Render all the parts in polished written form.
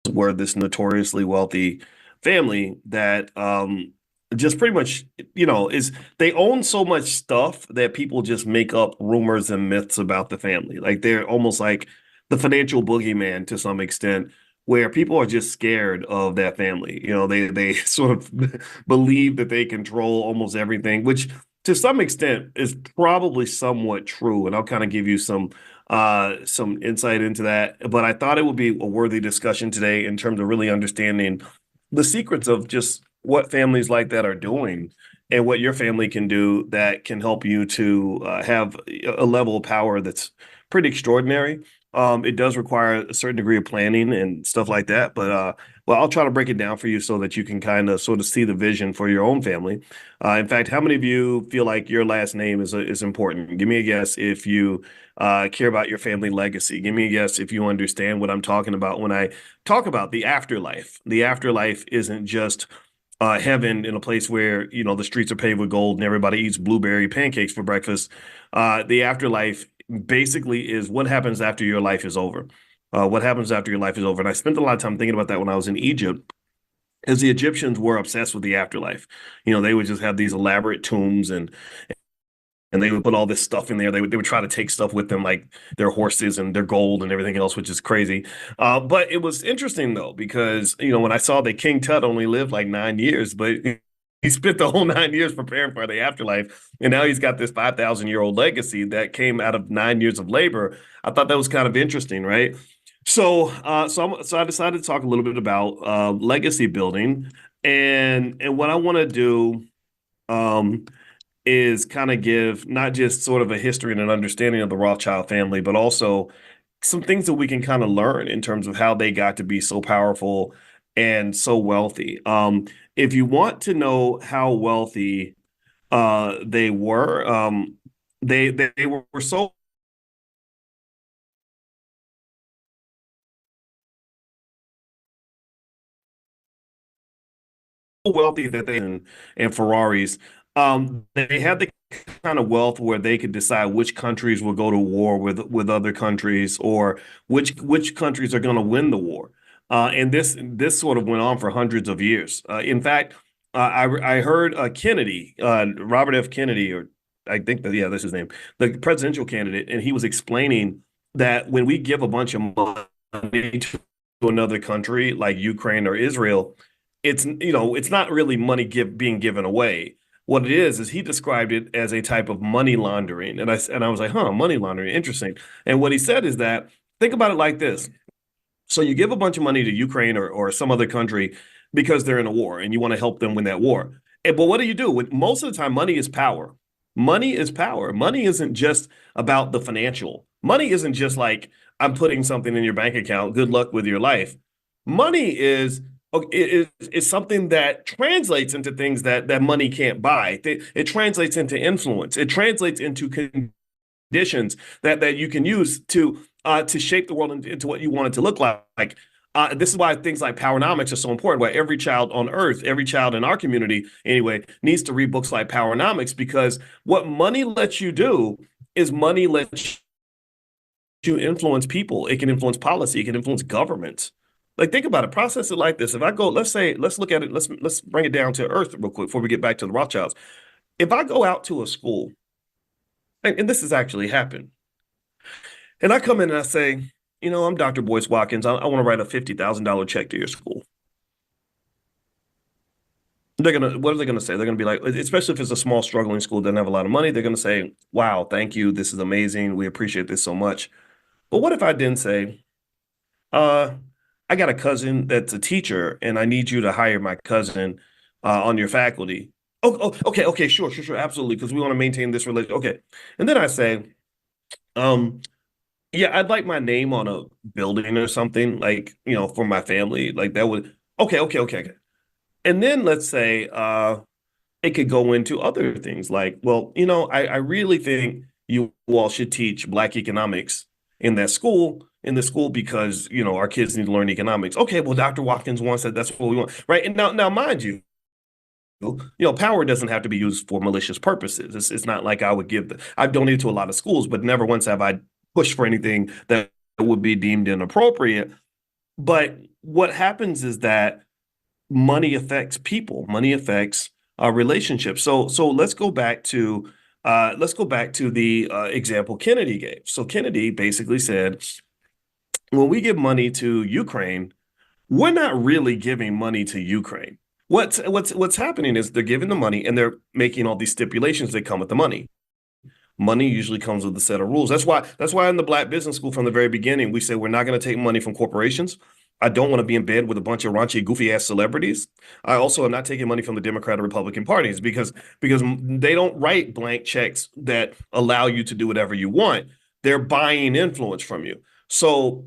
were this notoriously wealthy family that just pretty much, is they own so much stuff that people just make up rumors and myths about the family. Like they're almost like the financial boogeyman to some extent, where people are just scared of that family. They sort of believe that they control almost everything, which to some extent is probably somewhat true. And I'll kind of give you some insight into that. But I thought it would be a worthy discussion today in terms of really understanding the secrets of just what families like that are doing and what your family can do that can help you to have a level of power that's pretty extraordinary. It does require a certain degree of planning and stuff like that, but well, I'll try to break it down for you so that you can kind of sort of see the vision for your own family. In fact, how many of you feel like your last name is important? Give me a guess if you care about your family legacy. Give me a guess if you understand what I'm talking about when I talk about the afterlife. The afterlife isn't just heaven in a place where the streets are paved with gold and everybody eats blueberry pancakes for breakfast. The afterlife basically is what happens after your life is over. What happens after your life is over. And I spent a lot of time thinking about that when I was in Egypt, as the Egyptians were obsessed with the afterlife. They would just have these elaborate tombs and they would put all this stuff in there. They would try to take stuff with them, like their horses and their gold and everything else, which is crazy. But it was interesting though, because when I saw that King Tut only lived like 9 years, but he spent the whole 9 years preparing for the afterlife, and now he's got this 5,000-year-old legacy that came out of 9 years of labor. I thought that was kind of interesting, right? So I decided to talk a little bit about legacy building, and what I want to do. Um, is kind of give not just sort of a history and an understanding of the Rothschild family, but also some things that we can kind of learn in terms of how they got to be so powerful and so wealthy. If you want to know how wealthy they were, they were so wealthy that and Ferraris. They had the kind of wealth where they could decide which countries will go to war with other countries, or which countries are going to win the war. And this sort of went on for hundreds of years. In fact, I heard Kennedy, Robert F. Kennedy, or I think that, yeah, that's his name, the presidential candidate, and he was explaining that when we give a bunch of money to another country like Ukraine or Israel, it's not really money being given away. What it is he described it as a type of money laundering, and I was like, huh, money laundering, interesting. And what he said is that, think about it like this: so you give a bunch of money to Ukraine or some other country because they're in a war and you want to help them win that war. But what do you do? Most of the time, money is power. Money is power. Money isn't just about the financial. Money isn't just like, I'm putting something in your bank account. Good luck with your life. Money is is something that translates into things that money can't buy. It translates into influence. It translates into conditions that you can use to shape the world into what you want it to look like. This is why things like Powernomics are so important. Why every child on Earth, every child in our community, anyway, needs to read books like Powernomics, because what money lets you do is money lets you influence people. It can influence policy. It can influence governments. Like, think about it. Process it like this. If I go, let's look at it. Let's bring it down to earth real quick before we get back to the Rothschilds. If I go out to a school, and this has actually happened, and I come in and I say, I'm Dr. Boyce Watkins. I want to write a $50,000 check to your school. What are they gonna say? They're gonna be like, especially if it's a small, struggling school, doesn't have a lot of money. They're gonna say, "Wow, thank you. This is amazing. We appreciate this so much." But what if I didn't say, uh, I got a cousin that's a teacher, and I need you to hire my cousin on your faculty. Okay, sure, absolutely, because we want to maintain this relationship. Okay, and then I say, um, yeah, I'd like my name on a building or something, like, for my family, like that would. Okay. And then let's say, it could go into other things like, well, I really think you all should teach Black economics in in the school, because, our kids need to learn economics. Okay, well, Dr. Watkins wants that. That's what we want. Right. And now, mind you, power doesn't have to be used for malicious purposes. It's not like I've donated to a lot of schools, but never once have I pushed for anything that would be deemed inappropriate. But what happens is that money affects people, money affects relationships. So let's go back to the example Kennedy gave. So Kennedy basically said, when we give money to Ukraine, we're not really giving money to Ukraine. What's happening is they're giving the money and they're making all these stipulations that come with the money. Money usually comes with a set of rules. That's why in the Black Business School from the very beginning we say we're not going to take money from corporations. I don't want to be in bed with a bunch of raunchy, goofy ass celebrities. I also am not taking money from the Democrat or Republican parties because they don't write blank checks that allow you to do whatever you want. They're buying influence from you. So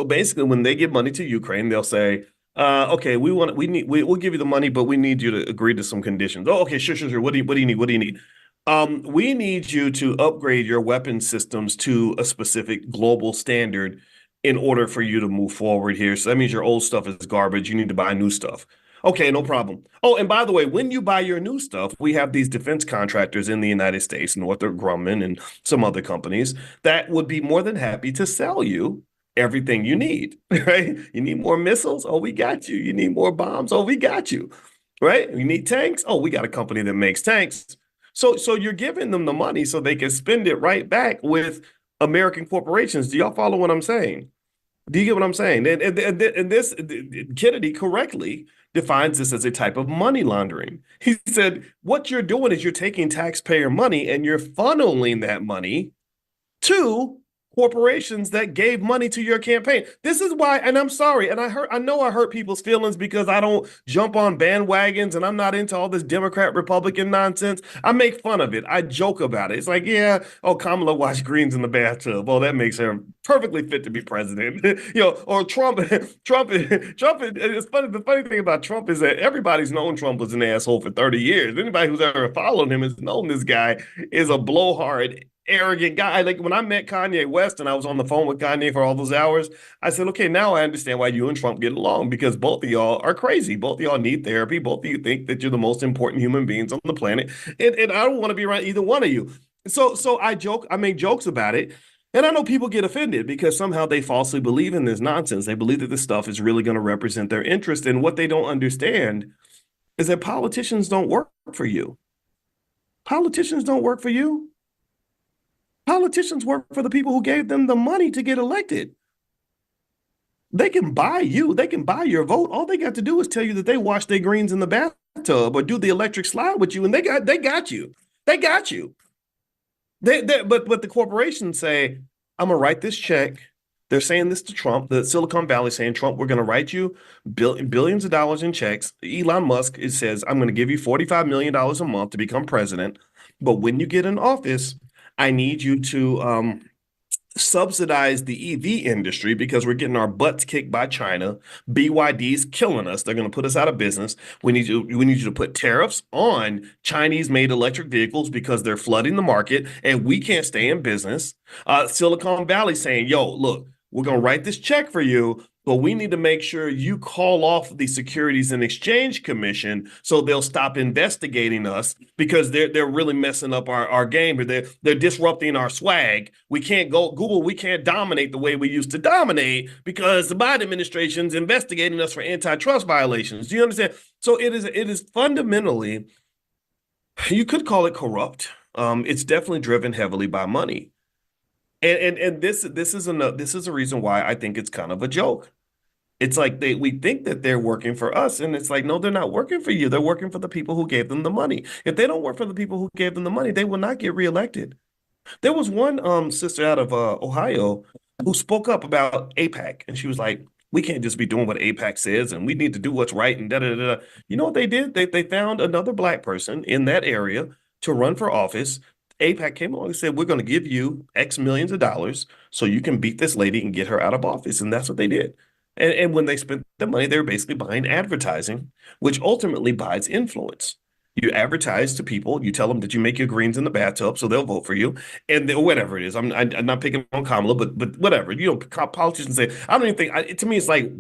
basically, when they give money to Ukraine, they'll say, "Okay, we'll give you the money, but we need you to agree to some conditions." Oh, okay, sure. What do you need? What do you need? We need you to upgrade your weapon systems to a specific global standard in order for you to move forward here. So that means your old stuff is garbage. You need to buy new stuff. Okay, no problem. Oh, and by the way, when you buy your new stuff, we have these defense contractors in the United States, Northrop Grumman and some other companies that would be more than happy to sell you everything you need, right? You need more missiles? Oh, we got you. You need more bombs? Oh, we got you, right? You need tanks? Oh, we got a company that makes tanks. So you're giving them the money so they can spend it right back with American corporations. Do y'all follow what I'm saying? Do you get what I'm saying? And this Kennedy correctly defines this as a type of money laundering. He said, what you're doing is you're taking taxpayer money and you're funneling that money to corporations that gave money to your campaign. This is why, and I'm sorry, and I know I hurt people's feelings because I don't jump on bandwagons and I'm not into all this Democrat Republican nonsense. I make fun of it. I joke about it. It's like, yeah, oh, Kamala washed greens in the bathtub. Oh, that makes her perfectly fit to be president. Or Trump. It's funny. The funny thing about Trump is that everybody's known Trump was an asshole for 30 years. Anybody who's ever followed him has known this guy is a blowhard, arrogant guy. Like when I met Kanye West and I was on the phone with Kanye for all those hours, I said, okay, now I understand why you and Trump get along because both of y'all are crazy. Both of y'all need therapy. Both of you think that you're the most important human beings on the planet. And I don't want to be around either one of you. So I make jokes about it. And I know people get offended because somehow they falsely believe in this nonsense. They believe that this stuff is really going to represent their interest. And what they don't understand is that politicians don't work for you. Politicians don't work for you. Politicians work for the people who gave them the money to get elected. They can buy you, they can buy your vote. All they got to do is tell you that they wash their greens in the bathtub or do the electric slide with you, and they got you. They got you. But the corporations say, I'm gonna write this check. They're saying this to Trump, the Silicon Valley saying, Trump, we're gonna write you billions of dollars in checks. Elon Musk it says, I'm gonna give you $45 million a month to become president. But when you get in office, I need you to subsidize the EV industry because we're getting our butts kicked by China. BYD's killing us. They're going to put us out of business. We need you to put tariffs on Chinese-made electric vehicles because they're flooding the market and we can't stay in business. Silicon Valley saying, "Yo, look, we're going to write this check for you, but we need to make sure you call off the Securities and Exchange Commission so they'll stop investigating us because they're really messing up our game. They're disrupting our swag. We can't go Google, we can't dominate the way we used to dominate because the Biden administration's investigating us for antitrust violations. Do you understand? So it is fundamentally, you could call it corrupt. It's definitely driven heavily by money. And this is a reason why I think it's kind of a joke. It's like we think that they're working for us, and it's like, no, they're not working for you. They're working for the people who gave them the money. If they don't work for the people who gave them the money, they will not get reelected. There was one sister out of Ohio who spoke up about APAC, and she was like, "We can't just be doing what APAC says, and we need to do what's right." And da da da. You know what they did? They found another black person in that area to run for office. APAC came along and said, "We're going to give you X millions of dollars so you can beat this lady and get her out of office." And that's what they did. And when they spent the money, they were basically buying advertising, which ultimately buys influence. You advertise to people, you tell them that you make your greens in the bathtub, so they'll vote for you, and whatever it is. I'm not picking on Kamala, but whatever. Politicians say, I don't even think. To me, it's like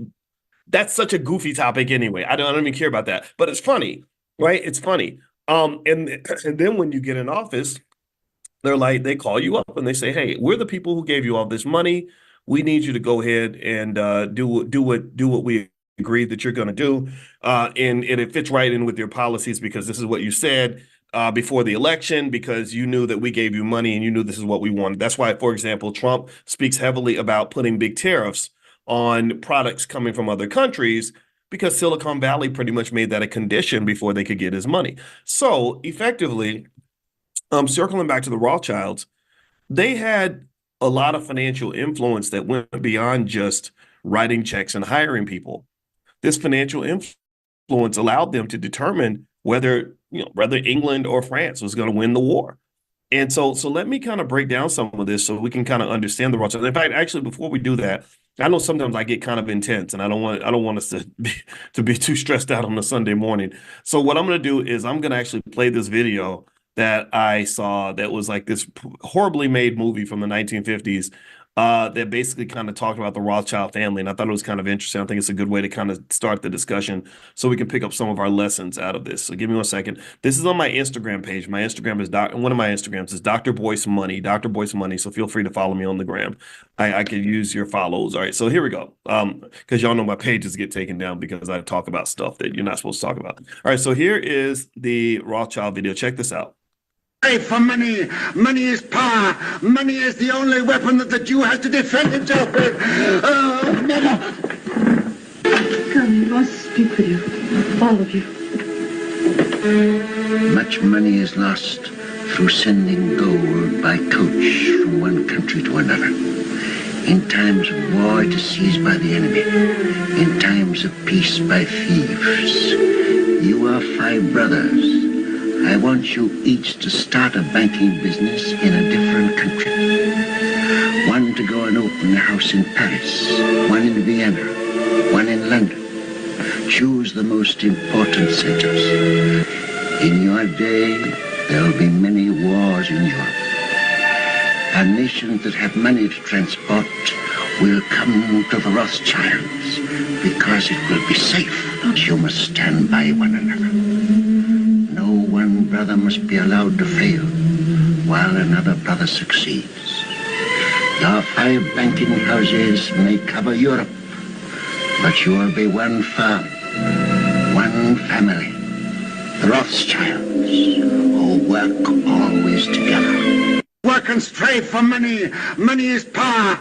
that's such a goofy topic anyway. I don't even care about that, but it's funny, right? It's funny. And then when you get in office, they call you up and they say, "Hey, we're the people who gave you all this money. we need you to go ahead and do what we agreed that you're going to do, and it fits right in with your policies because this is what you said before the election because you knew that we gave you money and you knew this is what we wanted. That's why, for example, Trump speaks heavily about putting big tariffs on products coming from other countries because Silicon Valley pretty much made that a condition before they could get his money. So effectively, circling back to the Rothschilds, they had a lot of financial influence that went beyond just writing checks and hiring people. This financial influence allowed them to determine whether England or France was going to win the war. And so let me kind of break down some of this so we can kind of understand the Rothschilds. In fact, actually, before we do that, I know sometimes I get kind of intense, and I don't want us to be too stressed out on a Sunday morning. So what I'm going to do is I'm going to actually play this video that I saw that was like this horribly made movie from the 1950s that basically kind of talked about the Rothschild family. And I thought it was kind of interesting. I think it's a good way to kind of start the discussion so we can pick up some of our lessons out of this. So give me 1 second. This is on my Instagram page. My Instagram is one of my Instagrams is Dr. Boyce Money, Dr. Boyce Money. So feel free to follow me on the gram. I could use your follows. All right. So here we go. Because y'all know my pages get taken down because I talk about stuff that you're not supposed to talk about. All right. So here is the Rothschild video. Check this out. For money. Money is power. Money is the only weapon that the Jew has to defend himself with. Oh, never. Come, you must speak with you. All of you. Much money is lost through sending gold by coach from one country to another. In times of war, it is seized by the enemy. In times of peace, by thieves. You are 5 brothers. I want you each to start a banking business in a different country. One to go and open a house in Paris, one in Vienna, one in London. Choose the most important centers. In your day, there will be many wars in Europe. And nations that have money to transport will come to the Rothschilds because it will be safe. You must stand by one another. No one brother must be allowed to fail while another brother succeeds. Your 5 banking houses may cover Europe, but you will be one firm, one family, the Rothschilds, who work always together. Work and strive for money. Money is power.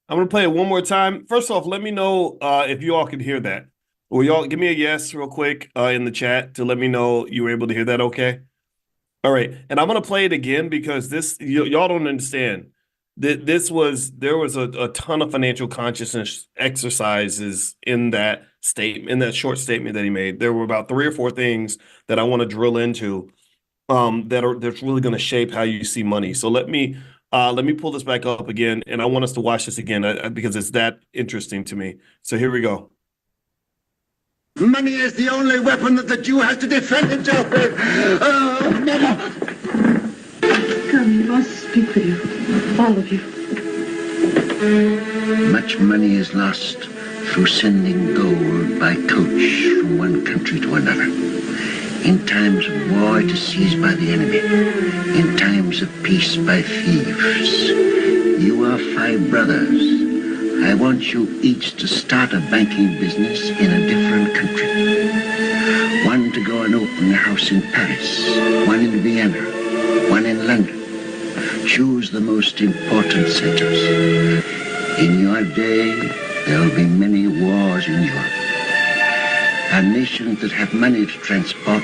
I'm going to play it one more time. First off, let me know if you all can hear that. Will y'all give me a yes real quick in the chat to let me know you were able to hear that okay? All right. And I'm going to play it again because y'all don't understand. There was a ton of financial consciousness exercises in that statement, in that short statement that he made. There were about 3 or 4 things that I want to drill into that's really going to shape how you see money. So let me pull this back up again, and I want us to watch this again because it's that interesting to me. So here we go. Money is the only weapon that the Jew has to defend himself with. Oh, never. Come, you must speak with you. All of you. Much money is lost through sending gold by coach from one country to another. In times of war, it is seized by the enemy. In times of peace, by thieves. You are 5 brothers. I want you each to start a banking business in a different country. One to go and open a house in Paris, one in Vienna, one in London. Choose the most important centers. In your day, there will be many wars in Europe. And nations that have money to transport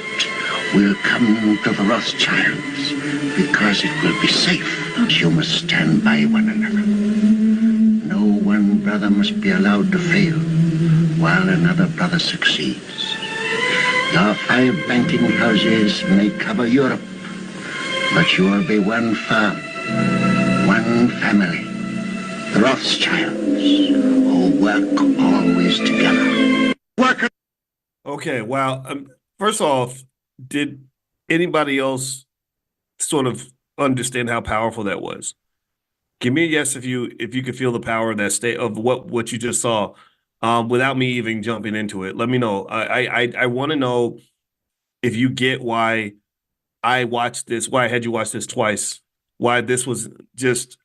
will come to the Rothschilds because it will be safe. You must stand by one another. No one brother must be allowed to fail while another brother succeeds. Your 5 banking houses may cover Europe, but you will be one firm, one family, the Rothschilds, who work always together. Okay, wow. First off, did anybody else sort of understand how powerful that was? Give me a yes if you could feel the power of that state of what you just saw, without me even jumping into it. Let me know. I want to know if you get why I watched this, why I had you watch this twice, why this was just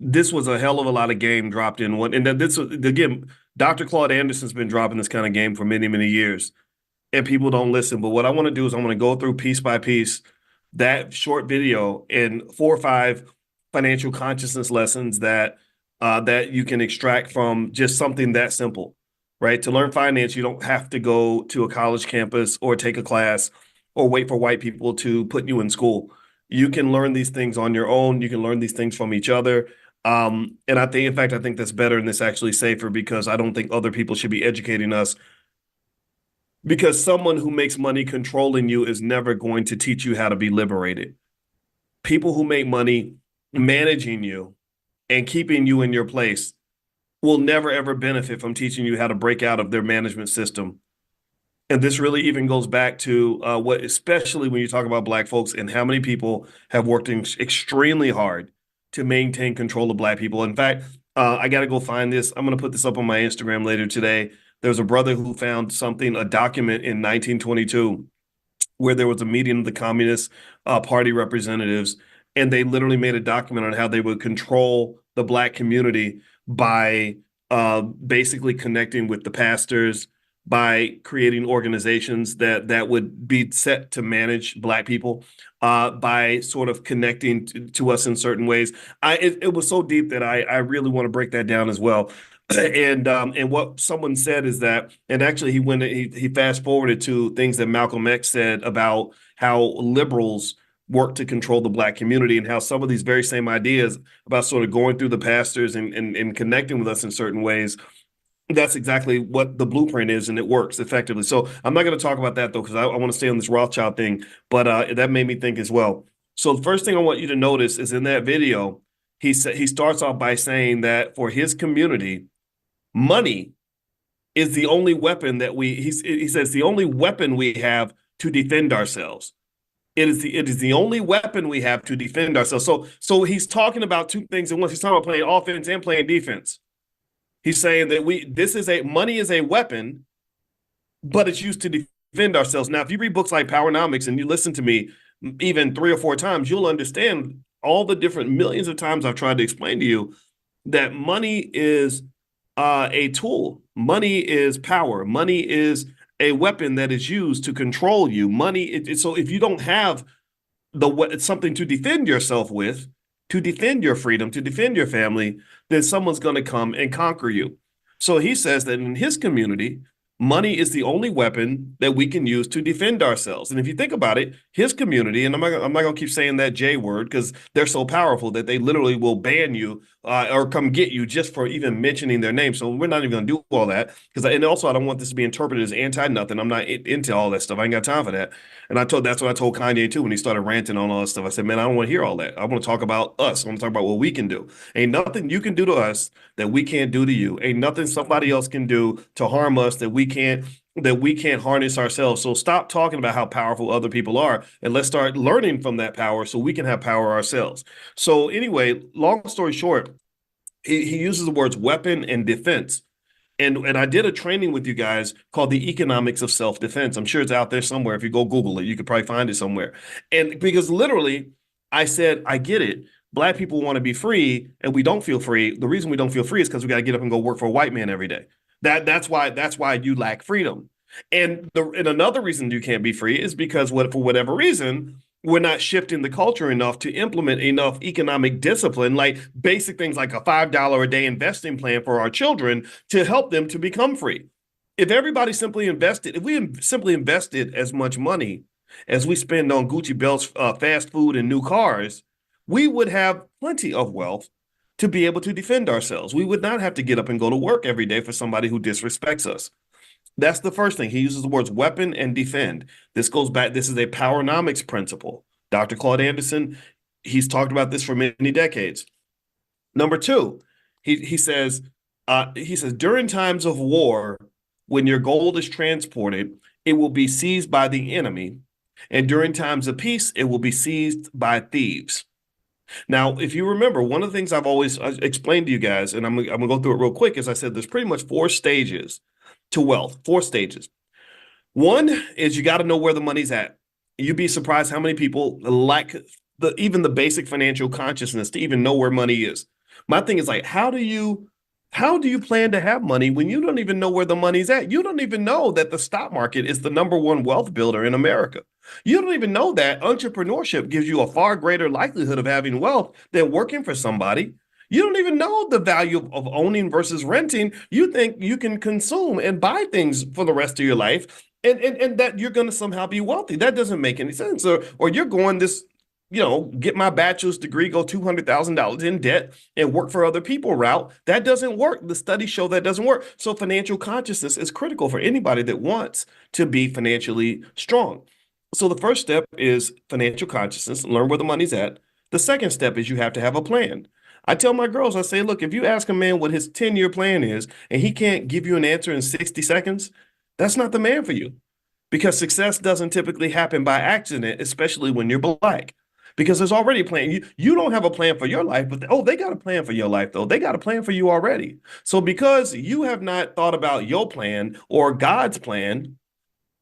this was a hell of a lot of game dropped in one. And then this was, again, Dr. Claude Anderson's been dropping this kind of game for many, many years, and people don't listen. But what I want to do is I want to go through piece by piece that short video and 4 or 5 financial consciousness lessons that you can extract from just something that simple, right? To learn finance, you don't have to go to a college campus or take a class or wait for white people to put you in school. You can learn these things on your own. You can learn these things from each other. And I think, in fact, I think that's better and it's actually safer because I don't think other people should be educating us because someone who makes money controlling you is never going to teach you how to be liberated. People who make money managing you and keeping you in your place will never ever benefit from teaching you how to break out of their management system. And this really even goes back to what, especially when you talk about Black folks and how many people have worked extremely hard to maintain control of Black people. In fact, I got to go find this. I'm going to put this up on my Instagram later today. There's a brother who found something, a document in 1922, where there was a meeting of the Communist Party representatives, and they literally made a document on how they would control the Black community by basically connecting with the pastors, by creating organizations that would be set to manage Black people, by sort of connecting to us in certain ways. It was so deep that I really want to break that down as well. And what someone said is that, and actually he fast forwarded to things that Malcolm X said about how liberals work to control the Black community and how some of these very same ideas about sort of going through the pastors and connecting with us in certain ways, that's exactly what the blueprint is, and it works effectively. So I'm not going to talk about that though, because I want to stay on this Rothschild thing, but that made me think as well. So the first thing I want you to notice is in that video, he starts off by saying that for his community, money is the only weapon that he says the only weapon we have to defend ourselves. It is the only weapon we have to defend ourselves. So he's talking about two things at once. He's talking about playing offense and playing defense. He's saying that money is a weapon, but it's used to defend ourselves. Now, if you read books like Powernomics and you listen to me even 3 or 4 times, you'll understand all the different millions of times I've tried to explain to you that money is a tool. Money is power. Money is a weapon that is used to control you. So if you don't have it's something to defend yourself with, to defend your freedom, to defend your family, then someone's going to come and conquer you. So he says that in his community, money is the only weapon that we can use to defend ourselves. And if you think about it, his community, and I'm not going to keep saying that J word because they're so powerful that they literally will ban you or come get you just for even mentioning their name. So we're not even going to do all that and also I don't want this to be interpreted as anti-nothing. I'm not into all that stuff. I ain't got time for that. And that's what I told Kanye too when he started ranting on all that stuff. I said, man, I don't want to hear all that. I want to talk about us. I want to talk about what we can do. Ain't nothing you can do to us that we can't do to you. Ain't nothing somebody else can do to harm us that we can't harness ourselves. So stop talking about how powerful other people are and let's start learning from that power so we can have power ourselves. So anyway, long story short, he uses the words weapon and defense. And I did a training with you guys called the economics of self-defense. I'm sure it's out there somewhere. If you go Google it, you could probably find it somewhere. And because literally I said, I get it. Black people want to be free and we don't feel free. The reason we don't feel free is because we got to get up and go work for a white man every day. That's why you lack freedom. And another reason you can't be free is because for whatever reason, we're not shifting the culture enough to implement enough economic discipline, like basic things like a $5 a day investing plan for our children to help them to become free. If we simply invested as much money as we spend on Gucci belts, fast food, and new cars, we would have plenty of wealth to be able to defend ourselves. We would not have to get up and go to work every day for somebody who disrespects us. That's the first thing. He uses the words weapon and defend. This goes back. This is a powernomics principle. Dr. Claude Anderson, he's talked about this for many decades. Number two, he says during times of war, when your gold is transported, it will be seized by the enemy, and during times of peace, it will be seized by thieves. Now, if you remember, one of the things I've always explained to you guys, and I'm gonna go through it real quick, is I said there's pretty much 4 stages to wealth, 4 stages. One is you got to know where the money's at. You'd be surprised how many people lack even the basic financial consciousness to even know where money is. My thing is like, how do you plan to have money when you don't even know where the money's at? You don't even know that the stock market is the number one wealth builder in America. You don't even know that entrepreneurship gives you a far greater likelihood of having wealth than working for somebody. You don't even know the value of owning versus renting. You think you can consume and buy things for the rest of your life and that you're going to somehow be wealthy. That doesn't make any sense. Or you're going this, get my bachelor's degree, go $200,000 in debt and work for other people route. That doesn't work. The studies show that doesn't work. So financial consciousness is critical for anybody that wants to be financially strong. So the first step is financial consciousness, learn where the money's at. The second step is you have to have a plan. I tell my girls, I say, look, if you ask a man what his 10-year plan is and he can't give you an answer in 60 seconds, that's not the man for you because success doesn't typically happen by accident, especially when you're black. Because there's already a plan. You don't have a plan for your life, but they got a plan for your life, though. They got a plan for you already. So because you have not thought about your plan or God's plan,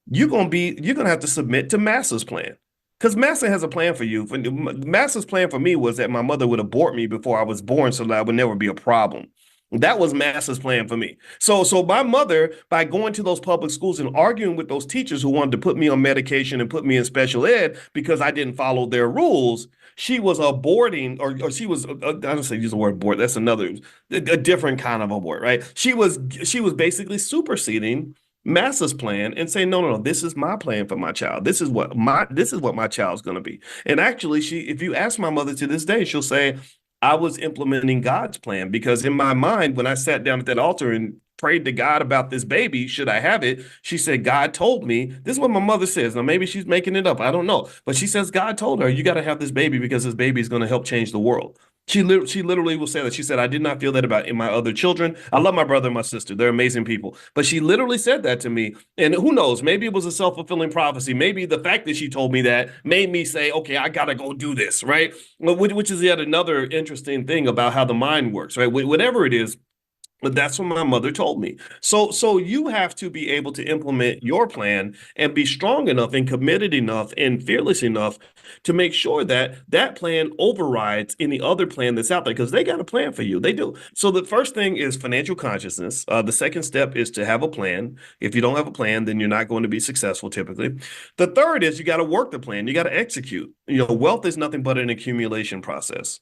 you're gonna have to submit to Massa's plan. Because Massa has a plan for you. Massa's plan for me was that my mother would abort me before I was born so that I would never be a problem. That was Massa's plan for me. So my mother, by going to those public schools and arguing with those teachers who wanted to put me on medication and put me in special ed because I didn't follow their rules, she was aborting, or she was, I don't say use the word abort. That's a different kind of abort, right? She was basically superseding Massa's plan and say, no, no, no, this is my plan for my child. This is what my child's going to be. And actually, if you ask my mother to this day, she'll say, I was implementing God's plan because in my mind, when I sat down at that altar and prayed to God about this baby, should I have it? She said, God told me, this is what my mother says. Now, maybe she's making it up. I don't know. But she says, God told her, you got to have this baby because this baby is going to help change the world. She literally will say that. She said, I did not feel that about in my other children. I love my brother and my sister. They're amazing people. But she literally said that to me. And who knows? Maybe it was a self-fulfilling prophecy. Maybe the fact that she told me that made me say, okay, I got to go do this, right? Which is yet another interesting thing about how the mind works, right? Whatever it is, but that's what my mother told me. So you have to be able to implement your plan and be strong enough and committed enough and fearless enough to make sure that that plan overrides any other plan that's out there because they got a plan for you. They do. So the first thing is financial consciousness. The second step is to have a plan. If you don't have a plan, then you're not going to be successful typically. The third is you got to work the plan. You got to execute. Wealth is nothing but an accumulation process.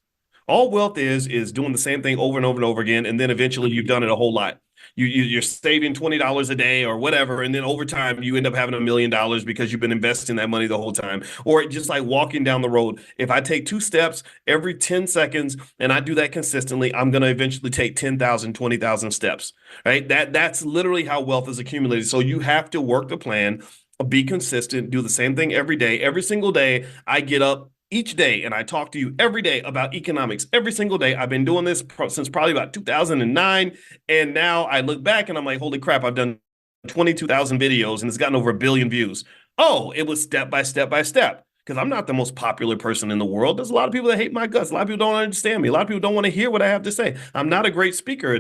All wealth is doing the same thing over and over and over again, and then eventually you've done it a whole lot. You're saving $20 a day or whatever, and then over time you end up having $1 million because you've been investing that money the whole time. Or just like walking down the road, if I take 2 steps every 10 seconds and I do that consistently, I'm going to eventually take 10,000, 20,000 steps. Right? That's literally how wealth is accumulated. So you have to work the plan, be consistent, do the same thing every day. Every single day, I get up each day and I talk to you every day about economics every single day. I've been doing this since probably about 2009. And now I look back and I'm like, holy crap, I've done 22,000 videos and it's gotten over 1 billion views. Oh, it was step by step by step. Because I'm not the most popular person in the world. There's a lot of people that hate my guts. A lot of people don't understand me. A lot of people don't want to hear what I have to say. I'm not a great speaker.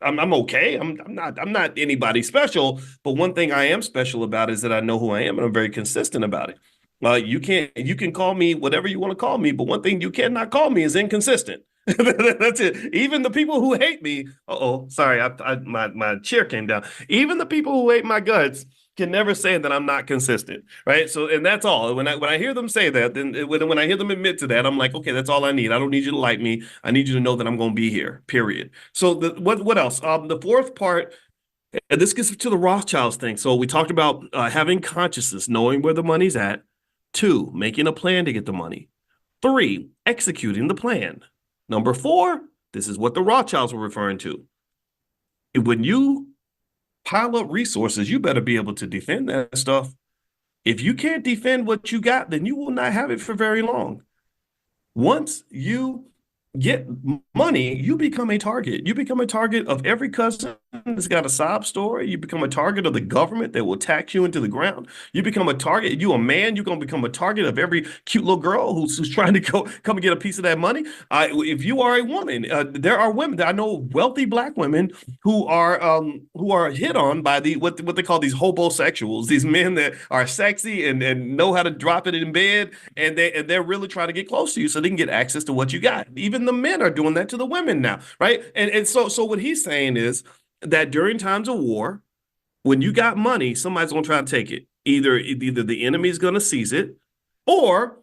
I'm okay. I'm not anybody special. But one thing I am special about is that I know who I am and I'm very consistent about it. You can call me whatever you want to call me, but one thing you cannot call me is inconsistent. That's it. Even the people who hate me, sorry, my chair came down. Even the people who hate my guts can never say that I'm not consistent, right? So, and that's all. When I hear them say that, then when I hear them admit to that, I'm like, okay, that's all I need. I don't need you to like me. I need you to know that I'm going to be here. Period. So, what else? The fourth part. And this gets to the Rothschilds thing. So we talked about having consciousness, knowing where the money's at. Two, making a plan to get the money. Three, executing the plan. Number four, this is what the Rothschilds were referring to. When you pile up resources, you better be able to defend that stuff. If you can't defend what you got, then you will not have it for very long. Once you get money, you become a target. You become a target of every cousin that's got a sob story. You become a target of the government that will tax you into the ground. You become a target. You a man, you're gonna become a target of every cute little girl who's trying to go come and get a piece of that money. If you are a woman, there are women. I know wealthy black women who are hit on by what they call these hobosexuals, these men that are sexy and know how to drop it in bed, and they're really trying to get close to you so they can get access to what you got. Even the men are doing that to the women now, right? And so what he's saying is that during times of war, when you got money, somebody's gonna try to take it. Either the enemy's gonna seize it, or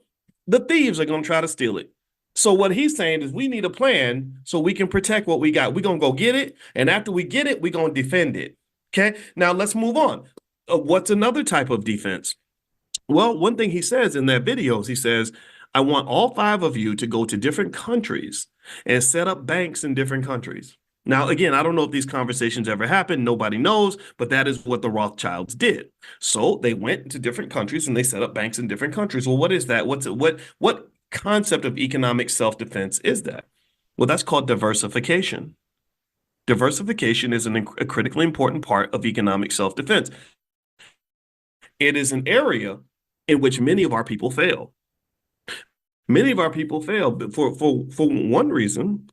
the thieves are gonna try to steal it. So what he's saying is we need a plan so we can protect what we got. We're gonna go get it, and after we get it, we're gonna defend it. Okay. Now let's move on. What's another type of defense? Well, one thing he says in that video is he says, I want all five of you to go to different countries and set up banks in different countries. Now, again, I don't know if these conversations ever happened. Nobody knows, but that is what the Rothschilds did. So they went to different countries and they set up banks in different countries. Well, what is that? What concept of economic self-defense is that? Well, that's called diversification. Diversification is a critically important part of economic self-defense. It is an area in which many of our people fail. Many of our people fail for one reason.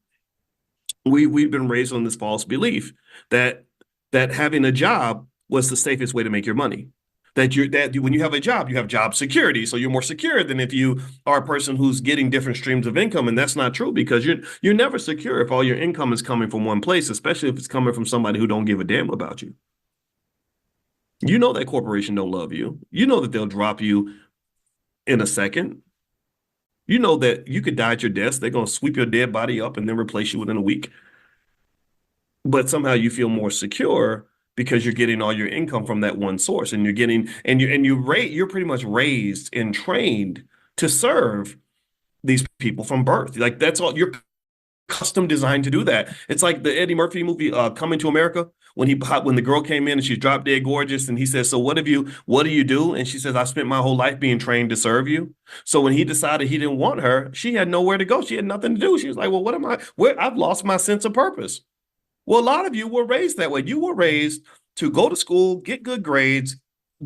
We've been raised on this false belief that having a job was the safest way to make your money. That when you have a job, you have job security, so you're more secure than if you are a person who's getting different streams of income, and that's not true because you're never secure if all your income is coming from one place, especially if it's coming from somebody who don't give a damn about you. You know that corporation don't love you. You know that they'll drop you in a second. You know that you could die at your desk. They're going to sweep your dead body up and then replace you within a week. But somehow you feel more secure because you're getting all your income from that one source, and you're getting you're pretty much raised and trained to serve these people from birth. Like that's all you're custom designed to do that. It's like the Eddie Murphy movie Coming to America when the girl came in and she's drop dead gorgeous and he says, "So what do you do?" And she says, "I spent my whole life being trained to serve you." So when he decided he didn't want her, she had nowhere to go. She had nothing to do. She was like, "Well, what am I? Where I've lost my sense of purpose." Well, a lot of you were raised that way. You were raised to go to school, get good grades,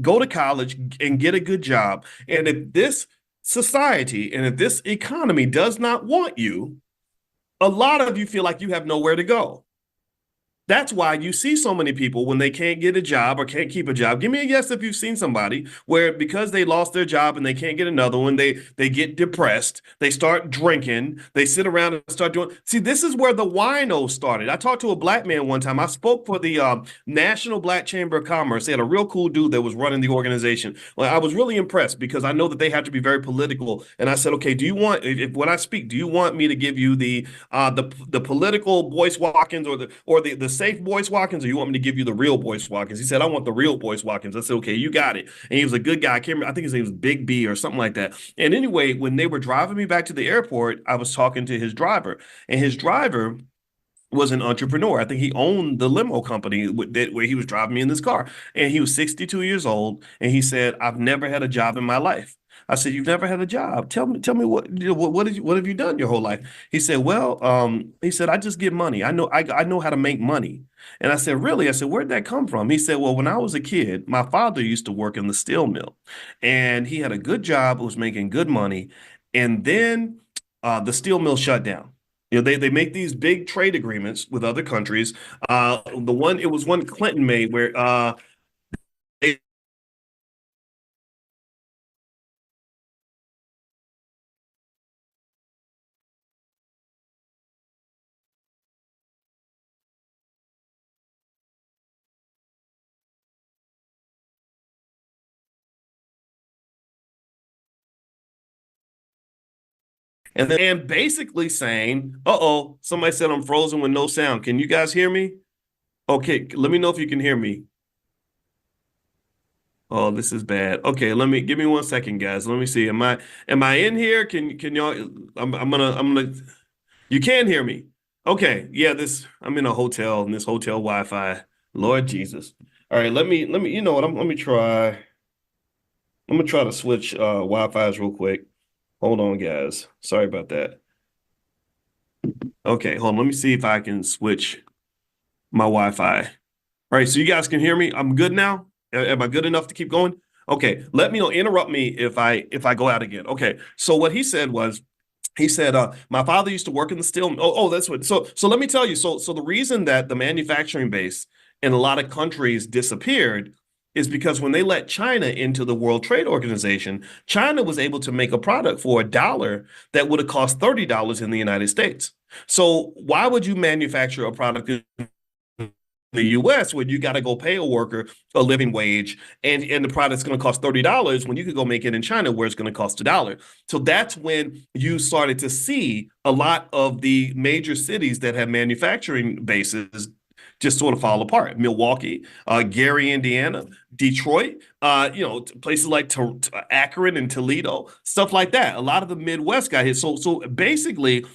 go to college, and get a good job. And if this society and if this economy does not want you, a lot of you feel like you have nowhere to go. That's why you see so many people when they can't get a job or can't keep a job. Give me a yes if you've seen somebody where because they lost their job and they can't get another one, they get depressed, they start drinking, they sit around and start doing. See, this is where the wino started. I talked to a black man one time. I spoke for the National Black Chamber of Commerce. They had a real cool dude that was running the organization. Well, I was really impressed because I know that they have to be very political. And I said, okay, do you want if when I speak, do you want me to give you the political Boyce Watkins or the safe Boyce Watkins, or you want me to give you the real Boyce Watkins? He said, I want the real Boyce Watkins. I said, okay, you got it. And he was a good guy. I can't remember, I think his name was Big B or something like that. And anyway, when they were driving me back to the airport, I was talking to his driver, and his driver was an entrepreneur. I think he owned the limo company where he was driving me in this car. And he was 62 years old. And he said, I've never had a job in my life. I said, you've never had a job. Tell me what have you done your whole life? He said, well, he said, I just get money. I know how to make money. And I said, really? I said, where'd that come from? He said, well, when I was a kid, my father used to work in the steel mill, and he had a good job, was making good money. And then the steel mill shut down. You know, they make these big trade agreements with other countries. It was one Clinton made where they, and basically saying, "Uh-oh, somebody said I'm frozen with no sound. Can you guys hear me? Okay, let me know if you can hear me. Oh, this is bad. Okay, let me give me 1 second, guys. Let me see. Am I in here? Can y'all? I'm gonna. You can hear me. Okay, yeah. This I'm in a hotel and this hotel Wi-Fi. Lord Jesus. All right, let me. You know what? Let me try. I'm gonna try to switch Wi-Fi's real quick. Hold on, guys. Sorry about that. Okay, hold on. Let me see if I can switch my Wi-Fi. All right, so you guys can hear me. I'm good now. Am I good enough to keep going? Okay, let me know. Interrupt me if I go out again. Okay, so what he said was he said, my father used to work in the steel. That's what. So let me tell you. So the reason that the manufacturing base in a lot of countries disappeared is because when they let China into the World Trade Organization, China was able to make a product for $1 that would have cost $30 in the United States. So why would you manufacture a product in the US where you got to go pay a worker a living wage and the product's going to cost $30 when you could go make it in China where it's going to cost $1? So that's when you started to see a lot of the major cities that have manufacturing bases just sort of fall apart. Milwaukee, Gary, Indiana, Detroit, places like Akron and Toledo, stuff like that. A lot of the Midwest got hit. So basically,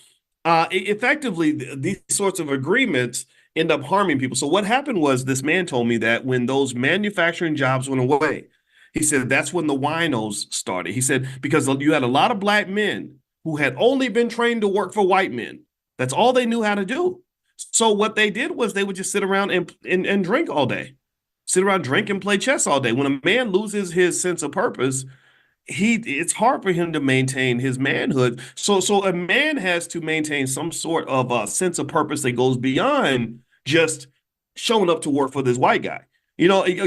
effectively, these sorts of agreements end up harming people. So what happened was this man told me that when those manufacturing jobs went away, he said that's when the winos started. He said because you had a lot of black men who had only been trained to work for white men. That's all they knew how to do. So what they did was they would just sit around and drink all day, sit around, drink and play chess all day. When a man loses his sense of purpose, it's hard for him to maintain his manhood. So a man has to maintain some sort of a sense of purpose that goes beyond just showing up to work for this white guy,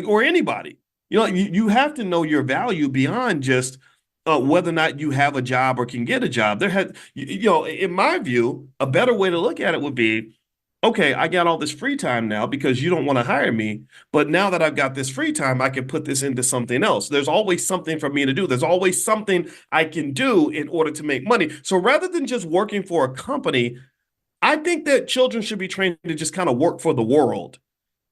or anybody. You have to know your value beyond just whether or not you have a job or can get a job. In my view, a better way to look at it would be, okay, I got all this free time now because you don't want to hire me. But now that I've got this free time, I can put this into something else. There's always something for me to do. There's always something I can do in order to make money. So rather than just working for a company, I think that children should be trained to just kind of work for the world,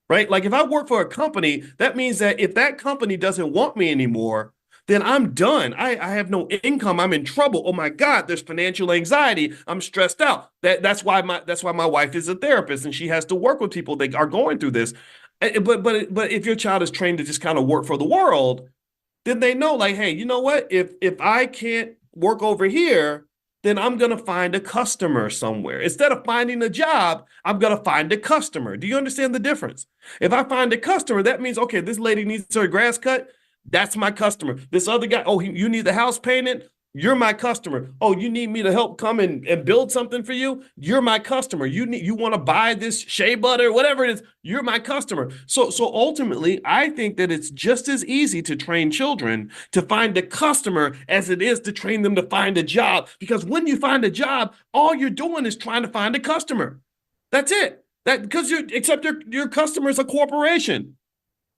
right? Like if I work for a company, that means that if that company doesn't want me anymore, then I'm done. I have no income. I'm in trouble. Oh my God, there's financial anxiety. I'm stressed out. That's why my wife is a therapist and she has to work with people that are going through this. But if your child is trained to just kind of work for the world, then they know like, hey, you know what? If I can't work over here, then I'm going to find a customer somewhere. Instead of finding a job, I'm going to find a customer. Do you understand the difference? If I find a customer, that means, okay, this lady needs her grass cut. That's my customer. This other guy, oh, you need the house painted? You're my customer. Oh, you need me to help come and build something for you? You're my customer. You want to buy this shea butter, whatever it is, you're my customer. So ultimately, I think that it's just as easy to train children to find a customer as it is to train them to find a job. Because when you find a job, all you're doing is trying to find a customer. That's it. Except your customer is a corporation.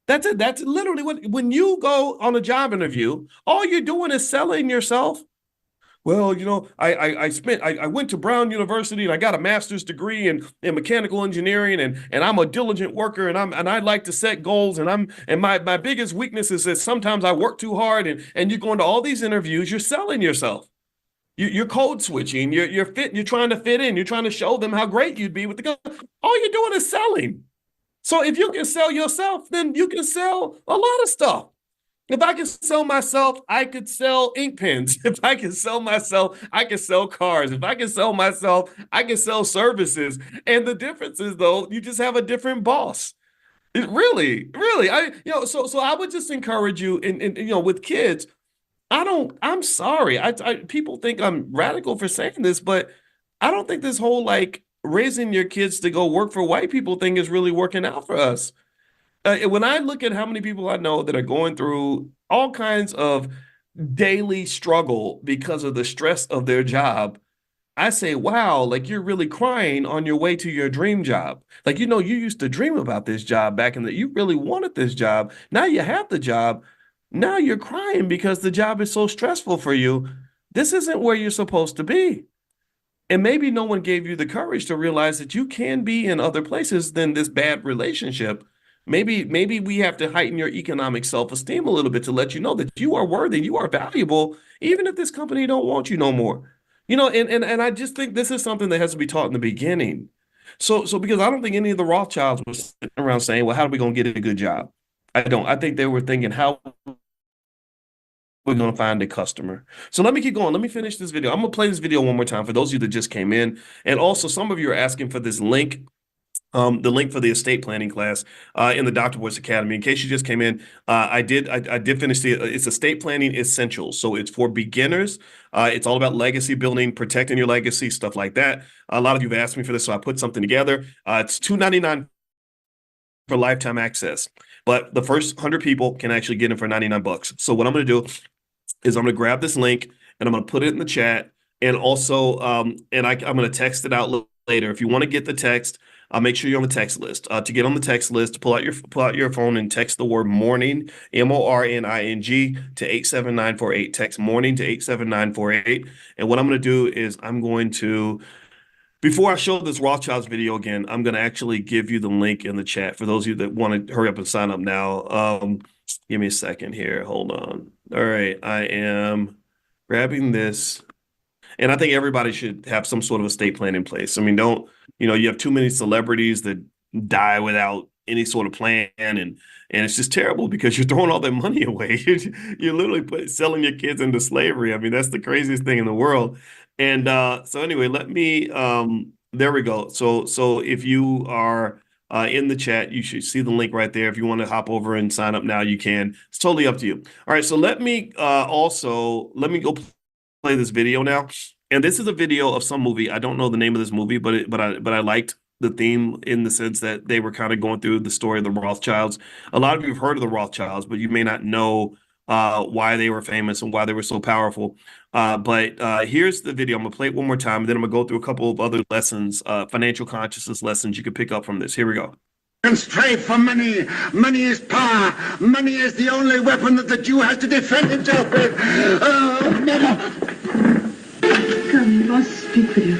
That's it. That's literally when you go on a job interview, all you're doing is selling yourself. Well, I went to Brown University and I got a master's degree in mechanical engineering and I'm a diligent worker and I like to set goals and my biggest weakness is that sometimes I work too hard and you go into all these interviews, you're selling yourself. You're code switching, you're trying to fit in, you're trying to show them how great you'd be with the company. All you're doing is selling. So if you can sell yourself, then you can sell a lot of stuff. If I can sell myself, I could sell ink pens. If I can sell myself, I can sell cars. If I can sell myself, I can sell services. And the difference is, though, you just have a different boss. It really, so I would just encourage you, with kids. I'm sorry. People think I'm radical for saying this, but I don't think this whole like raising your kids to go work for white people thing is really working out for us. When I look at how many people I know that are going through all kinds of daily struggle because of the stress of their job, I say, wow, like you're really crying on your way to your dream job. Like, you used to dream about this job back in you really wanted this job. Now you have the job. Now you're crying because the job is so stressful for you. This isn't where you're supposed to be. And maybe no one gave you the courage to realize that you can be in other places than this bad relationship. Maybe we have to heighten your economic self-esteem a little bit to let you know that you are worthy, you are valuable, even if this company don't want you no more. And I just think this is something that has to be taught in the beginning. So because I don't think any of the Rothschilds were sitting around saying, well, how are we going to get a good job? I don't. I think they were thinking, how we're going to find a customer. So let me keep going. Let me finish this video. I'm going to play this video one more time for those of you that just came in. And also, some of you are asking for this link The link for the estate planning class in the Dr. Boyce Academy. In case you just came in, I did finish it's estate planning essentials. So it's for beginners. It's all about legacy building, protecting your legacy, stuff like that. A lot of you have asked me for this, so I put something together. It's $2.99 for lifetime access, but the first 100 people can actually get in for 99 bucks. So what I'm going to do is I'm going to grab this link and I'm going to put it in the chat. And also, I'm going to text it out later. If you want to get the text, make sure you're on the text list. To get on the text list, pull out your phone and text the word morning, MORNING to 87948. Text morning to 87948. And what I'm going to do is before I show this Rothschilds video again, I'm going to actually give you the link in the chat for those of you that want to hurry up and sign up now. Give me a second here. Hold on. All right. I am grabbing this. And I think everybody should have some sort of estate plan in place. I mean, you have too many celebrities that die without any sort of plan, and it's just terrible because you're throwing all that money away. You're literally selling your kids into slavery. I mean, that's the craziest thing in the world. And so anyway, there we go. So if you are in the chat, you should see the link right there. If you want to hop over and sign up now, you can. It's totally up to you. All right, so let me go play this video now. And this is a video of some movie. I don't know the name of this movie, but I liked the theme in the sense that they were kind of going through the story of the Rothschilds. A lot of you have heard of the Rothschilds, but you may not know why they were famous and why they were so powerful. But here's the video. I'm gonna play it one more time, and then I'm gonna go through a couple of other lessons, financial consciousness lessons you can pick up from this. Here we go. And strive for money. Money is power. Money is the only weapon that the Jew has to defend himself with. Oh, never. Come, you must speak for you.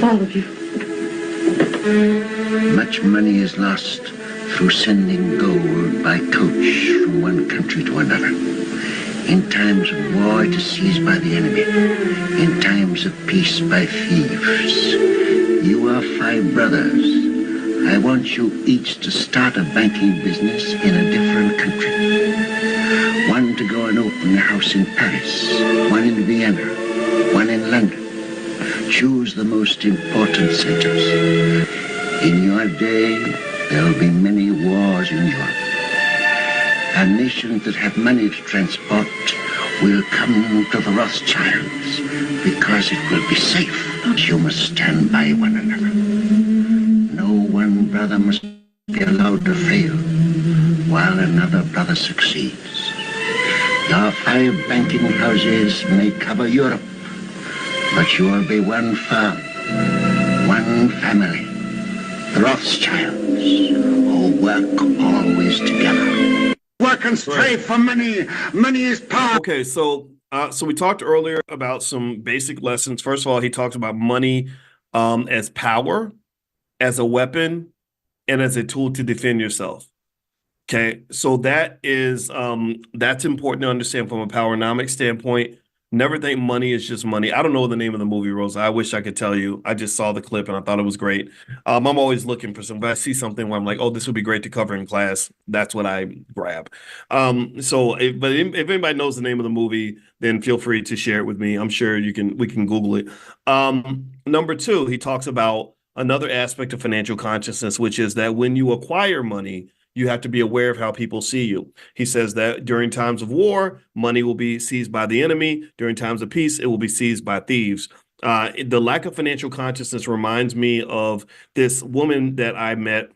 All of you. Much money is lost through sending gold by coach from one country to another. In times of war, it is seized by the enemy. In times of peace, by thieves. You are 5 brothers. I want you each to start a banking business in a different country. One to go and open a house in Paris, one in Vienna, one in London. Choose the most important centers. In your day, there will be many wars in Europe. And nations that have money to transport will come to the Rothschilds because it will be safe. You must stand by one another. No one brother must be allowed to fail while another brother succeeds. Your 5 banking houses may cover Europe, but you will be one firm, one family, the Rothschilds, who work always together. Work and strive for money. Money is power. Okay, so we talked earlier about some basic lessons. First of all, he talked about money as power, as a weapon, and as a tool to defend yourself. Okay, so that's important to understand from a powernomic standpoint. Never think money is just money. I don't know the name of the movie, Rosa. I wish I could tell you. I just saw the clip and I thought it was great. I'm always looking for something. If I see something where I'm like, oh, this would be great to cover in class, that's what I grab. If anybody knows the name of the movie, then feel free to share it with me. I'm sure we can Google it. Number 2, he talks about another aspect of financial consciousness, which is that when you acquire money, you have to be aware of how people see you. He says that during times of war, money will be seized by the enemy. During times of peace, it will be seized by thieves. The lack of financial consciousness reminds me of this woman that I met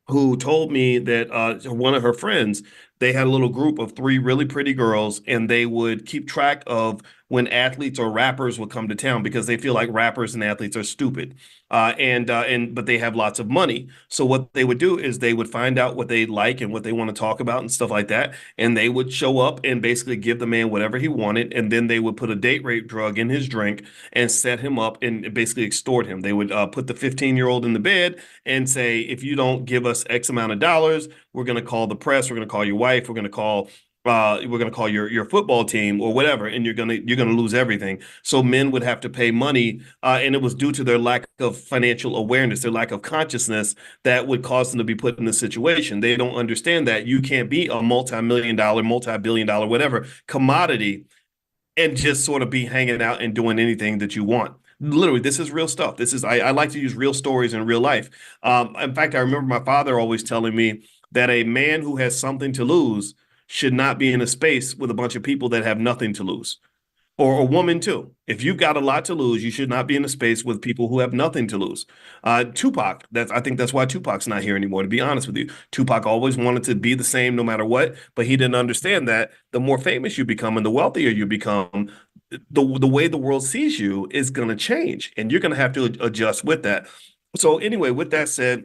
who told me that one of her friends, they had a little group of 3 really pretty girls, and they would keep track of when athletes or rappers would come to town because they feel like rappers and athletes are stupid. But they have lots of money. So what they would do is they would find out what they like and what they want to talk about and stuff like that. And they would show up and basically give the man whatever he wanted. And then they would put a date rape drug in his drink and set him up and basically extort him. They would put the 15-year-old in the bed and say, if you don't give us X amount of dollars, we're going to call the press, we're going to call your wife, we're going to call your football team or whatever, and you're gonna lose everything. So men would have to pay money, and it was due to their lack of financial awareness, their lack of consciousness that would cause them to be put in this situation. They don't understand that you can't be a multi-million-dollar, multi-billion-dollar, whatever commodity and just sort of be hanging out and doing anything that you want. Literally, this is real stuff. I like to use real stories in real life. In fact, I remember my father always telling me that a man who has something to lose should not be in a space with a bunch of people that have nothing to lose, or a woman too. If you've got a lot to lose, you should not be in a space with people who have nothing to lose. Tupac, I think that's why Tupac's not here anymore. To be honest with you, Tupac always wanted to be the same no matter what, but he didn't understand that the more famous you become and the wealthier you become, the way the world sees you is going to change, and you're going to have to adjust with that. So anyway, with that said,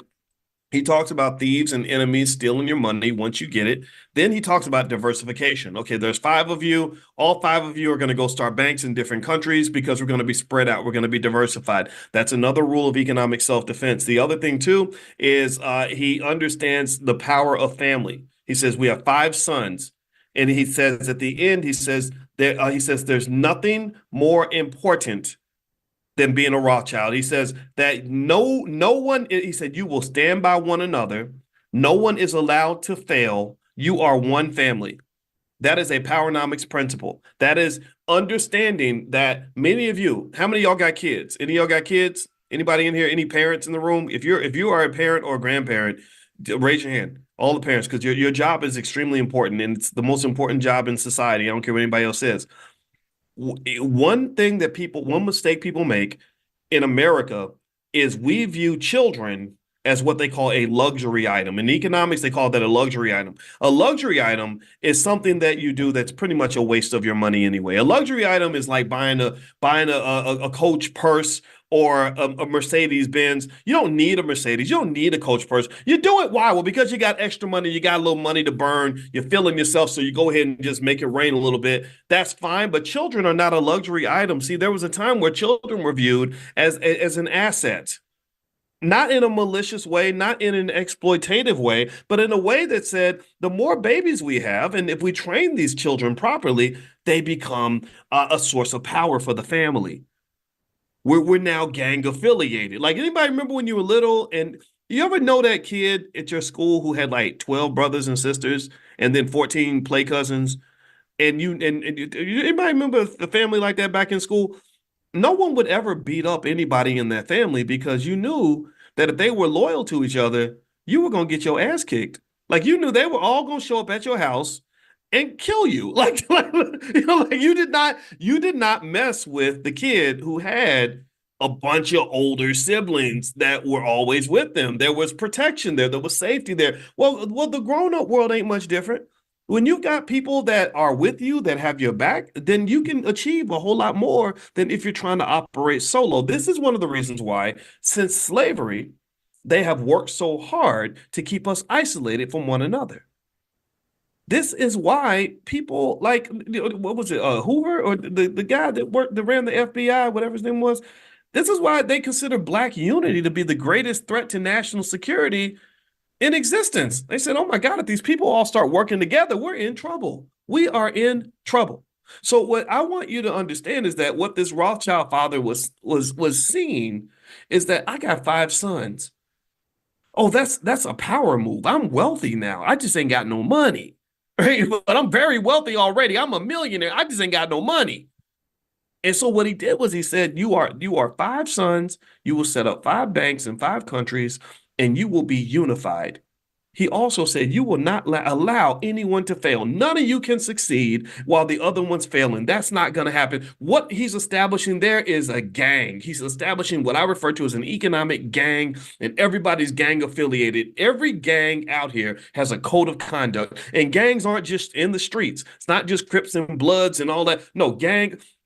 he talks about thieves and enemies stealing your money once you get it. Then he talks about diversification. Okay, there's five of you. All five of you are going to go start banks in different countries because we're going to be spread out. We're going to be diversified. That's another rule of economic self-defense. The other thing, too, is he understands the power of family. He says, we have five sons. And he says at the end, he says there's nothing more important than being a Rothschild. He says that no one, he said, you will stand by one another. No one is allowed to fail. You are one family. That is a powernomics principle. That is understanding that many of you, how many of y'all got kids? Any of y'all got kids? Anybody in here? Any parents in the room? If you are a parent or a grandparent, raise your hand. All the parents, because your job is extremely important and it's the most important job in society. I don't care what anybody else says. One mistake people make in America is we view children as what they call a luxury item. In economics, they call that a luxury item. A luxury item is something that you do that's pretty much a waste of your money anyway. A luxury item is like buying a Coach purse or a Mercedes Benz. You don't need a Mercedes. You don't need a Coach purse. You do it why? Well, because you got extra money, you got a little money to burn, you're feeling yourself, so you go ahead and just make it rain a little bit. That's fine, but children are not a luxury item. See, there was a time where children were viewed as an asset, not in a malicious way, not in an exploitative way, but in a way that said the more babies we have, and if we train these children properly, they become a source of power for the family. We're now gang affiliated. Like anybody remember when you were little and you ever know that kid at your school who had like 12 brothers and sisters and then 14 play cousins? Anybody remember the family like that back in school? No one would ever beat up anybody in that family because you knew that if they were loyal to each other, you were going to get your ass kicked. Like you knew they were all going to show up at your house and kill you. Like you did not mess with the kid who had a bunch of older siblings that were always with them. There was protection there. There was safety there. Well, the grown-up world ain't much different. When you've got people that are with you that have your back, then you can achieve a whole lot more than if you're trying to operate solo. This is one of the reasons why, since slavery, they have worked so hard to keep us isolated from one another. This is why people like what was it, Hoover or the guy that ran the FBI, whatever his name was. This is why they consider Black unity to be the greatest threat to national security in existence. They said, "Oh my God, if these people all start working together, we're in trouble. We are in trouble." So what I want you to understand is that what this Rothschild father was seeing is that I got five sons. Oh, that's a power move. I'm wealthy now. I just ain't got no money. Right? But I'm very wealthy already. I'm a millionaire. I just ain't got no money. And so what he did was he said, you are five sons, you will set up five banks in five countries, and you will be unified. He also said, you will not allow anyone to fail. None of you can succeed while the other one's failing. That's not going to happen. What he's establishing there is a gang. He's establishing what I refer to as an economic gang, and everybody's gang affiliated. Every gang out here has a code of conduct, and gangs aren't just in the streets. It's not just Crips and Bloods and all that. No,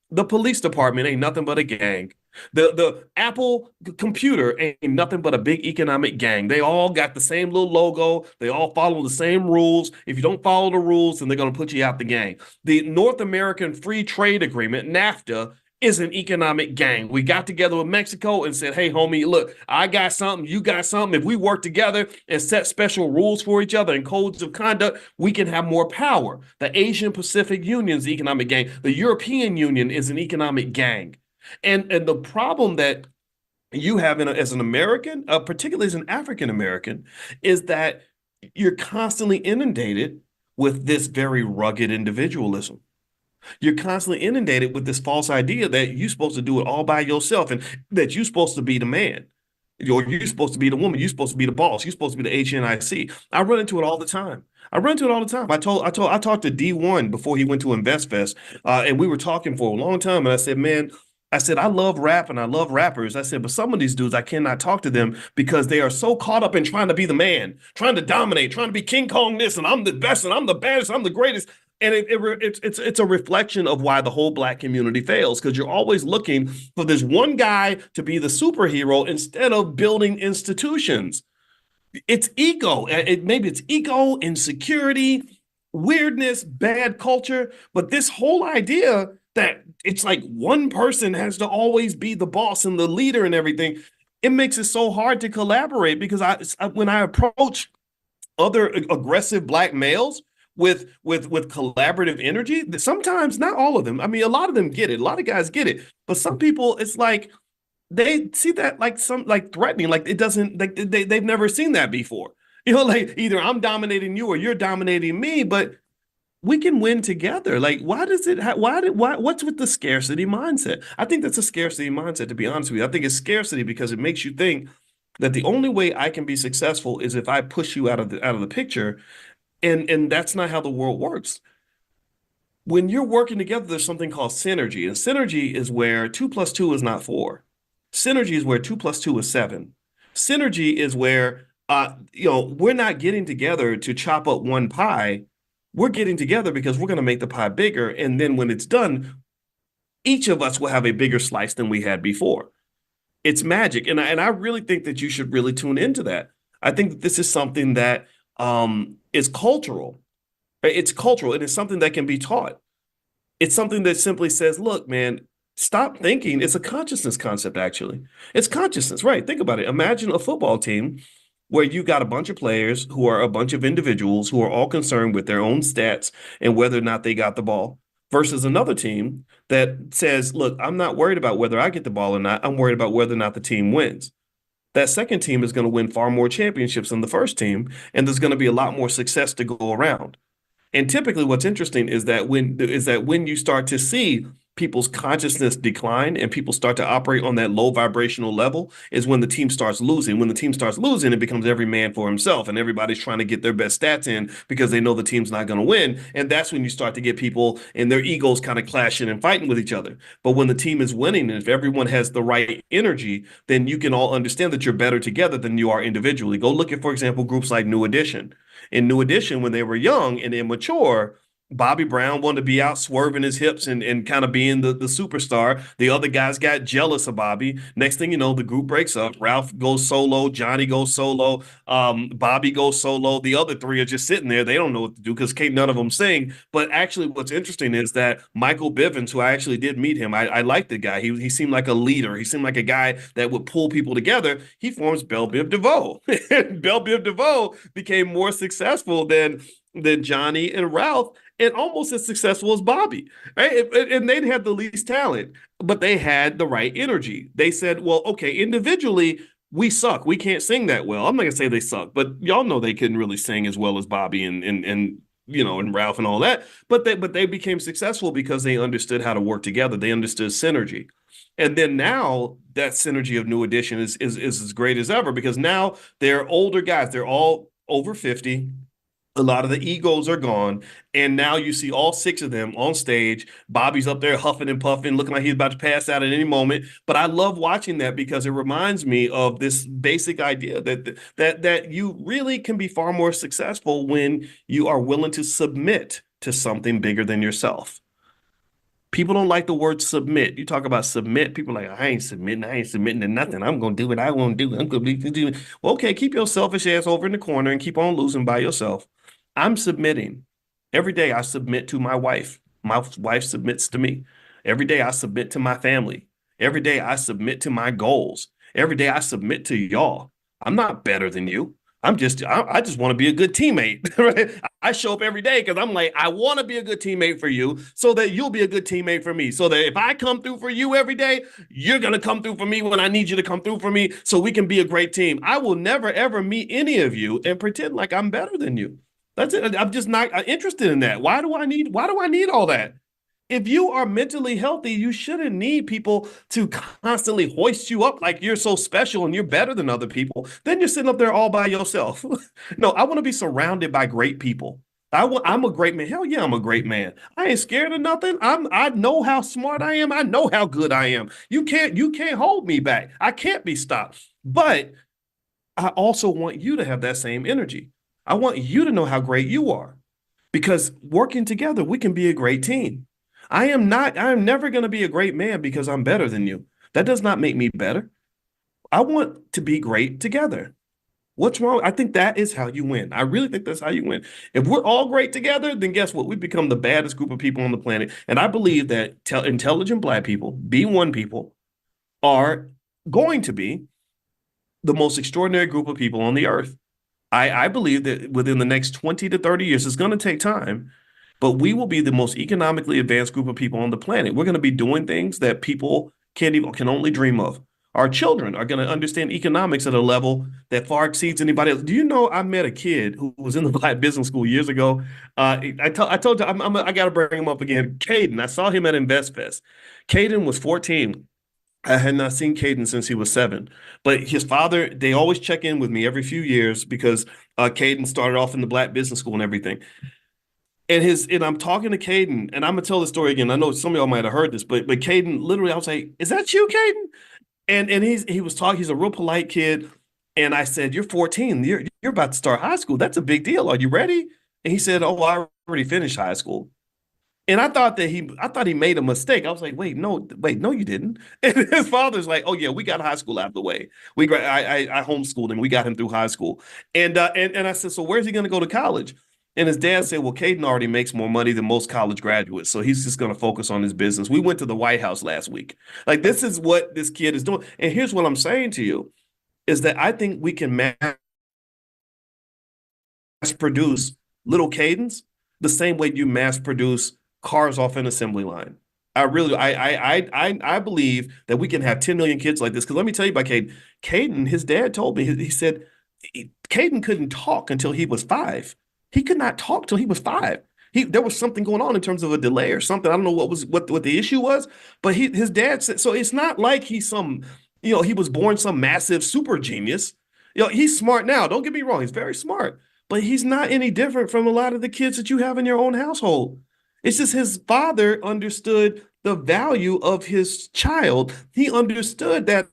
the police department ain't nothing but a gang. The Apple computer ain't nothing but a big economic gang. They all got the same little logo. They all follow the same rules. If you don't follow the rules, then they're going to put you out the gang. The North American Free Trade Agreement, NAFTA, is an economic gang. We got together with Mexico and said, hey, homie, look, I got something, you got something. If we work together and set special rules for each other and codes of conduct, we can have more power. The Asian Pacific Union is an economic gang. The European Union is an economic gang. And the problem that you have as an American, particularly as an African American, is that you're constantly inundated with this very rugged individualism. You're constantly inundated with this false idea that you're supposed to do it all by yourself and that you're supposed to be the man. Or you're supposed to be the woman. You're supposed to be the boss. You're supposed to be the HNIC. I run into it all the time. I run into it all the time. I talked to D1 before he went to InvestFest, and we were talking for a long time. And I said, man, I said, I love rap and I love rappers. I said, but some of these dudes, I cannot talk to them because they are so caught up in trying to be the man, trying to dominate, trying to be King Kong this, and I'm the best, and I'm the baddest, I'm the greatest. And it's a reflection of why the whole black community fails because you're always looking for this one guy to be the superhero instead of building institutions. It's ego. Maybe it's ego, insecurity, weirdness, bad culture, but this whole idea that it's like one person has to always be the boss and the leader and everything, it makes it so hard to collaborate because when I approach other aggressive black males with collaborative energy, sometimes not all of them. I mean, a lot of them get it. A lot of guys get it, but some people, it's like they see that like some like threatening, like it doesn't like they've never seen that before. You know, like either I'm dominating you or you're dominating me, but we can win together. Like, why does it? Why? What's with the scarcity mindset? I think that's a scarcity mindset. To be honest with you, I think it's scarcity because it makes you think that the only way I can be successful is if I push you out of the picture, and that's not how the world works. When you're working together, there's something called synergy, and synergy is where two plus two is not four. Synergy is where two plus two is seven. Synergy is where we're not getting together to chop up one pie. We're getting together because we're going to make the pie bigger, and then when it's done, each of us will have a bigger slice than we had before. It's magic, and I really think that you should really tune into that. I think that this is something that is cultural. Right? It's cultural. It is something that can be taught. It's something that simply says, look, man, stop thinking. It's a consciousness concept, actually. It's consciousness, right? Think about it. Imagine a football team where you got a bunch of players who are a bunch of individuals who are all concerned with their own stats and whether or not they got the ball versus another team that says, look, I'm not worried about whether I get the ball or not. I'm worried about whether or not the team wins. That second team is going to win far more championships than the first team, and there's going to be a lot more success to go around. And typically what's interesting is that when you start to see people's consciousness decline and people start to operate on that low vibrational level is when the team starts losing. When the team starts losing, it becomes every man for himself and everybody's trying to get their best stats in because they know the team's not going to win. And that's when you start to get people and their egos kind of clashing and fighting with each other. But when the team is winning and if everyone has the right energy, then you can all understand that you're better together than you are individually. Go look at, for example, groups like New Edition. In New Edition, when they were young and immature, Bobby Brown wanted to be out swerving his hips and kind of being the superstar. The other guys got jealous of Bobby. Next thing you know, the group breaks up. Ralph goes solo. Johnny goes solo. Bobby goes solo. The other three are just sitting there. They don't know what to do because can't none of them sing. But actually, what's interesting is that Michael Bivins, who I actually did meet him, I liked the guy. He seemed like a leader. He seemed like a guy that would pull people together. He forms Belle Biv DeVoe. Belle Biv DeVoe became more successful than Johnny and Ralph and almost as successful as Bobby, right? And they had the least talent, but they had the right energy. They said, well, okay, individually, we suck. We can't sing that well. I'm not gonna say they suck, but y'all know they couldn't really sing as well as Bobby and and Ralph and all that. But they became successful because they understood how to work together. They understood synergy. And then now that synergy of New Edition is as great as ever because now they're older guys. They're all over 50. A lot of the egos are gone. And now you see all six of them on stage. Bobby's up there huffing and puffing, looking like he's about to pass out at any moment. But I love watching that because it reminds me of this basic idea that you really can be far more successful when you are willing to submit to something bigger than yourself. People don't like the word submit. You talk about submit, people are like, I ain't submitting. I ain't submitting to nothing. I'm going to do what I want to do. I'm going to do it. Well, okay, keep your selfish ass over in the corner and keep on losing by yourself. I'm submitting. Every day I submit to my wife. My wife submits to me. Every day I submit to my family. Every day I submit to my goals. Every day I submit to y'all. I'm not better than you. I just want to be a good teammate. Right? I show up every day because I'm like, I want to be a good teammate for you so that you'll be a good teammate for me. So that if I come through for you every day, you're going to come through for me when I need you to come through for me so we can be a great team. I will never, ever meet any of you and pretend like I'm better than you. That's it. I'm just not interested in that. Why do I need all that? If you are mentally healthy, you shouldn't need people to constantly hoist you up like you're so special and you're better than other people. Then you're sitting up there all by yourself. No, I want to be surrounded by great people. I'm a great man. Hell yeah, I'm a great man. I ain't scared of nothing. I know how smart I am. I know how good I am. You can't hold me back. I can't be stopped. But I also want you to have that same energy. I want you to know how great you are because working together, we can be a great team. I am never going to be a great man because I'm better than you. That does not make me better. I want to be great together. What's wrong? I think that is how you win. I really think that's how you win. If we're all great together, then guess what? We become the baddest group of people on the planet. And I believe that intelligent Black people, B1 people, are going to be the most extraordinary group of people on the earth. I believe that within the next 20 to 30 years, it's going to take time, but we will be the most economically advanced group of people on the planet. We're going to be doing things that people can only dream of. Our children are going to understand economics at a level that far exceeds anybody else. Do you know I met a kid who was in the Black Business School years ago? I told you I got to bring him up again. Caden, I saw him at InvestFest. Caden was 14. I had not seen Caden since he was 7. But his father, they always check in with me every few years because Caden started off in the Black Business School and everything. And I'm talking to Caden, and I'm gonna tell the story again. I know some of y'all might have heard this, but Caden literally, I was like, "Is that you, Caden?" And he was talking. He's a real polite kid, and I said, "You're 14. You're about to start high school. That's a big deal. Are you ready?" And he said, "Oh, I already finished high school." And I thought he made a mistake. I was like, wait, no, you didn't. And his father's like, oh yeah, we got high school out of the way. I homeschooled him. We got him through high school. And I said, so where's he going to go to college? And his dad said, well, Caden already makes more money than most college graduates, so he's just going to focus on his business. We went to the White House last week. Like this is what this kid is doing. And here's what I'm saying to you is that I think we can produce little cadence the same way you mass produce cars off an assembly line. I believe that we can have 10 million kids like this. Because let me tell you about Caden. Caden, his dad told me, he said Caden couldn't talk until he was 5. He could not talk till he was 5. There was something going on in terms of a delay or something. I don't know what the issue was, but his dad said so. It's not like he's he was born some massive super genius. He's smart now. Don't get me wrong, he's very smart, but he's not any different from a lot of the kids that you have in your own household. It's just his father understood the value of his child. He understood that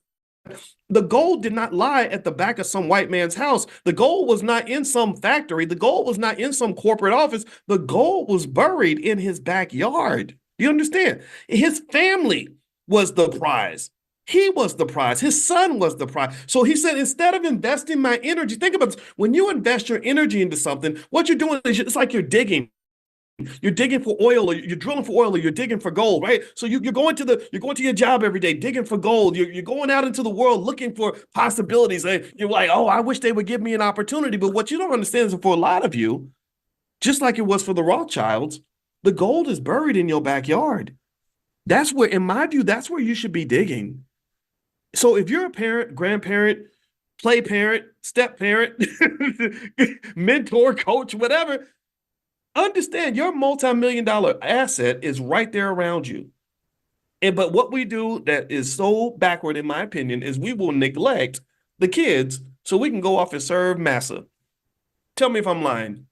the gold did not lie at the back of some white man's house. The gold was not in some factory. The gold was not in some corporate office. The gold was buried in his backyard. You understand? His family was the prize. He was the prize. His son was the prize. So he said, instead of investing my energy, think about this. When you invest your energy into something, what you're doing is it's like you're digging. You're digging for oil, or you're drilling for oil, or you're digging for gold, right? So you're going to your job every day, digging for gold. You're going out into the world looking for possibilities. And you're like, oh, I wish they would give me an opportunity. But what you don't understand is for a lot of you, just like it was for the Rothschilds, the gold is buried in your backyard. That's where, in my view, that's where you should be digging. So if you're a parent, grandparent, play parent, step parent, mentor, coach, whatever, understand your multi-million dollar asset is right there around you. But what we do that is so backward, in my opinion, is we will neglect the kids so we can go off and serve massa. Tell me if I'm lying.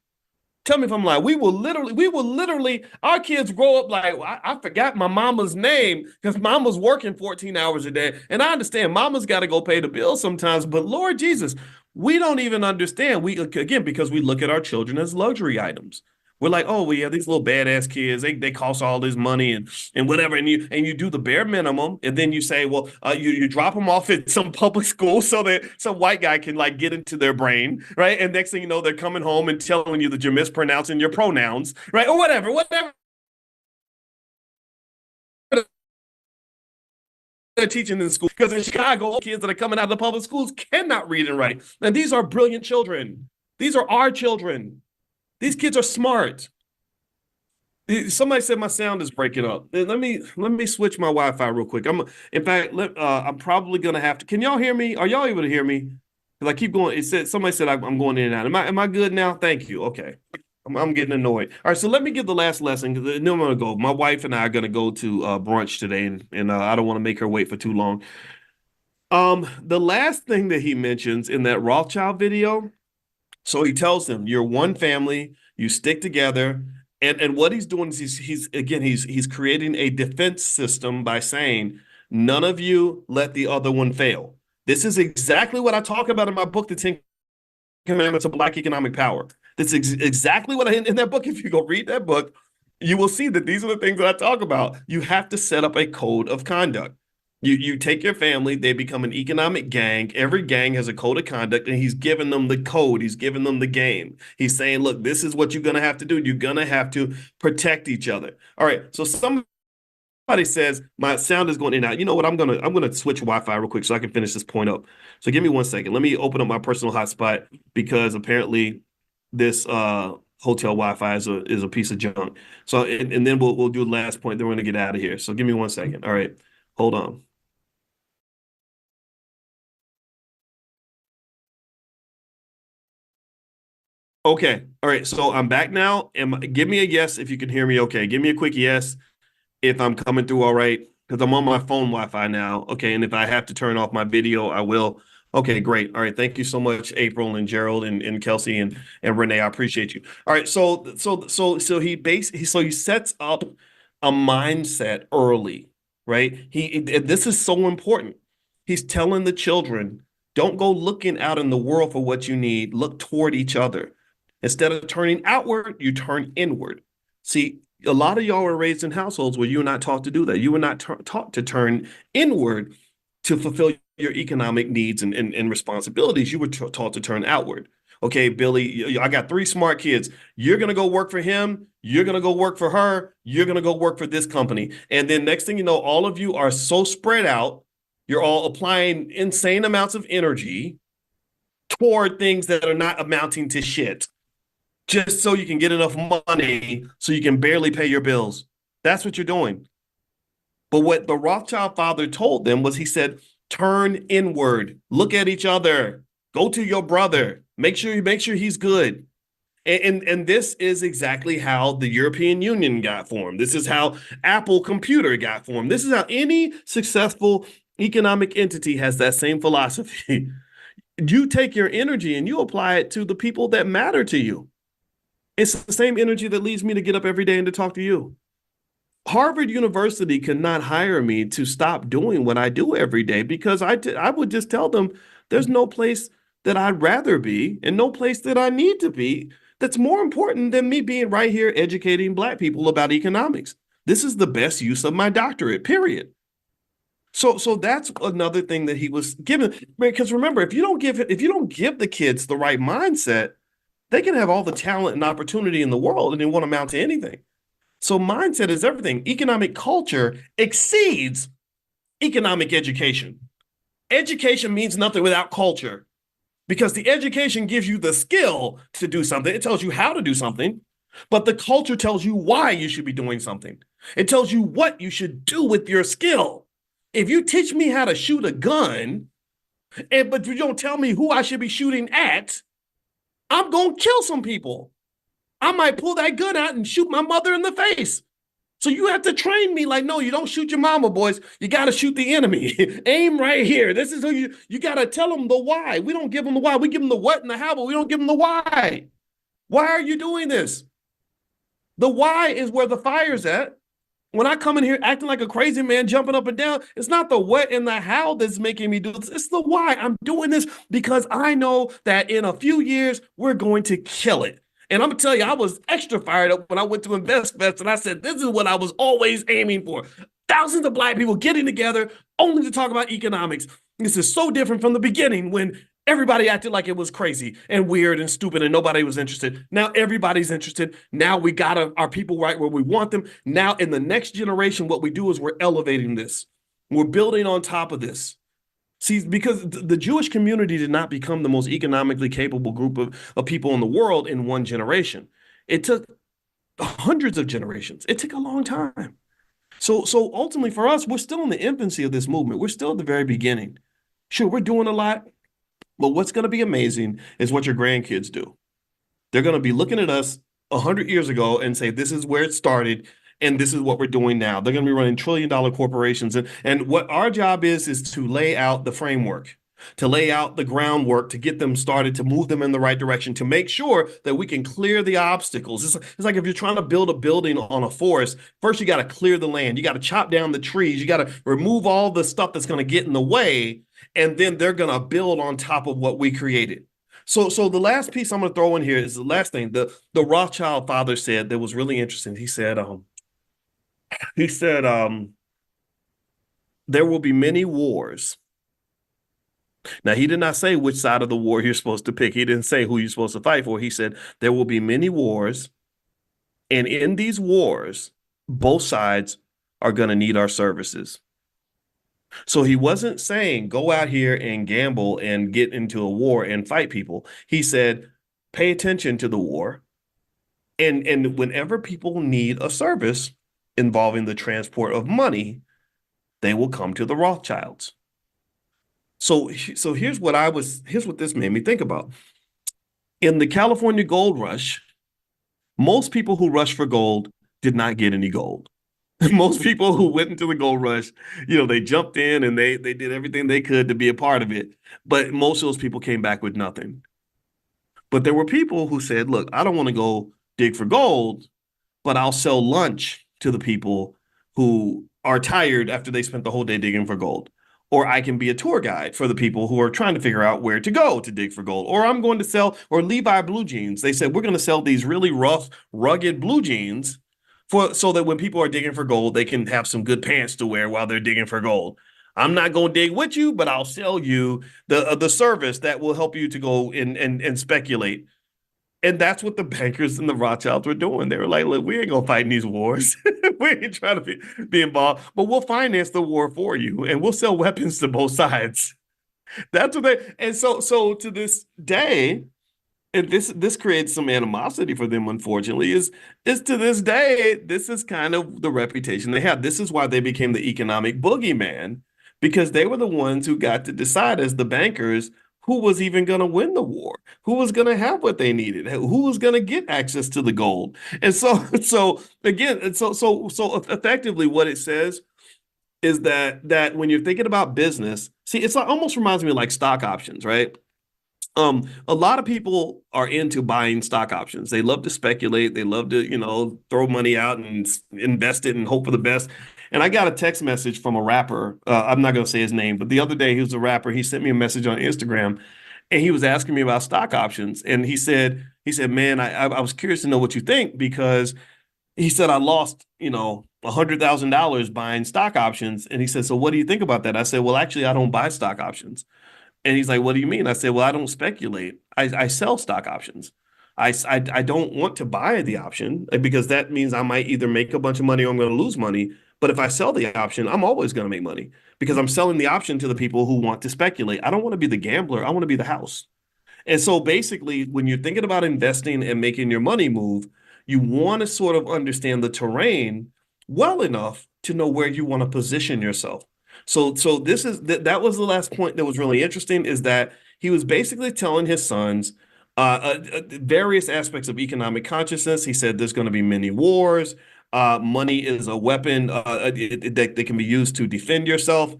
Tell me if I'm lying. We will literally, our kids grow up like, I forgot my mama's name because mama's working 14 hours a day. And I understand mama's got to go pay the bills sometimes, but Lord Jesus, we don't even understand. Again, because we look at our children as luxury items. We're like, oh, we have these little badass kids. They cost all this money and whatever, and you do the bare minimum, and then you say, well, you drop them off at some public school so that some white guy can like get into their brain, right? And next thing you know, they're coming home and telling you that you're mispronouncing your pronouns, right? Or whatever they're teaching in school. Because in Chicago, kids that are coming out of the public schools cannot read and write, and these are brilliant children. These are our children. These kids are smart. Somebody said my sound is breaking up. Let me switch my Wi-Fi real quick. I'm probably gonna have to. Can y'all hear me? Are y'all able to hear me? Because I keep going. Somebody said I'm going in and out. Am I good now? Thank you. Okay. I'm getting annoyed. All right, so let me give the last lesson because then I'm gonna go. My wife and I are gonna go to brunch today, and I don't want to make her wait for too long. The last thing that he mentions in that Rothschild video, so he tells them, "You're one family. You stick together." And what he's doing is he's again he's creating a defense system by saying, "None of you let the other one fail." This is exactly what I talk about in my book, The Ten Commandments of Black Economic Power. That's exactly what I in that book. If you go read that book, you will see that these are the things that I talk about. You have to set up a code of conduct. You take your family, they become an economic gang. Every gang has a code of conduct, and he's giving them the code. He's giving them the game. He's saying, look, this is what you're gonna have to do. You're gonna have to protect each other. All right. So somebody says my sound is going in and out. You know what? I'm gonna switch Wi-Fi real quick so I can finish this point up. So give me 1 second. Let me open up my personal hotspot because apparently this hotel Wi-Fi is a piece of junk. So and then we'll do the last point. Then we're gonna get out of here. So give me 1 second. All right, hold on. Okay. All right. So I'm back now. Give me a yes if you can hear me. Okay. Give me a quick yes if I'm coming through all right, because I'm on my phone Wi-Fi now. Okay, and if I have to turn off my video, I will. Okay, great. All right, thank you so much, April and Gerald and Kelsey and Renee. I appreciate you. All right, so he sets up a mindset early, right? This is so important. He's telling the children, don't go looking out in the world for what you need. Look toward each other. Instead of turning outward, you turn inward. See, a lot of y'all were raised in households where you were not taught to do that. You were not taught to turn inward to fulfill your economic needs and responsibilities. You were taught to turn outward. Okay, Billy, I got 3 smart kids. You're going to go work for him. You're going to go work for her. You're going to go work for this company. And then next thing you know, all of you are so spread out. You're all applying insane amounts of energy toward things that are not amounting to shit just so you can get enough money so you can barely pay your bills. That's what you're doing. But what the Rothschild father told them was he said, turn inward, look at each other, go to your brother, make sure he's good. And this is exactly how the European Union got formed. This is how Apple Computer got formed. This is how any successful economic entity has that same philosophy. You take your energy and you apply it to the people that matter to you. It's the same energy that leads me to get up every day and to talk to you. Harvard University could not hire me to stop doing what I do every day because I would just tell them there's no place that I'd rather be and no place that I need to be that's more important than me being right here educating Black people about economics. This is the best use of my doctorate, period. So that's another thing that he was given. Because remember, if you don't give the kids the right mindset, they can have all the talent and opportunity in the world and it won't amount to anything. So mindset is everything. Economic culture exceeds economic education. Education means nothing without culture because the education gives you the skill to do something. It tells you how to do something, but the culture tells you why you should be doing something. It tells you what you should do with your skill. If you teach me how to shoot a gun, but you don't tell me who I should be shooting at, I'm going to kill some people. I might pull that gun out and shoot my mother in the face. So you have to train me like, no, you don't shoot your mama, boys. You got to shoot the enemy. Aim right here. This is who you got to tell them the why. We don't give them the why. We give them the what and the how, but we don't give them the why. Why are you doing this? The why is where the fire's at. When I come in here acting like a crazy man, jumping up and down, it's not the what and the how that's making me do this. It's the why. I'm doing this because I know that in a few years, we're going to kill it. And I'm going to tell you, I was extra fired up when I went to InvestFest and I said, this is what I was always aiming for. Thousands of Black people getting together only to talk about economics. This is so different from the beginning when everybody acted like it was crazy and weird and stupid and nobody was interested. Now everybody's interested. Now we got our people right where we want them. Now in the next generation, what we do is we're elevating this. We're building on top of this. See, because the Jewish community did not become the most economically capable group of people in the world in one generation. It took hundreds of generations. It took a long time. So ultimately for us, we're still in the infancy of this movement. We're still at the very beginning. Sure, we're doing a lot, but what's going to be amazing is what your grandkids do. They're going to be looking at us 100 years ago and say, this is where it started and this is what we're doing now. They're going to be running trillion-dollar corporations. And what our job is to lay out the framework, to lay out the groundwork, to get them started, to move them in the right direction, to make sure that we can clear the obstacles. It's like if you're trying to build a building on a forest, first you got to clear the land. You got to chop down the trees. You got to remove all the stuff that's going to get in the way. And then they're going to build on top of what we created. So the last piece I'm going to throw in here is the last thing. The Rothschild father said that was really interesting. He said there will be many wars. Now, he did not say which side of the war you're supposed to pick. He didn't say who you're supposed to fight for. He said there will be many wars, and in these wars, both sides are going to need our services. So he wasn't saying go out here and gamble and get into a war and fight people. He said pay attention to the war, and whenever people need a service involving the transport of money, they will come to the Rothschilds. So here's what this made me think about. In the California gold rush, most people who rushed for gold did not get any gold. Most people who went into the gold rush, they jumped in and they did everything they could to be a part of it. But most of those people came back with nothing. But there were people who said, look, I don't want to go dig for gold, but I'll sell lunch to the people who are tired after they spent the whole day digging for gold. Or I can be a tour guide for the people who are trying to figure out where to go to dig for gold. Or I'm going to sell, or Levi blue jeans. They said, we're going to sell these really rough, rugged blue jeans so that when people are digging for gold, they can have some good pants to wear while they're digging for gold. I'm not going to dig with you, but I'll sell you the service that will help you to go and speculate. And that's what the bankers and the Rothschilds were doing. They were like, look, we ain't gonna fight in these wars. We ain't trying to be involved, but we'll finance the war for you and we'll sell weapons to both sides. That's what they and so to this day, and this creates some animosity for them, unfortunately, is to this day, this is kind of the reputation they have. This is why they became the economic boogeyman, because they were the ones who got to decide as the bankers who was even going to win the war, who was going to have what they needed, who was going to get access to the gold. And so again, so effectively what it says is that when you're thinking about business, see, it's like, almost reminds me of like stock options, right? A lot of people are into buying stock options. They love to speculate. They love to, throw money out and invest it and hope for the best. And I got a text message from a rapper. I'm not going to say his name, but the other day he was a rapper. He sent me a message on Instagram, and he was asking me about stock options. And he said, man, I was curious to know what you think, because he said I lost, $100,000 buying stock options. And he said, so what do you think about that? I said, well, actually, I don't buy stock options. And he's like, what do you mean? I said, well, I don't speculate. I sell stock options. I don't want to buy the option because that means I might either make a bunch of money or I'm going to lose money. But if I sell the option, I'm always going to make money because I'm selling the option to the people who want to speculate. I don't want to be the gambler. I want to be the house. And so basically, when you're thinking about investing and making your money move, you want to sort of understand the terrain well enough to know where you want to position yourself. So this is that was the last point that was really interesting, is that he was basically telling his sons various aspects of economic consciousness. He said there's going to be many wars. Money is a weapon that can be used to defend yourself.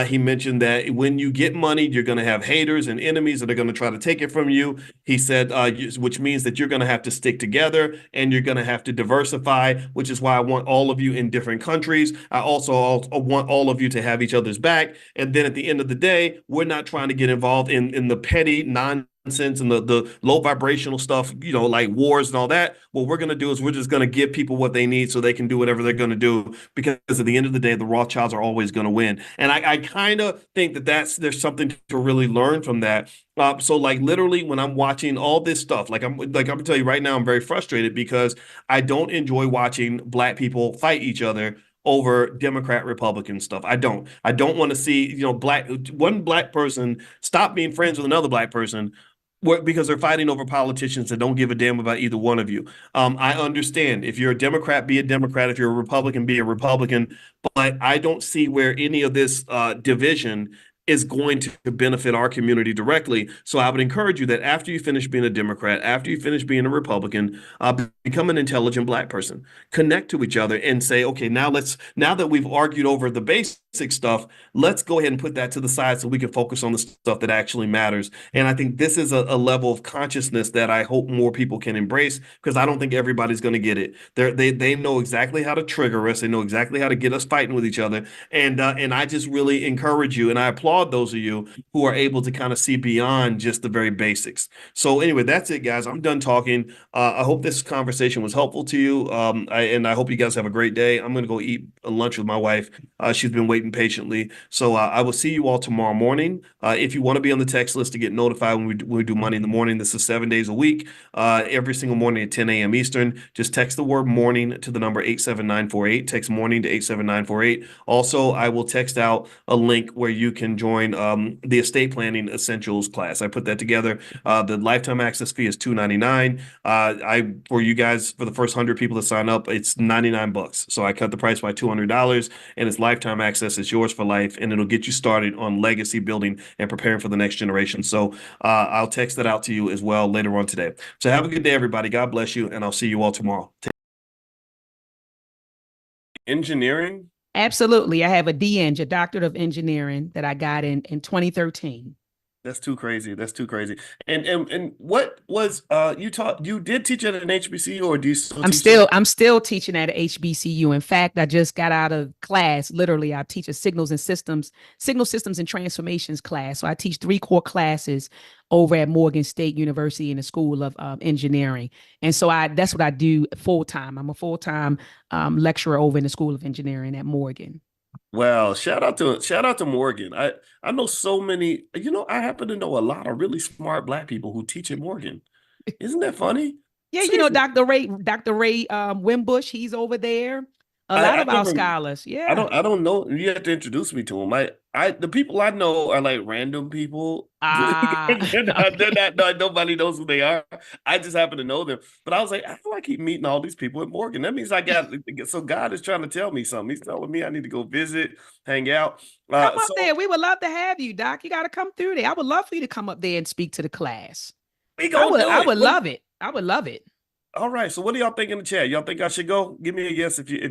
He mentioned that when you get money, you're going to have haters and enemies that are going to try to take it from you. He said, which means that you're going to have to stick together and you're going to have to diversify, which is why I want all of you in different countries. I also want all of you to have each other's back. And then at the end of the day, we're not trying to get involved in the petty, nonsense and the low vibrational stuff, like wars and all that. What we're going to do is we're just going to give people what they need so they can do whatever they're going to do, because at the end of the day, the Rothschilds are always going to win. And I kind of think that there's something to really learn from that. So like literally when I'm watching all this stuff, I'm gonna tell you right now, I'm very frustrated because I don't enjoy watching Black people fight each other over Democrat Republican stuff. I don't want to see, one Black person stop being friends with another Black person because they're fighting over politicians that don't give a damn about either one of you. I understand if you're a Democrat, be a Democrat. If you're a Republican, be a Republican. But I don't see where any of this division is going to benefit our community directly. So I would encourage you that after you finish being a Democrat, after you finish being a Republican, become an intelligent Black person. Connect to each other and say, okay, now that we've argued over the basic stuff, let's go ahead and put that to the side so we can focus on the stuff that actually matters. And I think this is a level of consciousness that I hope more people can embrace, because I don't think everybody's going to get it. They know exactly how to trigger us. They know exactly how to get us fighting with each other. And I just really encourage you, and I applaud those of you who are able to kind of see beyond just the very basics. So anyway, that's it, guys. I'm done talking. I hope this conversation was helpful to you, and I hope you guys have a great day. I'm going to go eat lunch with my wife. She's been waiting patiently. So I will see you all tomorrow morning. If you want to be on the text list to get notified when we do Money in the Morning, this is 7 days a week, every single morning at 10 a.m. Eastern. Just text the word morning to the number 87948. Text morning to 87948. Also, I will text out a link where you can join the estate planning essentials class. I put that together. The lifetime access fee is $299. For you guys, for the first 100 people to sign up, it's $99. So I cut the price by $200, and it's lifetime access. It's yours for life, and it'll get you started on legacy building and preparing for the next generation. So I'll text that out to you as well later on today. So have a good day, everybody. God bless you, and I'll see you all tomorrow. Engineering. Absolutely. I have a DEng, a doctorate of engineering, that I got in 2013. That's too crazy. That's too crazy. And what was you did teach at an HBCU, or do you still teach there? I'm still teaching at HBCU. In fact, I just got out of class. Literally, I teach a signal systems and transformations class. So I teach 3 core classes over at Morgan State University in the School of Engineering. And so that's what I do full time. I'm a full-time lecturer over in the School of Engineering at Morgan. Well, shout out to Morgan. I know so many, I happen to know a lot of really smart Black people who teach at Morgan. Isn't that funny? Yeah, Seriously. Dr. Ray Wimbush, he's over there. A lot I of our never scholars. Yeah. I don't know. You have to introduce me to them. The people I know are like random people. They're Okay. not, no, nobody knows who they are. I just happen to know them. But I was like, I feel like keep meeting all these people at Morgan. That means I got, so God is trying to tell me something. He's telling me I need to go visit, hang out. Come up So there. We would love to have you, Doc. You got to come through there. I would love for you to come up there and speak to the class. we gonna do I it. would love it. I would love it. All right. So what do y'all think in the chat? Y'all think I should go? Give me a yes if you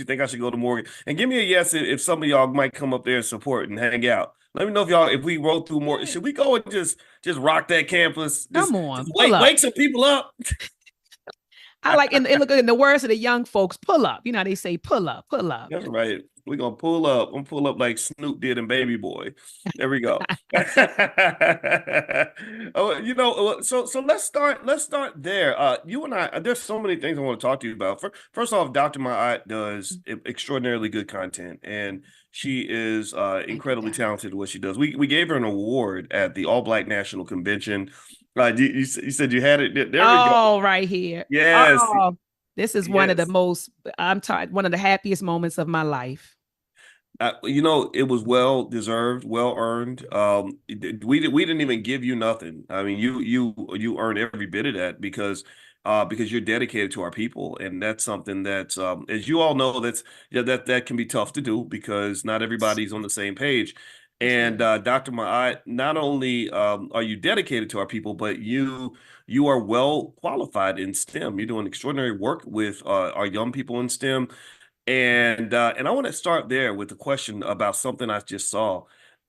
think I should go to Morgan, and give me a yes if some of y'all might come up there and support and hang out. Let me know if we roll through more. Yeah. Should we go and just rock that campus? Come Just on, pull up. wake some people up. I like and look in the words of the young folks, pull up. You know, they say pull up, pull up. That's right. We're gonna pull up. I'm pull up like Snoop did in Baby Boy. There we go. Oh, so let's start there. You and I, there's so many things I want to talk to you about. First off, Dr. Ma'at does extraordinarily good content, and she is Thank you, incredibly Doc. talented at what she does. We gave her an award at the All Black National Convention. You said you had it. There we go. Oh, right here. Yes, Oh, this is one of the yes. most, one of the happiest moments of my life. It was well deserved, well earned. We didn't even give you nothing. I mean, you earned every bit of that because you're dedicated to our people, and that's something that's as you all know, that can be tough to do because not everybody's on the same page. Yes, it And is. Dr. Ma'at, not only are you dedicated to our people, but you are well qualified in STEM. You're doing extraordinary work with our young people in STEM. And I want to start there with a question about something I just saw.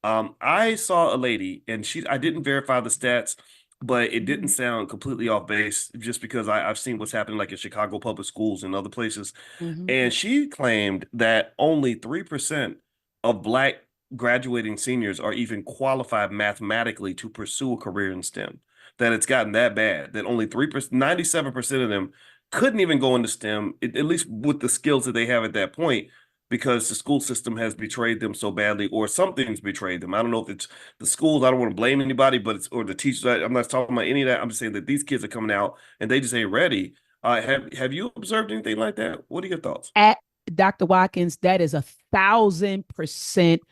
I saw a lady, and I didn't verify the stats, but it didn't Mhm. sound completely off base just because I've seen what's happening like in Chicago public schools and other places. Mhm. And she claimed that only 3% of Black graduating seniors are even qualified mathematically to pursue a career in STEM. That it's gotten that bad, that only 3%, 97% of them couldn't even go into STEM, at least with the skills that they have at that point, because the school system has betrayed them so badly, or something's betrayed them. I don't know if it's the schools. I don't want to blame anybody, but it's or the teachers. I'm not talking about any of that. I'm just saying that these kids are coming out and they just ain't ready. Have you observed anything like that? What are your thoughts? At Dr. Watkins, that is 1,000%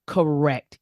correct.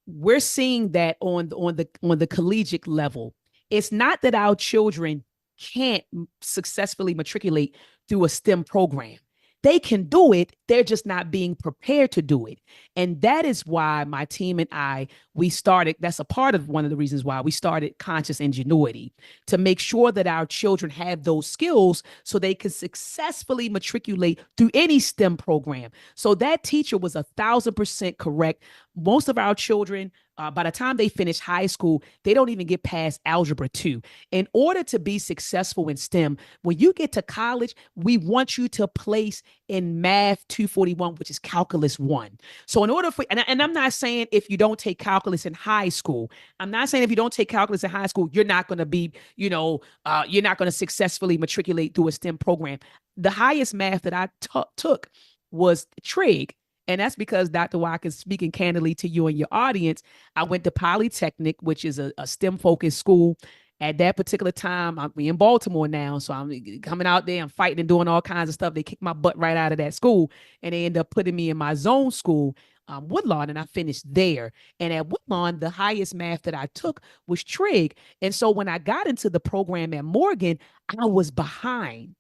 We're seeing that on the collegiate level. It's not that our children can't successfully matriculate through a STEM program. They can do it. They're just not being prepared to do it. And that is why my team and I, we started, that's a part of one of the reasons why we started Conscious Ingenuity, to make sure that our children have those skills so they can successfully matriculate through any STEM program. So that teacher was 1,000% correct. Most of our children, by the time they finish high school, they don't even get past algebra 2. In order to be successful in STEM, when you get to college, we want you to place in math 241, which is calculus 1. So in order for, and I'm not saying if you don't take calculus in high school, I'm not saying if you don't take calculus in high school, you're not going to be, you're not going to successfully matriculate through a STEM program. The highest math that I took was trig. And that's because Dr. Watkins, speaking candidly to you and your audience, I went to Polytechnic, which is a STEM focused school. At that particular time, I'm in Baltimore now. So I'm coming out there and fighting and doing all kinds of stuff. They kicked my butt right out of that school. And they ended up putting me in my zone school, Woodlawn, and I finished there. And at Woodlawn, the highest math that I took was trig. And so when I got into the program at Morgan, I was behind,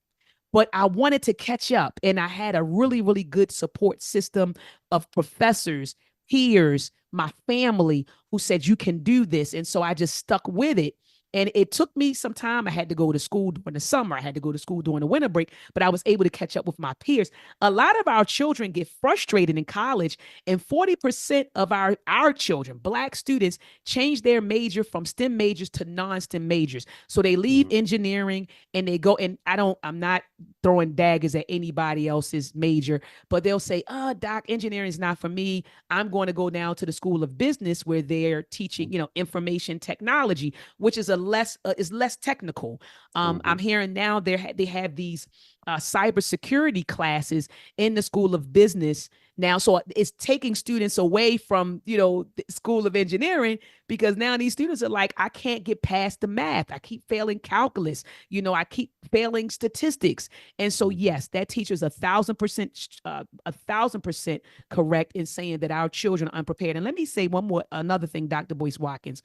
but I wanted to catch up. And I had a really, really good support system of professors, peers, my family who said, you can do this. And so I just stuck with it. And it took me some time. I had to go to school during the summer. I had to go to school during the winter break, but I was able to catch up with my peers. A lot of our children get frustrated in college, and 40% of our children, Black students, change their major from STEM majors to non-STEM majors. So they leave engineering and they go, and I'm not throwing daggers at anybody else's major, but they'll say, oh, doc, engineering is not for me. I'm going to go down to the School of Business where they're teaching, information technology, which is is less technical. I'm hearing now they have these cybersecurity classes in the School of Business now. So it's taking students away from, the School of Engineering, because now these students are like, I can't get past the math. I keep failing calculus. I keep failing statistics. And so, yes, that teacher's 1,000% correct in saying that our children are unprepared. And let me say another thing, Dr. Boyce Watkins: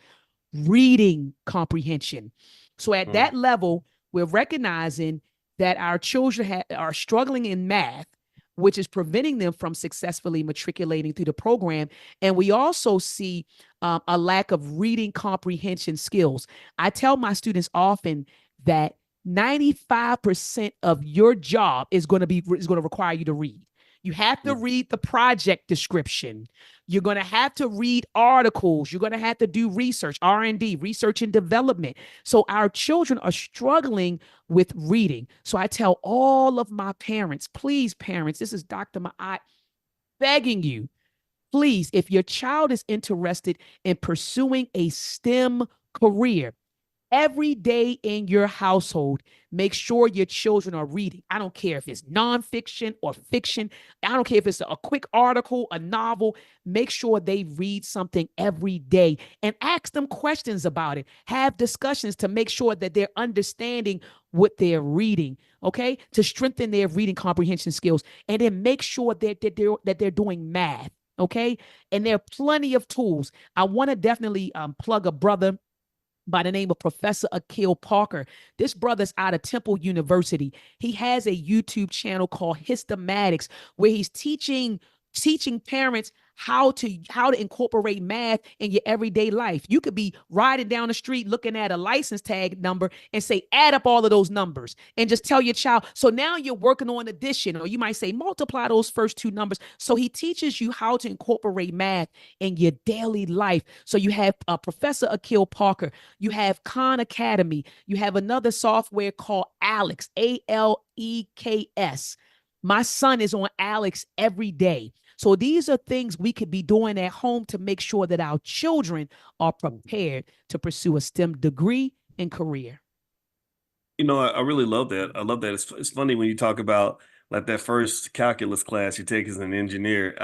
reading comprehension. So at that level, we're recognizing that our children are struggling in math, which is preventing them from successfully matriculating through the program. And we also see a lack of reading comprehension skills. I tell my students often that 95% of your job is going to require you to read. You have to read the project description. You're going to have to read articles. You're going to have to do research, R&D, research and development. So our children are struggling with reading. So I tell all of my parents, please, parents, this is Dr. Ma'at begging you, please, if your child is interested in pursuing a STEM career, every day in your household, make sure your children are reading. I don't care if it's nonfiction or fiction. I don't care if it's a quick article, a novel. Make sure they read something every day and ask them questions about it. Have discussions to make sure that they're understanding what they're reading, okay? To strengthen their reading comprehension skills. And then make sure that they're doing math, okay? And there are plenty of tools. I want to definitely plug a brother by the name of Professor Akil Parker. This brother's out of Temple University. He has a YouTube channel called Histomatics, where he's teaching parents how to incorporate math in your everyday life. You could be riding down the street looking at a license tag number and say, add up all of those numbers, and just tell your child. So now you're working on addition, or you might say multiply those first two numbers. So he teaches you how to incorporate math in your daily life. So you have Professor Akil Parker, you have Khan Academy, you have another software called Alex, Aleks. My son is on Alex every day. So these are things we could be doing at home to make sure that our children are prepared to pursue a STEM degree and career. I really love that. I love that. It's funny when you talk about like that first calculus class you take as an engineer.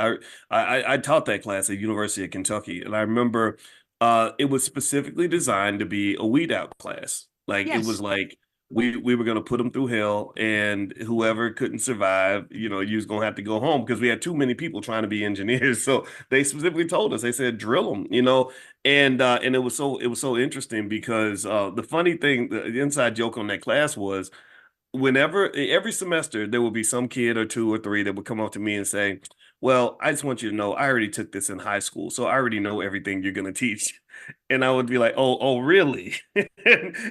I taught that class at University of Kentucky, and I remember it was specifically designed to be a weed out class. Like it was Yes. like we were going to put them through hell, and whoever couldn't survive, you was going to have to go home because we had too many people trying to be engineers. So they specifically told us, they said drill them. And it was so interesting because the funny thing, the inside joke on that class was whenever every semester there will be some kid or two or three that would come up to me and say, "Well, I just want you to know I already took this in high school, so I already know everything you're going to teach." And I would be like, "Oh, really?"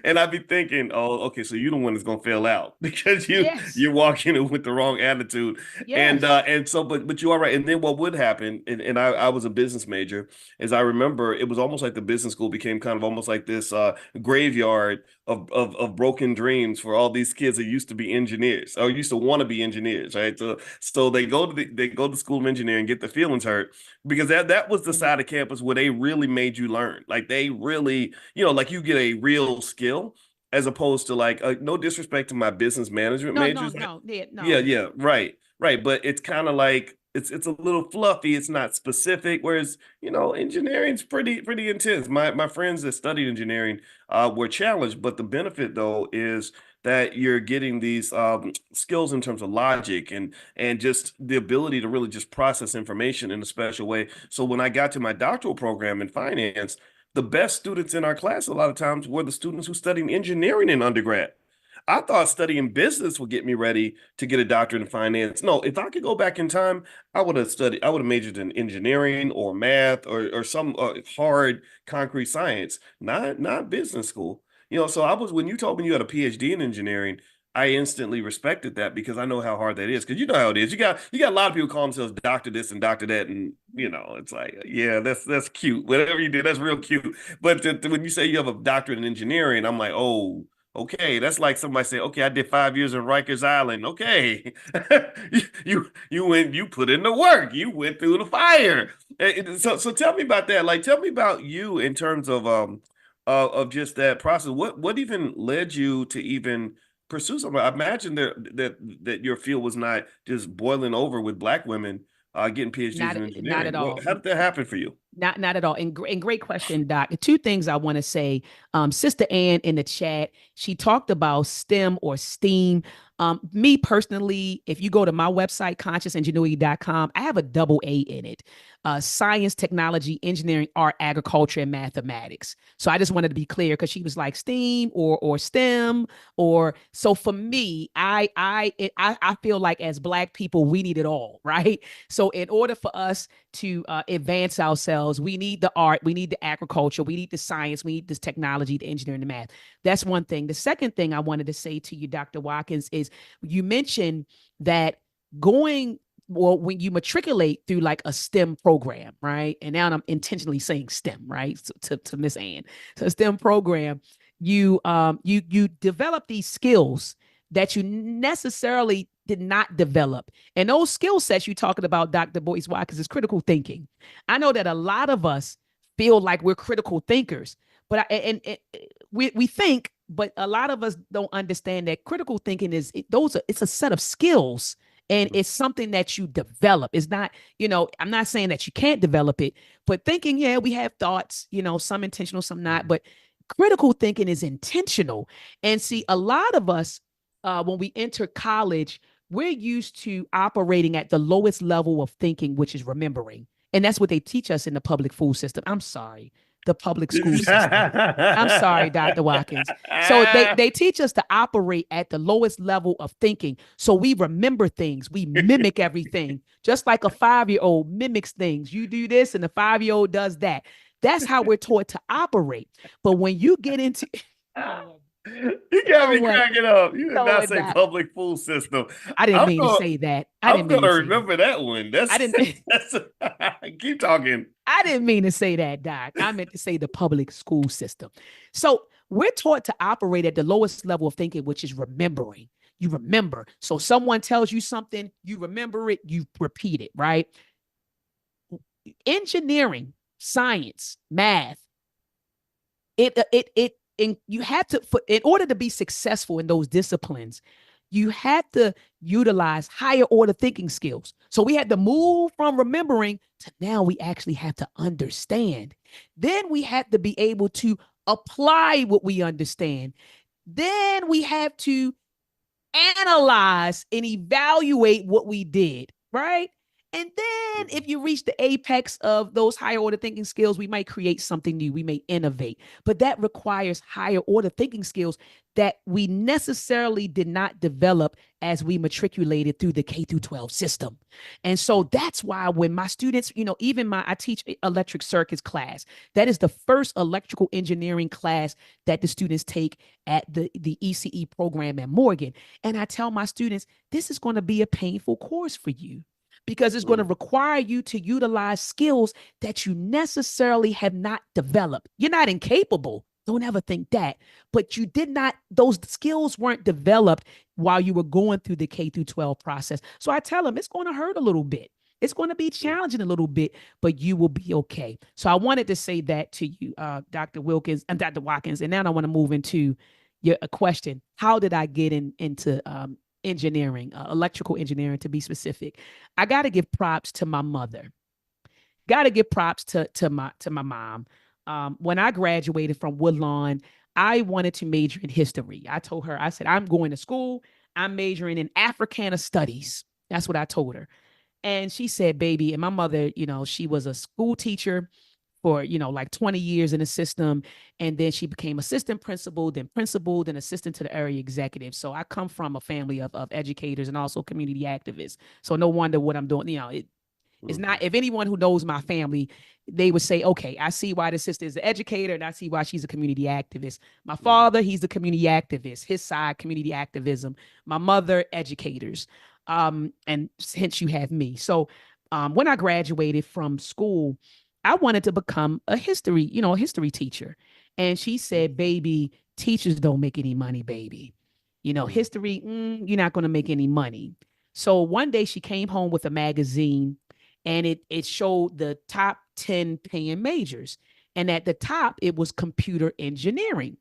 And I'd be thinking, "Oh, okay, so you're the one that's going to fail out because Yes. you're walking in with the wrong attitude." Yes. And so but you are right. And then what would happen, and I was a business major, is I remember it was almost like the business school became kind of almost like this graveyard of broken dreams for all these kids that used to be engineers or used to want to be engineers, right? So they go to school of engineering, get their feelings hurt because that was the Mhm. side of campus where they really made you learn. Like they really, like you get a real skill as opposed to like no disrespect to my business management No, no, majors. no, yeah, Yeah, no. yeah, right, right. But it's kind of like it's a little fluffy. It's not specific. Whereas engineering's pretty intense. My friends that studied engineering were challenged, but the benefit though is that you're getting these skills in terms of logic and just the ability to really just process information in a special way. So when I got to my doctoral program in finance, the best students in our class a lot of times were the students who studied engineering in undergrad. I thought studying business would get me ready to get a doctorate in finance. No, if I could go back in time, I would have majored in engineering or math or some hard concrete science, not business school. So when you told me you had a PhD in engineering, I instantly respected that because I know how hard that is. Because you know how it is. You got a lot of people call themselves doctor this and doctor that, and it's like, yeah, that's cute. Whatever you do, that's real cute. But when you say you have a doctorate in engineering, I'm like, oh. Okay, that's like somebody say, "Okay, I did 5 years in Rikers Island." Okay, you put in the work. You went through the fire. So tell me about that. Like, tell me about you in terms of just that process. What even led you to even pursue something? I imagine that your field was not just boiling over with Black women getting PhDs in Not at engineering. all. How did that happen for you? Not at all. And great question, Doc. Two things I want to say. Sister Ann in the chat, she talked about STEM or STEAM. Me personally, if you go to my website, consciousingenuity.com, I have a double A in it. Science, technology, engineering, art, agriculture, and mathematics. So I just wanted to be clear because she was like STEAM or STEM or so for me, I feel like as Black people, we need it all, right? So in order for us to advance ourselves, we need the art, we need the agriculture, we need the science, we need this technology, the engineering, the math. That's one thing. The second thing I wanted to say to you, Dr. Watkins, is you mentioned that going well when you matriculate through like a STEM program, right? And now I'm intentionally saying STEM, right? So, to Miss Ann, so STEM program, you develop these skills that you necessarily did not develop. And those skill sets you're talking about, Dr. Boyce Watkins, is critical thinking. I know that a lot of us feel like we're critical thinkers, but we think, but a lot of us don't understand that critical thinking it's a set of skills and it's something that you develop. It's not, I'm not saying that you can't develop it, but thinking, yeah, we have thoughts, some intentional, some not, but critical thinking is intentional. And see, a lot of us, when we enter college, we're used to operating at the lowest level of thinking, which is remembering. And that's what they teach us in the public school system. I'm sorry, the public school system. I'm sorry, Dr. Watkins. So they teach us to operate at the lowest level of thinking. So we remember things, we mimic everything, just like a 5-year-old mimics things. You do this, and the 5-year-old does that. That's how we're taught to operate. But when you get into You you got know me what, cracking up. You you did know not what, say Doc? public food system. I didn't I'm mean to going. say that. I I'm didn't mean gonna to say that. remember that one. I That's didn't. that's. Keep talking. I didn't mean to say that, Doc. I meant to say the public school system. So we're taught to operate at the lowest level of thinking, which is remembering. You remember. So someone tells you something, you remember it, you repeat it, right? Engineering, science, math, and you had to, in order to be successful in those disciplines, you had to utilize higher order thinking skills. So we had to move from remembering to now we actually have to understand. Then we had to be able to apply what we understand. Then we have to analyze and evaluate what we did, right? And then Mhm. if you reach the apex of those higher order thinking skills, we might create something new. We may innovate, but that requires higher order thinking skills that we necessarily did not develop as we matriculated through the K through 12 system. And so that's why when my students, even I teach electric circuits class. That is the first electrical engineering class that the students take at the ECE program at Morgan. And I tell my students, this is going to be a painful course for you because it's going to Mhm. require you to utilize skills that you necessarily have not developed. You're not incapable. Don't ever think that. But you did not, those skills weren't developed while you were going through the K through 12 process. So I tell them it's going to hurt a little bit. It's going to be challenging a little bit, but you will be okay. So I wanted to say that to you, Dr. Wilkins and Dr. Watkins. And now I want to move into your a question. How did I get into engineering, electrical engineering to be specific? I got to give props to my mother. Got to give props to my mom. When I graduated from Woodlawn, I wanted to major in history. I told her, I said, I'm going to school. I'm majoring in Africana studies. That's what I told her. And she said, baby, and my mother, she was a school teacher for, like 20 years in the system. And then she became assistant principal, then assistant to the area executive. So I come from a family of educators and also community activists. So no wonder what I'm doing, it's not, Mhm. if anyone who knows my family, they would say, okay, I see why the sister is an educator and I see why she's a community activist. My Mhm. father, he's a community activist, his side, community activism. My mother, educators. And hence you have me. So when I graduated from school, I wanted to become a history teacher. And she said, baby, teachers don't make any money, baby. Mhm. History, you're not going to make any money. So one day she came home with a magazine and it showed the top 10 paying majors. And at the top, it was computer engineering.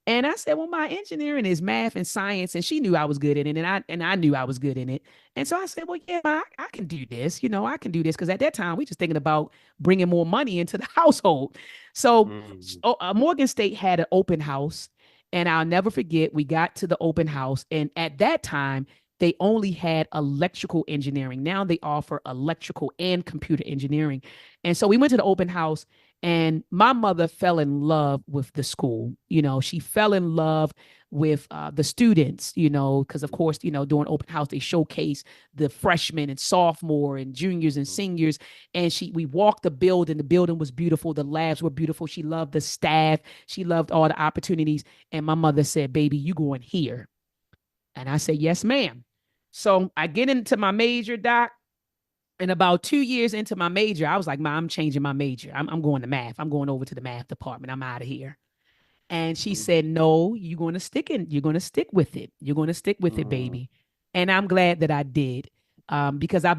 And I said, well, my engineering is math and science. And she knew I was good in it. And I knew I was good in it. And so I said, well, yeah, I can do this. I can do this. Because at that time, we just thinking about bringing more money into the household. So Mhm. Morgan State had an open house. And I'll never forget, we got to the open house. And at that time, they only had electrical engineering. Now they offer electrical and computer engineering. And so we went to the open house and my mother fell in love with the school. She fell in love with the students, because of course, during open house, they showcase the freshmen and sophomore and juniors and Mhm. seniors. And we walked the building. The building was beautiful. The labs were beautiful. She loved the staff. She loved all the opportunities. And my mother said, baby, you going here. And I said, yes, ma'am. So I get into my major, doc. And about 2 years into my major, I was like, Mom, I'm changing my major. I'm going to math. I'm going over to the math department. I'm out of here. And she Mhm. said, no, you're going to stick with it. You're going to stick with it, Mhm. baby. And I'm glad that I did. Because I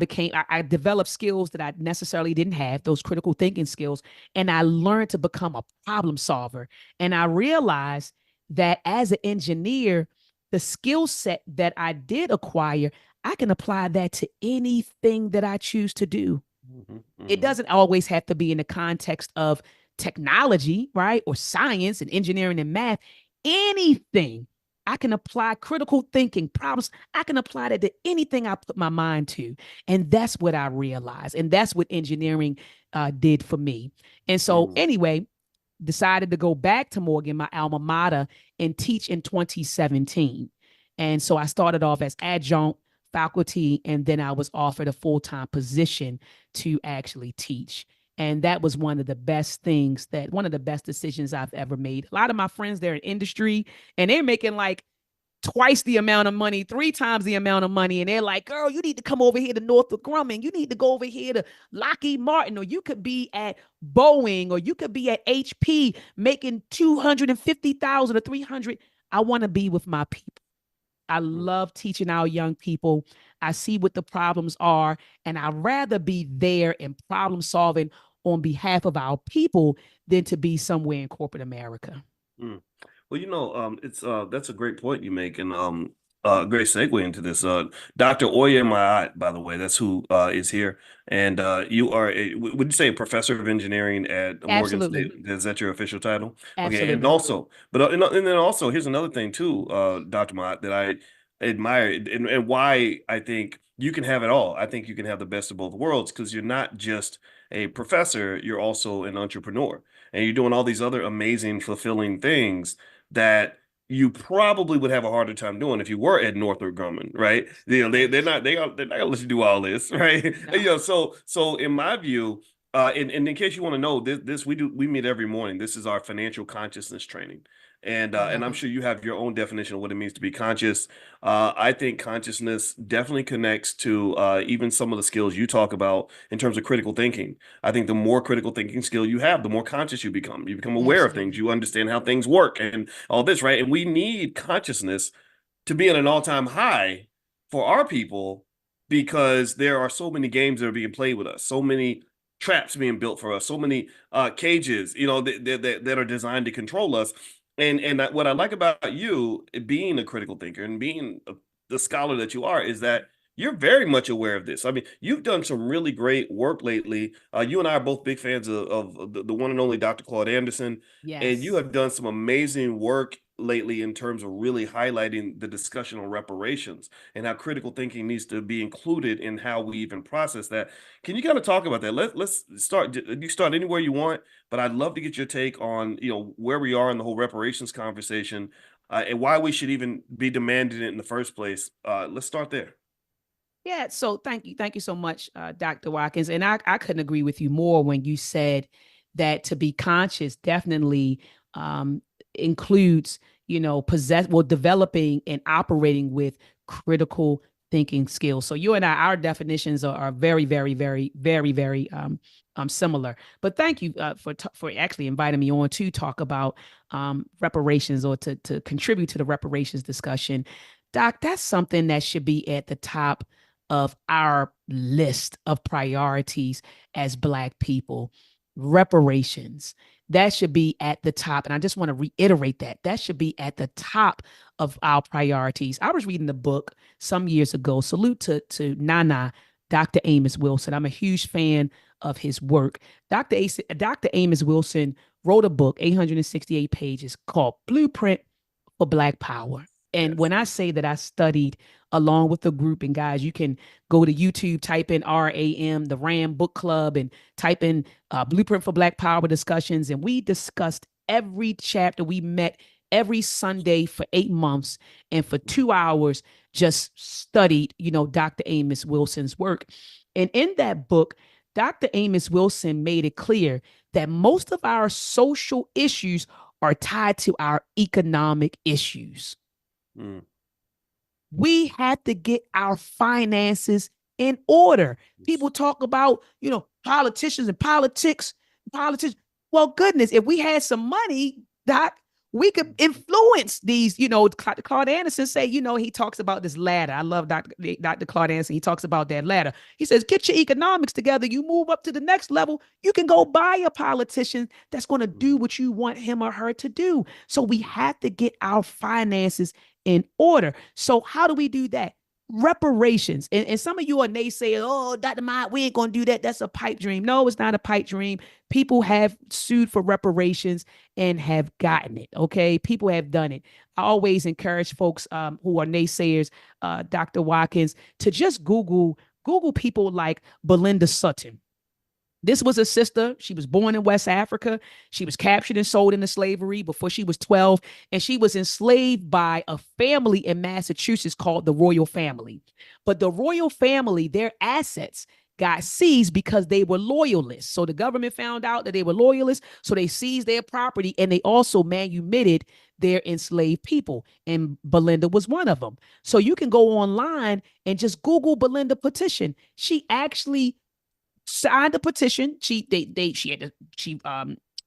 developed skills that I necessarily didn't have, those critical thinking skills. And I learned to become a problem solver. And I realized that as an engineer, the skill set that I did acquire, I can apply that to anything that I choose to do. Mhm. It Mhm. doesn't always have to be in the context of technology, right? Or science and engineering and math. Anything. I can apply critical thinking problems. I can apply that to anything I put my mind to. And that's what I realized. And that's what engineering did for me. And so, Mhm. anyway, decided to go back to Morgan, my alma mater, and teach in 2017. And so I started off as adjunct faculty, and then I was offered a full time position to actually teach. And that was one of the best decisions I've ever made. A lot of my friends, they're in industry and they're making like twice the amount of money, three times the amount of money. And they're like, girl, you need to come over here to Northrop Grumman. You need to go over here to Lockheed Martin, or you could be at Boeing, or you could be at HP making 250,000 or 300. I want to be with my people. I Mhm. love teaching our young people. I see what the problems are, and I'd rather be there in problem solving on behalf of our people than to be somewhere in corporate America. Mm. Well, it's that's a great point you make, and great segue into this. Dr. Oya Maat, by the way, that's who is here, and you are would you say a professor of engineering at Morgan State? Absolutely. Is that your official title? Okay, and Absolutely. also, and then also, here's another thing too, Dr. Maat, that I admire, and why I think you can have it all. I think you can have the best of both worlds because you're not just a professor, you're also an entrepreneur. And you're doing all these other amazing, fulfilling things that you probably would have a harder time doing if you were at Northrop Grumman, right? They're not gonna let you do all this, right? No. So in my view, and in case you want to know, this we meet every morning. This is our financial consciousness training. I And love I'm it. sure you have your own definition of what it means to be conscious. I think consciousness definitely connects to even some of the skills you talk about in terms of critical thinking. I think the more critical thinking skill you have, the more conscious you become. You become aware of things. Absolutely. You understand how things work and all this, right? And we need consciousness to be at an all-time high for our people because there are so many games that are being played with us, so many traps being built for us, so many cages, that are designed to control us. And what I like about you being a critical thinker and being the scholar that you are is that you're very much aware of this. I mean, you've done some really great work lately. You and I are both big fans of the one and only Dr. Claude Anderson, and you Yes. have done some amazing work lately in terms of really highlighting the discussion on reparations and how critical thinking needs to be included in how we even process that. Can you kind of talk about that? Let's start. You start anywhere you want, but I'd love to get your take on where we are in the whole reparations conversation and why we should even be demanding it in the first place. Let's start there. Yeah, so thank you so much, Dr. Watkins. And I couldn't agree with you more when you said that to be conscious definitely includes, developing and operating with critical thinking skills. So you and I, our definitions are very, very, very, very, very similar. But thank you for actually inviting me on to talk about reparations or to contribute to the reparations discussion. Doc, that's something that should be at the top of our list of priorities as Black people. Reparations. That should be at the top. And I just want to reiterate that. That should be at the top of our priorities. I was reading the book some years ago. Salute to Nana, Dr. Amos Wilson. I'm a huge fan of his work. Dr. Amos Wilson wrote a book, 868 pages, called Blueprint for Black Power. And Yes. when I say that I studied along with the group, and guys, you can go to YouTube, type in RAM, the RAM Book Club, and type in Blueprint for Black Power discussions. And we discussed every chapter. We met every Sunday for 8 months and for 2 hours just studied, Dr. Amos Wilson's work. And in that book, Dr. Amos Wilson made it clear that most of our social issues are tied to our economic issues. Mm. We had to get our finances in order. People talk about, politicians and politics. Well, goodness, if we had some money, Doc, we could influence these, Claude Anderson say, he talks about this ladder. I love Dr. Claude Anderson. He talks about that ladder. He says, get your economics together. You move up to the next level. You can go buy a politician that's going to do what you want him or her to do. So we have to get our finances in order. So how do we do that? Reparations. And some of you are naysaying, oh, Dr. Mott, we ain't going to do that. That's a pipe dream. No, it's not a pipe dream. People have sued for reparations and have gotten it. Okay. People have done it. I always encourage folks who are naysayers, Dr. Watkins, to just Google people like Belinda Sutton. This was a sister. She was born in West Africa. She was captured and sold into slavery before she was 12. And she was enslaved by a family in Massachusetts called the Royal Family. But the Royal Family, their assets got seized because they were loyalists. So the government found out that they were loyalists. So they seized their property and they also manumitted their enslaved people. And Belinda was one of them. So you can go online and just Google Belinda petition. She actually signed a petition. She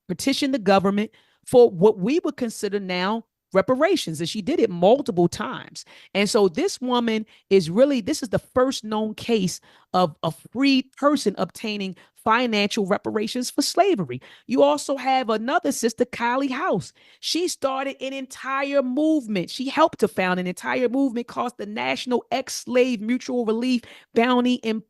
petitioned the government for what we would consider now reparations, and she did it multiple times. And so this woman this is the first known case of a free person obtaining financial reparations for slavery. You also have another sister, Kylie House. She started an entire movement. She helped to found an entire movement called the National Ex-Slave Mutual Relief Bounty and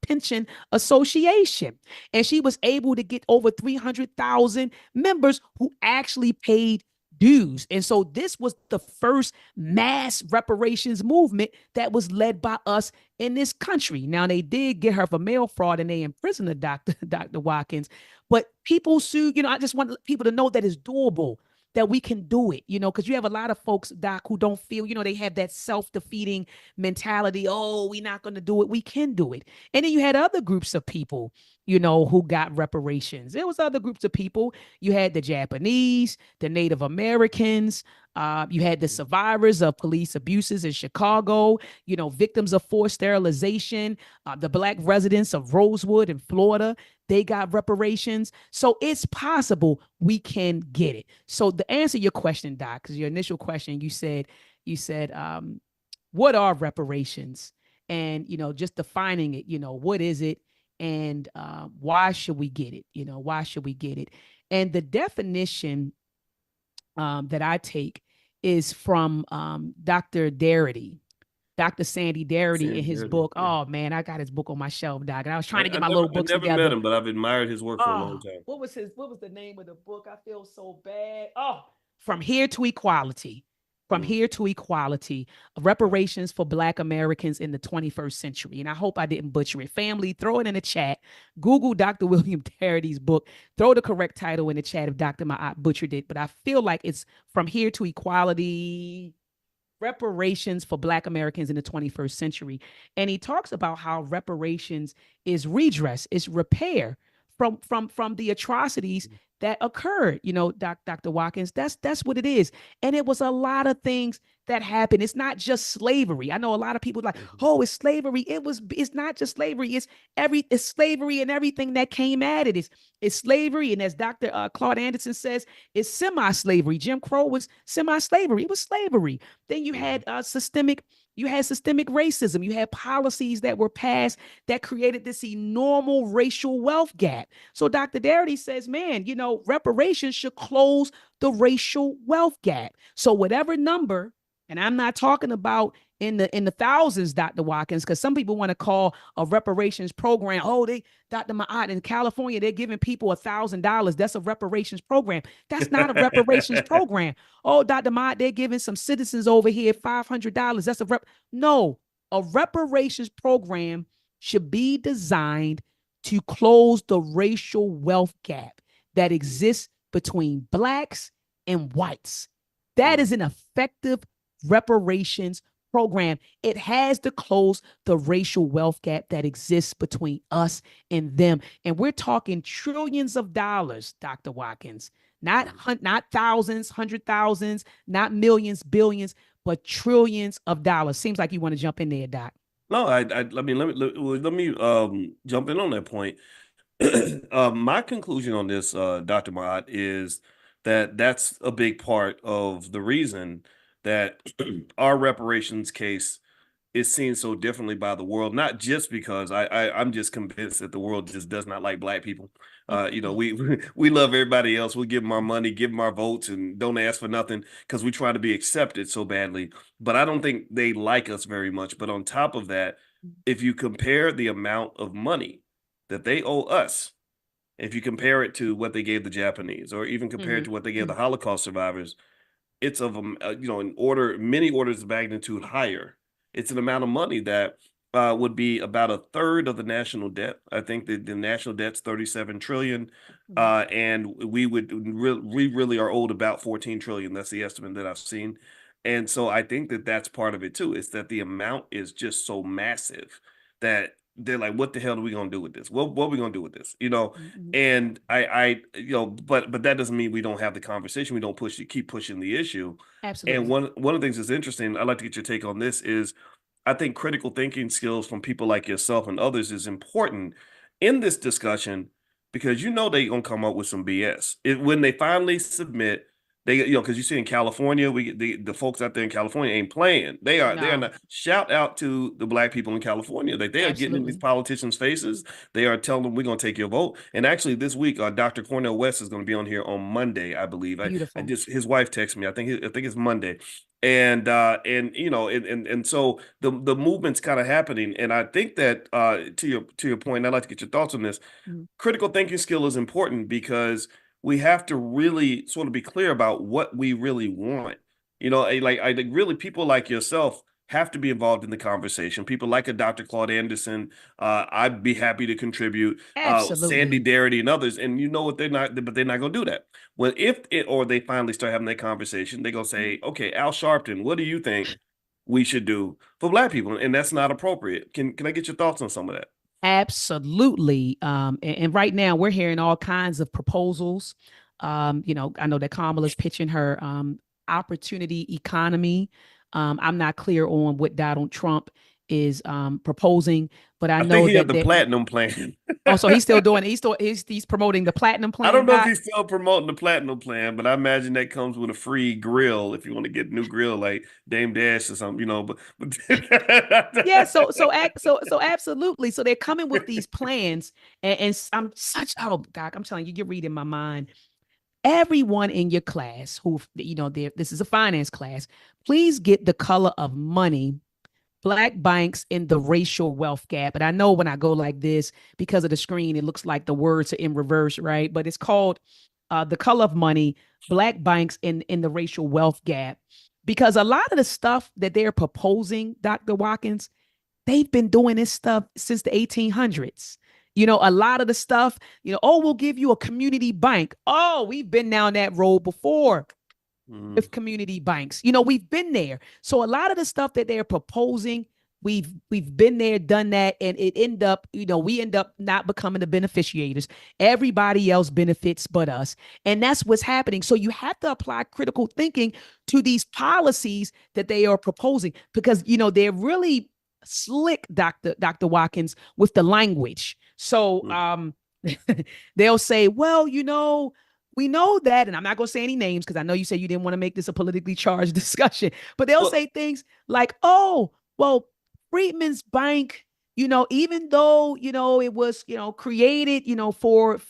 Pension Association. And she was able to get over 300,000 members who actually paid dues. And so this was the first mass reparations movement that was led by us in this country. Now they did get her for mail fraud and they imprisoned the Dr. Watkins, but people sued, I just want people to know that it's doable, that we can do it, because you have a lot of folks, Doc, who don't feel, they have that self-defeating mentality. Oh, we're not going to do it. We can do it. And then you had other groups of people, who got reparations. There was other groups of people. You had the Japanese, the Native Americans. You had the survivors of police abuses in Chicago, victims of forced sterilization, the Black residents of Rosewood in Florida. They got reparations. So it's possible we can get it. So to answer your question, Doc, because your initial question, you said, what are reparations? And, just defining it, what is it? And why should we get it? Why should we get it? And the definition that I take is from Dr. Darity, Dr. Sandy Darity in his book. Yeah. Oh man, I got his book on my shelf, Doc. And I was trying to get my Never, little I books never met together. him, but I've admired his work for a long Oh, time. what was the name of the book? I feel so bad. Oh, From Here to Equality. From Mm. Here to Equality, reparations for Black Americans in the 21st century. And I hope I didn't butcher it. Family, throw it in the chat. Google Dr. William Darity's book. Throw the correct title in the chat if Dr. Ma'at butchered it. But I feel like it's From Here to Equality, reparations for Black Americans in the 21st century. And he talks about how reparations is redress, is repair from the atrocities that occurred, Dr. Watkins. That's what it is. And it was a lot of things that happened. It's not just slavery. I know a lot of people like, oh, it's slavery. It's not just slavery. It's slavery and everything that came at it. It's slavery. And as Dr. Claude Anderson says, it's semi-slavery. Jim Crow was semi-slavery. It was slavery. Then you had systemic racism. You had policies that were passed that created this enormous racial wealth gap. So Dr. Darity says, man, reparations should close the racial wealth gap. So whatever number, and I'm not talking about in the thousands, Dr. Watkins, because some people want to call a reparations program, oh, Dr. Ma'at, in California, they're giving people $1,000. That's a reparations program. That's not a reparations program. Oh, Dr. Ma'at, they're giving some citizens over here $500. That's no, a reparations program should be designed to close the racial wealth gap that exists between Blacks and whites. That is an effective reparations program. It has to close the racial wealth gap that exists between us and them. And we're talking trillions of dollars, Dr. Watkins, not thousands, hundred thousands, not millions, billions, but trillions of dollars. Seems like you want to jump in there, Doc. No, I mean, let me jump in on that point. My conclusion on this, Dr. Mott, is that that's a big part of the reason that our reparations case is seen so differently by the world, not just because I'm just convinced that the world just does not like Black people. We we love everybody else. We give them our money, give them our votes, and don't ask for nothing because we try to be accepted so badly. But I don't think they like us very much. But on top of that, if you compare the amount of money that they owe us, if you compare it to what they gave the Japanese, or even compare it Mm-hmm. to what they gave the Holocaust survivors, it's of many orders of magnitude higher. It's an amount of money that would be about a third of the national debt. I think that the national debt's 37 trillion, and we really are owed about 14 trillion. That's the estimate that I've seen, and so I think that that's part of it too. Is that the amount is just so massive that they're like, what the hell are we gonna do with this? What are we gonna do with this? Mm-hmm. And but that doesn't mean we don't have the conversation. We don't keep pushing the issue. And Absolutely. one of the things that's interesting, I'd like to get your take on this, is I think critical thinking skills from people like yourself and others is important in this discussion because they're gonna come up with some BS. When they finally submit, because you see in California, we get the folks out there in California ain't playing. They are No, not. Shout out to the Black people in California. They are getting in these absolutely. politicians' faces. They are telling them we're gonna take your vote. And actually, this week, Dr. Cornel West is going to be on here on Monday, I believe. I Beautiful. just his wife texted me. I think it's Monday, and so the movement's kind of happening, and I think that to your point, I'd like to get your thoughts on this. Mm-hmm. Critical thinking skill is important because we have to really sort of be clear about what we really want. You know, like I think really people like yourself have to be involved in the conversation. People like a Dr. Claude Anderson, I'd be happy to contribute. Sandy Absolutely. Darity and others, and you know what they're not, but they're not going to do that. Well, if it or they finally start having that conversation, they're gonna say, "Okay, Al Sharpton, what do you think we should do for Black people?" And that's not appropriate. Can I get your thoughts on some of that? Absolutely. And right now we're hearing all kinds of proposals. I know that Kamala's pitching her opportunity economy. I'm not clear on what Donald Trump is proposing, but I I think know he had that the there. platinum plan. Oh, so he's still doing. He's promoting the platinum I don't plan, know if Doc. he's still promoting the platinum plan, but I imagine that comes with a free grill if you want to get a new grill like Dame Dash or something, but Yeah, so absolutely. So they're coming with these plans, and I'm such Doc, I'm telling you, you're reading my mind. Everyone in your class who this is a finance class, please get the color of money, Black banks in the racial wealth gap. And I know when I go like this, because of the screen, it looks like the words are in reverse, right? But it's called the color of money, Black banks in the racial wealth gap. Because a lot of the stuff that they're proposing, Dr. Watkins, they've been doing this stuff since the 1800s. A lot of the stuff, oh, we'll give you a community bank. Oh, we've been down that road before Mm, with community banks. We've been there. So a lot of the stuff that they're proposing, we've been there, done that, and it end up, we end up not becoming the beneficiaries. Everybody else benefits but us. And that's what's happening. So you have to apply critical thinking to these policies that they are proposing because they're really slick, Dr. Watkins, with the language. So mm. they'll say, well, we know that, and I'm not going to say any names because I know you said you didn't want to make this a politically charged discussion, but they'll Well, say things like, oh, well, Freedmen's Bank, even though, it was, created, for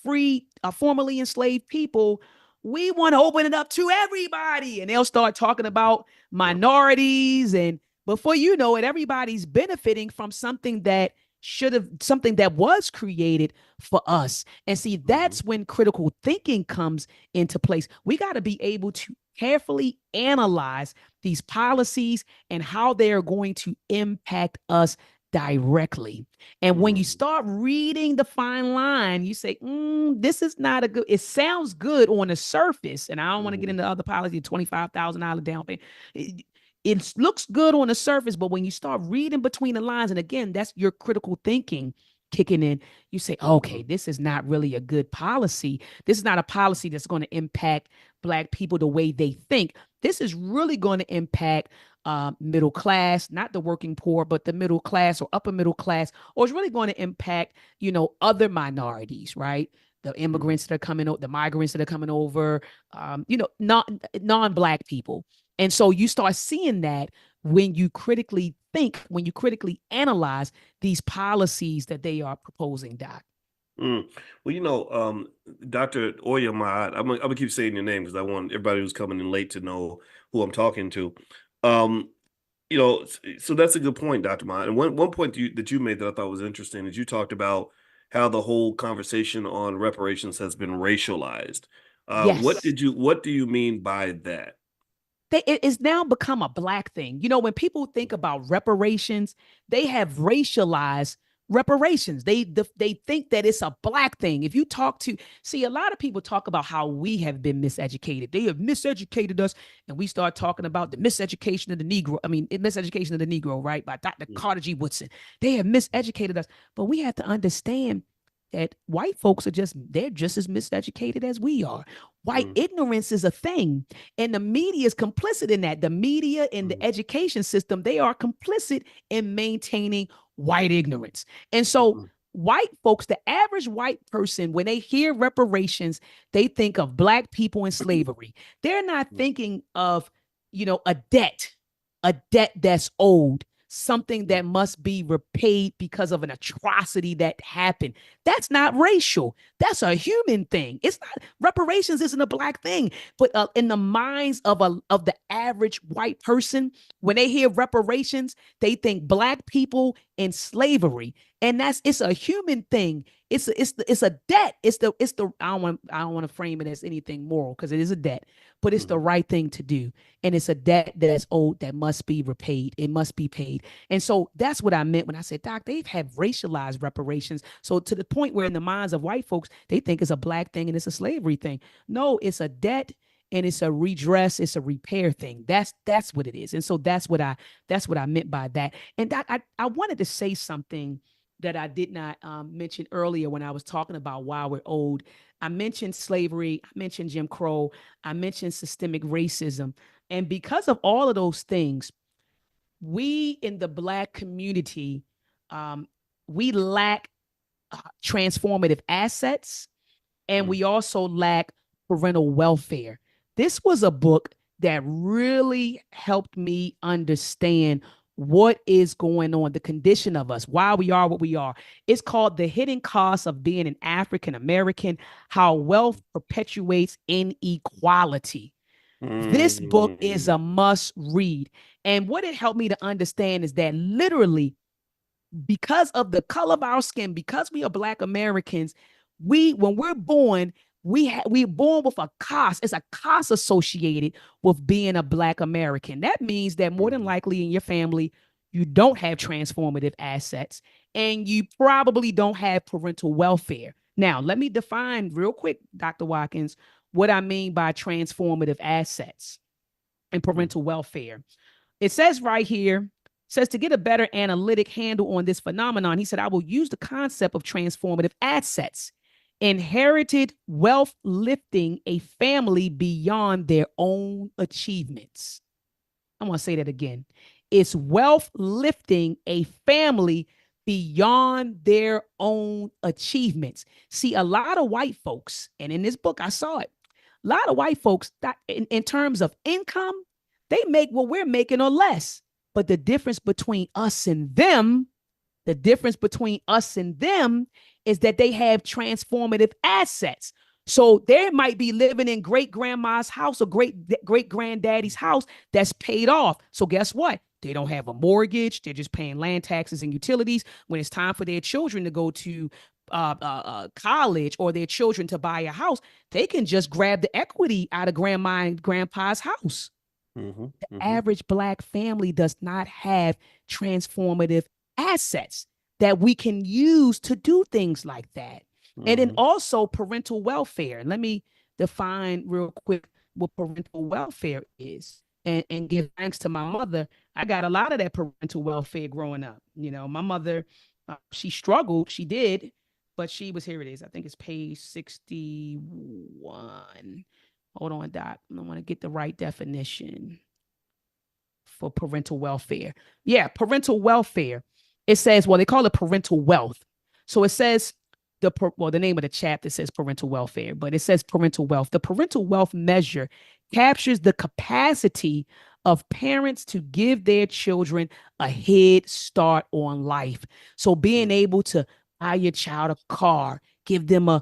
free, formerly enslaved people, we want to open it up to everybody. And they'll start talking about yeah. minorities. And before you know it, everybody's benefiting from something that was created for us. And see, Mhm, that's when critical thinking comes into place. We got to be able to carefully analyze these policies and how they are going to impact us directly. And when you mhm, start reading the fine line, you say, this is not a good, it sounds good on the surface. And I don't want to get mhm, into other policy, $25,000 down payment. It looks good on the surface, but when you start reading between the lines, and again, that's your critical thinking kicking in, you say, okay, mhm, this is not really a good policy. This is not a policy that's going to impact Black people the way they think. This is really going to impact middle class, not the working poor, but the middle class or upper middle class, or it's really going to impact, other minorities, right? The mhm. immigrants that are coming, the migrants that are coming over, not non-Black people. And so you start seeing that when you critically think, when you critically analyze these policies that they are proposing, Doc. Mm. Well, Dr. Oya Maat, I'm gonna keep saying your name because I want everybody who's coming in late to know who I'm talking to. Um, so that's a good point, Dr. Maat. And one point that you made that I thought was interesting is you talked about how the whole conversation on reparations has been racialized. Yes. What do you mean by that? It's now become a Black thing. When people think about reparations, they have racialized reparations. They think that it's a Black thing. If you talk to see a lot of people talk about how we have been miseducated. They have miseducated us, and we start talking about the miseducation of the Negro. I mean, miseducation of the Negro, right? By Dr. Carter G. Woodson. They have miseducated us, but we have to understand that white folks they're just as miseducated as we are. White Mm, ignorance is a thing, and the media is complicit in that. The media and the mm, education system, they are complicit in maintaining white ignorance. And so mm, white folks, the average white person, when they hear reparations, they think of Black people in slavery. They're not mm, thinking of, a debt that's owed, something mm, that must be repaid because of an atrocity that happened. That's not racial. That's a human thing. It's not reparations isn't a Black thing, but in the minds of the average white person, when they hear reparations, they think Black people in slavery. And it's a human thing. It's a debt. I don't want to frame it as anything moral because it is a debt, but it's the Mhm. right thing to do. And it's a debt that's owed that must be repaid. It must be paid. And so that's what I meant when I said, Doc, they've had racialized reparations. So to the point where in the minds of white folks, they think it's a black thing and it's a slavery thing. No, it's a debt and it's a redress, it's a repair thing. That's what it is. And so that's what I meant by that. And Doc, I wanted to say something that I did not mention earlier when I was talking about why we're old. I mentioned slavery, I mentioned Jim Crow, I mentioned systemic racism. And because of all of those things, we in the Black community, um, we lack transformative assets and Mhm. we also lack parental welfare. This was a book that really helped me understand what is going on, the condition of us, why we are what we are. It's called The Hidden Cost of Being an African American, How Wealth Perpetuates Inequality. This book is Mhm. a must read. And what it helped me to understand is that literally because of the color of our skin, because we are Black Americans, when we're born, we're born with a cost. It's a cost associated with being a Black American. That means that more than Mhm. likely in your family, you don't have transformative assets and you probably don't have parental welfare. Now, let me define real quick, Dr. Watkins, what I mean by transformative assets and Mhm. parental welfare. It says right here, says to get a better analytic handle on this phenomenon, he said, I will use the concept of transformative assets, inherited wealth lifting a family beyond their own achievements. I want to say that again. It's wealth lifting a family beyond their own achievements. See, a lot of white folks, and in this book, I saw it, a lot of white folks that in terms of income, they make what we're making or less. But the difference between us and them is that they have transformative assets. So they might be living in great grandma's house or great granddaddy's house that's paid off. So guess what? They don't have a mortgage. They're just paying land taxes and utilities. When it's time for their children to go to college or their children to buy a house, they can just grab the equity out of grandma and grandpa's house. Mhm. Mhm. Average Black family does not have transformative assets that we can use to do things like that. And then Mhm. also parental welfare. Let me define real quick what parental welfare is and give thanks to my mother. I got a lot of that parental welfare growing up. My mother, she struggled, she did, but she was, here it is. I think it's page 61. Hold on, Doc. I want to get the right definition for parental welfare. Yeah, parental welfare. It says, well, they call it parental wealth. So it says the name of the chapter says parental welfare, but it says parental wealth. The parental wealth measure captures the capacity of parents to give their children a head start on life. So being Mhm. able to buy your child a car, give them a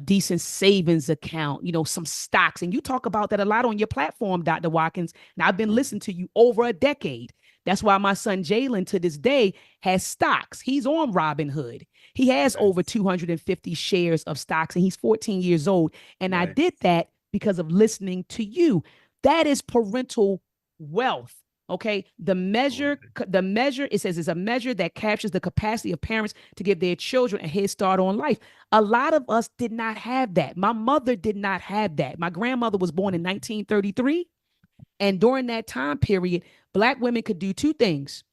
decent savings account, some stocks. And you talk about that a lot on your platform, Dr. Watkins. And I've been Mhm. listening to you over a decade. That's why my son Jalen to this day has stocks. He's on Robinhood. He has over Nice. 250 shares of stocks and he's 14 years old. And I did Nice. that because of listening to you. That is parental wealth. Okay. Absolutely. The measure, it says, is a measure that captures the capacity of parents to give their children a head start on life. A lot of us did not have that. My mother did not have that. My grandmother was born in 1933. And during that time period, Black women could do two things: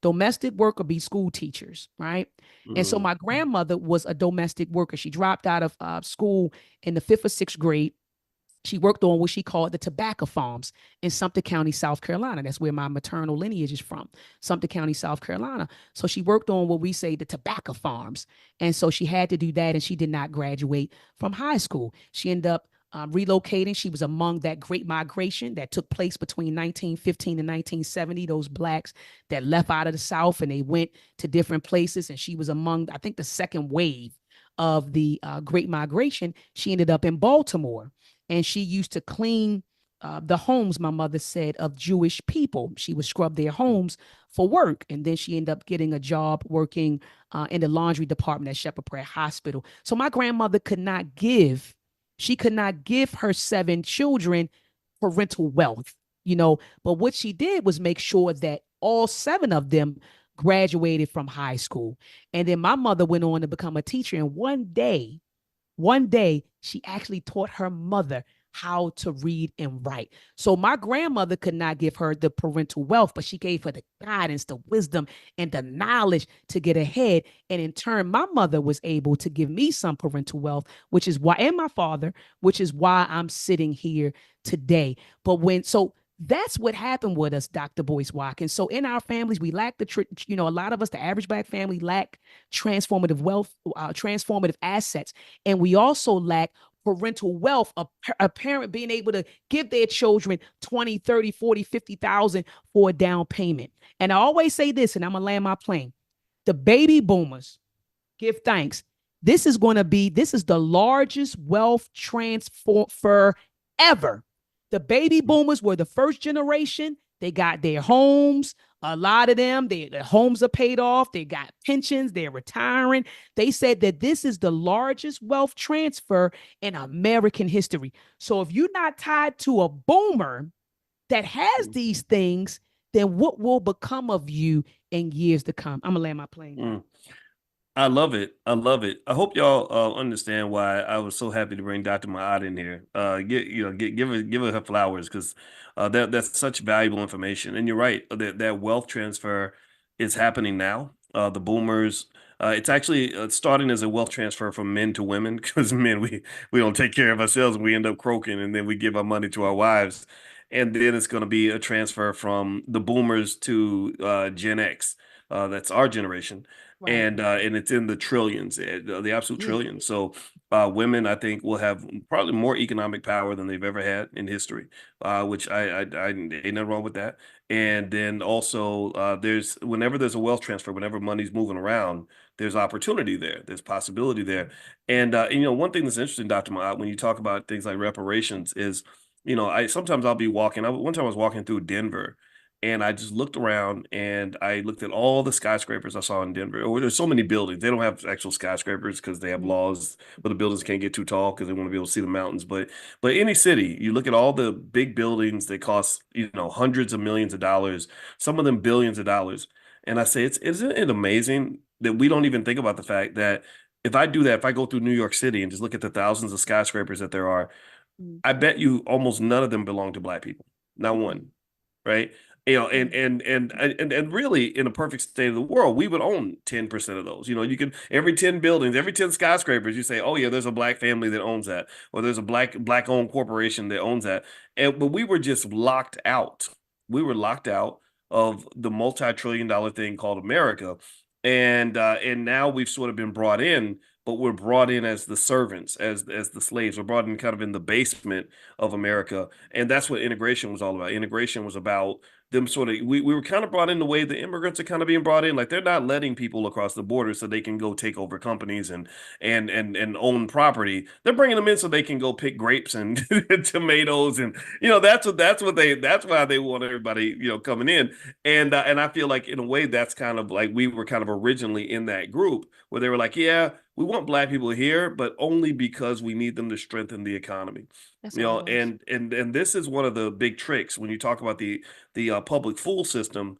domestic work or be school teachers, right? And so Mhm. my grandmother was a domestic worker. She dropped out of school in the fifth or sixth grade. She worked on what she called the tobacco farms in Sumter County, South Carolina. That's where my maternal lineage is from, Sumter County, South Carolina. So she worked on what we say the tobacco farms. And so she had to do that, and she did not graduate from high school. She ended up relocating. She was among that great migration that took place between 1915 and 1970, those Blacks that left out of the South and they went to different places. And she was among, I think, the second wave of the great migration. She ended up in Baltimore and she used to clean the homes, my mother said, of Jewish people. She would scrub their homes for work. And then she ended up getting a job working in the laundry department at Shepherd Prayer Hospital. So my grandmother she could not give her 7 children parental wealth, but what she did was make sure that all 7 of them graduated from high school. And then my mother went on to become a teacher. And one day, she actually taught her mother how to read and write. So my grandmother could not give her the parental wealth, but she gave her the guidance, the wisdom, and the knowledge to get ahead. And in turn, my mother was able to give me some parental wealth, which is why, and my father, which is why I'm sitting here today. So that's what happened with us, Dr. Boyce Watkins. So in our families, we lack a lot of us, the average Black family, lack transformative wealth, transformative assets. And we also lack parental wealth, a parent being able to give their children 20, 30, 40, 50,000 for a down payment. And I always say this, and I'm going to land my plane. The baby boomers, give thanks. This is the largest wealth transfer ever. The baby boomers were the first generation. They got their homes. A lot of them, their homes are paid off. They got pensions. They're retiring. They said that this is the largest wealth transfer in American history. So if you're not tied to a boomer that has these things, then what will become of you in years to come? I'm going to land my plane. Mm. I love it. I love it. I hope y'all understand why I was so happy to bring Dr. Maad in here. Give her flowers because that's such valuable information. And you're right, that wealth transfer is happening now. The boomers, it's actually starting as a wealth transfer from men to women because men we don't take care of ourselves and we end up croaking and then we give our money to our wives. And then it's going to be a transfer from the boomers to Gen X. That's our generation Right. And it's in the trillions, the absolute trillions. So women, I think, will have probably more economic power than they've ever had in history, which I ain't nothing wrong with that. And then also, whenever there's a wealth transfer, whenever money's moving around, there's opportunity there, there's possibility there. And one thing that's interesting, Dr. Mott, when you talk about things like reparations, is I sometimes I'll be walking. One time I was walking through Denver and I just looked around and I looked at all the skyscrapers I saw in Denver. Oh, there's so many buildings. They don't have actual skyscrapers because they have laws where the buildings can't get too tall because they want to be able to see the mountains. But any city, you look at all the big buildings, they cost, hundreds of millions of dollars, some of them billions of dollars. And I say, isn't it amazing that we don't even think about the fact that if I do that, if I go through New York City and just look at the thousands of skyscrapers that there are, I bet you almost none of them belong to Black people. Not one, right? And really, in a perfect state of the world, we would own 10% of those. You could every 10 buildings, every 10 skyscrapers, you say, oh yeah, there's a Black family that owns that, or there's a black owned corporation that owns that. But we were just locked out. We were locked out of the multi-trillion-dollar thing called America, and now we've sort of been brought in, but we're brought in as the servants, as the slaves. We're brought in kind of in the basement of America, and that's what integration was all about. Integration was about them sort of we were kind of brought in the way the immigrants are kind of being brought in. Like they're not letting people across the border so they can go take over companies and own property. They're bringing them in so they can go pick grapes and tomatoes and that's why they want everybody coming in. And I feel like in a way that's kind of like we were kind of originally in that group where they were like, yeah, we want Black people here, but only because we need them to strengthen the economy. That's all it was. And this is one of the big tricks when you talk about the public fool system.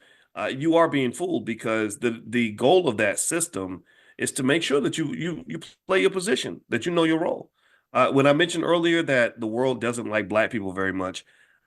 You are being fooled because the goal of that system is to make sure that you play your position, that you know your role. When I mentioned earlier that the world doesn't like Black people very much,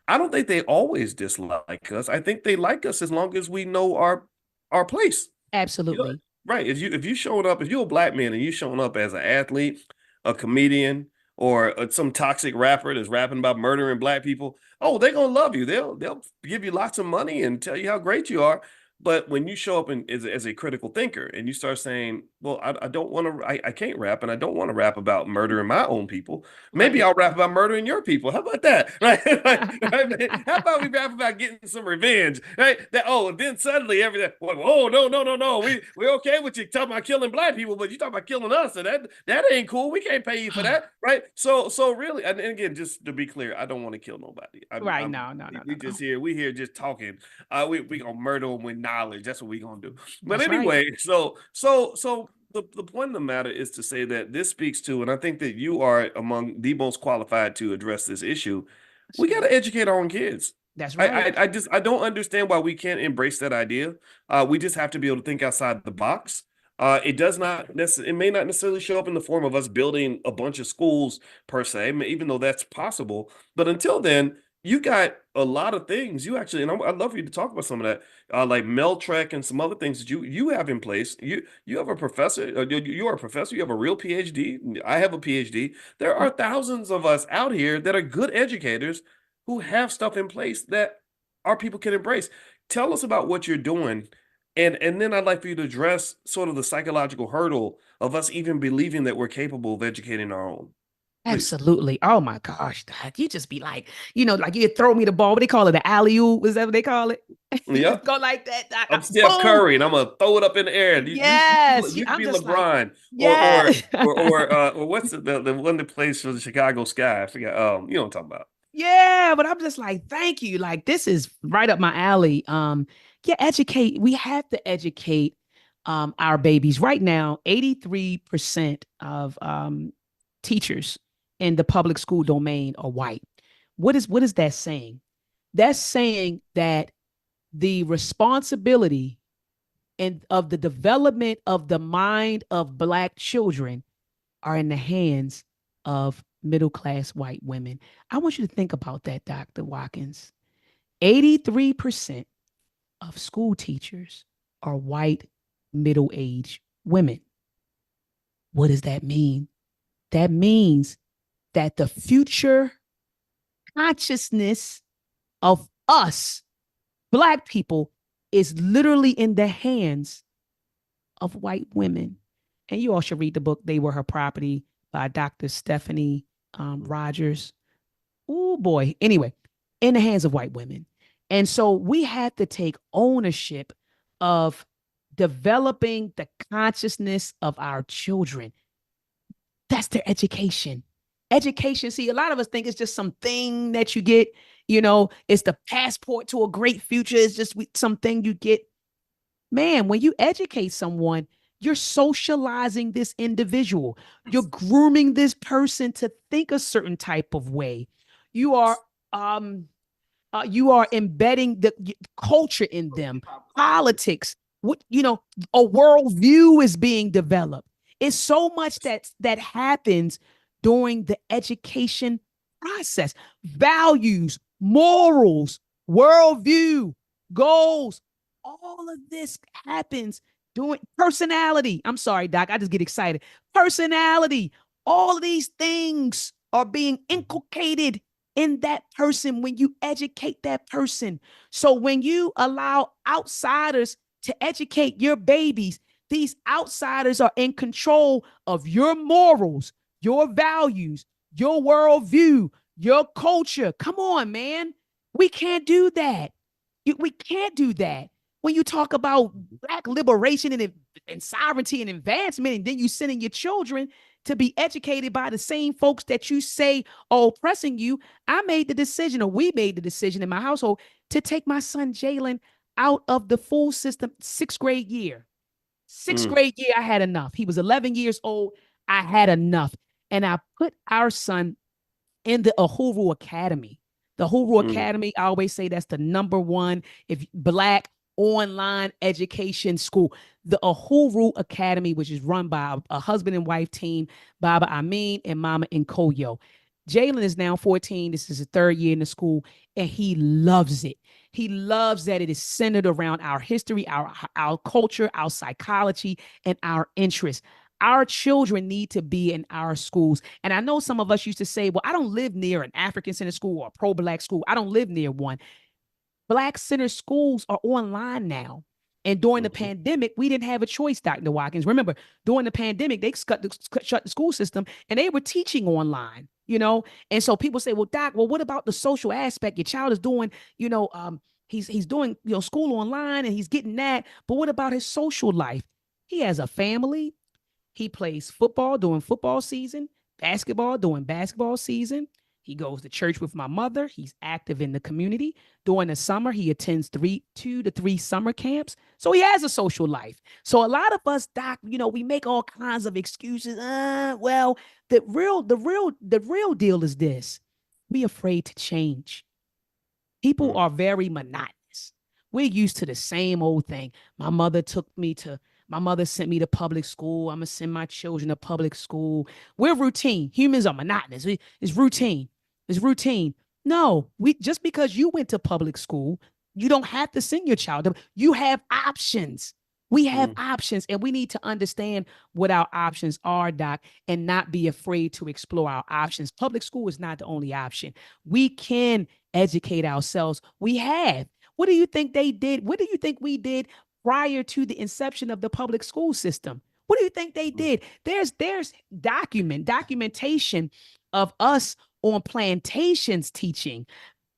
I don't think they always dislike us. I think they like us as long as we know our place. Absolutely. Right. If you showing up, if you're a Black man and you showing up as an athlete, a comedian, or some toxic rapper that's rapping about murdering Black people, oh, they're gonna love you. They'll give you lots of money and tell you how great you are. But when you show up as a critical thinker and you start saying, well, I don't want to, I can't rap and I don't want to rap about murdering my own people. Maybe Right. I'll rap about murdering your people. How about that? Right? Right? How about we rap about getting some revenge? Right? That, oh, and then suddenly everything, oh, no, no, no, no. We're okay with you talking about killing black people, but you talking about killing us. And that ain't cool. We can't pay you for that. Right. So really, and again, just to be clear, I don't want to kill nobody. Right. No, no, no, no, We no. just here, we here just talking we gonna murder them with knowledge. That's what we gonna do. But That's right. anyway, so the point of the matter is to say that this speaks to, and I think that you are among the most qualified to address this issue. That's We got right. to educate our own kids. That's I, right. I just I don't understand why we can't embrace that idea. We just have to be able to think outside the box. It does not necessarily, it may not necessarily show up in the form of us building a bunch of schools per se, even though that's possible. But until then, you got a lot of things you actually, and I'd love for you to talk about some of that, like Meltrek and some other things that you have in place. You have a professor, you are a professor, you have a real PhD. I have a PhD. There are thousands of us out here that are good educators who have stuff in place that our people can embrace. Tell us about what you're doing. And then I'd like for you to address sort of the psychological hurdle of us even believing that we're capable of educating our own. Please. Absolutely. Oh my gosh, Doc. You just be like, like you throw me the ball. What they call it? The alley oop. Is that what they call it? You just Yep. go like that, Doc. I'm Steph Boom. Curry and I'm gonna throw it up in the air. Yes. You could I'm be just like, LeBron yes. or what's the one that plays for the Chicago Sky? I forget. You know what I'm talking about. Yeah, but I'm just like, thank you. Like this is right up my alley. Yeah, educate. We have to educate our babies. Right now, 83% of teachers in the public school domain are white. What is that saying? That's saying that the responsibility and of the development of the mind of black children are in the hands of middle class white women. I want you to think about that, Dr. Watkins. 83% of school teachers are white middle aged women. What does that mean? That means that the future consciousness of us, black people, is literally in the hands of white women. And you all should read the book, They Were Her Property by Dr. Stephanie Rogers. Oh boy. Anyway, in the hands of white women. And so we had to take ownership of developing the consciousness of our children. That's their education. Education, see, a lot of us think it's just something that you get, it's the passport to a great future. It's just something you get. Man, when you educate someone, you're socializing this individual. You're grooming this person to think a certain type of way. You are you are embedding the culture in them, politics. A worldview is being developed. It's so much that happens during the education process. Values, morals, worldview, goals. All of this happens during personality. I'm sorry, Doc. I just get excited. Personality. All of these things are being inculcated in that person when you educate that person. So when you allow outsiders to educate your babies, these outsiders are in control of your morals, your values, your worldview, your culture. Come on, man. We can't do that. We can't do that. When you talk about black liberation and sovereignty and advancement, and then you sending your children to be educated by the same folks that you say are oppressing you. I made the decision, or we made the decision in my household, to take my son Jalen out of the full system. Sixth grade year, Mm, I had enough. He was 11 years old. I had enough. And I put our son in the Uhuru Academy. The Uhuru mm, Academy, I always say that's the number one if black online education school. The Uhuru Academy, which is run by a husband and wife team, Baba Amin and Mama Nkoyo. Jalen is now 14. This is his third year in the school, and he loves it. He loves that it is centered around our history, our culture, our psychology, and our interests. Our children need to be in our schools. And I know some of us used to say, well, I don't live near an African center school or a pro black school. I don't live near one. Black center schools are online now. And during the Mm-hmm. pandemic, we didn't have a choice, Dr. Watkins. Remember, during the pandemic, they shut the school system and they were teaching online, you know? And so people say, well, Doc, well, what about the social aspect? Your child is doing, you know, he's doing, you know, school online and he's getting that. But what about his social life? He has a family. He plays football during football season, basketball during basketball season. He goes to church with my mother. He's active in the community. During the summer, he attends 2 to 3 summer camps. So he has a social life. So a lot of us, Doc, you know, we make all kinds of excuses. Well, the real deal is this. Be afraid to change. People Mm-hmm. are very monotonous. We're used to the same old thing. My mother sent me to public school. I'm going to send my children to public school. We're routine. Humans are monotonous. It's routine. It's routine. No, we just because you went to public school, you don't have to send your child. You have options. We have options, and we need to understand what our options are, Doc, and not be afraid to explore our options. Public school is not the only option. We can educate ourselves. We have. What do you think they did? What do you think we did prior to the inception of the public school system? What do you think they did? There's documentation of us on plantations teaching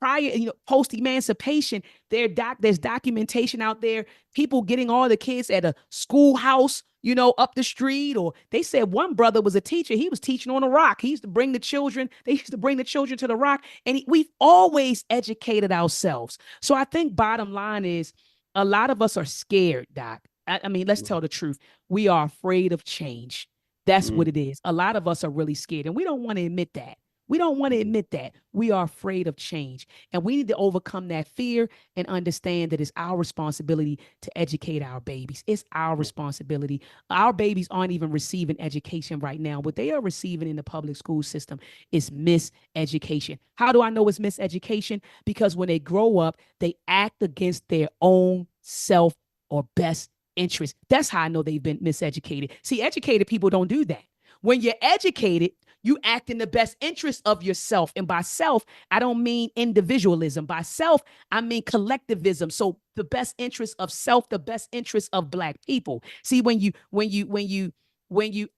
prior, you know, post emancipation. There's documentation out there. People getting all the kids at a schoolhouse, you know, up the street. Or they said one brother was a teacher. He was teaching on a rock. He used to bring the children. They used to bring the children to the rock, and we've always educated ourselves. So I think bottom line is a lot of us are scared, Doc. I mean, let's tell the truth. We are afraid of change. That's what Mm-hmm. it is. A lot of us are really scared, and we don't want to admit that. We don't want to admit that. We are afraid of change. And we need to overcome that fear and understand that it's our responsibility to educate our babies. It's our responsibility. Our babies aren't even receiving education right now. What they are receiving in the public school system is miseducation. How do I know it's miseducation? Because when they grow up, they act against their own self or best interest. That's how I know they've been miseducated. See, educated people don't do that. When you're educated, you act in the best interest of yourself. And by self, I don't mean individualism. By self, I mean collectivism. So the best interest of self, the best interest of Black people. See, when you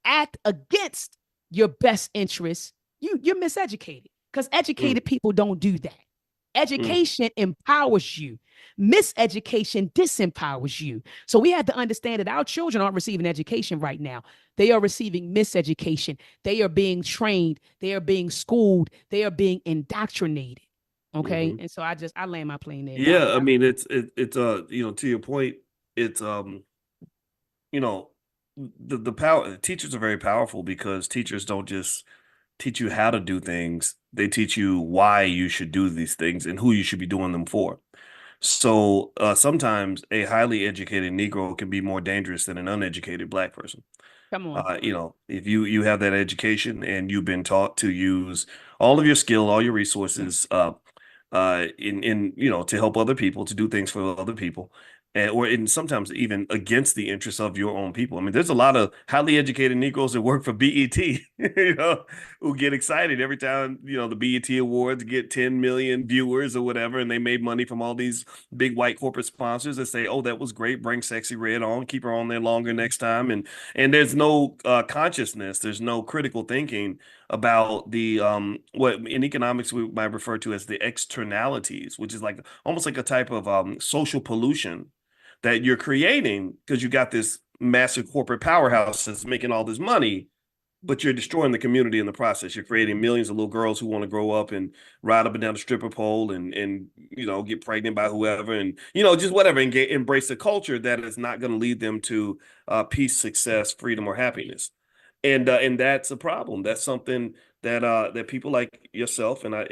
act against your best interest, you're miseducated, because educated people don't do that. Mm-hmm. Education empowers you. Miseducation disempowers you. So we have to understand that our children aren't receiving education right now. They are receiving miseducation. They are being trained. They are being schooled. They are being indoctrinated. Okay. Mm-hmm. And so I land my plane there, Doc. Yeah, I mean it's you know, to your point, it's you know, the power teachers are very powerful because teachers don't just teach you how to do things, they teach you why you should do these things and who you should be doing them for. So sometimes a highly educated Negro can be more dangerous than an uneducated Black person. Come on. You know, if you have that education and you've been taught to use all of your skill, all your resources, in you know, to help other people, to do things for other people, and or in sometimes even against the interests of your own people. I mean, there's a lot of highly educated Negroes that work for BET, you know, who get excited every time, you know, the BET Awards get 10 million viewers or whatever, and they made money from all these big white corporate sponsors that say, "Oh, that was great. Bring Sexy Red on. Keep her on there longer next time." And there's no consciousness. There's no critical thinking about the what in economics we might refer to as the externalities, which is like almost like a type of social pollution that you're creating because you got this massive corporate powerhouse that's making all this money, but you're destroying the community in the process. You're creating millions of little girls who want to grow up and ride up and down the stripper pole and you know, get pregnant by whoever, and you know, just whatever, and embrace a culture that is not going to lead them to peace, success, freedom, or happiness. And that's a problem. That's something that that people like yourself and I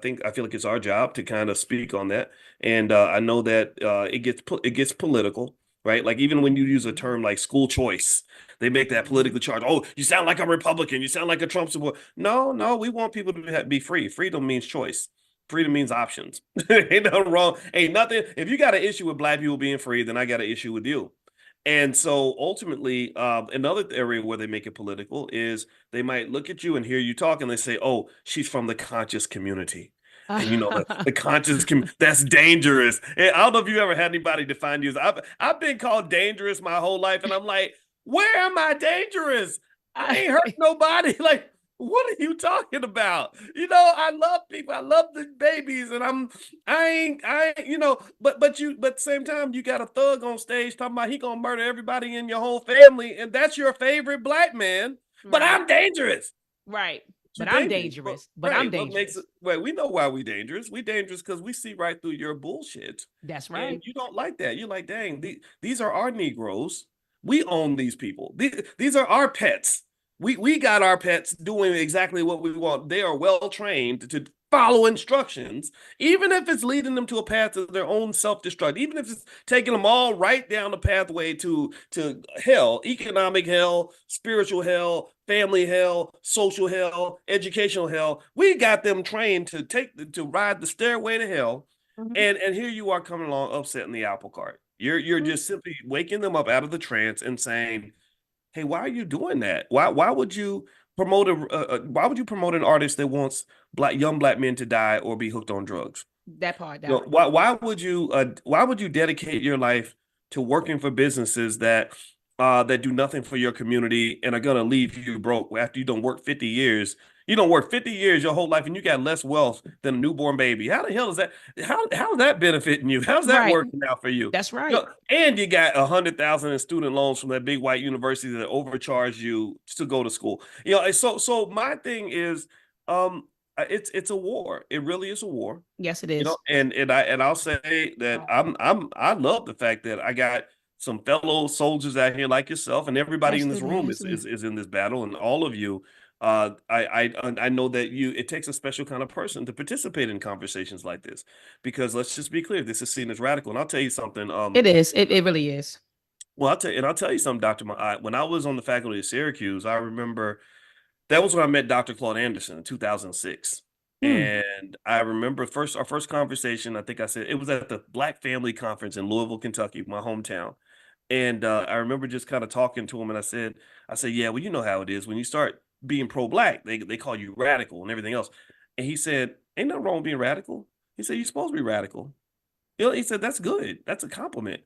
think I feel like it's our job to kind of speak on that. And I know that it gets political, right? Like even when you use a term like school choice, they make that politically charged. Oh, you sound like a Republican. You sound like a Trump supporter. No, no, we want people to be free. Freedom means choice. Freedom means options. Ain't nothing wrong. Ain't nothing. If you got an issue with Black people being free, then I got an issue with you. And so ultimately, another area where they make it political is they might look at you and hear you talk and they say, oh, she's from the conscious community. And the conscious that's dangerous. And I don't know if you ever had anybody define you as I've been called dangerous my whole life, and I'm like, where am I dangerous? I ain't hurt nobody. Like, what are you talking about? I love people. I love the babies, and I ain't, but same time, you got a thug on stage talking about he gonna murder everybody in your whole family, and that's your favorite black man. But Right. I'm dangerous. Right. You're But I'm dangerous. dangerous. But I'm Right. What makes dangerous. it, well, we know why we dangerous. We dangerous because we see right through your bullshit. That's And right. you don't like that. You're like, dang, these are our Negroes. We own these people. These are our pets. We got our pets doing exactly what we want. They are well trained to follow instructions, even if it's leading them to a path of their own self-destruct, even if it's taking them all right down the pathway to hell, economic hell, spiritual hell, family hell, social hell, educational hell. We got them trained to ride the stairway to hell. Mhm. And here you are coming along upsetting the apple cart. You're just simply waking them up out of the trance and saying, hey, why are you doing that? Why would you why would you promote an artist that wants young black men to die or be hooked on drugs? That part. That part. Why would you dedicate your life to working for businesses that do nothing for your community and are gonna leave you broke after you don't work 50 years? You don't work 50 years your whole life and you got less wealth than a newborn baby. How the hell is that? How's that benefiting you? How's that Right. working out for you? That's right. And you got 100,000 in student loans from that big white university that overcharged you to go to school. So my thing is, it's a war. It really is a war. Yes, it is. And I'll say that I love the fact that I got some fellow soldiers out here like yourself, and everybody in this Absolutely. room is Absolutely. is in this battle, and all of you. I know that it takes a special kind of person to participate in conversations like this, because let's just be clear, this is seen as radical. And I'll tell you something. It is. It really is. Well, I'll tell you something, Doctor. When I was on the faculty of Syracuse, I remember that was when I met Dr. Claude Anderson in 2006. Hmm. And I remember our first conversation, I think I said it was at the Black Family Conference in Louisville, Kentucky, my hometown. And I remember just kind of talking to him, and I said, yeah, well, you know how it is when you start being pro-black, they call you radical and everything else. And he said, ain't nothing wrong with being radical. He said, you're supposed to be radical. He said, that's good. That's a compliment.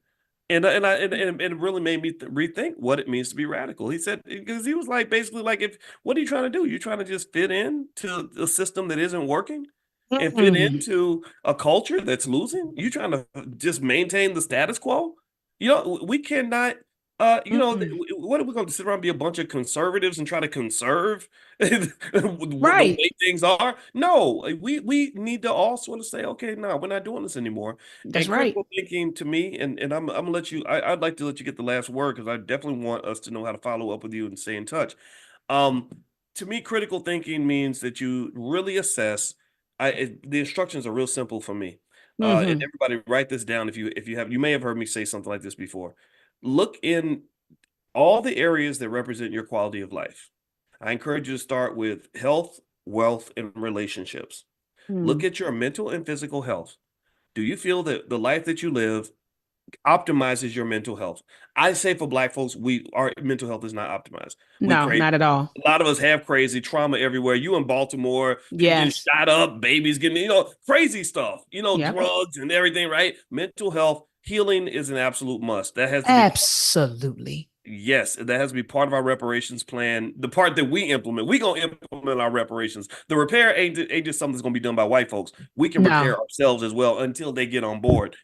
And it really made me rethink what it means to be radical. He said, because he was like, basically like, if what are you trying to do? You're trying to just fit in to a system that isn't working and fit Mm. into a culture that's losing. You trying to just maintain the status quo? We cannot. Mm. What are we going to sit around and be a bunch of conservatives and try to conserve the Right. way things are? No, we need to all sort of say, okay, no, we're not doing this anymore. That's And right. critical thinking to me, and I'm gonna let you. I'd like to let you get the last word because I definitely want us to know how to follow up with you and stay in touch. Um, to me, critical thinking means that you really assess. The instructions are real simple for me. And Hmm. everybody write this down you may have heard me say something like this before. Look in all the areas that represent your quality of life. I encourage you to start with health, wealth, and relationships. Look Mm. at your mental and physical health. Do you feel that the life that you live optimizes your mental health? I say for black folks, our mental health is not optimized. We No, crazy. not at all. A lot of us have crazy trauma everywhere. You in Baltimore, people getting Yes. shot up, babies getting, crazy stuff, Yep. drugs and everything, right? Mental health healing is an absolute must. That has to be Absolutely. Yes, that has to be part of our reparations plan. The part that we implement, we gonna implement our reparations. The repair ain't just something that's gonna be done by white folks. We can No. repair ourselves as well until they get on board.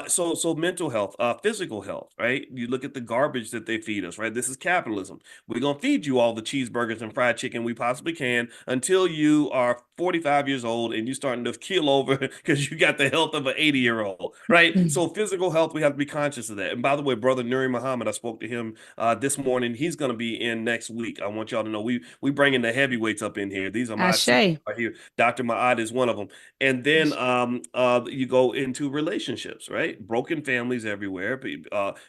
So mental health, physical health, right? You look at the garbage that they feed us, right? This is capitalism. We're gonna feed you all the cheeseburgers and fried chicken we possibly can until you are 45 years old and you're starting to keel over because you got the health of an 80-year-old, right? Mm. So physical health, we have to be conscious of that. And by the way, brother Nuri Muhammad, I spoke to him this morning. He's gonna be in next week. I want y'all to know we bringing the heavyweights up in here. These are my seniors Ashe. right here. Dr. Maad is one of them. And then Yes. you go into relationships, right? Broken families everywhere,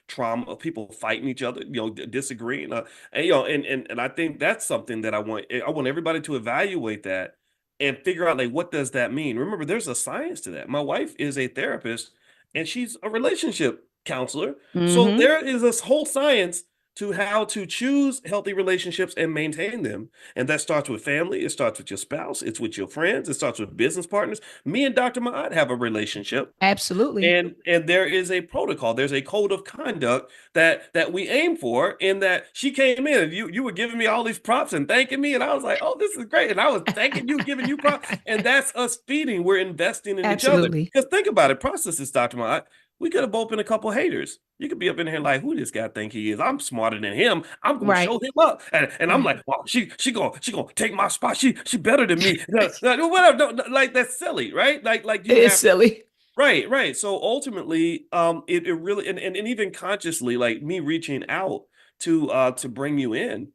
trauma, people fighting each other, disagreeing. And I think that's something that I want everybody to evaluate that and figure out, like, what does that mean? Remember, there's a science to that. My wife is a therapist and she's a relationship counselor. So Hmm. there is this whole science to how to choose healthy relationships and maintain them. And that starts with family. It starts with your spouse. It's with your friends. It starts with business partners. Me and Dr. Maat have a relationship. Absolutely. And there is a protocol. There's a code of conduct that we aim for. In that she came in and you were giving me all these props and thanking me, and I was like, oh, this is great. And I was thanking you, giving you props, and that's us feeding. We're investing in each other. Absolutely. Because think about it, process this, Dr. Mott. We could have both been a couple haters. You could be up in here like, who this guy think he is? I'm smarter than him. I'm gonna Right. show him up. And I'm Right. like, well, she gonna take my spot. She better than me. Whatever. No, like that's silly, right? Like you It's have silly. right, right. So ultimately, it really and even consciously, like me reaching out to bring you in,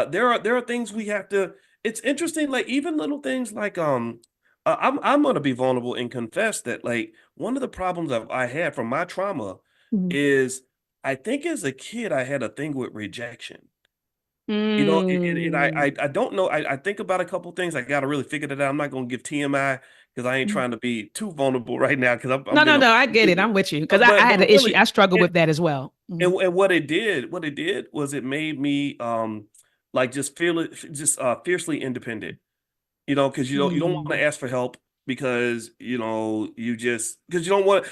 there are things we have to. It's interesting, like even little things like I'm gonna be vulnerable and confess that like one of the problems I had from my trauma Mhm. is I think as a kid I had a thing with rejection. You know, Mm. I don't know. I think about a couple things. I got to really figure that out. I'm not going to give TMI because I ain't trying to be too vulnerable right now because I'm No, no, being a no. I get it. I'm with you because I but had an issue. really I struggle it, with that as well. Mhm. and what it did was it made me like just feel it just fiercely independent, because you don't want to Mm. ask for help because because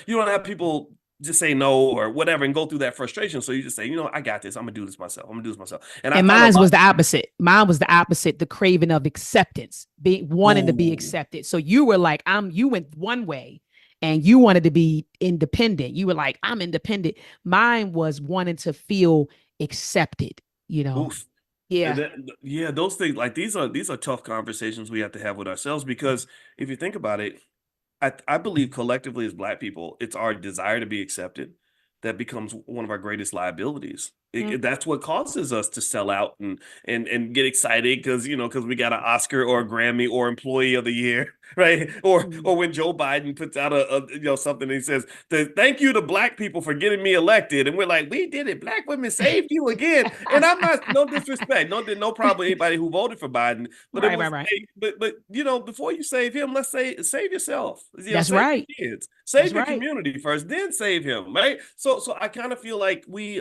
you don't have people just say no or whatever and go through that frustration. So you just say, I got this. I'm gonna do this myself. I'm gonna do this myself. And I And found a mine lot. was the opposite. Mine was the opposite, the craving of acceptance, being wanting to be Oh, accepted. So you were like, you went one way and you wanted to be independent. You were like, I'm independent. Mine was wanting to feel accepted, you know. oof. Yeah. That, yeah, those things like these are tough conversations we have to have with ourselves because if you think about it, I believe collectively as Black people, it's our desire to be accepted that becomes one of our greatest liabilities. Mm. That's what causes us to sell out and get excited because we got an Oscar or a Grammy or Employee of the Year, right? Or Mm. when Joe Biden puts out something and he says, "Thank you to Black people for getting me elected," and we're like, "We did it. Black women saved you again." And I'm not no disrespect, no problem anybody who voted for Biden, but it Right, right, was right. but before you save him, let's say save yourself. That's Save right. your kids, That's save your right. community first, then save him, right? So I kind of feel like we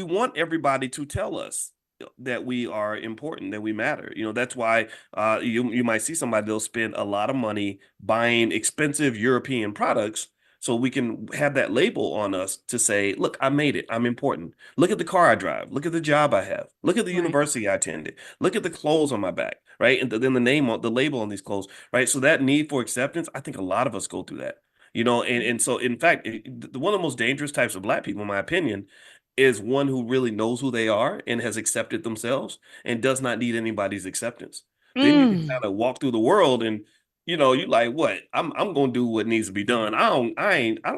want everybody to tell us that we are important, that we matter. That's why you might see somebody they'll spend a lot of money buying expensive European products so we can have that label on us to say, look, I made it. I'm important. Look at the car I drive. Look at the job I have. Look at the Right. university I attended. Look at the clothes on my back, right? And then the name on the label on these clothes, right? So that need for acceptance, I think a lot of us go through that. And so in fact, one of the most dangerous types of Black people, in my opinion, is one who really knows who they are and has accepted themselves and does not need anybody's acceptance. Then you can Mm. kind of walk through the world and you like what? I'm gonna do what needs to be done. I don't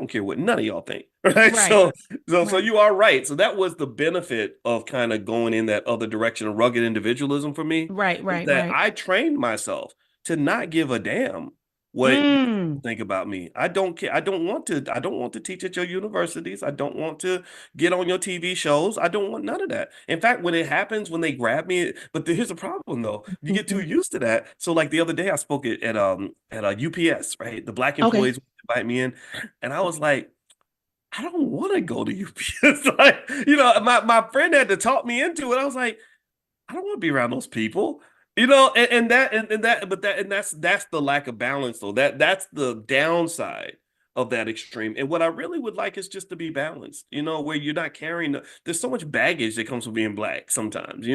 care what none of y'all think. Right. Right. So Right. you are right. So that was the benefit of kind of going in that other direction of rugged individualism for me, Right. is Right. that Right. I trained myself to not give a damn what Mm. think about me. I don't care. I don't want to teach at your universities. I don't want to get on your TV shows. I don't want none of that. In fact, when it happens, when they grab me, but here's the problem though. You get too Mhm. used to that. So like the other day I spoke at a UPS, right? The Black Okay. employees invite me in, and I was like, I don't want to go to UPS. Like, my friend had to talk me into it. I was like, I don't want to be around those people. That's the lack of balance though. That's the downside of that extreme. And what I really would like is just to be balanced, where you're not carrying there's so much baggage that comes with being Black sometimes,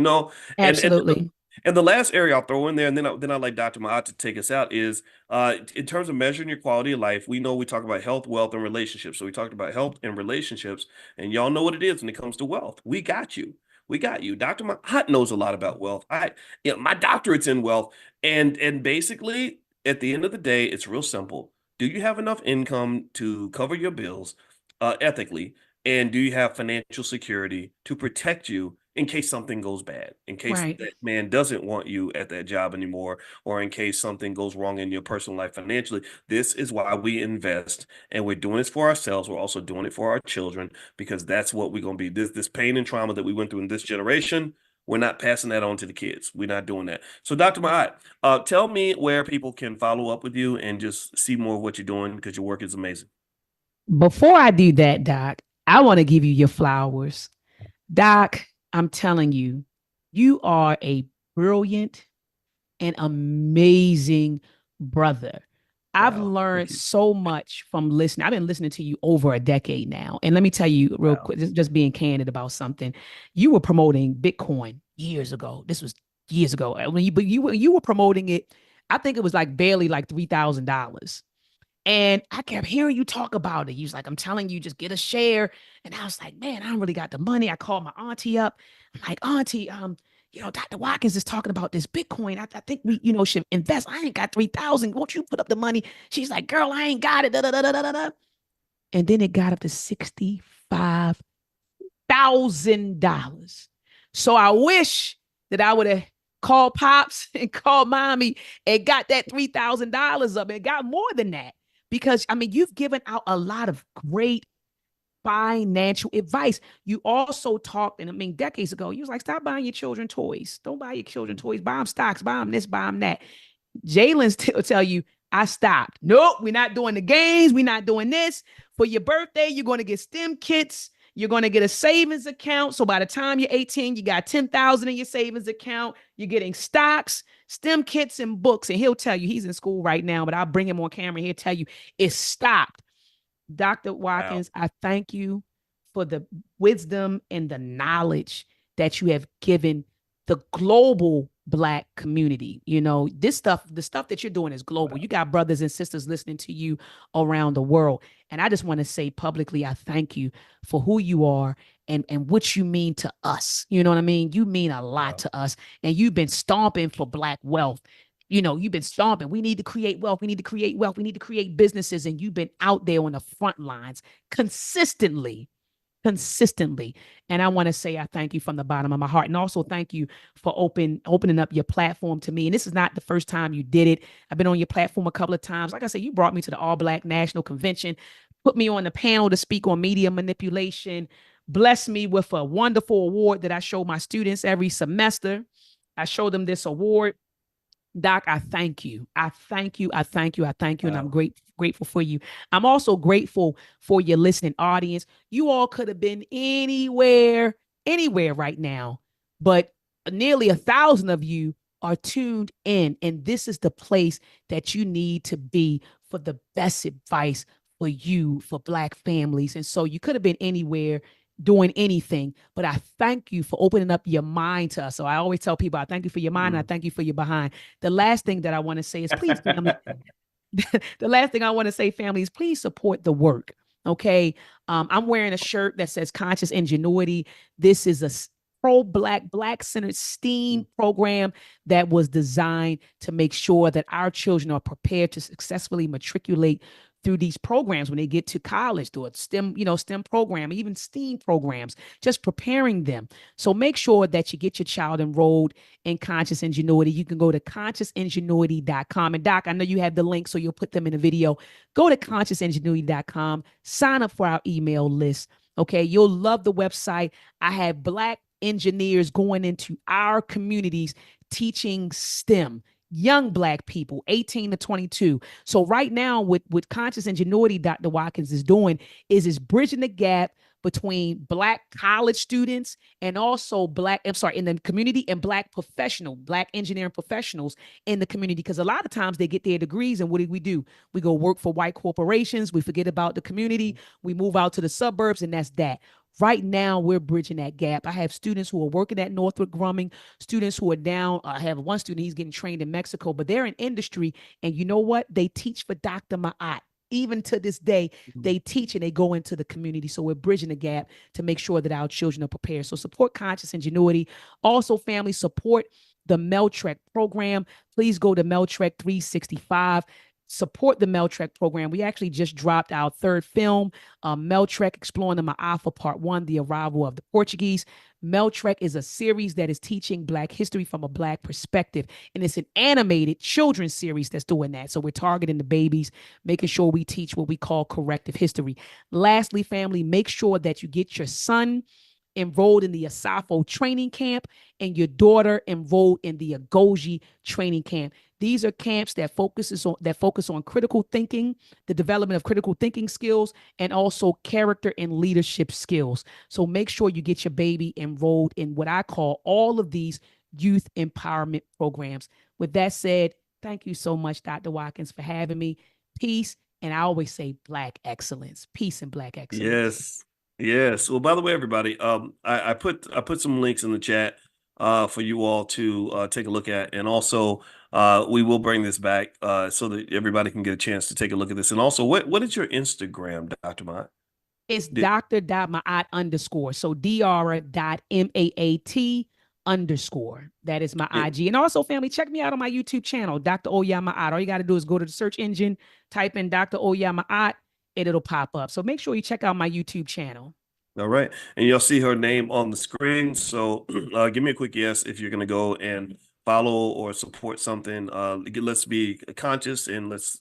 Absolutely. and the last area I'll throw in there, and then I like Dr. Mahat to take us out is in terms of measuring your quality of life, we know we talk about health, wealth, and relationships. So we talked about health and relationships, and y'all know what it is when it comes to wealth. We got you. We got you. Dr. Mahat knows a lot about wealth. My doctorate's in wealth, and basically at the end of the day, it's real simple. Do you have enough income to cover your bills ethically? And do you have financial security to protect you in case something goes bad, in case Right. that man doesn't want you at that job anymore, or in case something goes wrong in your personal life financially? This is why we invest, and we're doing this for ourselves. We're also doing it for our children because that's what we're going to be. This pain and trauma that we went through in this generation, we're not passing that on to the kids. We're not doing that. So, Dr. Mahat, tell me where people can follow up with you and just see more of what you're doing because your work is amazing. Before I do that, Doc, I want to give you your flowers Doc, I'm telling you, you are a brilliant and amazing brother. I've Wow. learned Thank you. so much from listening. I've been listening to you over a decade now. And let me tell you real Wow. quick, just being candid about something. You were promoting Bitcoin years ago. This was years ago. But you were promoting it. I think it was like barely like $3,000. And I kept hearing you talk about it. You was like, I'm telling you, just get a share. And I was like, man, I don't really got the money. I called my auntie up. I'm like, auntie, Dr. Watkins is talking about this Bitcoin. I think we, should invest. I ain't got 3,000. Won't you put up the money? She's like, girl, I ain't got it. Da, da, da, da, da, da. And then it got up to $65,000. So I wish that I would have called pops and called mommy and got that $3,000 up and got more than that. Because I mean, you've given out a lot of great financial advice. You also talked, and I mean, decades ago, you was like, stop buying your children toys. Don't buy your children toys. Buy them stocks, buy them this, buy them that. Jalen's tell you, I stopped. Nope, we're not doing the games. We're not doing this. For your birthday, you're going to get STEM kits. You're going to get a savings account. So by the time you're 18, you got 10,000 in your savings account. You're getting stocks, STEM kits, and books. And he'll tell you he's in school right now, but I'll bring him on camera. He'll tell you it's stopped. Dr. Wow. Watkins, I thank you for the wisdom and the knowledge that you have given the global Black community. This stuff, the stuff that you're doing is global. You Wow. got brothers and sisters listening to you around the world. And I just want to say publicly, I thank you for who you are and what you mean to us. You know what I mean? You mean a lot Wow. to us. And you've been stomping for Black wealth. You've been stomping. We need to create wealth. We need to create wealth. We need to create businesses. And you've been out there on the front lines consistently, consistently. And I want to say I thank you from the bottom of my heart. And also thank you for opening up your platform to me. And this is not the first time you did it. I've been on your platform a couple of times. Like I said, you brought me to the All Black National Convention, put me on the panel to speak on media manipulation, blessed me with a wonderful award that I show my students every semester. I show them this award. Doc, I thank you. I thank you. I thank you. I thank you. And I'm Wow. grateful for you. I'm also grateful for your listening audience. You all could have been anywhere right now, but nearly 1,000 of you are tuned in. And this is the place that you need to be for the best advice for you, for Black families. And so you could have been anywhere doing anything, but I thank you for opening up your mind to us. So I always tell people, I thank you for your mind and I Mm. thank you for your behind. The last thing that I want to say is please, family, the last thing I want to say, family, is please support the work. Okay. I'm wearing a shirt that says conscious ingenuity. This is a pro-Black, Black-centered STEAM program that was designed to make sure that our children are prepared to successfully matriculate through these programs when they get to college, through a STEM program, even STEAM programs, just preparing them. So make sure that you get your child enrolled in Conscious Ingenuity. You can go to consciousingenuity.com. And Doc, I know you have the link, so you'll put them in the video. Go to consciousingenuity.com, sign up for our email list. Okay, you'll love the website. I have Black engineers going into our communities teaching STEM, young Black people, 18 to 22. So right now, with Conscious Ingenuity, Dr. Watkins is doing is bridging the gap between Black college students and also in the community, and Black engineering professionals in the community. Because a lot of times they get their degrees, and what do? We go work for white corporations. We forget about the community. We move out to the suburbs, and that's that. Right now, we're bridging that gap. I have students who are working at Northrop Grumman, students who are down. I have one student, he's getting trained in Mexico, but they're in industry. And you know what? They teach for Dr. Ma'at. Even to this day, they teach and they go into the community. So we're bridging the gap to make sure that our children are prepared. So support Conscious Ingenuity. Also, family, support the Meltrek program. Please go to Meltrek 365. Support the Meltrek program. We actually just dropped our third film, Meltrek Exploring the Ma'afa Part 1, The Arrival of the Portuguese. Meltrek is a series that is teaching Black history from a Black perspective. And it's an animated children's series that's doing that. So we're targeting the babies, making sure we teach what we call corrective history. Lastly, family, make sure that you get your son enrolled in the Asafo training camp and your daughter enrolled in the Agoji training camp. These are camps that focus on critical thinking, the development of critical thinking skills, and also character and leadership skills. So make sure you get your baby enrolled in what I call all of these youth empowerment programs. With that said, thank you so much, Dr. Watkins, for having me. Peace. And I always say Black excellence, peace and Black excellence. Yes. Yes. Well, by the way, everybody, I put some links in the chat for you all to take a look at. And also we will bring this back so that everybody can get a chance to take a look at this. And also, what is your Instagram, Dr. Mott? It's Did, Dr.Maat underscore. So Dr.Maat underscore. That is my it, IG. And also, family, check me out on my YouTube channel, Dr. Oyamaat. All you got to do is go to the search engine, type in Dr. Oyamaat, and it'll pop up. So make sure you check out my YouTube channel. all right. And you'll see her name on the screen. So give me a quick yes if you're going to go and follow or support something. Let's be conscious and let's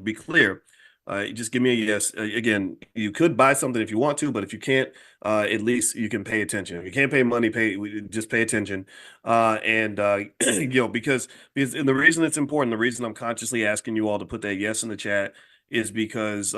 be clear. Just give me a yes. Again, you could buy something if you want to, but if you can't, at least you can pay attention. If you can't pay money, just pay attention. Because and the reason it's important, the reason I'm consciously asking you all to put that yes in the chat is because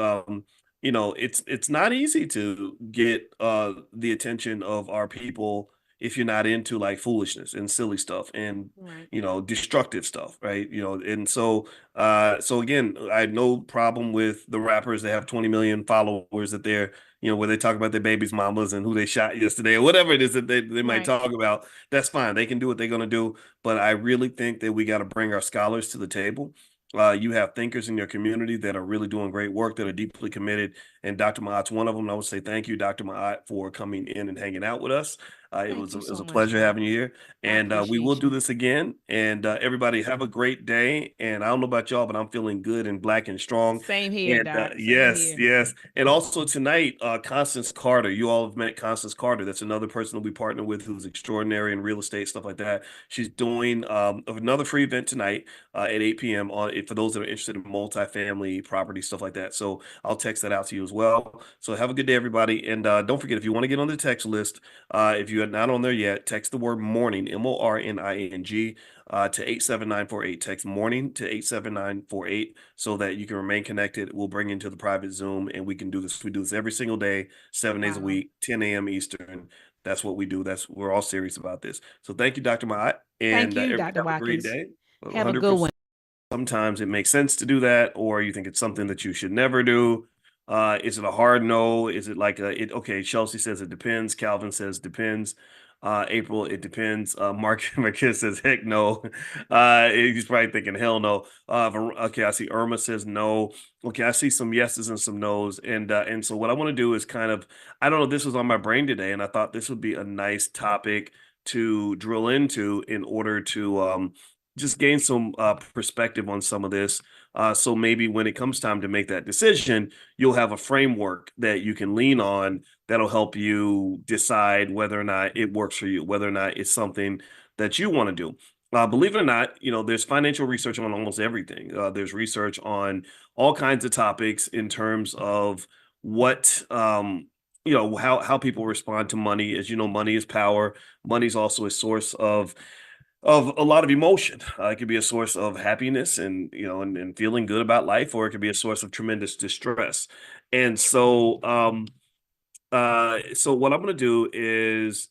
it's not easy to get the attention of our people if you're not into like foolishness and silly stuff and Right. destructive stuff, right? And so again, I had no problem with the rappers that have 20 million followers that they're where they talk about their baby's mamas and who they shot yesterday or whatever it is that they might Right. talk about. That's fine, they can do what they're going to do, but I really think that we got to bring our scholars to the table. You have thinkers in your community that are really doing great work, that are deeply committed, and Dr. Maat's one of them. I would say thank you, Dr. Maat, for coming in and hanging out with us. It Thank was you it was so a much, pleasure Doc. having you here, I and we will appreciate do you. this again. And everybody have a great day. And I don't know about y'all, but I'm feeling good and black and strong. Same here, And Doc. Same yes, here. yes. And also tonight, Constance Carter. You all have met Constance Carter. That's another person that we partner with who's extraordinary in real estate stuff like that. She's doing another free event tonight at 8 p.m. for those that are interested in multifamily property stuff like that. So I'll text that out to you as well. So have a good day, everybody. And don't forget, if you want to get on the text list, if you are not on there yet, text the word morning, MORNING, to 87948. Text morning to 87948 so that you can remain connected. We'll bring you into the private Zoom and we can do this. We do this every single day, 7 days a Wow. week, 10 a.m. Eastern. That's what we do. We're all serious about this. So thank you, Dr. Mott, Thank and you, everybody Dr. have a great Watkins. day. Have a good 100%. one. Sometimes it makes sense to do that, or you think it's something that you should never do. Is it a hard no? Is it like okay, Chelsea says it depends. Calvin says depends. April, it depends. Mark Marquez says heck no. He's probably thinking hell no. Okay, I see Irma says no. Okay, I see some yeses and some nos. And so what I want to do is kind of, I don't know, this was on my brain today, and I thought this would be a nice topic to drill into in order to just gain some perspective on some of this. So maybe when it comes time to make that decision, you'll have a framework that you can lean on that'll help you decide whether or not it works for you, whether or not it's something that you want to do. Believe it or not, there's financial research on almost everything. There's research on all kinds of topics in terms of what how people respond to money. As you know, money is power. Money is also a source of a lot of emotion. It could be a source of happiness and and feeling good about life, or it could be a source of tremendous distress. And so what I'm going to do is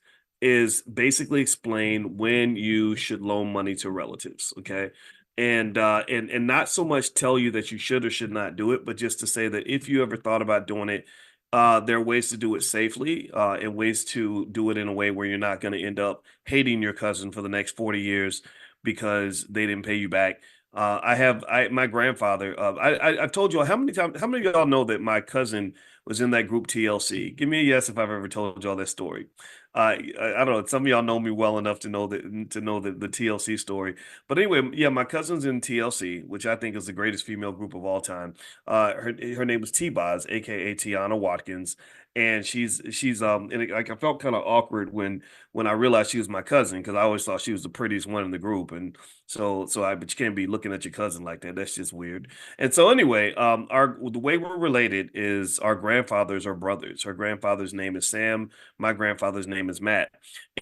basically explain when you should loan money to relatives, okay? And not so much tell you that you should or should not do it, but just to say that if you ever thought about doing it, there are ways to do it safely, and ways to do it in a way where you're not going to end up hating your cousin for the next 40 years because they didn't pay you back. My grandfather. I've told you all how many times. How many of y'all know that my cousin was in that group TLC? Give me a yes if I've ever told y'all that story. I don't know. Some of y'all know me well enough to know the TLC story. But anyway, yeah, my cousin's in TLC, which I think is the greatest female group of all time. Her name was T-Boz, aka Tiana Watkins, and like I felt kind of awkward when I realized she was my cousin because I always thought she was the prettiest one in the group, and but you can't be looking at your cousin like that. That's just weird. And so anyway, the way we're related is our grandfathers are brothers. Her grandfather's name is Sam. My grandfather's name is Matt.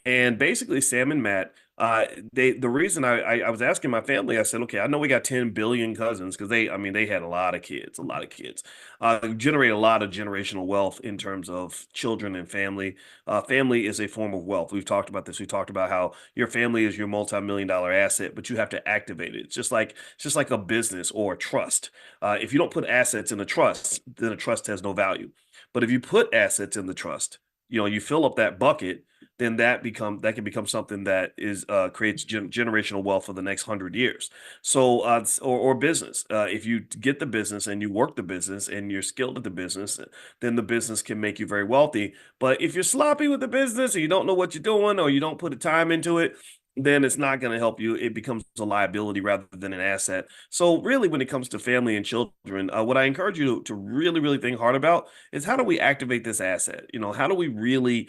And basically, Sam and Matt uh, the reason I was asking my family, I said, okay, I know we got 10 billion cousins because I mean, they had a lot of kids, generate a lot of generational wealth in terms of children and family. Family is a form of wealth. We've talked about this. We talked about how your family is your multi-million dollar asset, but you have to activate it. It's just like a business or a trust. If you don't put assets in a trust, then a trust has no value. But if you put assets in the trust, you fill up that bucket, then that can become something that is creates generational wealth for the next 100 years. So or business. If you get the business and you work the business and you're skilled at the business, then the business can make you very wealthy. But if you're sloppy with the business or you don't know what you're doing or you don't put the time into it, then it's not going to help you. It becomes a liability rather than an asset. So really, when it comes to family and children, what I encourage you to really, really think hard about is how do we activate this asset? How do we really,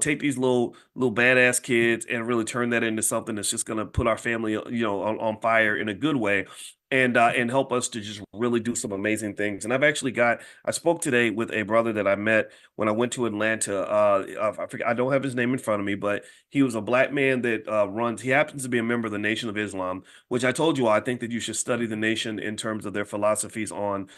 take these little badass kids and really turn that into something that's just going to put our family, on fire in a good way. And help us to just really do some amazing things. And I spoke today with a brother that I met when I went to Atlanta. I forget, I don't have his name in front of me, but he was a black man that he happens to be a member of the Nation of Islam, which I told you all, I think that you should study the nation in terms of their philosophies on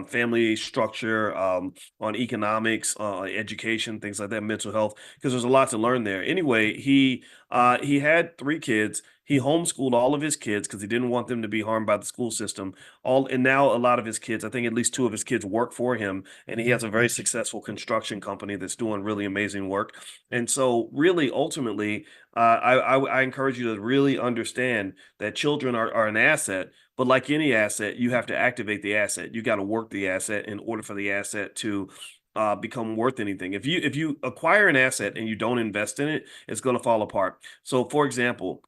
family structure, on economics, education, things like that, mental health, because there's a lot to learn there. Anyway, he had 3 kids. He homeschooled all of his kids because he didn't want them to be harmed by the school system. And now a lot of his kids, I think at least 2 of his kids work for him, and he has a very successful construction company that's doing really amazing work. And so, really, ultimately, I encourage you to really understand that children are an asset, but like any asset, you have to activate the asset. You got to work the asset in order for the asset to become worth anything. If you acquire an asset and you don't invest in it, it's going to fall apart. So, for example,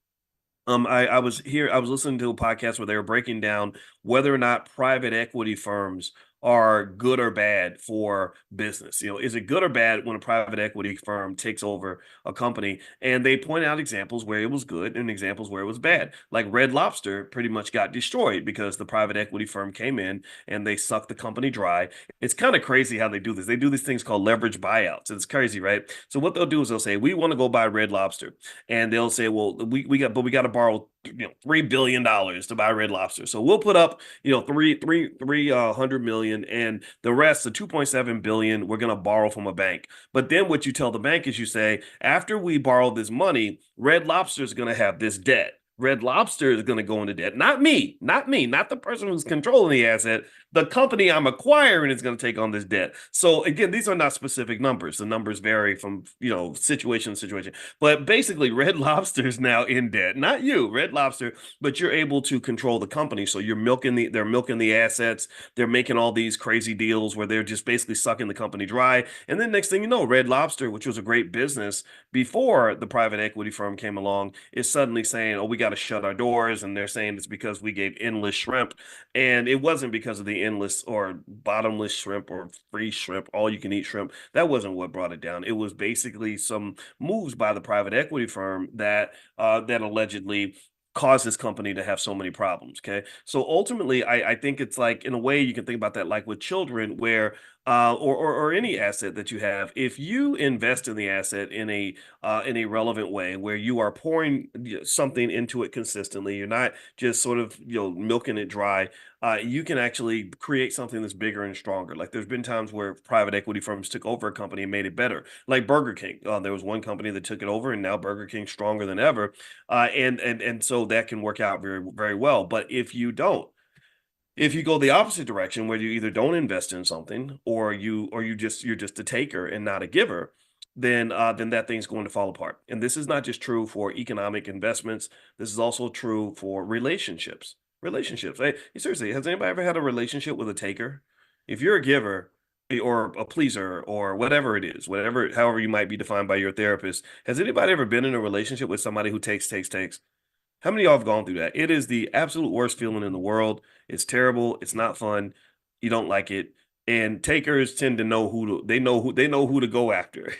I was listening to a podcast where they were breaking down whether or not private equity firms are good or bad for business. Is it good or bad when a private equity firm takes over a company? And they point out examples where it was good and examples where it was bad. Like Red Lobster pretty much got destroyed because the private equity firm came in and they sucked the company dry. It's kind of crazy how they do this. They do these things called leverage buyouts. It's crazy, right? So what they'll do is they'll say, we want to go buy Red Lobster, and they'll say, well, we got to borrow $3 billion to buy Red Lobster, so we'll put up three hundred million, and the rest, the 2.7 billion, we're gonna borrow from a bank. But then what you tell the bank is you say, after we borrow this money, Red Lobster is gonna have this debt. Red Lobster is going to go into debt. Not the person who's controlling the asset. The company I'm acquiring is going to take on this debt. So again, these are not specific numbers. The numbers vary from, situation to situation. But basically, Red Lobster is now in debt. Not you, Red Lobster, but you're able to control the company. So they're milking the assets. They're making all these crazy deals where they're just basically sucking the company dry. And then next thing you know, Red Lobster, which was a great business before the private equity firm came along, is suddenly saying, oh, we got to shut our doors. And they're saying it's because we gave endless shrimp. And it wasn't because of the endless or bottomless shrimp or free shrimp, all you can eat shrimp. That wasn't what brought it down. It was basically some moves by the private equity firm that allegedly caused this company to have so many problems. Okay. So ultimately, I think it's like, in a way, you can think about that like with children, where or any asset that you have, if you invest in the asset in a relevant way, where you are pouring something into it consistently, you're not just sort of milking it dry. You can actually create something that's bigger and stronger. Like there's been times where private equity firms took over a company and made it better. Like Burger King, there was one company that took it over, and now Burger King's stronger than ever. And so that can work out very, very well. But if you go the opposite direction, where you either don't invest in something, or you're just a taker and not a giver, then that thing's going to fall apart. And this is not just true for economic investments. This is also true for relationships. Relationships. Hey, seriously, has anybody ever had a relationship with a taker? If you're a giver or a pleaser or whatever it is, however you might be defined by your therapist, has anybody ever been in a relationship with somebody who takes? How many of y'all have gone through that? It is the absolute worst feeling in the world. It's terrible. It's not fun. You don't like it. And takers tend to know they know who to go after.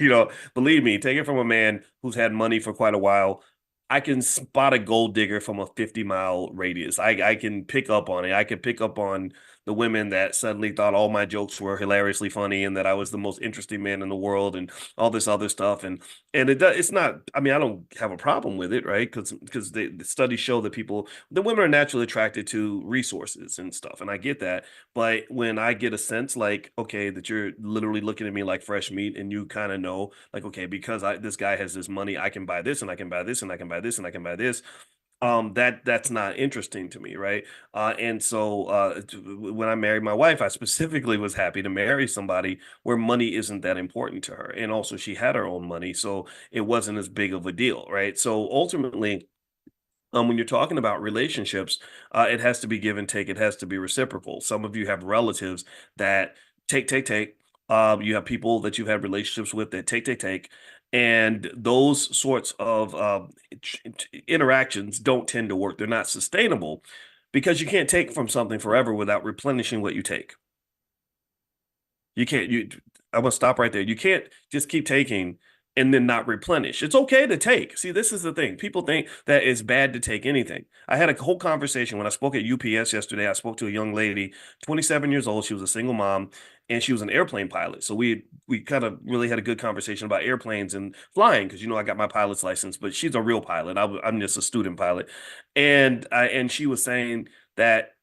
Believe me, take it from a man who's had money for quite a while. I can spot a gold digger from a 50-mile radius. I can pick up on it. I can pick up on the women that suddenly thought all my jokes were hilariously funny and that I was the most interesting man in the world and all this other stuff. And it's not, I mean, I don't have a problem with it, right? Because the studies show that the women are naturally attracted to resources and stuff. And I get that. But when I get a sense like, okay, that you're literally looking at me like fresh meat and you kind of know, like, okay, because this guy has this money, I can buy this and I can buy this and I can buy this and I can buy this. That's not interesting to me, right? And so when I married my wife, I specifically was happy to marry somebody where money isn't that important to her. And also she had her own money, so it wasn't as big of a deal, right? So ultimately, when you're talking about relationships, it has to be give and take. It has to be reciprocal. Some of you have relatives that take. You have people that you've had relationships with that take. And those sorts of interactions don't tend to work. They're not sustainable because you can't take from something forever without replenishing what you take. You can't, you, I'm gonna stop right there. You can't just keep taking and then not replenish. It's okay to take. See, this is the thing. People think that it's bad to take anything. I had a whole conversation when I spoke at UPS yesterday. I spoke to a young lady, 27 years old. She was a single mom and she was an airplane pilot. So we kind of really had a good conversation about airplanes and flying because I got my pilot's license, but she's a real pilot. I'm just a student pilot. And she was saying that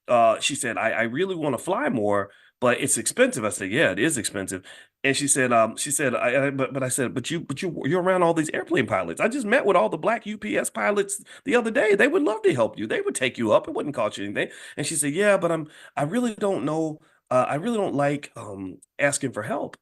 she said, I really want to fly more, but it's expensive. I said, yeah, it is expensive. And she said, but I said, you're around all these airplane pilots. I just met with all the black UPS pilots the other day. They would love to help you. They would take you up. It wouldn't cost you anything. And she said, yeah, but I really don't know. I really don't like asking for help.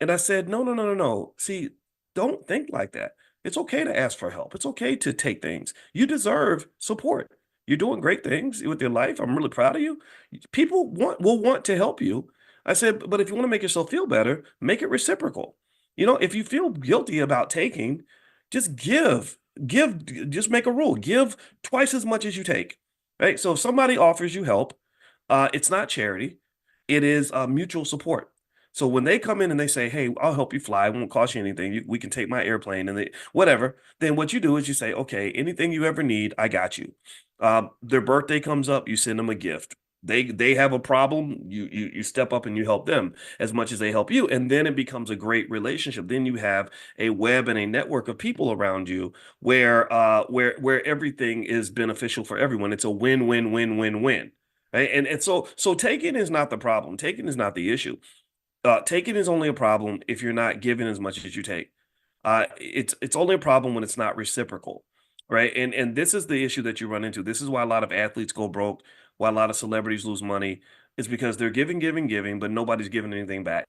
And I said, no, no, no, no, no. See, don't think like that. It's okay to ask for help. It's okay to take things. You deserve support. You're doing great things with your life. I'm really proud of you. People will want to help you. I said, but if you want to make yourself feel better, make it reciprocal. If you feel guilty about taking, just give. Just make a rule. Give twice as much as you take. Right? So if somebody offers you help, it's not charity. It is mutual support. So when they come in and they say, "Hey, I'll help you fly. It won't cost you anything. We can take my airplane and whatever," then what you do is you say, "Okay, anything you ever need, I got you." Their birthday comes up, you send them a gift. They have a problem, you step up and you help them as much as they help you, and then it becomes a great relationship. Then you have a web and a network of people around you where everything is beneficial for everyone. It's a win-win-win-win-win. Right? And so taking is not the problem. Taking is not the issue. Taking is only a problem if you're not giving as much as you take. It's only a problem when it's not reciprocal, right? And this is the issue that you run into. This is why a lot of athletes go broke, why a lot of celebrities lose money, is because they're giving, but nobody's giving anything back.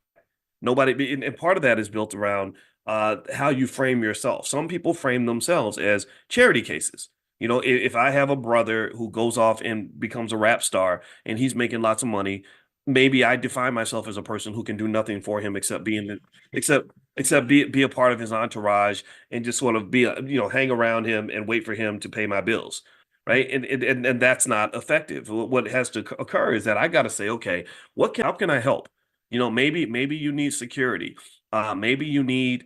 Nobody, and part of that is built around how you frame yourself. Some people frame themselves as charity cases. If I have a brother who goes off and becomes a rap star and he's making lots of money, maybe I define myself as a person who can do nothing for him except be a part of his entourage and just sort of hang around him and wait for him to pay my bills. Right. And that's not effective. What has to occur is that I got to say, okay, how can I help? Maybe you need security. Maybe you need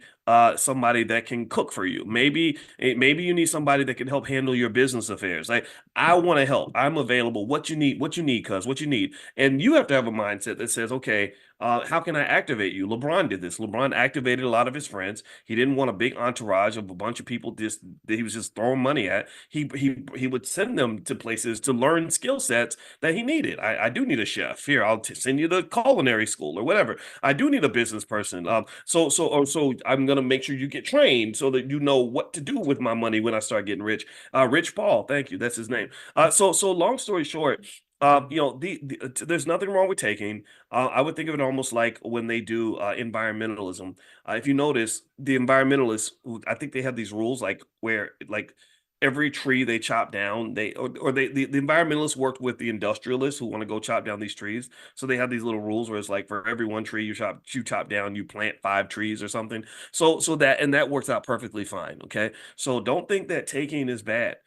somebody that can cook for you. Maybe you need somebody that can help handle your business affairs. Like, I want to help. I'm available. What you need, cuz what you need. And you have to have a mindset that says, okay, how can I activate you? LeBron did this. LeBron activated a lot of his friends. He didn't want a big entourage of a bunch of people just that he was just throwing money at. He would send them to places to learn skill sets that he needed. I do need a chef. Here, I'll send you to culinary school or whatever. I do need a business person. So I'm gonna make sure you get trained so that you know what to do with my money when I start getting rich. Rich Paul, thank you. That's his name. So long story short, there's nothing wrong with taking. I would think of it almost like when they do environmentalism. If you notice, the environmentalists, I think they have these rules like where like every tree they chop down, the environmentalists worked with the industrialists who want to go chop down these trees. So they have these little rules where it's like for every one tree you chop down, you plant 5 trees or something. So that works out perfectly fine. Okay. So don't think that taking is bad.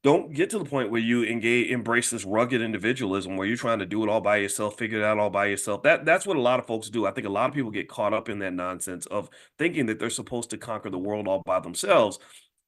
Don't get to the point where you embrace this rugged individualism where you're trying to do it all by yourself, figure it out all by yourself. That's what a lot of folks do. I think a lot of people get caught up in that nonsense of thinking that they're supposed to conquer the world all by themselves.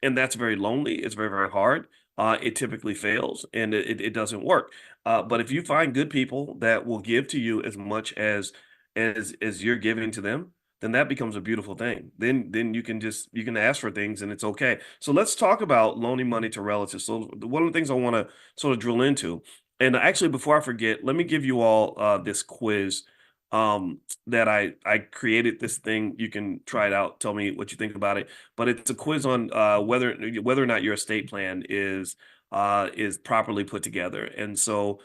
and that's very lonely. It's very, very hard. It typically fails and it doesn't work. But if you find good people that will give to you as much as you're giving to them, then that becomes a beautiful thing. Then you can ask for things and it's okay. So let's talk about loaning money to relatives. So one of the things I want to sort of drill into, and actually before I forget, let me give you all this quiz that I created this thing. You can try it out. Tell me what you think about it. But it's a quiz on whether or not your estate plan is properly put together. And so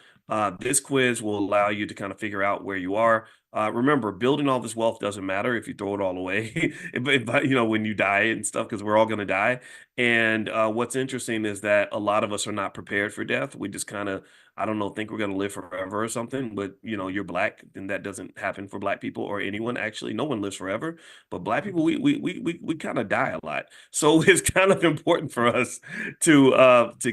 this quiz will allow you to kind of figure out where you are. Remember, building all this wealth doesn't matter if you throw it all away, but when you die and stuff, because we're all going to die. And what's interesting is that a lot of us are not prepared for death. We just kind of, I don't know, think we're going to live forever or something. But you're black, and that doesn't happen for black people or anyone. Actually, no one lives forever. But black people, we kind of die a lot. So it's kind of important for us to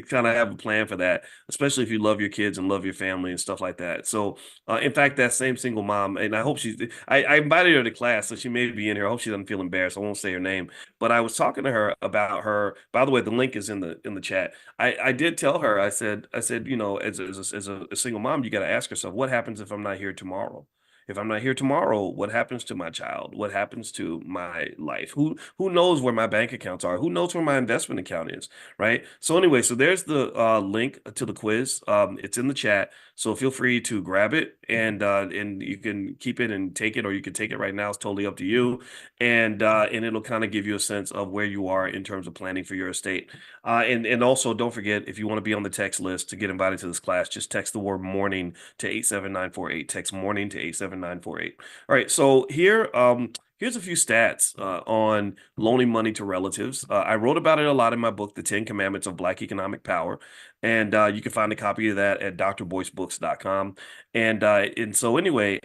kind of have a plan for that, especially if you love your kids and love your family and stuff like that. So in fact, that same single mom, and I hope I invited her to class, so she may be in here. I hope she doesn't feel embarrassed. I won't say her name, but I was talking to her about her. By the way, the link is in the chat. I did tell her, I said, as a single mom, you got to ask yourself, what happens if I'm not here tomorrow? If I'm not here tomorrow, what happens to my child? What happens to my life? Who knows where my bank accounts are? Who knows where my investment account is? Right. So anyway, so there's the link to the quiz. It's in the chat. So feel free to grab it and you can keep it and take it, or you can take it right now. It's totally up to you. And it'll kind of give you a sense of where you are in terms of planning for your estate. And also don't forget, if you want to be on the text list to get invited to this class, just text the word morning to 87948. Text morning to 87948. All right, so here's a few stats on loaning money to relatives. I wrote about it a lot in my book, The 10 Commandments of Black Economic Power. And you can find a copy of that at drboycebooks.com. And so anyway,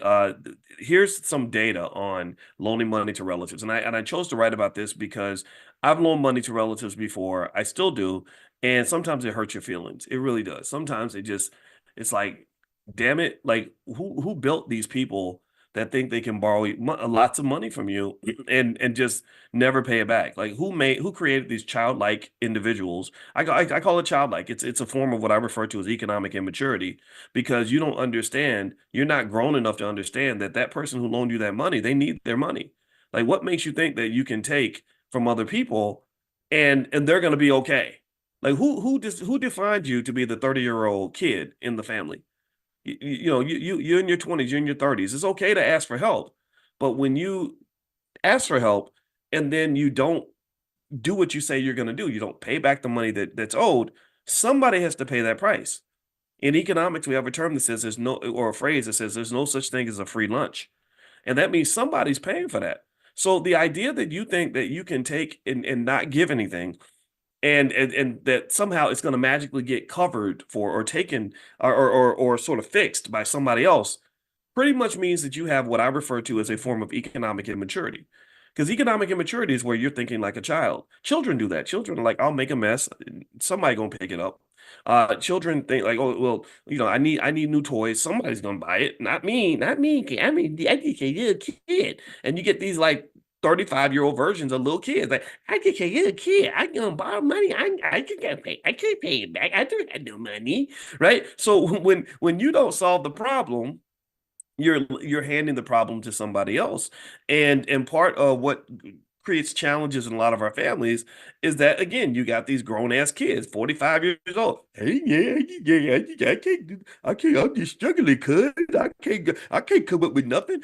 here's some data on loaning money to relatives. And I chose to write about this because I've loaned money to relatives before. I still do. And sometimes it hurts your feelings. It really does. Sometimes it's like, damn it, like who built these people that think they can borrow lots of money from you and just never pay it back? Like who created these childlike individuals? I call it childlike. It's a form of what I refer to as economic immaturity, because you don't understand, you're not grown enough to understand that that person who loaned you that money, they need their money. Like, what makes you think that you can take from other people and they're going to be okay? Like, who defined you to be the 30-year-old kid in the family? You're in your 20s, you're in your 30s. It's okay to ask for help. But when you ask for help and then you don't do what you say you're going to do, you don't pay back the money that's owed, somebody has to pay that price. In economics, we have a term that says there's no, or a phrase that says there's no such thing as a free lunch. And that means somebody's paying for that. So the idea that you think that you can take and not give anything, and that somehow it's going to magically get covered for or taken or sort of fixed by somebody else pretty much means that you have what I refer to as a form of economic immaturity. Because economic immaturity is where you're thinking like a child. Children do that. Children are like, I'll make a mess. Somebody gonna pick it up. Children think like, oh well, I need new toys. Somebody's gonna buy it. Not me. Not me. I mean, I just a little kid. And you get these like 35-year-old versions of little kids. Like, I just a little kid. I gonna borrow money. I just can't pay. I can't pay it back. I don't have no money. Right. So when you don't solve the problem, you're handing the problem to somebody else. And part of what creates challenges in a lot of our families is that, again, you got these grown ass kids, 45 years old. Hey, yeah, I can't, I'm just struggling, cuz I can't come up with nothing.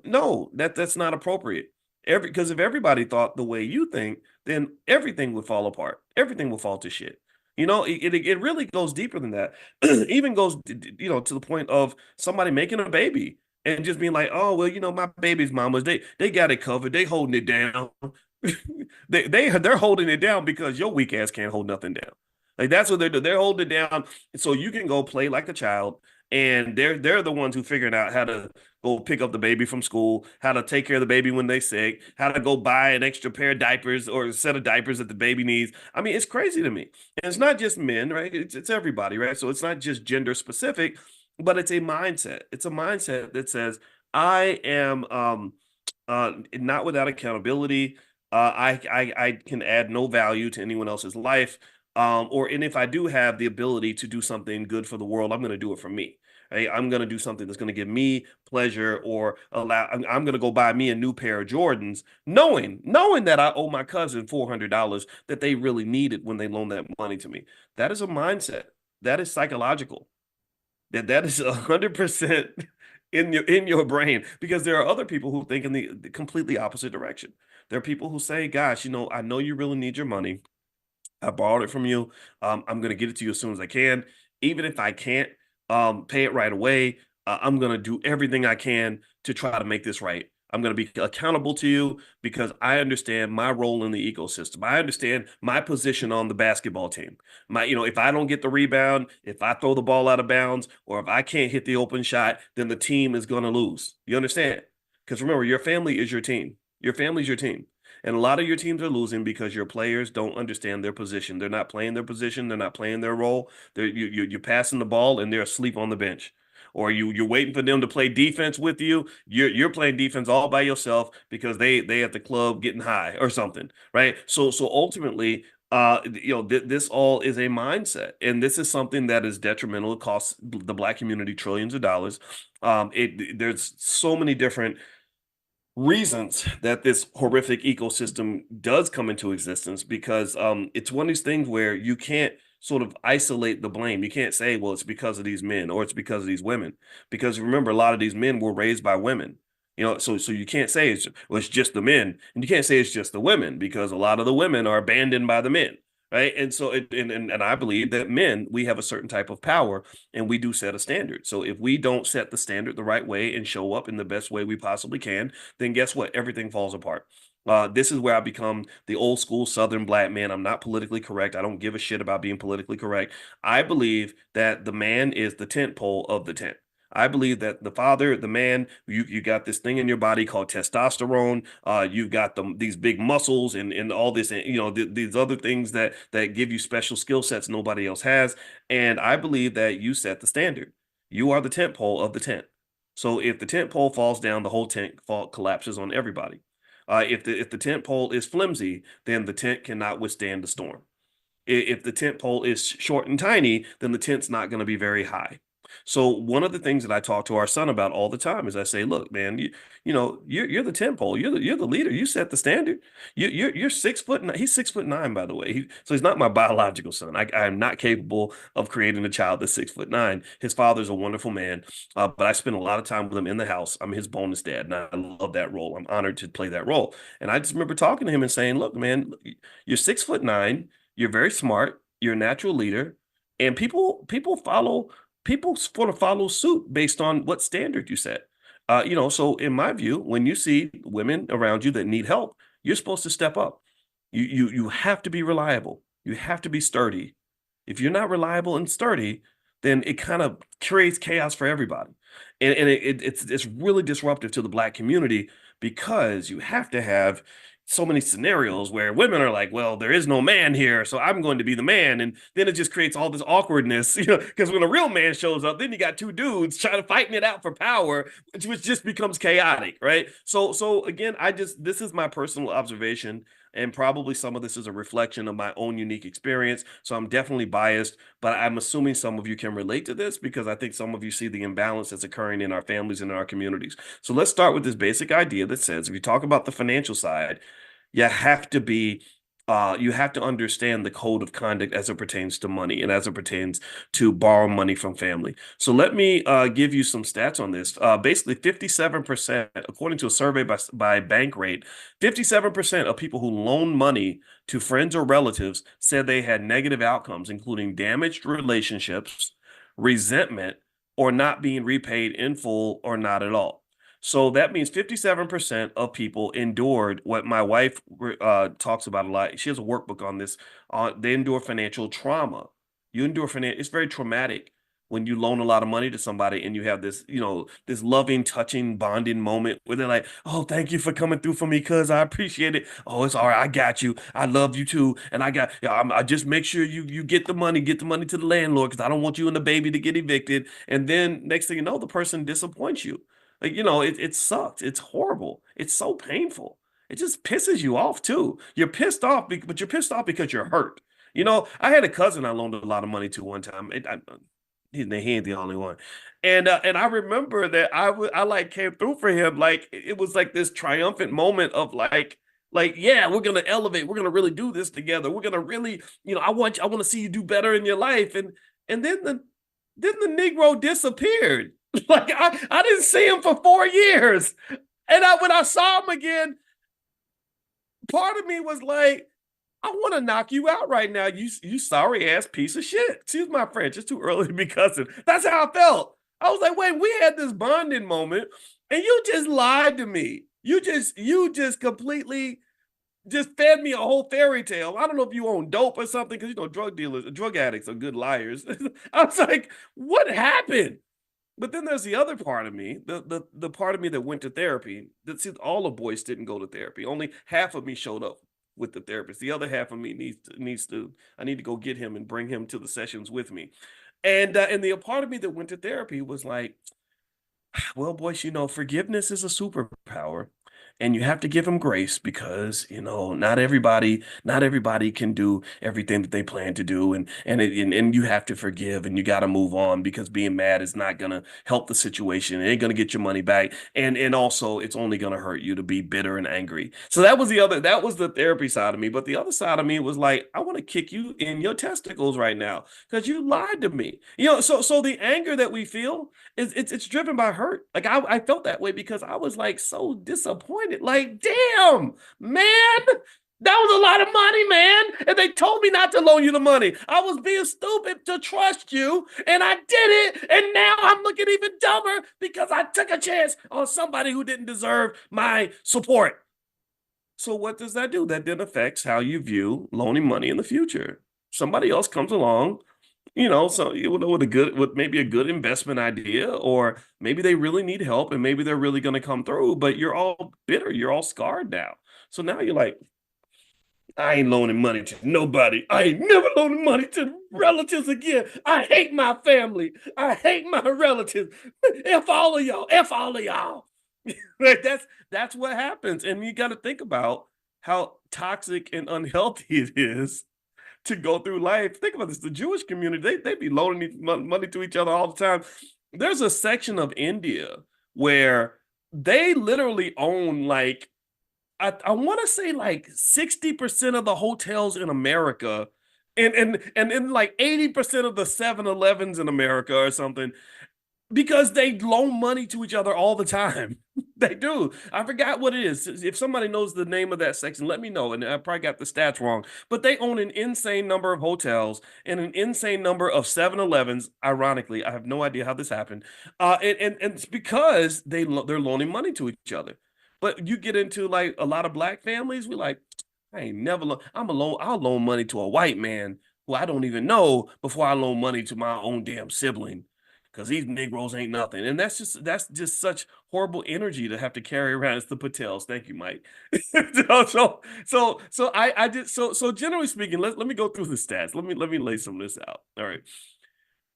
No, that's not appropriate. Because if everybody thought the way you think, then everything would fall apart. Everything will fall to shit. It really goes deeper than that. Even goes, to the point of somebody making a baby and just being like, oh, well, my baby's mamas, they got it covered. They holding it down. They're holding it down because your weak ass can't hold nothing down. Like, that's what they're doing. They're holding it down so you can go play like a child. And they're the ones who figuring out how to go pick up the baby from school, how to take care of the baby when they sick, how to go buy an extra pair of diapers or a set of diapers that the baby needs. I mean, it's crazy to me. And it's not just men, right? It's everybody, right? So it's not just gender specific, but it's a mindset. It's a mindset that says, I am not without accountability. I can add no value to anyone else's life. And if I do have the ability to do something good for the world, I'm going to do it for me. Right? I'm going to do something that's going to give me pleasure or allow. I'm going to go buy me a new pair of Jordans, knowing that I owe my cousin $400 that they really needed when they loaned that money to me. That is a mindset. That is psychological. That is 100% in your brain, because there are other people who think in the completely opposite direction. There are people who say, "Gosh, I know you really need your money. I borrowed it from you. I'm going to get it to you as soon as I can. Even if I can't pay it right away, I'm going to do everything I can to try to make this right. I'm going to be accountable to you because I understand my role in the ecosystem. I understand my position on the basketball team. If I don't get the rebound, if I throw the ball out of bounds, or if I can't hit the open shot, then the team is going to lose. You understand? Because remember, your family is your team. Your family's your team. And a lot of your teams are losing because your players don't understand their position. They're not playing their position. They're not playing their role. You're passing the ball and they're asleep on the bench. Or you're waiting for them to play defense with you. You're playing defense all by yourself because they at the club getting high or something, right? So ultimately, this all is a mindset, and this is something that is detrimental. It costs the Black community trillions of dollars. There's so many different reasons that this horrific ecosystem does come into existence, because it's one of these things where you can't sort of isolate the blame. You can't say, well, it's because of these men or it's because of these women, because remember, a lot of these men were raised by women. So you can't say it's just the men, and you can't say it's just the women, because a lot of the women are abandoned by the men, right? And so and I believe that men, we have a certain type of power, and we do set a standard. So if we don't set the standard the right way and show up in the best way we possibly can, then guess what? Everything falls apart. This is where I become the old school Southern black man. I'm not politically correct. I don't give a shit about being politically correct. I believe that the man is the tent pole of the tent. I believe that the father, the man, you got this thing in your body called testosterone. You've got these big muscles and all this, and these other things that give you special skill sets nobody else has. And I believe that you set the standard. You are the tent pole of the tent. So if the tent pole falls down, the whole tent collapses on everybody. If the tent pole is flimsy, then the tent cannot withstand the storm. If the tent pole is short and tiny, then the tent's not going to be very high. So one of the things that I talk to our son about all the time is I say, look, man, you're the tent pole. You're the leader. You set the standard. You're 6 foot. He's 6'9", by the way. So he's not my biological son. I am not capable of creating a child that's 6'9". His father's a wonderful man, but I spend a lot of time with him in the house. I'm his bonus dad, and I love that role. I'm honored to play that role. And I just remember talking to him and saying, look, man, you're 6'9". You're very smart. You're a natural leader, and people sort of follow suit based on what standard you set. So in my view, when you see women around you that need help, you're supposed to step up. You have to be reliable. You have to be sturdy. If you're not reliable and sturdy, then it kind of creates chaos for everybody, and it's really disruptive to the Black community, because you have to have so many scenarios where women are like, well, there is no man here, so I'm going to be the man. And then it just creates all this awkwardness, because when a real man shows up, then you got two dudes trying to fighting it out for power, which just becomes chaotic, right? So again, this is my personal observation. And probably some of this is a reflection of my own unique experience. So I'm definitely biased, but I'm assuming some of you can relate to this, because I think some of you see the imbalance that's occurring in our families and in our communities. So let's start with this basic idea that says, if you talk about the financial side, you have to be you have to understand the code of conduct as it pertains to money and as it pertains to borrow money from family. So let me give you some stats on this. Basically, 57%, according to a survey by Bankrate, 57% of people who loan money to friends or relatives said they had negative outcomes, including damaged relationships, resentment, or not being repaid in full or not at all. So that means 57% of people endured what my wife talks about a lot. She has a workbook on this. They endure financial trauma. You endure financial, it's very traumatic when you loan a lot of money to somebody and you have this, this loving, touching, bonding moment where they're like, oh, thank you for coming through for me, cuz I appreciate it. Oh, it's all right. I got you. I love you too. And I just make sure you get the money to the landlord, because I don't want you and the baby to get evicted. And then next thing you know, the person disappoints you. Like, it sucks. It's horrible. It's so painful. it just pisses you off too. You're pissed off, but you're pissed off because you're hurt. You know, I had a cousin I loaned a lot of money to one time. He ain't the only one, and I remember that I like came through for him. Like it was like this triumphant moment of like yeah, we're gonna elevate. We're gonna really do this together. We're gonna really, I want to see you do better in your life. And then the Negro disappeared. Like I didn't see him for 4 years. And when I saw him again, part of me was like, I want to knock you out right now. You sorry ass piece of shit. Excuse my French. It's too early to be cussing. That's how I felt. I was like, wait, we had this bonding moment, and you just lied to me. You just completely just fed me a whole fairy tale. I don't know if you own dope or something, because drug dealers, drug addicts are good liars. I was like, what happened? But then there's the other part of me, the part of me that went to therapy. That see, all of Boyce didn't go to therapy. Only half of me showed up with the therapist. The other half of me needs to. I need to go get him and bring him to the sessions with me. And the part of me that went to therapy was like, well, Boyce, forgiveness is a superpower, and you have to give them grace, because not everybody can do everything that they plan to do, and you have to forgive, and you got to move on, because being mad is not gonna help the situation. It ain't gonna get your money back, and also it's only gonna hurt you to be bitter and angry. So that was the therapy side of me. But the other side of me was like, I want to kick you in your testicles right now, because you lied to me. So the anger that we feel it's driven by hurt. Like I felt that way because I was like so disappointed. Like, damn, man, that was a lot of money, man. And they told me not to loan you the money. I was being stupid to trust you, and I did it. And now I'm looking even dumber because I took a chance on somebody who didn't deserve my support. So what does that do? That then affects how you view loaning money in the future. Somebody else comes along, so with maybe a good investment idea, or maybe they really need help and maybe they're really going to come through, but you're all bitter, you're all scarred now. So now you're like, I ain't loaning money to nobody. I ain't never loaning money to relatives again. I hate my family. I hate my relatives. F all of y'all. F all of y'all. Like that's what happens. And you got to think about how toxic and unhealthy it is to go through life. Think about this: the Jewish community, they be loaning money to each other all the time. There's a section of India where they literally own, like, I want to say like 60% of the hotels in America, and in like 80% of the 7-Elevens in America or something, because they loan money to each other all the time. They do. I forgot what it is. If somebody knows the name of that section, let me know. And I probably got the stats wrong. But they own an insane number of hotels and an insane number of 7-Elevens. Ironically, I have no idea how this happened. And it's because they're loaning money to each other. But you get into like a lot of black families, we like, I ain't never loan. I'll loan money to a white man who I don't even know before I loan money to my own damn sibling, because these Negroes ain't nothing. And that's just such horrible energy to have to carry around. It's the Patels. Thank you, Mike. I did so generally speaking, let me go through the stats. Let me lay some of this out. All right.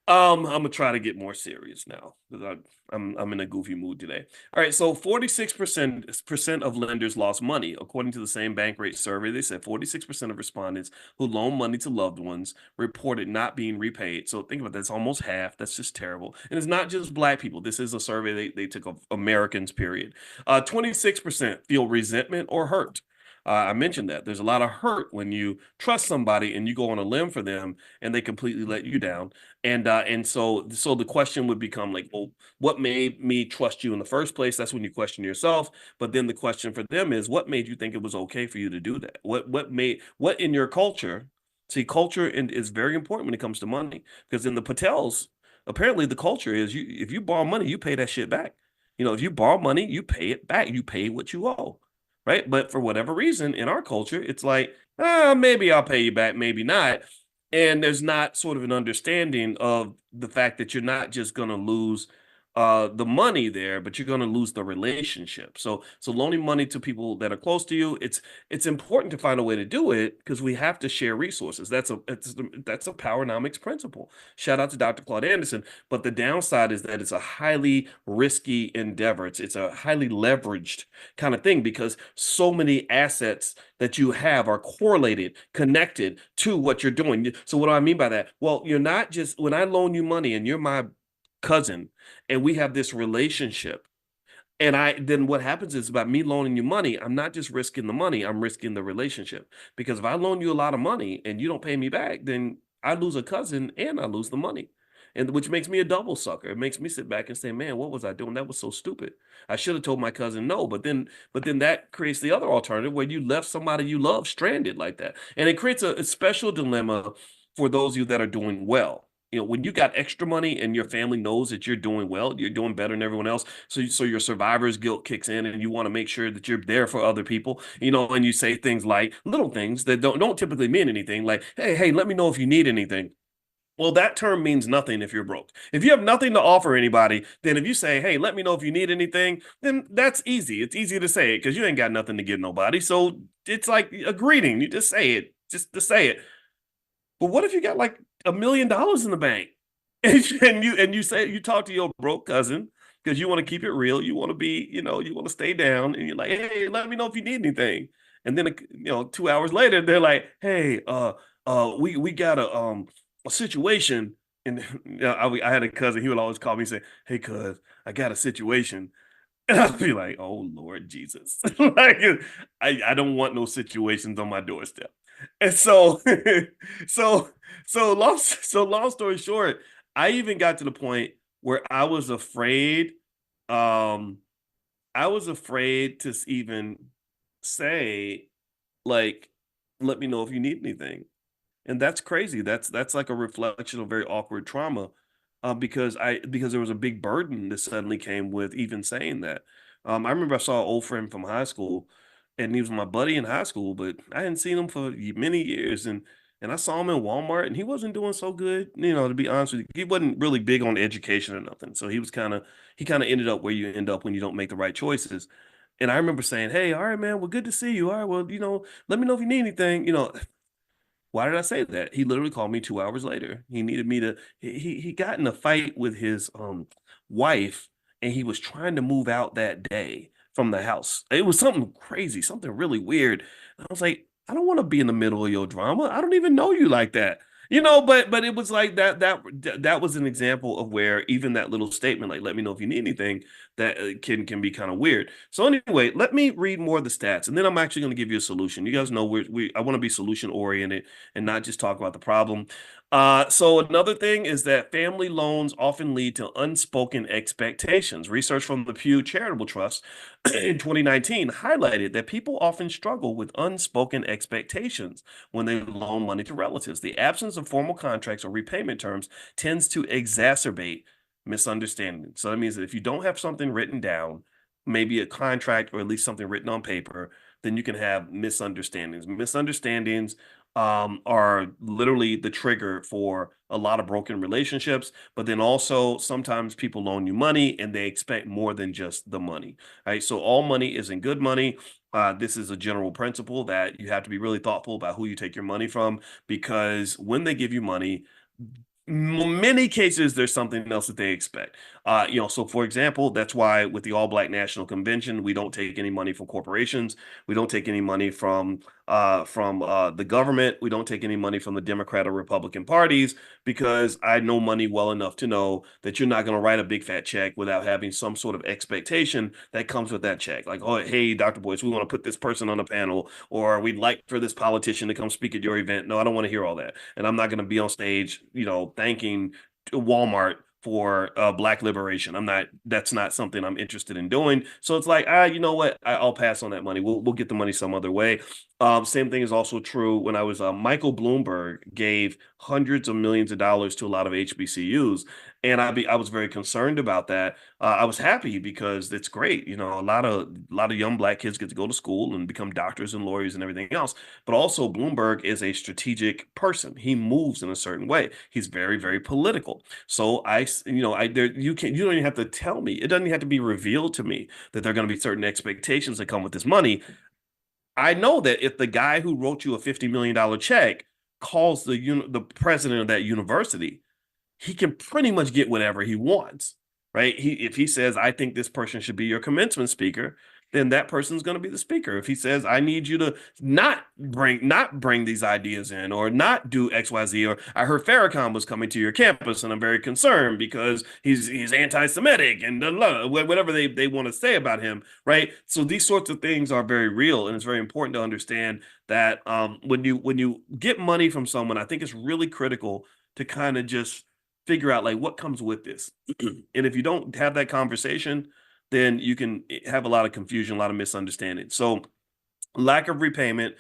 I'm gonna try to get more serious now because I'm in a goofy mood today. All right, so 46% of lenders lost money, according to the same bank rate survey. They said 46% of respondents who loan money to loved ones reported not being repaid. So think about that; it's almost half. That's just terrible. And it's not just black people. This is a survey they took of Americans. Period. 26% feel resentment or hurt. I mentioned that there's a lot of hurt when you trust somebody and you go on a limb for them and they completely let you down. And so the question would become like, well, what made me trust you in the first place? That's when you question yourself. But then the question for them is, what made you think it was okay for you to do that? What in your culture? See, culture is very important when it comes to money, because in the Patels, apparently the culture is, if you borrow money, you pay that shit back. If you borrow money, you pay it back. You pay what you owe, right? But for whatever reason, in our culture, it's like, maybe I'll pay you back, maybe not. And there's not sort of an understanding of the fact that you're not just going to lose the money there, but you're going to lose the relationship. So loaning money to people that are close to you, it's important to find a way to do it because we have to share resources. That's a powernomics principle. Shout out to Dr. Claude Anderson. But the downside is that it's a highly risky endeavor. It's a highly leveraged kind of thing because so many assets that you have are correlated, connected to what you're doing. So what do I mean by that? Well, you're not just when I loan you money and you're my cousin and we have this relationship and I then what happens is about me loaning you money, I'm not just risking the money, I'm risking the relationship. Because if I loan you a lot of money and you don't pay me back, then I lose a cousin and I lose the money. And which makes me a double sucker. It makes me sit back and say, man, what was I doing? That was so stupid. I should have told my cousin no. But then that creates the other alternative where you left somebody you love stranded like that. And it creates a special dilemma for those of you that are doing well. When you got extra money and your family knows that you're doing well, you're doing better than everyone else. So your survivor's guilt kicks in and you want to make sure that you're there for other people, and you say things like little things that don't typically mean anything like, hey, let me know if you need anything. Well, that term means nothing if you're broke. If you have nothing to offer anybody, then if you say, hey, let me know if you need anything, then that's easy. It's easy to say it because you ain't got nothing to give nobody. So it's like a greeting. You just say it, just to say it. But what if you got like $1 million in the bank and you say you talk to your broke cousin because you want to keep it real, you want to be, you want to stay down, and you're like, hey, let me know if you need anything. And then 2 hours later, they're like, hey, we got a situation, and I had a cousin. He would always call me and say, hey, cuz, I got a situation. And I'd be like, oh Lord Jesus. Like I don't want no situations on my doorstep. And so so long story short, I even got to the point where um I was afraid to even say like let me know if you need anything. And that's crazy. That's like a reflection of very awkward trauma, because there was a big burden that suddenly came with even saying that. I remember I saw an old friend from high school, and he was my buddy in high school, but I hadn't seen him for many years, and I saw him in Walmart, and he wasn't doing so good. To be honest with you, he wasn't really big on education or nothing. So he kind of ended up where you end up when you don't make the right choices. And I remember saying, "Hey, all right, man, well, good to see you. All right, well, let me know if you need anything." Why did I say that? He literally called me 2 hours later. He needed me to. He got in a fight with his wife, and he was trying to move out that day from the house. It was something crazy, something really weird. And I was like, I don't want to be in the middle of your drama. I don't even know you like that. But it was like that was an example of where even that little statement, like, let me know if you need anything, that can be kind of weird. So anyway, let me read more of the stats, and then I'm actually going to give you a solution. You guys know I want to be solution oriented and not just talk about the problem. So another thing is that family loans often lead to unspoken expectations. Research from the Pew Charitable Trust in 2019 highlighted that people often struggle with unspoken expectations when they loan money to relatives. The absence of formal contracts or repayment terms tends to exacerbate misunderstanding. So that means that if you don't have something written down, maybe a contract or at least something written on paper, then you can have misunderstandings. Misunderstandings are literally the trigger for a lot of broken relationships. But then also sometimes people loan you money and they expect more than just the money. Right. So all money isn't good money. This is a general principle that you have to be really thoughtful about who you take your money from, because when they give you money, many cases there's something else that they expect. So for example, that's why with the All Black National Convention, we don't take any money from corporations. We don't take any money from the government. We don't take any money from the Democrat or Republican parties, because I know money well enough to know that you're not going to write a big fat check without having some sort of expectation that comes with that check. Like, oh, hey, Dr. Boyce, we want to put this person on a panel, or we'd like for this politician to come speak at your event. No, I don't want to hear all that. And I'm not going to be on stage, thanking Walmart for Black liberation. That's not something I'm interested in doing. So it's like, you know what? I'll pass on that money. We'll get the money some other way. Same thing is also true when I was Michael Bloomberg gave hundreds of millions of dollars to a lot of HBCUs, and I was very concerned about that. I was happy because it's great. A lot of young Black kids get to go to school and become doctors and lawyers and everything else. But also Bloomberg is a strategic person. He moves in a certain way. He's very, very political. So I you don't even have to tell me. It doesn't have to be revealed to me that there are going to be certain expectations that come with this money. I know that if the guy who wrote you a $50 million check calls the president of that university, he can pretty much get whatever he wants, right? If he says, I think this person should be your commencement speaker, then that person's going to be the speaker. If he says, I need you to not bring these ideas in, or not do XYZ, or I heard Farrakhan was coming to your campus and I'm very concerned because he's anti-Semitic and whatever they want to say about him, right? So these sorts of things are very real, and it's very important to understand that when you get money from someone, I think it's really critical to kind of just figure out like what comes with this. And if you don't have that conversation, then you can have a lot of confusion, a lot of misunderstanding. So lack of repayment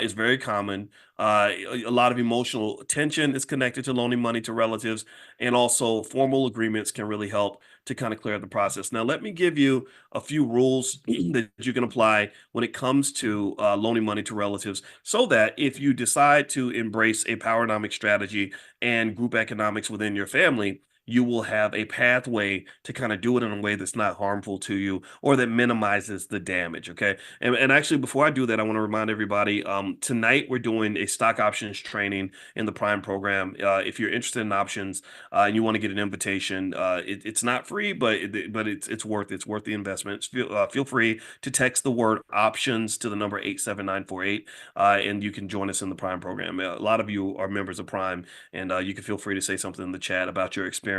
is very common. A lot of emotional tension is connected to loaning money to relatives, and also formal agreements can really help to kind of clear the process. Now, let me give you a few rules that you can apply when it comes to loaning money to relatives, so that if you decide to embrace a poweronomic strategy and group economics within your family, you will have a pathway to kind of do it in a way that's not harmful to you or that minimizes the damage. Okay. And actually, before I do that, I want to remind everybody tonight we're doing a stock options training in the Prime program. If you're interested in options and you want to get an invitation, it's not free, but it's worth the investment. Feel free to text the word options to the number 87948, and you can join us in the Prime program. A lot of you are members of Prime, and you can feel free to say something in the chat about your experience,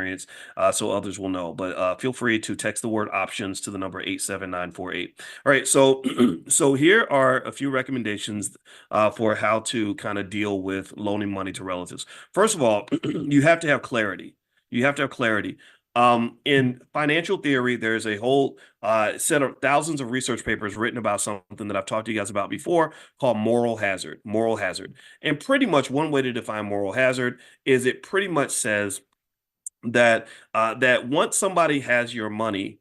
so others will know. But feel free to text the word options to the number 87948. All right, so so here are a few recommendations for how to kind of deal with loaning money to relatives. First of all, you have to have clarity. You have to have clarity. In financial theory, there's a whole set of thousands of research papers written about something that I've talked to you guys about before, called moral hazard. Moral hazard. And pretty much one way to define moral hazard is it pretty much says that once somebody has your money,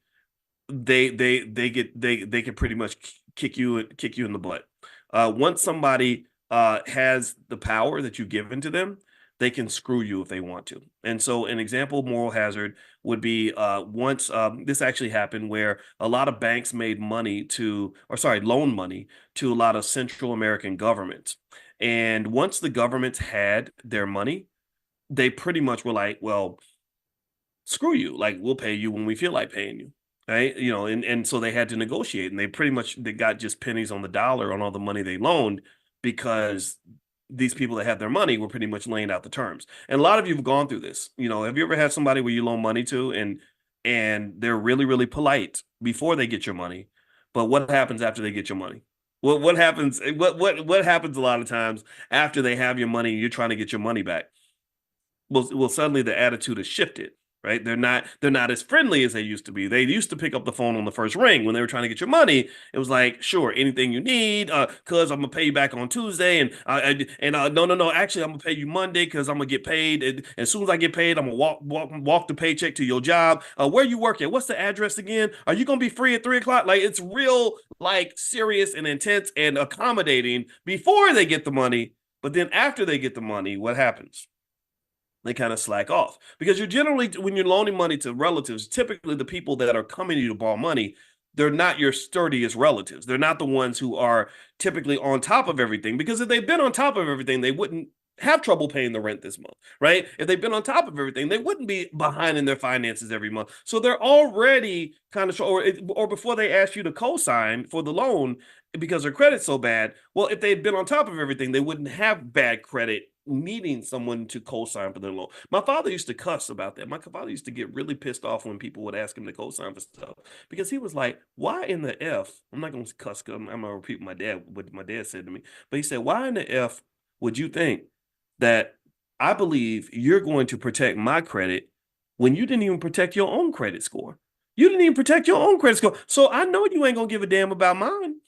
they can pretty much kick you in the butt. Once somebody has the power that you've given to them, they can screw you if they want to. And so an example of moral hazard would be once this actually happened where a lot of banks made money loan money to a lot of Central American governments. And once the governments had their money, they pretty much were like, well, screw you. Like, we'll pay you when we feel like paying you. Right. And so they had to negotiate, and they got just pennies on the dollar on all the money they loaned, because these people that had their money were pretty much laying out the terms. And a lot of you have gone through this. Have you ever had somebody where you loan money to, and they're really, really polite before they get your money, but what happens after they get your money? What happens? What happens a lot of times after they have your money and you're trying to get your money back? Well, suddenly the attitude has shifted, right? They're not as friendly as they used to be. They used to pick up the phone on the first ring when they were trying to get your money. It was like, sure, anything you need, cuz I'm gonna pay you back on Tuesday, and no, actually I'm gonna pay you Monday because I'm gonna get paid, and as soon as I get paid, I'm gonna walk the paycheck to your job. Where you work at? What's the address again? Are you gonna be free at 3 o'clock? Like, it's real, like, serious and intense and accommodating before they get the money, but then after they get the money, what happens? They kind of slack off, because you're generally, when you're loaning money to relatives, typically the people that are coming to you to borrow money, they're not your sturdiest relatives. They're not the ones who are typically on top of everything, because if they've been on top of everything, they wouldn't have trouble paying the rent this month, right? If they've been on top of everything, they wouldn't be behind in their finances every month. So they're already kind of, or before they ask you to co-sign for the loan because their credit's so bad, well, if they'd been on top of everything, they wouldn't have bad credit needing someone to co-sign for their loan. My father used to cuss about that. My father used to get really pissed off when people would ask him to co-sign for stuff, because he was like, why in the F, I'm not going to cuss, I'm going to repeat what my dad said to me, but he said, why in the F would you think that I believe you're going to protect my credit when you didn't even protect your own credit score? You didn't even protect your own credit score. So I know you ain't going to give a damn about mine.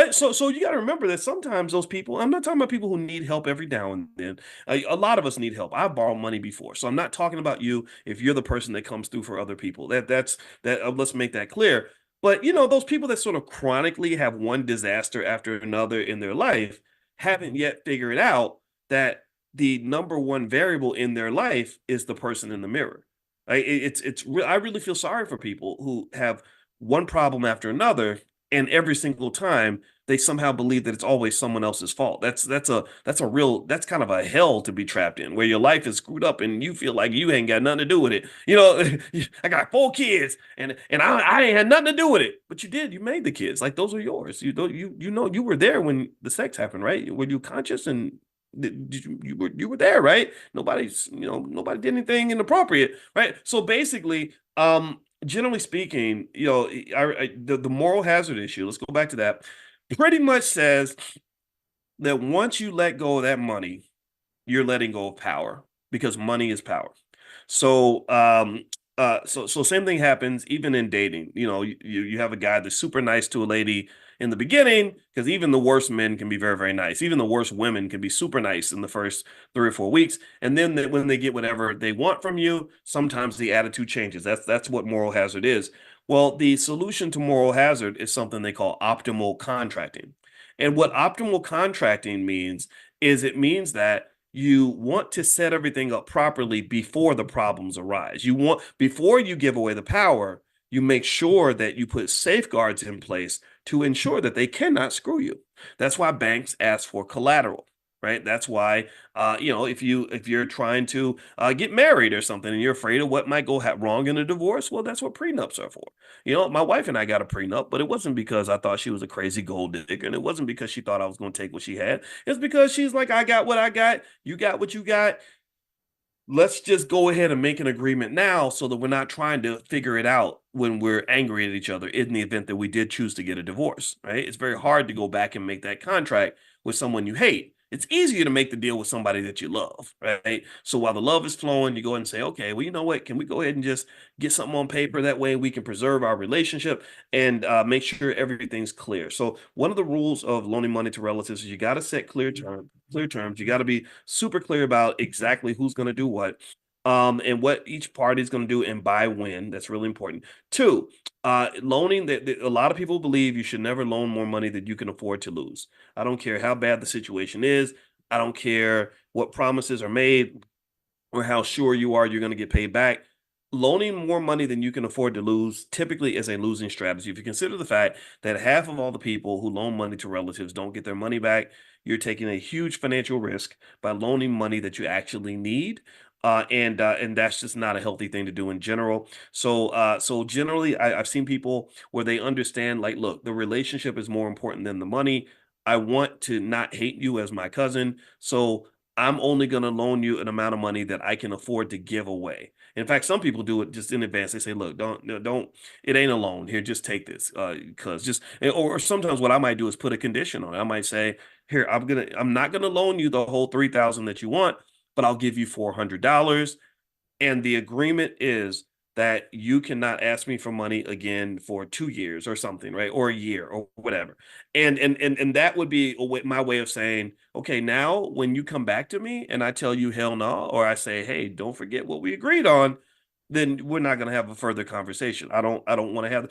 So you got to remember that sometimes those people, I'm not talking about people who need help every now and then. A lot of us need help. I've borrowed money before. So I'm not talking about you if you're the person that comes through for other people. That's that. Let's make that clear. But those people that sort of chronically have one disaster after another in their life haven't yet figured out that the number one variable in their life is the person in the mirror. I really feel sorry for people who have one problem after another, and every single time they somehow believe that it's always someone else's fault. That's kind of a hell to be trapped in, where your life is screwed up and you feel like you ain't got nothing to do with it. I got 4 kids and I ain't had nothing to do with it, but you did. You made the kids. Like those are yours. You were there when the sex happened, right? Were you conscious and you were there, right? Nobody did anything inappropriate, right? So basically, generally speaking, the moral hazard issue, let's go back to that, pretty much says that once you let go of that money, you're letting go of power, because money is power. So same thing happens even in dating. You have a guy that's super nice to a lady in the beginning, because even the worst men can be very, very nice. Even the worst women can be super nice in the first 3 or 4 weeks, and then when they get whatever they want from you, sometimes the attitude changes. That's what moral hazard is. Well, the solution to moral hazard is something they call optimal contracting. And what optimal contracting means is it means that you want to set everything up properly before the problems arise. Before you give away the power, you make sure that you put safeguards in place to ensure that they cannot screw you. That's why banks ask for collateral, right? That's why, if you're trying to get married or something and you're afraid of what might go wrong in a divorce, well, that's what prenups are for. My wife and I got a prenup, but it wasn't because I thought she was a crazy gold digger, and it wasn't because she thought I was going to take what she had. It's because she's like, I got what I got, you got what you got. Let's just go ahead and make an agreement now so that we're not trying to figure it out when we're angry at each other in the event that we did choose to get a divorce, right? It's very hard to go back and make that contract with someone you hate. It's easier to make the deal with somebody that you love, right? So while the love is flowing, you go ahead and say, okay, well, you know what? Can we go ahead and just get something on paper? That way we can preserve our relationship and make sure everything's clear. So one of the rules of loaning money to relatives is you got to set clear terms. You got to be super clear about exactly who's going to do what, and what each party is going to do and by when. That's really important. Two, loaning that a lot of people believe you should never loan more money than you can afford to lose. I don't care how bad the situation is. I don't care what promises are made or how sure you are you're going to get paid back. Loaning more money than you can afford to lose typically is a losing strategy. If you consider the fact that half of all the people who loan money to relatives don't get their money back, you're taking a huge financial risk by loaning money that you actually need. And that's just not a healthy thing to do in general. So generally, I've seen people where they understand, like, look, the relationship is more important than the money. I want to not hate you as my cousin, so I'm only going to loan you an amount of money that I can afford to give away. In fact, some people do it just in advance. They say, "Look, don't. It ain't a loan. Here, just take this, because just." Or sometimes what I might do is put a condition on it. I might say, "Here, I'm not gonna loan you the whole 3,000 that you want, but I'll give you $400, and the agreement is that you cannot ask me for money again for 2 years or something, right? Or a year or whatever." And that would be my way of saying, okay, now when you come back to me and I tell you hell no, or I say, hey, don't forget what we agreed on, then we're not going to have a further conversation. I don't want to have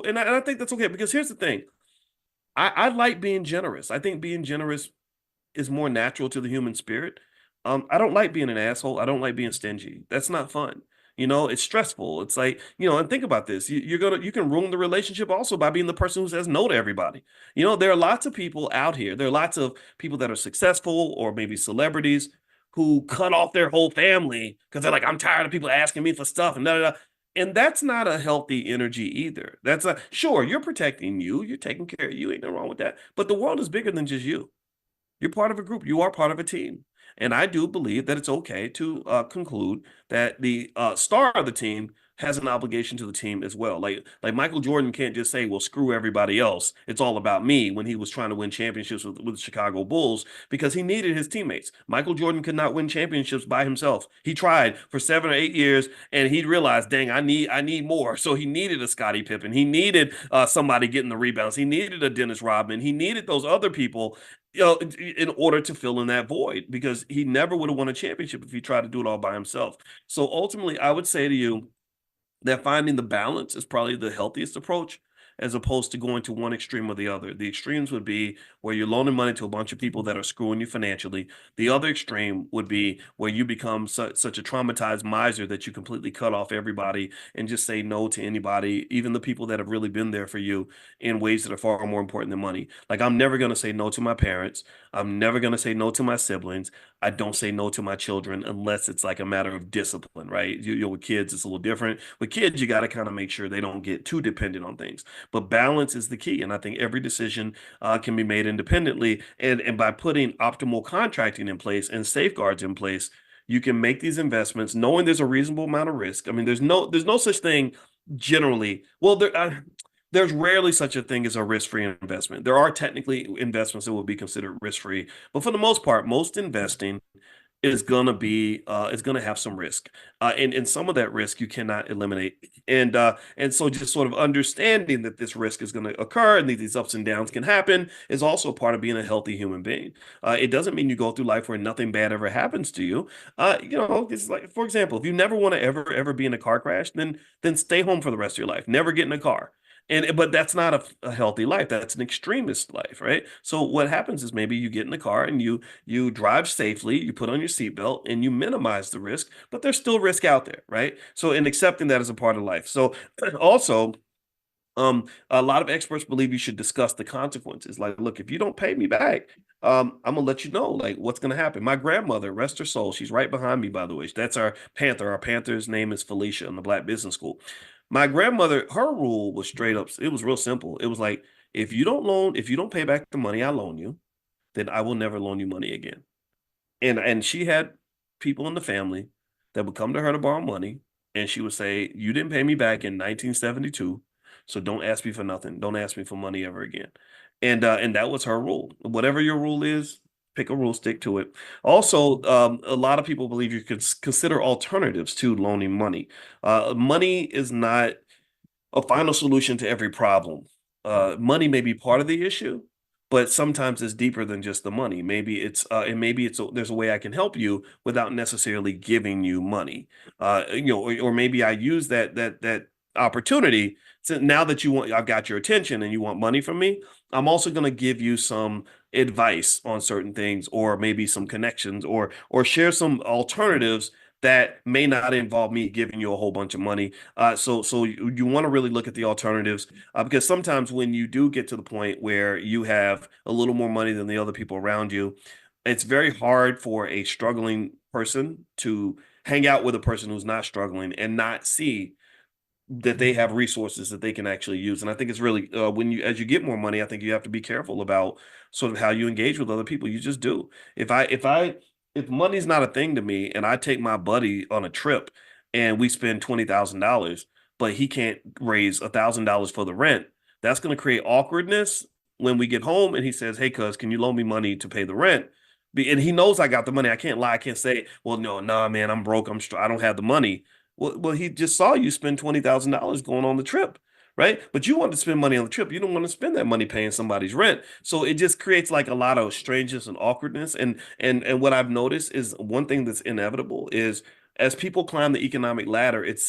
and I think that's okay, because here's the thing. I like being generous. I think being generous is more natural to the human spirit. I don't like being an asshole. I don't like being stingy. That's not fun. It's stressful. It's like, and think about this. You can ruin the relationship also by being the person who says no to everybody. There are lots of people out here. There are lots of people that are successful or maybe celebrities who cut off their whole family because they're like, I'm tired of people asking me for stuff and da da da. And that's not a healthy energy either. Sure, you're protecting you, you're taking care of you, ain't nothing wrong with that. But the world is bigger than just you. You're part of a group. You are part of a team. And I do believe that it's okay to conclude that the star of the team has an obligation to the team as well. Like Michael Jordan can't just say, well, screw everybody else. It's all about me, when he was trying to win championships with the Chicago Bulls, because he needed his teammates. Michael Jordan could not win championships by himself. He tried for 7 or 8 years and he realized, dang, I need more. So he needed a Scottie Pippen. He needed somebody getting the rebounds. He needed a Dennis Rodman. He needed those other people, in order to fill in that void, because he never would have won a championship if he tried to do it all by himself. So ultimately, I would say to you that finding the balance is probably the healthiest approach. as opposed to going to one extreme or the other. The extremes would be where you're loaning money to a bunch of people that are screwing you financially. The other extreme would be where you become such a traumatized miser that you completely cut off everybody and just say no to anybody, even the people that have really been there for you in ways that are far more important than money. Like I'm never going to say no to my parents. I'm never going to say no to my siblings. I don't say no to my children unless it's like a matter of discipline, right? With kids, it's a little different. With kids, you got to kind of make sure they don't get too dependent on things. But balance is the key. And I think every decision can be made independently. And by putting optimal contracting in place and safeguards in place, you can make these investments knowing there's a reasonable amount of risk. I mean, there's no such thing generally. Well, there's rarely such a thing as a risk-free investment. There are technically investments that will be considered risk-free, but for the most part, most investing is gonna have some risk, and some of that risk you cannot eliminate, and so just sort of understanding that this risk is going to occur and these ups and downs can happen is also part of being a healthy human being. It doesn't mean you go through life where nothing bad ever happens to you. It's like, for example, if you never want to ever be in a car crash, then stay home for the rest of your life. Never get in a car. But that's not a healthy life. That's an extremist life, right? So what happens is maybe you get in the car and you drive safely, you put on your seatbelt, and you minimize the risk, but there's still risk out there, right? So in accepting that as a part of life. So also, a lot of experts believe you should discuss the consequences. Like, look, if you don't pay me back, I'm gonna let you know like what's gonna happen. My grandmother, rest her soul, she's right behind me, by the way. That's our Panther. Our Panther's name is Felicia in the Black Business School. My grandmother, her rule was straight up, it was real simple. It was like, if you don't pay back the money I loan you, then I will never loan you money again. And she had people in the family that would come to her to borrow money, and she would say, "You didn't pay me back in 1972, so don't ask me for nothing. Don't ask me for money ever again." And that was her rule. Whatever your rule is, pick a rule, stick to it. Also, a lot of people believe you could consider alternatives to loaning money. Money is not a final solution to every problem. Money may be part of the issue, but sometimes it's deeper than just the money. Maybe there's a way I can help you without necessarily giving you money. Or maybe I use that opportunity. So now that I've got your attention and you want money from me, I'm also going to give you some advice on certain things, or maybe some connections, or share some alternatives that may not involve me giving you a whole bunch of money. So you want to really look at the alternatives, because sometimes when you do get to the point where you have a little more money than the other people around you, it's very hard for a struggling person to hang out with a person who's not struggling and not see that they have resources that they can actually use. And I think it's really as you get more money, I think you have to be careful about sort of how you engage with other people. You just do. If money's not a thing to me and I take my buddy on a trip and we spend $20,000, but he can't raise $1,000 for the rent, that's going to create awkwardness when we get home and he says, "Hey, cuz, can you loan me money to pay the rent?" And he knows I got the money. I can't lie. I can't say, "Well, no, nah, man, I'm broke. I don't have the money." Well, he just saw you spend $20,000 going on the trip, right? But you want to spend money on the trip. You don't want to spend that money paying somebody's rent. So it just creates like a lot of strangeness and awkwardness. And what I've noticed is one thing that's inevitable is as people climb the economic ladder, it's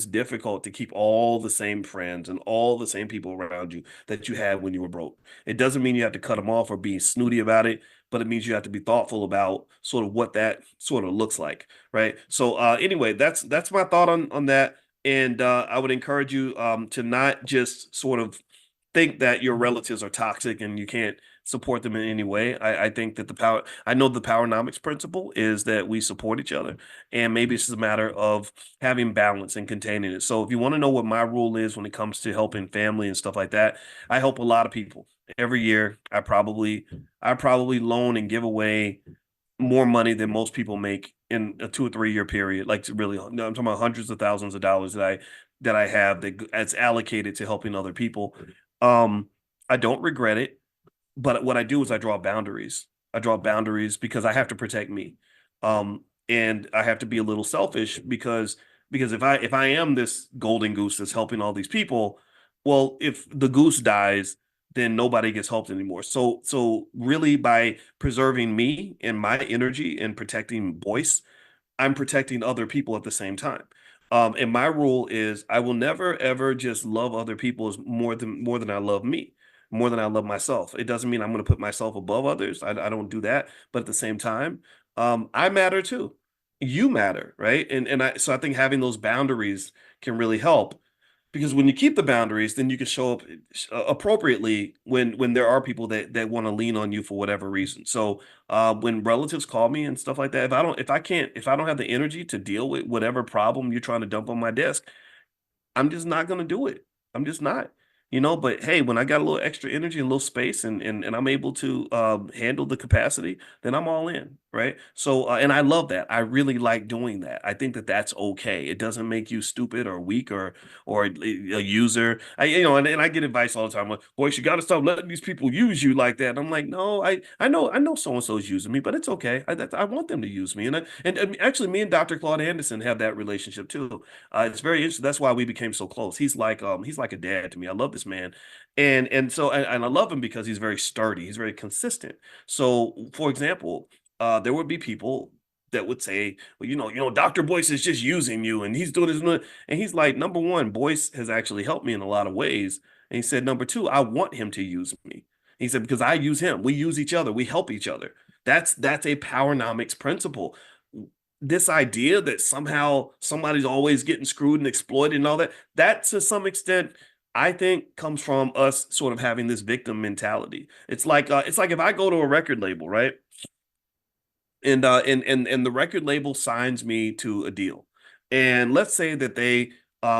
difficult to keep all the same friends and all the same people around you that you had when you were broke. It doesn't mean you have to cut them off or be snooty about it, but it means you have to be thoughtful about sort of what that sort of looks like, right? So anyway, that's my thought on that, and I would encourage you to not just sort of think that your relatives are toxic and you can't support them in any way. I think that I know the powernomics principle is that we support each other, and maybe it's just a matter of having balance and containing it. So if you want to know what my rule is when it comes to helping family and stuff like that, I help a lot of people every year. I probably loan and give away more money than most people make in a 2 or 3 year period. Like, really, no, I'm talking about hundreds of thousands of dollars that I have that's allocated to helping other people. Um, I don't regret it, but what I do is I draw boundaries. I draw boundaries because I have to protect me. And I have to be a little selfish because if I am this golden goose that's helping all these people, well, if the goose dies, then nobody gets helped anymore. So really, by preserving me and my energy and protecting Boyce, I'm protecting other people at the same time. And my rule is I will never ever just love other people as more than I love me, more than I love myself. It doesn't mean I'm going to put myself above others. I don't do that. But at the same time, I matter too. You matter, right? And I think having those boundaries can really help because when you keep the boundaries, then you can show up appropriately when there are people that want to lean on you for whatever reason. So when relatives call me and stuff like that, if I don't have the energy to deal with whatever problem you're trying to dump on my desk, I'm just not gonna do it. I'm just not, but hey, when I got a little extra energy and a little space and I'm able to handle the capacity, then I'm all in, right? So and I love that. I really like doing that. I think that that's okay. It doesn't make you stupid or weak or a user. And I get advice all the time. Like, Boyce, you got to stop letting these people use you like that. And I'm like, no, I know so and so is using me, but it's okay. I want them to use me. And actually, me and Dr. Claude Anderson have that relationship too. It's very interesting. That's why we became so close. He's like a dad to me. I love this man, and I love him because he's very sturdy. He's very consistent. So, for example, there would be people that would say, well, Dr. Boyce is just using you, and he's doing this, and he's like, number one, Boyce has actually helped me in a lot of ways, and he said, number two, I want him to use me. He said because I use him, we use each other, we help each other. That's a powernomics principle, this idea that somehow somebody's always getting screwed and exploited and all that, that to some extent, I think comes from us sort of having this victim mentality. It's like if I go to a record label, right? And the record label signs me to a deal. And let's say that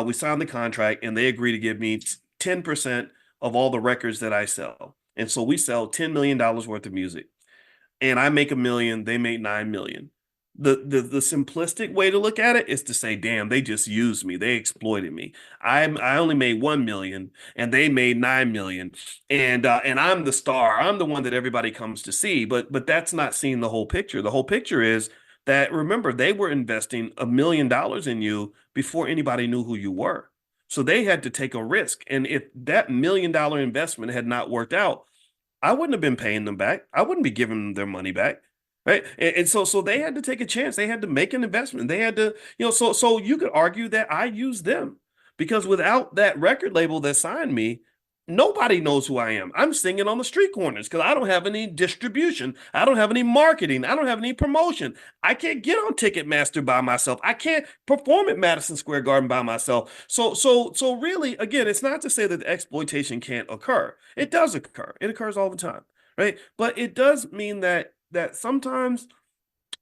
we sign the contract and they agree to give me 10% of all the records that I sell. And so we sell $10 million worth of music and I make 1 million, they make 9 million. The simplistic way to look at it is to say, damn, they just used me, they exploited me. I only made 1 million and they made 9 million, and I'm the star. I'm the one that everybody comes to see. But that's not seeing the whole picture. The whole picture is that remember they were investing $1 million in you before anybody knew who you were. So they had to take a risk. And if that $1 million investment had not worked out, I wouldn't have been paying them back. I wouldn't be giving them their money back. Right. And so they had to take a chance. They had to make an investment. They had to, so you could argue that I used them because without that record label that signed me, nobody knows who I am. I'm singing on the street corners because I don't have any distribution. I don't have any marketing. I don't have any promotion. I can't get on Ticketmaster by myself. I can't perform at Madison Square Garden by myself. So really, again, it's not to say that exploitation can't occur. It does occur. It occurs all the time, right? But it does mean that sometimes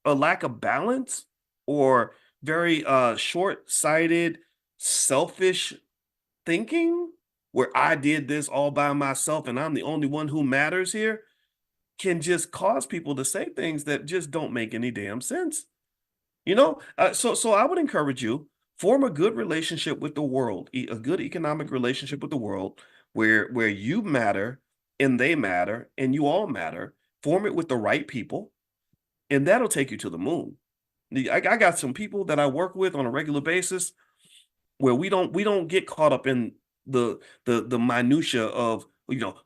a lack of balance or very short-sighted, selfish thinking where I did this all by myself and I'm the only one who matters here can just cause people to say things that just don't make any damn sense. So I would encourage you form a good relationship with the world, a good economic relationship with the world where you matter and they matter and you all matter. Form it with the right people and that'll take you to the moon. I got some people that I work with on a regular basis where we don't get caught up in the minutia of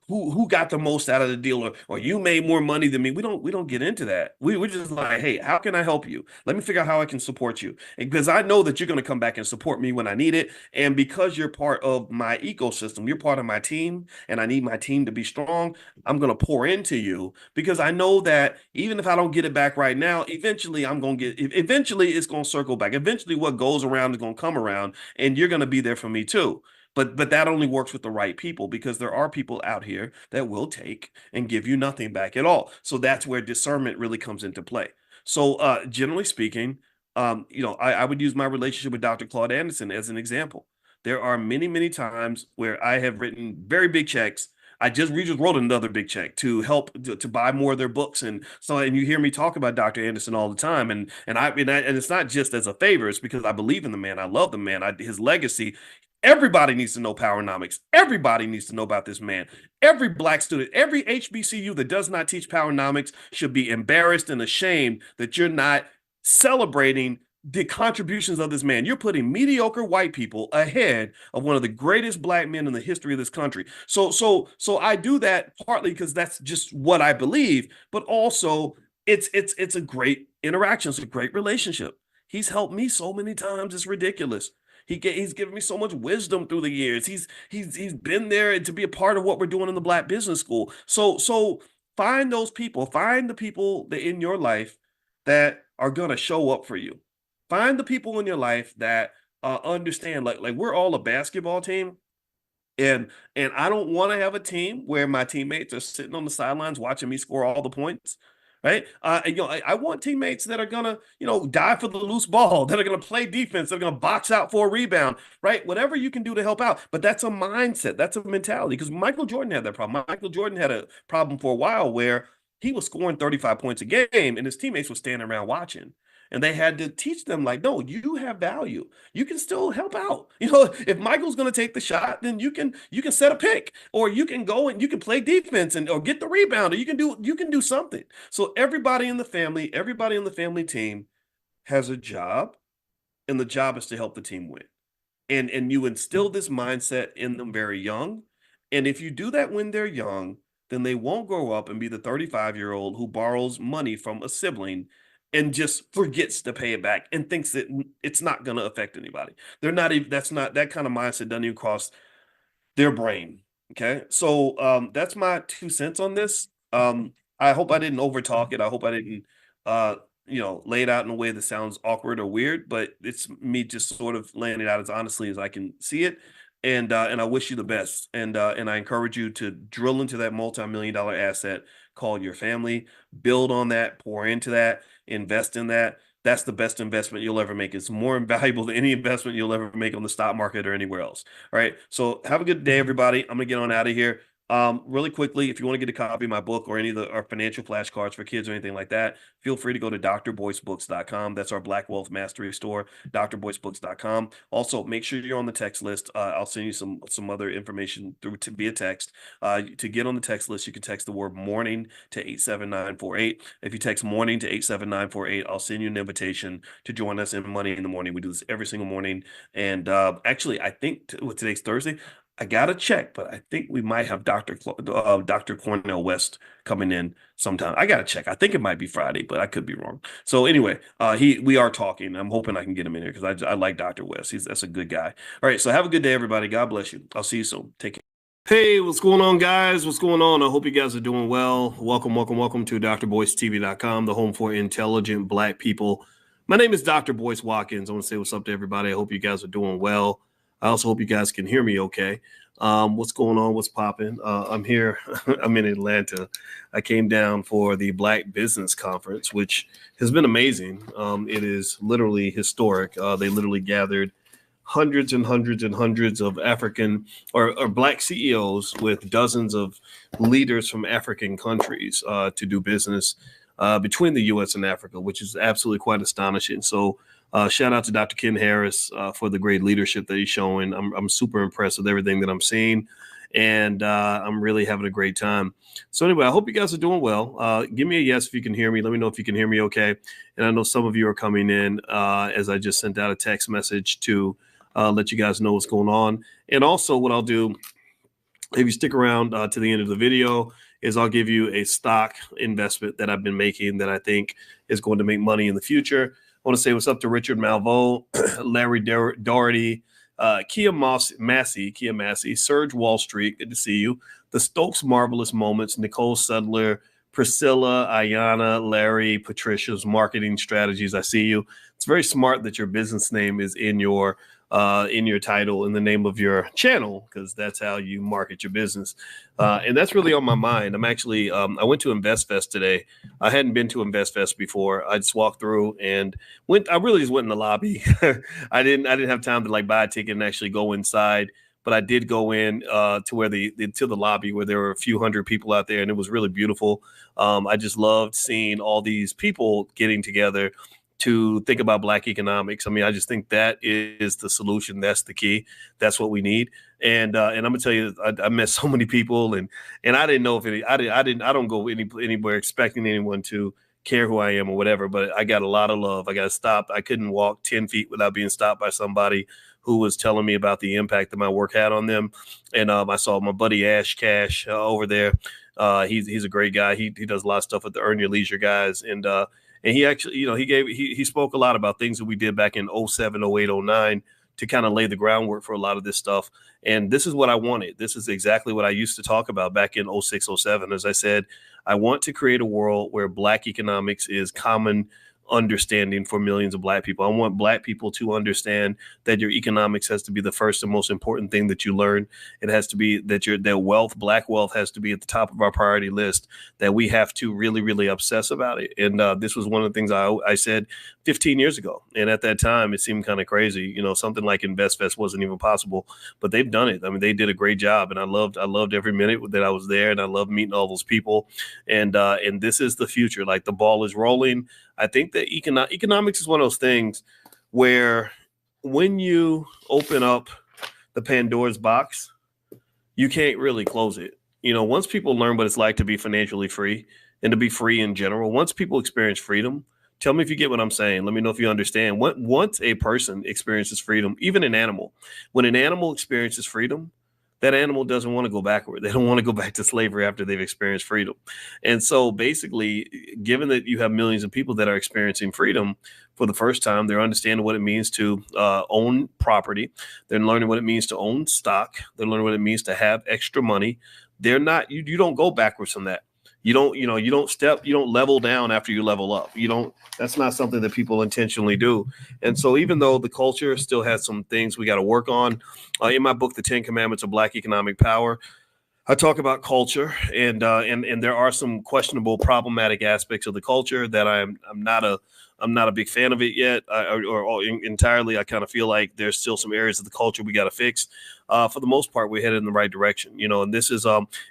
who got the most out of the deal or you made more money than me. We don't get into that. We're just like, hey, how can I help you? Let me figure out how I can support you. And because I know that you're going to come back and support me when I need it. And because you're part of my ecosystem, you're part of my team, and I need my team to be strong, I'm going to pour into you because I know that even if I don't get it back right now, eventually it's going to circle back. Eventually what goes around is going to come around and you're going to be there for me too. But that only works with the right people because there are people out here that will take and give you nothing back at all. So that's where discernment really comes into play. So generally speaking, I would use my relationship with Dr. Claude Anderson as an example. There are many, many times where I have written very big checks. We just wrote another big check to help to buy more of their books, and you hear me talk about Dr. Anderson all the time, and it's not just as a favor; it's because I believe in the man, I love the man, his legacy. Everybody needs to know Powernomics. Everybody needs to know about this man. Every black student, every HBCU that does not teach Powernomics should be embarrassed and ashamed that you're not celebrating the contributions of this man. You're putting mediocre white people ahead of one of the greatest black men in the history of this country. So I do that partly because that's just what I believe, but also it's a great interaction. It's a great relationship. He's helped me so many times. It's ridiculous. He's given me so much wisdom through the years. He's been there to be a part of what we're doing in the Black Business School. So find those people. Find the people that in your life that are gonna show up for you. Find the people in your life that understand. Like we're all a basketball team. And I don't want to have a team where my teammates are sitting on the sidelines watching me score all the points, right? I want teammates that are gonna, die for the loose ball, that are gonna play defense, that are gonna box out for a rebound, right? Whatever you can do to help out. But that's a mindset, that's a mentality. Because Michael Jordan had that problem. Michael Jordan had a problem for a while where he was scoring 35 points a game, and his teammates were standing around watching. And they had to teach them, like, no, you have value. You can still help out. If Michael's going to take the shot, then you can set a pick, or you can go and you can play defense or get the rebound, or you can do something. So everybody in the family team has a job, and the job is to help the team win. And you instill this mindset in them very young. And if you do that when they're young, then they won't grow up and be the 35-year-old who borrows money from a sibling and just forgets to pay it back and thinks that it's not going to affect anybody. They're not even, that's not, that kind of mindset doesn't even cross their brain. Okay. So that's my 2 cents on this. I hope I didn't overtalk it. I hope I didn't uh lay it out in a way that sounds awkward or weird, but it's me just sort of laying it out as honestly as I can see it. And I wish you the best. And I encourage you to drill into that multi-million-dollar asset called your family, build on that, pour into that, invest in that. That's the best investment you'll ever make. It's more valuable than any investment you'll ever make on the stock market or anywhere else. All right. So have a good day, everybody. I'm gonna get on out of here. Really quickly, if you want to get a copy of my book or any of our financial flashcards for kids or anything like that, feel free to go to drboycebooks.com. That's our Black Wealth Mastery store, drboycebooks.com. Also, make sure you're on the text list. I'll send you some other information through to via text. To get on the text list, you can text the word morning to 87948. If you text morning to 87948, I'll send you an invitation to join us in Money in the Morning. We do this every single morning. And actually, I think today's Thursday. I gotta check, but I think we might have Dr. Cornell West coming in sometime. I gotta check. I think it might be Friday, but I could be wrong. So anyway, we are talking. I'm hoping I can get him in here because I like Dr. West. That's a good guy. All right, so have a good day, everybody. God bless you. I'll see you soon. Take care. Hey, what's going on, guys? What's going on? I hope you guys are doing well. Welcome to drboycetv.com, the home for intelligent Black people. My name is Dr. Boyce Watkins. I want to say what's up to everybody. I hope you guys are doing well. I also hope you guys can hear me okay. What's going on? What's popping? I'm here. I'm in Atlanta. I came down for the Black Business Conference, which has been amazing. It is literally historic. They literally gathered hundreds and hundreds and hundreds of African or Black CEOs with dozens of leaders from African countries to do business between the U.S. and Africa, which is absolutely quite astonishing. So shout out to Dr. Ken Harris for the great leadership that he's showing. I'm super impressed with everything that I'm seeing, and I'm really having a great time. So anyway, I hope you guys are doing well. Give me a yes if you can hear me. Let me know if you can hear me okay. And I know some of you are coming in as I just sent out a text message to let you guys know what's going on. And also what I'll do, if you stick around to the end of the video, is I'll give you a stock investment that I've been making that I think is going to make money in the future. I want to say what's up to Richard Malvo, Larry Doherty, Kia Massey, Serge Wall Street, good to see you. The Stokes Marvelous Moments, Nicole Sudler, Priscilla, Ayana, Larry, Patricia's Marketing Strategies. I see you. It's very smart that your business name is in your title, in the name of your channel, because that's how you market your business. And that's really on my mind. I'm actually, I went to InvestFest today. I hadn't been to InvestFest before. I just walked through and I really just went in the lobby. I didn't have time to like buy a ticket and actually go inside. But I did go in to where to the lobby where there were a few hundred people out there, and it was really beautiful. I just loved seeing all these people getting together to think about Black economics. I mean, I just think that is the solution. That's the key. That's what we need. And I'm gonna tell you, I met so many people, and I didn't know if I don't go anywhere expecting anyone to care who I am or whatever, but I got a lot of love. I got stopped. I couldn't walk 10 feet without being stopped by somebody who was telling me about the impact that my work had on them. And I saw my buddy Ash Cash over there. He's a great guy. He does a lot of stuff with the Earn Your Leisure guys. And And he actually, he spoke a lot about things that we did back in 07, 08, 09 to kind of lay the groundwork for a lot of this stuff. And this is what I wanted. This is exactly what I used to talk about back in 06, 07. As I said, I want to create a world where Black economics is common understanding for millions of Black people. I want Black people to understand that your economics has to be the first and most important thing that you learn. It has to be that wealth, Black wealth, has to be at the top of our priority list, that we have to really, really obsess about it. And this was one of the things I said 15 years ago. And at that time, it seemed kind of crazy. Something like InvestFest wasn't even possible, but they've done it. I mean, they did a great job, and I loved every minute that I was there, and I loved meeting all those people. And this is the future. Like, the ball is rolling. I think that economics is one of those things where when you open up the Pandora's box, you can't really close it. Once people learn what it's like to be financially free and to be free in general, once people experience freedom, tell me if you get what I'm saying. Let me know if you understand. Once a person experiences freedom, even an animal, when an animal experiences freedom, that animal doesn't want to go backward. They don't want to go back to slavery after they've experienced freedom. And so basically, given that you have millions of people that are experiencing freedom for the first time, they're understanding what it means to own property. They're learning what it means to own stock. They're learning what it means to have extra money. They're not, you don't go backwards from that. You don't level down after you level up. That's not something that people intentionally do. And so even though the culture still has some things we got to work on, in my book, The 10 Commandments of Black Economic Power, I talk about culture, and there are some questionable, problematic aspects of the culture that I'm not a big fan of it yet, entirely. I kind of feel like there's still some areas of the culture we got to fix. For the most part, we're headed in the right direction, and this is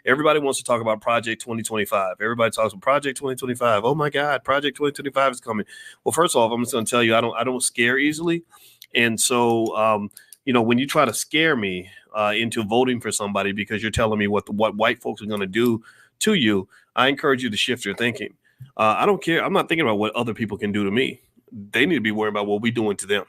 everybody wants to talk about Project 2025. Everybody talks about Project 2025. Oh my God, Project 2025 is coming. Well, first off, I'm just going to tell you, I don't scare easily, and so when you try to scare me into voting for somebody because you're telling me what white folks are going to do to you, I encourage you to shift your thinking. I don't care. I'm not thinking about what other people can do to me. They need to be worried about what we're doing to them.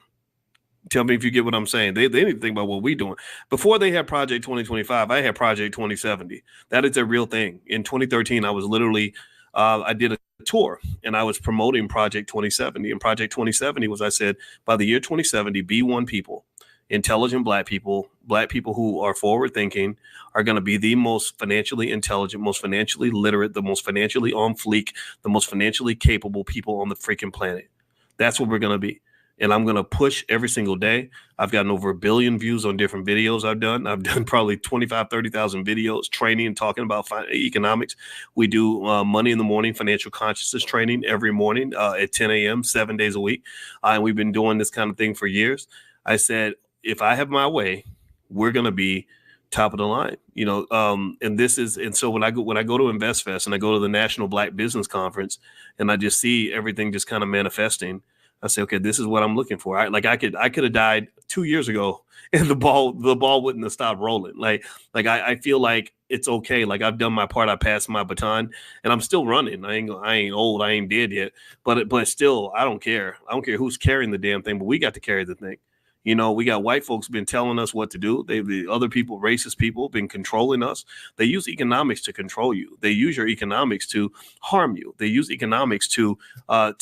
Tell me if you get what I'm saying. They need to think about what we're doing. Before they had Project 2025, I had Project 2070. That is a real thing. In 2013, I was literally, I did a tour and I was promoting Project 2070. And Project 2070 was, I said, by the year 2070, B1 people, intelligent Black people who are forward thinking, are going to be the most financially intelligent, most financially literate, the most financially on fleek, the most financially capable people on the freaking planet. That's what we're going to be. And I'm going to push every single day. I've gotten over 1 billion views on different videos I've done. I've done probably 25, 30,000 videos training and talking about economics. We do Money in the Morning financial consciousness training every morning at 10 a.m., 7 days a week. And we've been doing this kind of thing for years. I said, if I have my way, we're going to be top of the line, and so when I go to InvestFest and I go to the National Black Business Conference and I just see everything just kind of manifesting, I say, okay, this is what I'm looking for. I could have died 2 years ago and the ball wouldn't have stopped rolling. I feel like it's okay. Like, I've done my part. I passed my baton and I'm still running. I ain't old. I ain't dead yet, but still, I don't care. I don't care who's carrying the damn thing, but we got to carry the thing. We got white folks been telling us what to do. The other people, racist people, been controlling us. They use economics to control you. They use your economics to harm you. They use economics to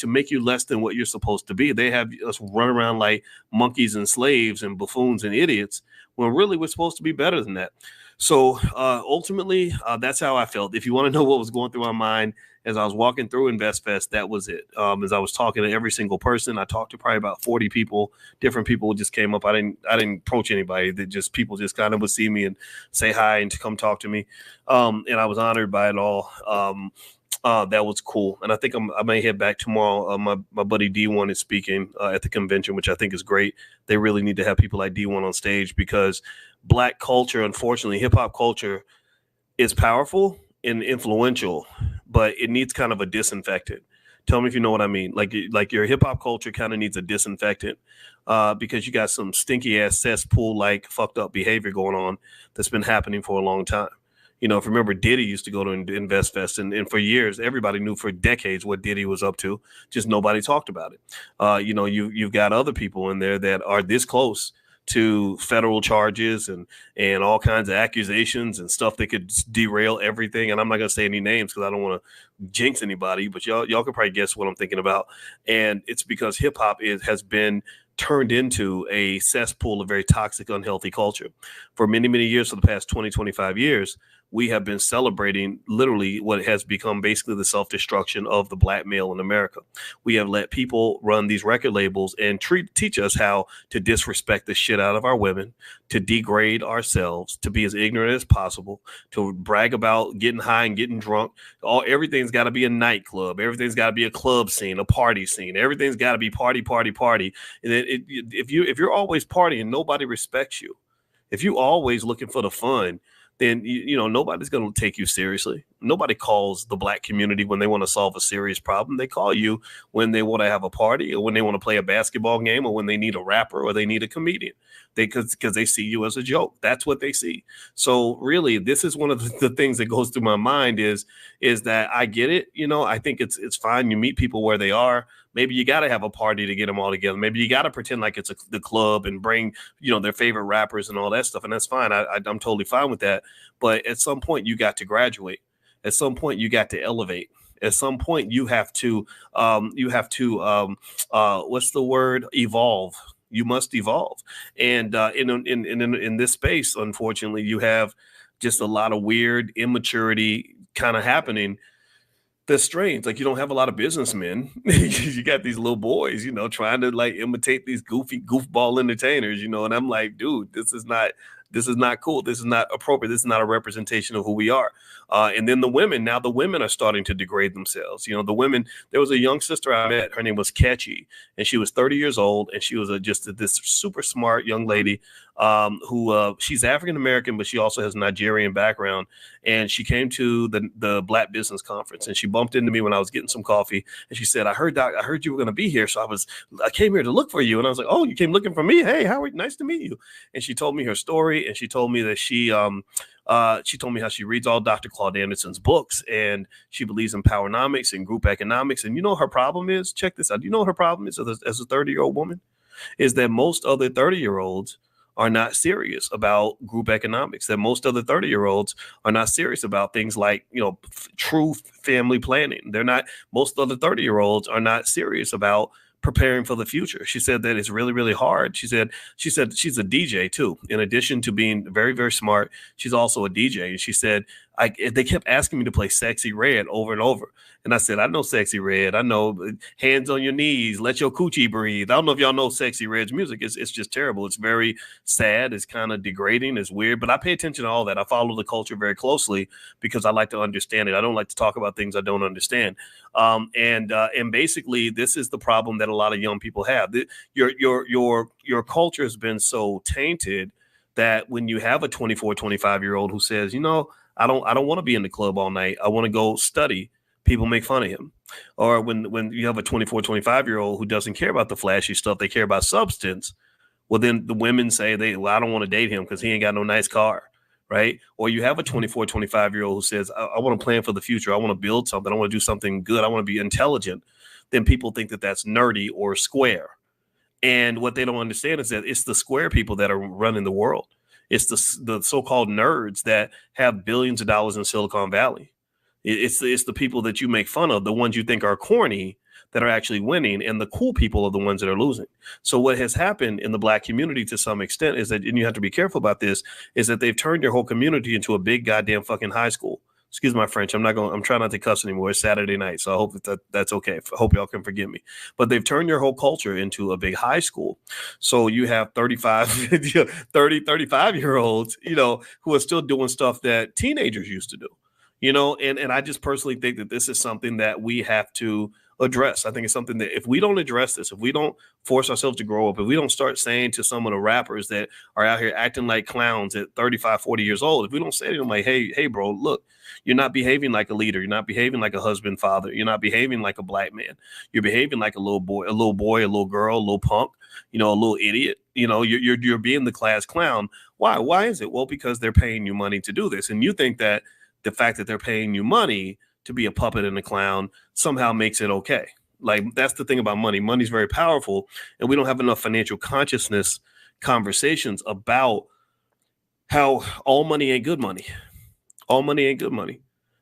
make you less than what you're supposed to be. They have us run around like monkeys and slaves and buffoons and idiots, when really we're supposed to be better than that. So ultimately, that's how I felt. If you want to know what was going through my mind as I was walking through InvestFest, that was it. As I was talking to every single person, I talked to probably about 40 people. Different people just came up. I didn't approach anybody. People just kind of would see me and say hi and to come talk to me. And I was honored by it all. That was cool. And I think I may head back tomorrow. My buddy D1 is speaking at the convention, which I think is great. They really need to have people like D1 on stage, because Black culture, unfortunately, hip hop culture is powerful and influential, but it needs kind of a disinfectant. Tell me if you know what I mean. Like your hip hop culture kind of needs a disinfectant because you got some stinky ass cesspool like fucked up behavior going on that's been happening for a long time. If you remember, Diddy used to go to InvestFest, and for years, everybody knew for decades what Diddy was up to. Just nobody talked about it. You've got other people in there that are this close to federal charges and all kinds of accusations and stuff that could derail everything. And I'm not going to say any names because I don't want to jinx anybody, but y'all can probably guess what I'm thinking about. And it's because hip hop has been turned into a cesspool of very toxic, unhealthy culture. For many, many years, for the past 20, 25 years, we have been celebrating literally what has become basically the self-destruction of the black male in America. We have let people run these record labels and teach us how to disrespect the shit out of our women, to degrade ourselves, to be as ignorant as possible, to brag about getting high and getting drunk. Everything's got to be a nightclub. Everything's got to be a club scene, a party scene. Everything's got to be party, party, party. And if you're always partying, nobody respects you. If you always looking for the fun, then nobody's going to take you seriously. Nobody calls the black community when they want to solve a serious problem. They call you when they want to have a party or when they want to play a basketball game or when they need a rapper or they need a comedian. Because they see you as a joke. That's what they see. So really, this is one of the things that goes through my mind is that I get it. I think it's fine. You meet people where they are. Maybe you got to have a party to get them all together. Maybe you got to pretend like it's the club and bring, their favorite rappers and all that stuff. And that's fine. I'm totally fine with that. But at some point, you got to graduate. At some point, you got to elevate. At some point, you have to what's the word? Evolve. You must evolve. And in this space, unfortunately, you have just a lot of weird immaturity kind of happening. That's strange. Like, you don't have a lot of businessmen. You got these little boys, trying to like imitate these goofball entertainers, and I'm like, dude, this is not cool. This is not appropriate. This is not a representation of who we are. And then the women are starting to degrade themselves. The women, there was a young sister I met, her name was Catchy, and she was 30 years old. And she was just this super smart young lady who she's African-American, but she also has a Nigerian background. And she came to the Black Business Conference and she bumped into me when I was getting some coffee. And she said, I heard you were going to be here. So I came here to look for you. And I was like, oh, you came looking for me? Hey, Howard, nice to meet you. And she told me her story. And she told me that she told me how she reads all Dr. Claude Anderson's books and she believes in powernomics and group economics. And her problem is, check this out. Her problem is as a 30-year-old woman is that most other 30-year-olds are not serious about group economics, that most other 30-year-olds are not serious about things like, true family planning. Most other 30-year-olds are not serious about preparing for the future. She said that it's really, really hard. She said she's a DJ too. In addition to being very, very smart, she's also a DJ. And she said, they kept asking me to play Sexy Red over and over. And I said, I know Sexy Red. I know Hands on Your Knees, Let Your Coochie Breathe. I don't know if y'all know Sexy Red's music. It's just terrible. It's very sad. It's kind of degrading. It's weird. But I pay attention to all that. I follow the culture very closely because I like to understand it. I don't like to talk about things I don't understand. And basically, this is the problem that a lot of young people have. Your culture has been so tainted that when you have a 24, 25-year-old who says, I don't want to be in the club all night. I want to go study. People make fun of him. Or when you have a 24, 25-year-old who doesn't care about the flashy stuff, they care about substance. Well, then the women say I don't want to date him because he ain't got no nice car. Right. Or you have a 24, 25-year-old who says, I want to plan for the future. I want to build something. I want to do something good. I want to be intelligent. Then people think that that's nerdy or square. And what they don't understand is that it's the square people that are running the world. It's the so-called nerds that have billions of dollars in Silicon Valley. It's the people that you make fun of, the ones you think are corny, that are actually winning, and the cool people are the ones that are losing. So what has happened in the Black community to some extent is that, and you have to be careful about this, is that they've turned your whole community into a big goddamn fucking high school. Excuse my French. I'm trying not to cuss anymore. It's Saturday night, so I hope that's okay. I hope y'all can forgive me. But they've turned your whole culture into a big high school. So you have 35-year-olds, who are still doing stuff that teenagers used to do. And I just personally think that this is something that we have to address. I think it's something that if we don't address this, if we don't force ourselves to grow up, if we don't start saying to some of the rappers that are out here acting like clowns at 35, 40 years old, if we don't say to them like, hey, bro, look, you're not behaving like a leader. You're not behaving like a husband, father. You're not behaving like a black man. You're behaving like a little boy, a little girl, a little punk, a little idiot. You're being the class clown. Why? Why is it? Well, because they're paying you money to do this. And you think that the fact that they're paying you money to be a puppet and a clown somehow makes it okay. Like, that's the thing about money. Money's very powerful, and we don't have enough financial consciousness conversations about how all money ain't good money. All money ain't good money.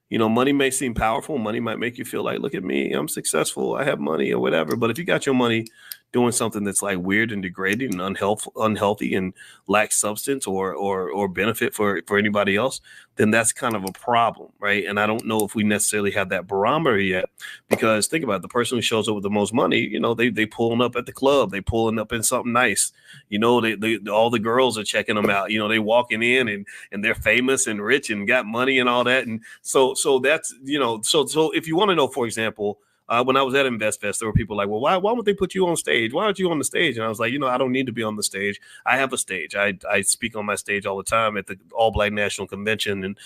You know, money may seem powerful. Money might make you feel like, look at me, I'm successful, I have money or whatever. But if you got your money doing something that's like weird and degrading and unhealthy and lacks substance or benefit for anybody else, then that's kind of a problem, right? And I don't know if we necessarily have that barometer yet, because think about it, the person who shows up with the most money, you know, they pulling up at the club, they pulling up in something nice, you know, they all the girls are checking them out, you know, they walking in and they're famous and rich and got money and all that, and so that's, you know, so if you want to know, for example. When I was at InvestFest, there were people like, well, why would they put you on stage? Why aren't you on the stage? And I was like, you know, I don't need to be on the stage. I have a stage. I speak on my stage all the time at the All Black National Convention and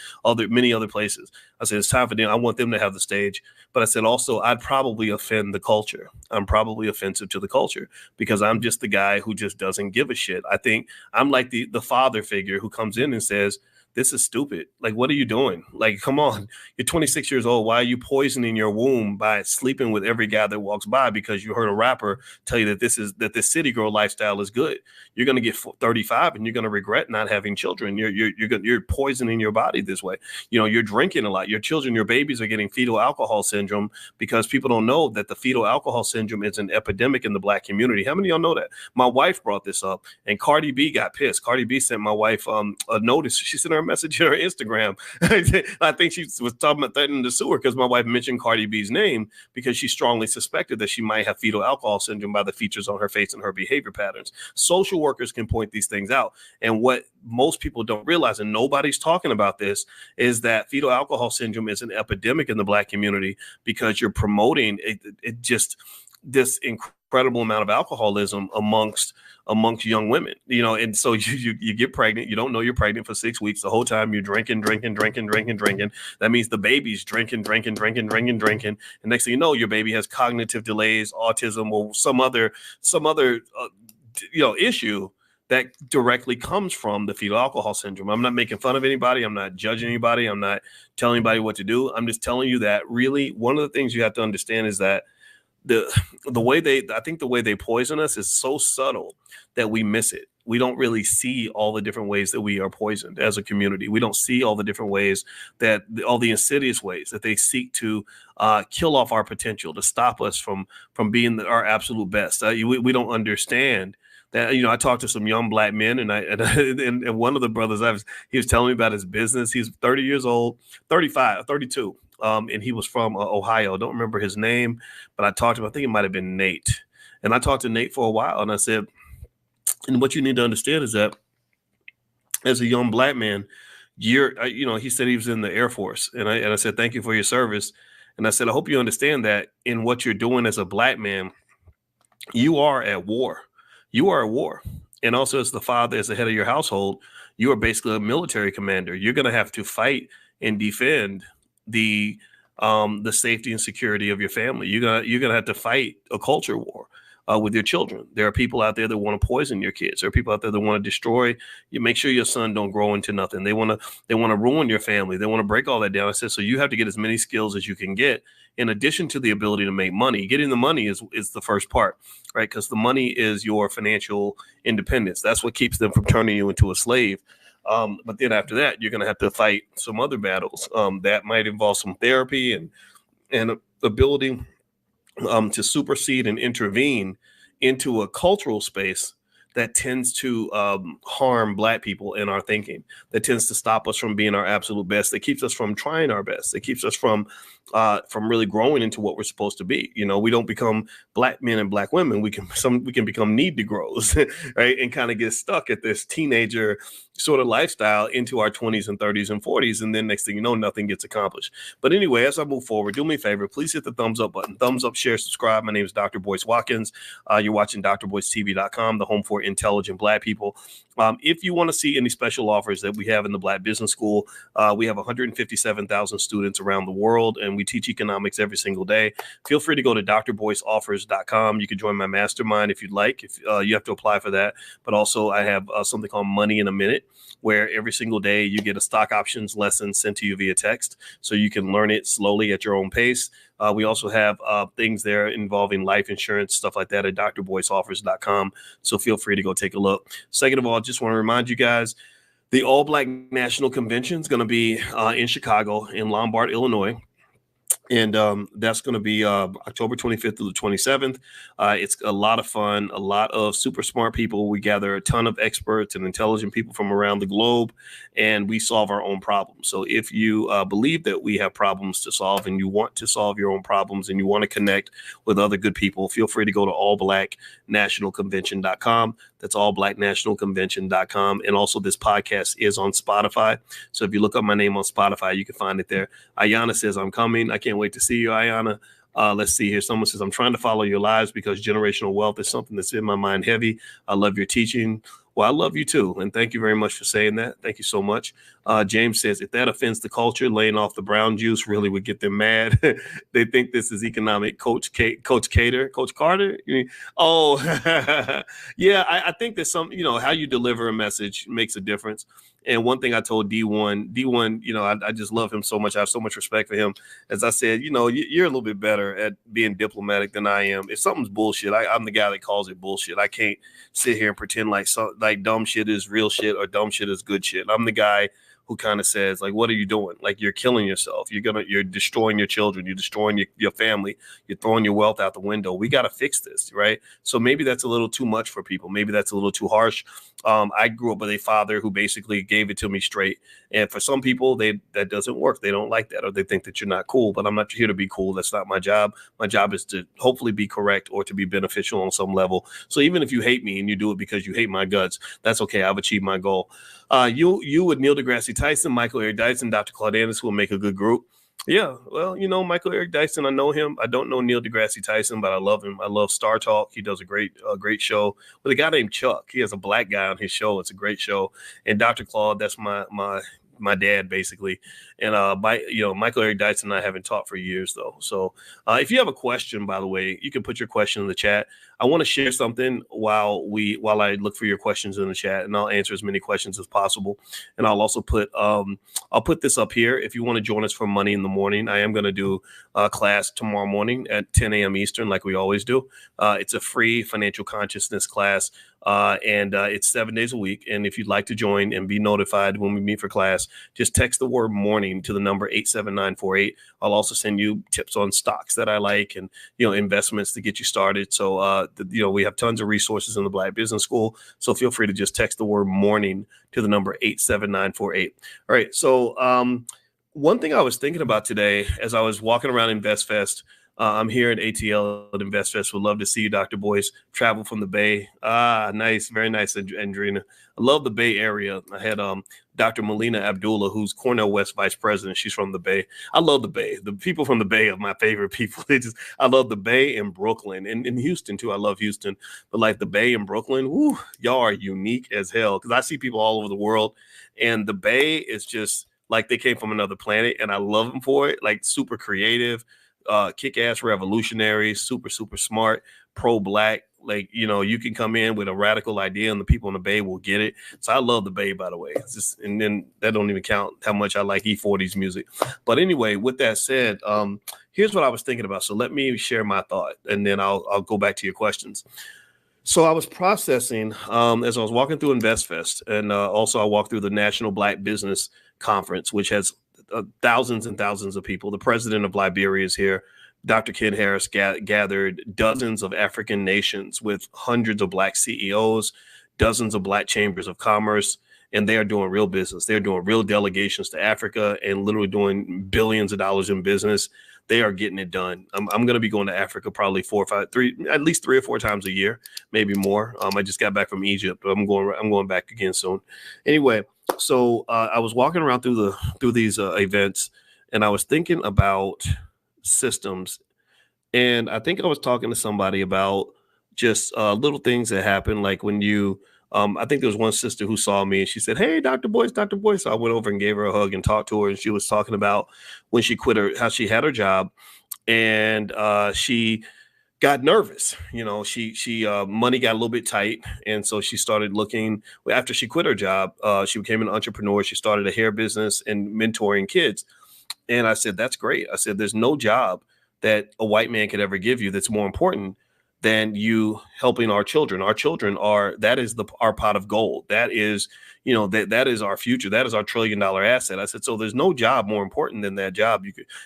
many other places. I said, it's time for them. I want them to have the stage. But I said, also, I'd probably offend the culture. I'm probably offensive to the culture because I'm just the guy who just doesn't give a shit. I think I'm like the father figure who comes in and says, this is stupid. Like, what are you doing? Like, come on. You're 26 years old. Why are you poisoning your womb by sleeping with every guy that walks by because you heard a rapper tell you that this city girl lifestyle is good? You're going to get 35 and you're going to regret not having children. You're poisoning your body this way. You know, you're drinking a lot. Your children, your babies are getting fetal alcohol syndrome because people don't know that the fetal alcohol syndrome is an epidemic in the Black community. How many of y'all know that? My wife brought this up and Cardi B got pissed. Cardi B sent my wife a notice. She sent her message on her Instagram. I think she was talking about threatening to sue her because my wife mentioned Cardi B's name because she strongly suspected that she might have fetal alcohol syndrome by the features on her face and her behavior patterns. Social workers can point these things out. And what most people don't realize, and nobody's talking about this, is that fetal alcohol syndrome is an epidemic in the Black community because you're promoting it just this incredible amount of alcoholism amongst young women, you know, and so you get pregnant, you don't know you're pregnant for 6 weeks. The whole time you're drinking. That means the baby's drinking. And next thing you know, your baby has cognitive delays, autism, or some other issue that directly comes from the fetal alcohol syndrome. I'm not making fun of anybody. I'm not judging anybody. I'm not telling anybody what to do. I'm just telling you that really one of the things you have to understand is that the way they poison us is so subtle that we miss it. We don't really see all the different ways that we are poisoned as a community. We don't see all the different ways all the insidious ways that they seek to kill off our potential, to stop us from being our absolute best. We don't understand that. You know, I talked to some young Black men, and one of the brothers, he was telling me about his business. He's 30 years old, 35, 32. And he was from Ohio. I don't remember his name, but I talked to him. I think it might have been Nate. And I talked to Nate for a while, and I said, and what you need to understand is that as a young Black man, he said he was in the Air Force. And I said, thank you for your service. And I said, I hope you understand that in what you're doing as a Black man, you are at war. You are at war. And also as the father, as the head of your household, you are basically a military commander. You're going to have to fight and defend the safety and security of your family. You're gonna have to fight a culture war with your children. There are people out there that want to poison your kids. There are people out there that want to destroy you. Make sure your son don't grow into nothing. They want to ruin your family. They want to break all that down. I said, so you have to get as many skills as you can get in addition to the ability to make money. Getting the money is the first part, right? Because the money is your financial independence. That's what keeps them from turning you into a slave. But then after that, you're going to have to fight some other battles that might involve some therapy and ability to supersede and intervene into a cultural space that tends to harm Black people in our thinking, that tends to stop us from being our absolute best, that keeps us from trying our best, that keeps us from really growing into what we're supposed to be. You know, we don't become Black men and Black women. We can become need to grows, right? And kind of get stuck at this teenager sort of lifestyle into our 20s and 30s and 40s. And then next thing you know, nothing gets accomplished. But anyway, as I move forward, do me a favor, please hit the thumbs up button. Thumbs up, share, subscribe. My name is Dr. Boyce Watkins. You're watching drboycetv.com, the home for intelligent Black people. If you want to see any special offers that we have in the Black Business School, we have 157,000 students around the world, and we teach economics every single day. Feel free to go to drboyceoffers.com. You can join my mastermind if you'd like. If you have to apply for that. But also I have something called Money in a Minute, where every single day you get a stock options lesson sent to you via text so you can learn it slowly at your own pace. We also have things there involving life insurance, stuff like that at drboyceoffers.com. So feel free free to go take a look. Second of all, I just want to remind you guys, the All Black National Convention is going to be in Chicago, in Lombard, Illinois. And that's going to be October 25th to the 27th. It's a lot of fun, a lot of super smart people. We gather a ton of experts and intelligent people from around the globe, and we solve our own problems. So if you believe that we have problems to solve and you want to solve your own problems and you want to connect with other good people, feel free to go to allblacknationalconvention.com. That's allblacknationalconvention.com. And also this podcast is on Spotify. So if you look up my name on Spotify, you can find it there. Ayana says, I'm coming. I can't wait to see you, Ayana. Let's see here. Someone says, I'm trying to follow your lives because generational wealth is something that's in my mind heavy. I love your teaching. Well, I love you too. And thank you very much for saying that. Thank you so much. James says, if that offends the culture, laying off the brown juice really would get them mad. They think this is economic Coach Carter. Oh, yeah. I think that how you deliver a message makes a difference. And one thing I told D1, I just love him so much. I have so much respect for him. As I said, you're a little bit better at being diplomatic than I am. If something's bullshit, I'm the guy that calls it bullshit. I can't sit here and pretend like dumb shit is real shit or dumb shit is good shit. I'm the guy who kind of says, like, what are you doing? Like, you're killing yourself. You're destroying your children. You're destroying your family. You're throwing your wealth out the window. We got to fix this, right? So maybe that's a little too much for people. Maybe that's a little too harsh. I grew up with a father who basically gave it to me straight. And for some people, that doesn't work. They don't like that, or they think that you're not cool. But I'm not here to be cool. That's not my job. My job is to hopefully be correct or to be beneficial on some level. So even if you hate me and you do it because you hate my guts, that's okay. I've achieved my goal. You with Neil deGrasse Tyson, Michael Eric Dyson, Dr. Claude Anderson will make a good group. Yeah, well, Michael Eric Dyson, I know him. I don't know Neil deGrasse Tyson, but I love him. I love Star Talk. He does a great show with a guy named Chuck. He has a black guy on his show. It's a great show. And Dr. Claude, that's my dad, basically. And Michael Eric Dyson and I haven't talked for years, though. So if you have a question, by the way, you can put your question in the chat. I want to share something while I look for your questions in the chat, and I'll answer as many questions as possible. And I'll also put this up here. If you want to join us for Money in the Morning, I am going to do a class tomorrow morning at 10 a.m. Eastern, like we always do. It's a free financial consciousness class. And it's 7 days a week. And if you'd like to join and be notified when we meet for class, just text the word morning to the number 87948. I'll also send you tips on stocks that I like and, investments to get you started. So, we have tons of resources in the Black Business School. So feel free to just text the word morning to the number 87948. All right. So, one thing I was thinking about today as I was walking around InvestFest, I'm here at ATL at InvestFest. Would love to see you, Dr. Boyce. Travel from the Bay. Nice. Very nice, Andrina. I love the Bay Area. I had Dr. Melina Abdullah, who's Cornell West Vice President. She's from the Bay. I love the Bay. The people from the Bay are my favorite people. I love the Bay and Brooklyn and Houston, too. I love Houston. But like the Bay and Brooklyn, whoo, y'all are unique as hell. Because I see people all over the world. And the Bay is just like they came from another planet. And I love them for it. Like super creative. Kick-ass revolutionaries, super smart, pro-black. Like, you can come in with a radical idea and the people in the Bay will get it. So I love the Bay, by the way. And then that don't even count how much I like E40's music. But anyway, with that said, here's what I was thinking about. So let me share my thought and then I'll go back to your questions. So I was processing as I was walking through InvestFest, and also I walked through the National Black Business Conference, which has thousands and thousands of people. The president of Liberia is here. Dr. Ken Harris gathered dozens of African nations with hundreds of Black CEOs, dozens of Black chambers of commerce, and they are doing real business. They're doing real delegations to Africa and literally doing billions of dollars in business. They are getting it done. I'm going to be going to Africa probably at least 3 or 4 times a year, maybe more. I just got back from Egypt, but I'm going back again soon. Anyway, so I was walking around through these events, and I was thinking about systems, and I think I was talking to somebody about just little things that happen, like when you. I think there was one sister who saw me and she said, "Hey, Dr. Boyce, Dr. Boyce." So I went over and gave her a hug and talked to her. And she was talking about when she quit how she had her job and she got nervous. She money got a little bit tight. And so she started looking after she quit her job. She became an entrepreneur. She started a hair business and mentoring kids. And I said, that's great. I said, there's no job that a white man could ever give you that's more important than you helping our children. Our children are, that is our pot of gold. That is, that is our future. That is our $1 trillion asset. I said, so there's no job more important than that job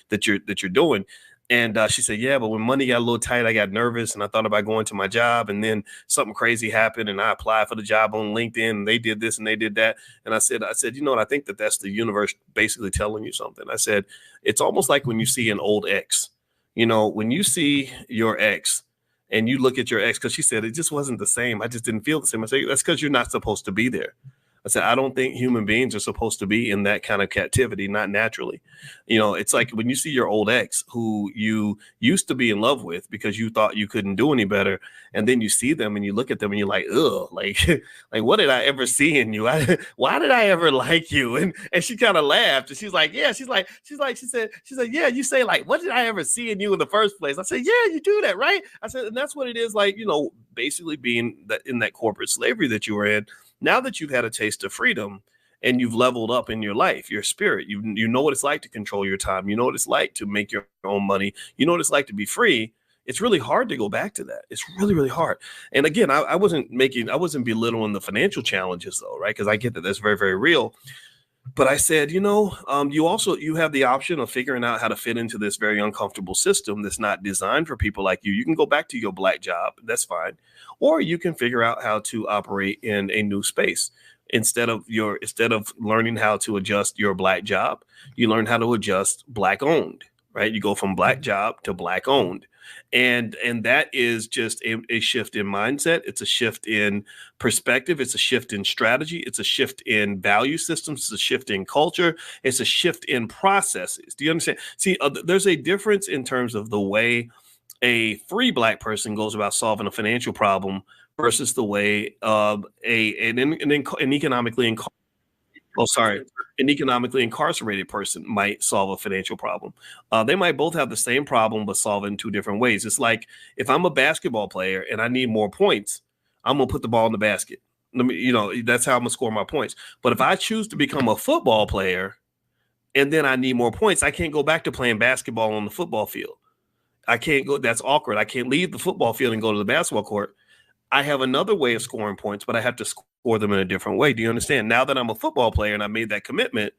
that you're doing. And she said, yeah, but when money got a little tight, I got nervous and I thought about going to my job. And then something crazy happened and I applied for the job on LinkedIn and they did this and they did that. And I said, you know what? I think that's the universe basically telling you something. I said, it's almost like when you see an old ex, when you see your ex and you look at your ex, because she said, it just wasn't the same. I just didn't feel the same. I said, that's because you're not supposed to be there. I said, I don't think human beings are supposed to be in that kind of captivity, not naturally. It's like when you see your old ex who you used to be in love with because you thought you couldn't do any better. And then you see them and you look at them and you're like, ugh, like what did I ever see in you? Why did I ever like you? And she kind of laughed and she's like, yeah, she said, yeah, you say like, what did I ever see in you in the first place? I said, yeah, you do that, right? I said, and that's what it is like, basically being in that corporate slavery that you were in. Now that you've had a taste of freedom and you've leveled up in your life, your spirit, you know what it's like to control your time. You know what it's like to make your own money. You know what it's like to be free. It's really hard to go back to that. It's really, really hard. And again, I wasn't belittling the financial challenges though, right? Because I get that that's very, very real. But I said, you have the option of figuring out how to fit into this very uncomfortable system that's not designed for people like you. You can go back to your black job. That's fine. Or you can figure out how to operate in a new space. Instead of learning how to adjust your black job, you learn how to adjust black owned, right? You go from black job to black owned. And that is just a shift in mindset. It's a shift in perspective. It's a shift in strategy. It's a shift in value systems. It's a shift in culture. It's a shift in processes. Do you understand? See, there's a difference in terms of the way a free black person goes about solving a financial problem versus the way an economically incarcerated person might solve a financial problem. They might both have the same problem, but solve it in two different ways. It's like if I'm a basketball player and I need more points, I'm going to put the ball in the basket. That's how I'm going to score my points. But if I choose to become a football player and then I need more points, I can't go back to playing basketball on the football field. I can't go. That's awkward. I can't leave the football field and go to the basketball court. I have another way of scoring points, but I have to score them in a different way. Do you understand? Now that I'm a football player and I made that commitment,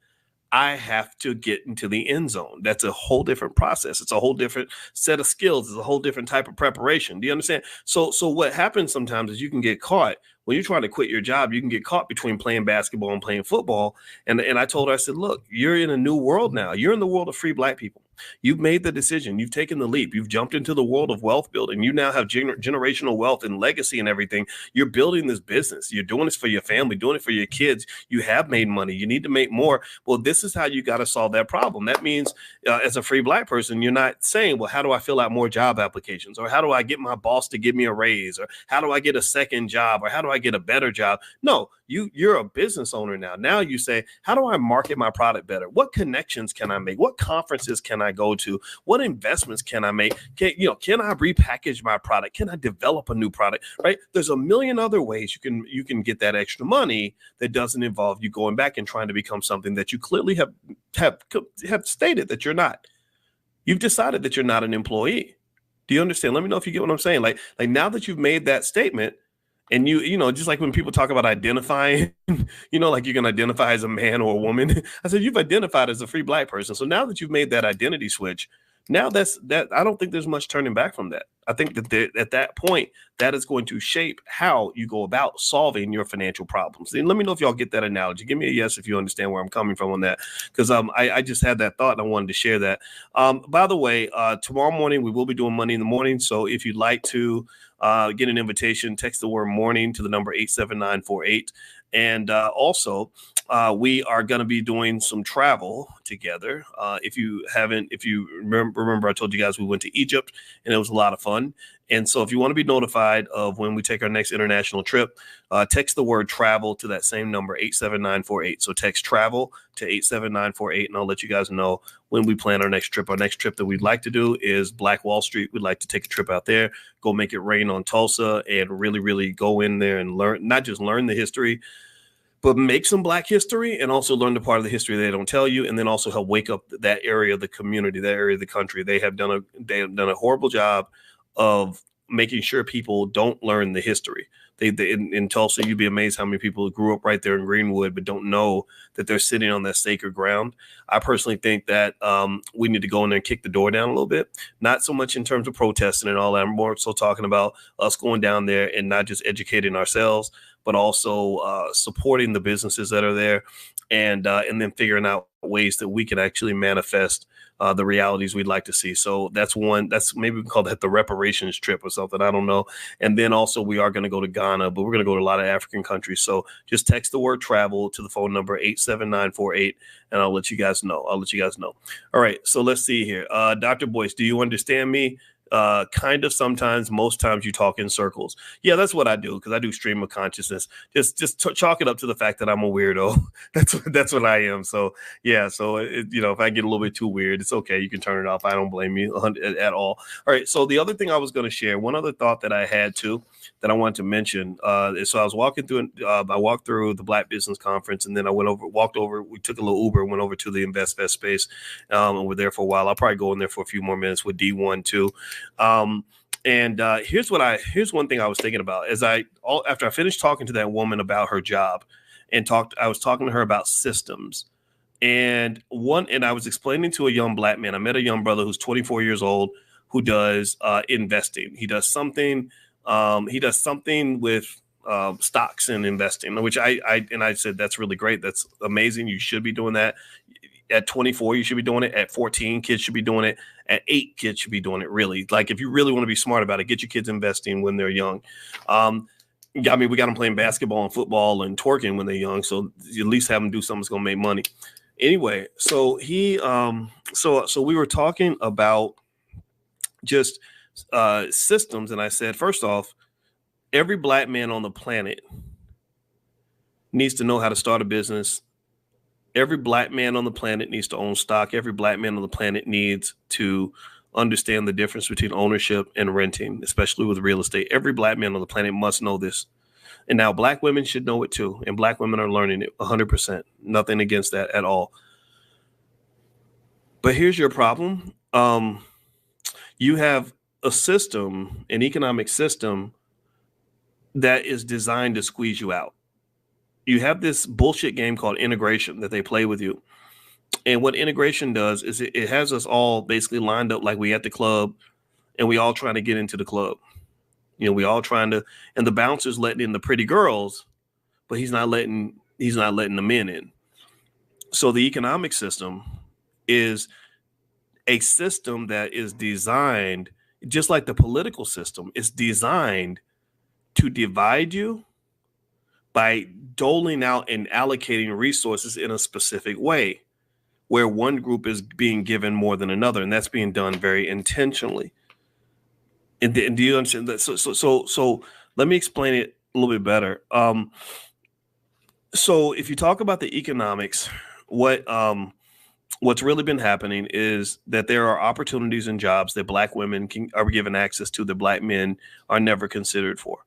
I have to get into the end zone. That's a whole different process. It's a whole different set of skills. It's a whole different type of preparation. Do you understand? So what happens sometimes is you can get caught when you're trying to quit your job. You can get caught between playing basketball and playing football. And I told her, I said, look, you're in a new world now. You're in the world of free black people. You've made the decision. You've taken the leap. You've jumped into the world of wealth building. You now have generational wealth and legacy and everything. You're building this business. You're doing this for your family, doing it for your kids. You have made money. You need to make more. Well, this is how you got to solve that problem. That means as a free black person, you're not saying, well, how do I fill out more job applications? Or how do I get my boss to give me a raise? Or how do I get a second job? Or how do I get a better job? No, you're a business owner now. Now you say, how do I market my product better? What connections can I make? What conferences can I go to? What investments can I make? Can I repackage my product? Can I develop a new product? Right? There's a million other ways you can get that extra money that doesn't involve you going back and trying to become something that you clearly have stated that you're not. You've decided that you're not an employee. Do you understand? Let me know if you get what I'm saying. Like now that you've made that statement, and just like when people talk about identifying, like you can identify as a man or a woman. I said, you've identified as a free black person. So now that you've made that identity switch, now I don't think there's much turning back from that. I think that at that point, that is going to shape how you go about solving your financial problems. And let me know if y'all get that analogy. Give me a yes if you understand where I'm coming from on that, because I just had that thought and I wanted to share that. By the way, tomorrow morning, we will be doing Money in the Morning. So if you'd like to get an invitation, text the word morning to the number 87948. And also, we are going to be doing some travel together. If you remember, I told you guys we went to Egypt and it was a lot of fun. And so if you want to be notified of when we take our next international trip, text the word travel to that same number, 87948. So text travel to 87948, and I'll let you guys know when we plan our next trip. Our next trip that we'd like to do is Black Wall Street. We'd like to take a trip out there, go make it rain on Tulsa, and really, really go in there and learn, not just learn the history, but make some Black history and also learn the part of the history they don't tell you, and then also help wake up that area of the community, that area of the country. They have done a horrible job of making sure people don't learn the history. They in Tulsa, you'd be amazed how many people grew up right there in Greenwood but don't know that they're sitting on that sacred ground. I personally think that we need to go in there and kick the door down a little bit, not so much in terms of protesting and all that. I'm more so talking about us going down there and not just educating ourselves, but also supporting the businesses that are there, and then figuring out ways that we can actually manifest the realities we'd like to see. So that's one. That's maybe we can call that the reparations trip or something. I don't know. And then also we are going to go to Ghana, but we're going to go to a lot of African countries. So just text the word travel to the phone number 87948, and I'll let you guys know. All right. So let's see here. Dr. Boyce, do you understand me? Kind of. Sometimes, most times you talk in circles. Yeah, that's what I do, because I do stream of consciousness. Just chalk it up to the fact that I'm a weirdo. That's what I am. So yeah, so if I get a little bit too weird, it's okay. You can turn it off. I don't blame you at all. All right. So the other thing I was going to share, one other thought that I had too, that I wanted to mention. So I was walking through. I walked through the Black Business Conference, and then I walked over. We took a little Uber, went over to the InvestFest space, and we're there for a while. I'll probably go in there for a few more minutes with D1 too. Here's one thing I was thinking about after I finished talking to that woman about her job I was talking to her about systems, and I was explaining to a young Black man. I met a young brother who's 24 years old who does investing. He does something with stocks and investing, which I said, that's really great. That's amazing. You should be doing that. At 24, you should be doing it. At 14, kids should be doing it. At 8, kids should be doing it. Really, like, if you really want to be smart about it, get your kids investing when they're young. I mean, we got them playing basketball and football and twerking when they're young, so at least have them do something that's gonna make money. Anyway, so so we were talking about just systems, and I said, first off, every Black man on the planet needs to know how to start a business. Every Black man on the planet needs to own stock. Every Black man on the planet needs to understand the difference between ownership and renting, especially with real estate. Every Black man on the planet must know this. And now Black women should know it too. And Black women are learning it 100%. Nothing against that at all. But here's your problem. You have a system, an economic system, that is designed to squeeze you out. You have this bullshit game called integration that they play with you. And what integration does is it has us all basically lined up like we at the club, and we all trying to get into the club. We all trying to, and the bouncer's letting in the pretty girls, but he's not letting the men in. So the economic system is a system that is designed, just like the political system, is designed to divide you by doling out and allocating resources in a specific way, where one group is being given more than another, and that's being done very intentionally. And do you understand that? So let me explain it a little bit better. So if you talk about the economics, what's really been happening is that there are opportunities and jobs that Black women are given access to that Black men are never considered for.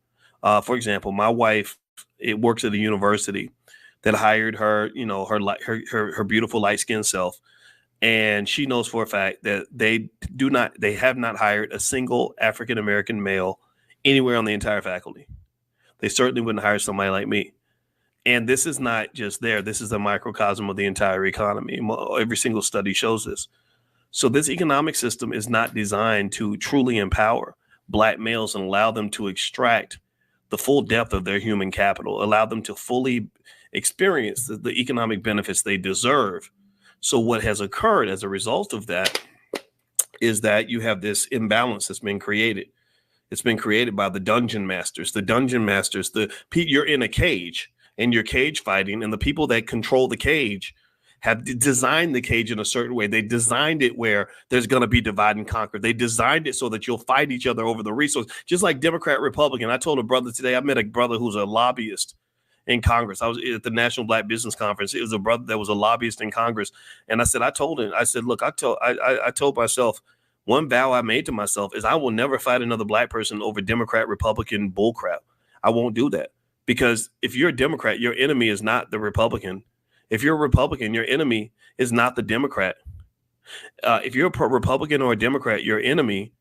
For example, my wife, it works at a university that hired her, her beautiful light-skinned self. And she knows for a fact that they have not hired a single African-American male anywhere on the entire faculty. They certainly wouldn't hire somebody like me. And this is not just there. This is a microcosm of the entire economy. Every single study shows this. So this economic system is not designed to truly empower Black males and allow them to extract the full depth of their human capital, allow them to fully experience the economic benefits they deserve. So what has occurred as a result of that is that you have this imbalance that's been created. It's been created by the dungeon masters. You're in a cage and you're cage fighting, and the people that control the cage have designed the cage in a certain way. They designed it where there's going to be divide and conquer. They designed it so that you'll fight each other over the resource, just like Democrat, Republican. I told a brother today, I met a brother who's a lobbyist in Congress. I was at the National Black Business Conference. It was a brother that was a lobbyist in Congress. And I told him, look, I told myself, one vow I made to myself is I will never fight another Black person over Democrat, Republican bullcrap. I won't do that. Because if you're a Democrat, your enemy is not the Republican. If you're a Republican, your enemy is not the Democrat. If you're a Republican or a Democrat, your enemy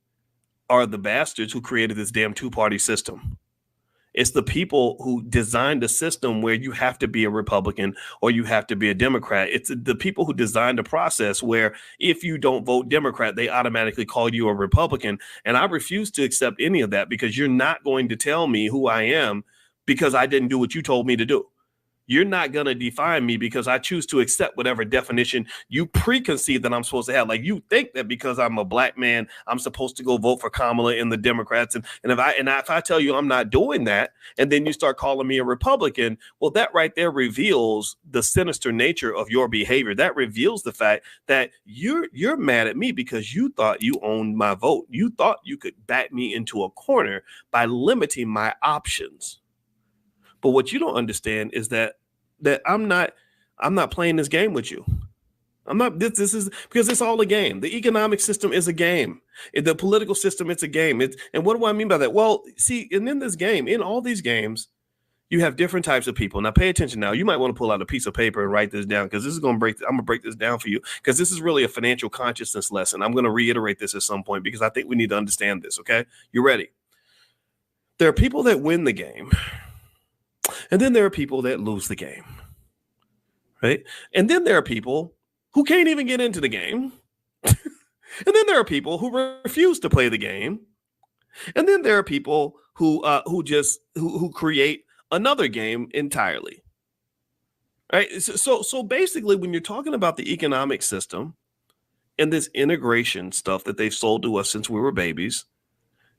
are the bastards who created this damn two-party system. It's the people who designed a system where you have to be a Republican or you have to be a Democrat. It's the people who designed a process where if you don't vote Democrat, they automatically call you a Republican. And I refuse to accept any of that, because you're not going to tell me who I am because I didn't do what you told me to do. You're not going to define me because I choose to accept whatever definition you preconceive that I'm supposed to have. Like, you think that because I'm a black man, I'm supposed to go vote for Kamala and the Democrats. And if I tell you I'm not doing that, and then you start calling me a Republican, well, that right there reveals the sinister nature of your behavior. That reveals the fact that you're mad at me because you thought you owned my vote. You thought you could back me into a corner by limiting my options. But what you don't understand is that I'm not playing this game with you. I'm not. This is because it's all a game. The economic system is a game. The political system, it's a game. And what do I mean by that? Well, see, and in this game, in all these games, you have different types of people. Now, pay attention. Now, you might want to pull out a piece of paper and write this down, because this is going to break. I'm going to break this down for you, because this is really a financial consciousness lesson. I'm going to reiterate this at some point because I think we need to understand this. Okay, you ready? There are people that win the game. And then there are people that lose the game, right? And then there are people who can't even get into the game. And then there are people who refuse to play the game. And then there are people who create another game entirely, right? So basically, when you're talking about the economic system and this integration stuff that they've sold to us since we were babies,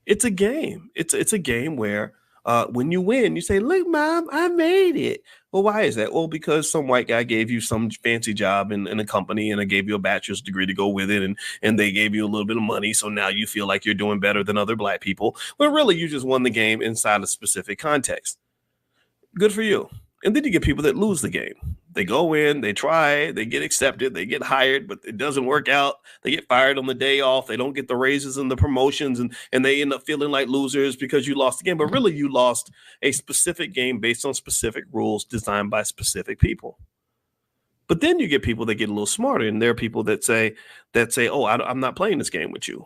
it's a game. It's a game where when you win, you say, "Look, Mom, I made it." Well, why is that? Well, because some white guy gave you some fancy job in a company, and they gave you a bachelor's degree to go with it, and they gave you a little bit of money, so now you feel like you're doing better than other black people. But really, you just won the game inside a specific context. Good for you. And then you get people that lose the game. They go in, they try, they get accepted, they get hired, but it doesn't work out. They get fired on the day off. They don't get the raises and the promotions, and they end up feeling like losers because you lost the game. But really, you lost a specific game based on specific rules designed by specific people. But then you get people that get a little smarter, and there are people that say, "Oh, I'm not playing this game with you.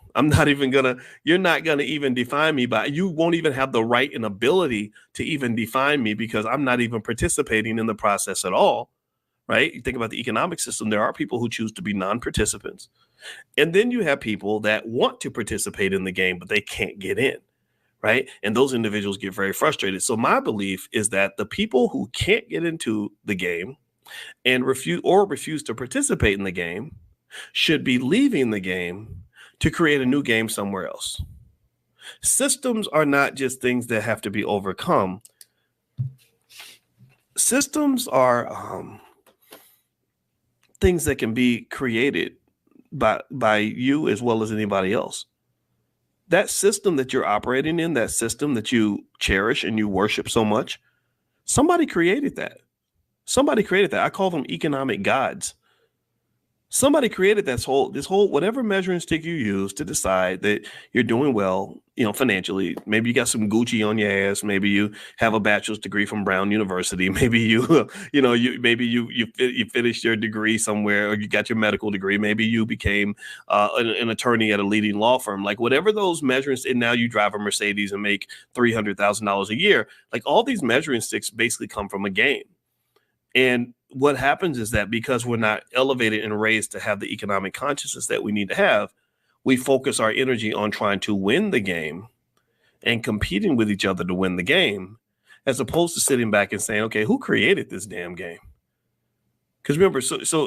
You're not gonna even define me you won't even have the right and ability to even define me, because I'm not even participating in the process at all." Right? You think about the economic system, there are people who choose to be non-participants. And then you have people that want to participate in the game, but they can't get in. Right? And those individuals get very frustrated. So my belief is that the people who can't get into the game and refuse to participate in the game should be leaving the game to create a new game somewhere else. Systems are not just things that have to be overcome. Systems are things that can be created by you as well as anybody else. That system that you're operating in, that system that you cherish and you worship so much, somebody created that. Somebody created that. I call them economic gods. Somebody created this whole whatever measuring stick you use to decide that you're doing well, financially. Maybe you got some Gucci on your ass. Maybe you have a bachelor's degree from Brown University. Maybe you finished your degree somewhere, or you got your medical degree. Maybe you became an attorney at a leading law firm. Like, whatever those measuring, and now you drive a Mercedes and make $300,000 a year. Like, all these measuring sticks basically come from a game. And what happens is that because we're not elevated and raised to have the economic consciousness that we need to have, we focus our energy on trying to win the game and competing with each other to win the game, as opposed to sitting back and saying, okay, who created this damn game? Because remember,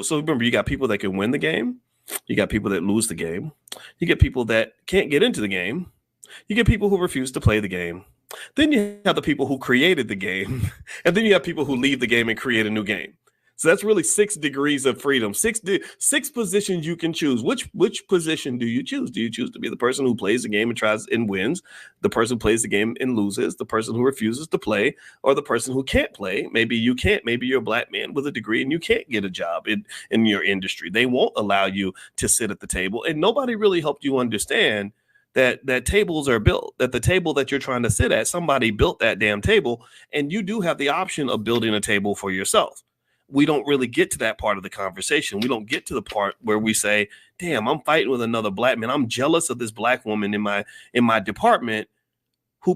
remember, you got people that can win the game. You got people that lose the game. You get people that can't get into the game. You get people who refuse to play the game. Then you have the people who created the game, and then you have people who leave the game and create a new game. So that's really 6 degrees of freedom, six positions you can choose. Which position do you choose? Do you choose to be the person who plays the game and tries and wins, the person who plays the game and loses, the person who refuses to play, or the person who can't play? Maybe you can't. Maybe you're a black man with a degree and you can't get a job in your industry. They won't allow you to sit at the table, and nobody really helped you understand that tables are built, that the table that you're trying to sit at, somebody built that damn table, and you do have the option of building a table for yourself. we don't really get to that part of the conversation. We don't get to the part where we say, damn, I'm fighting with another black man. I'm jealous of this black woman in my department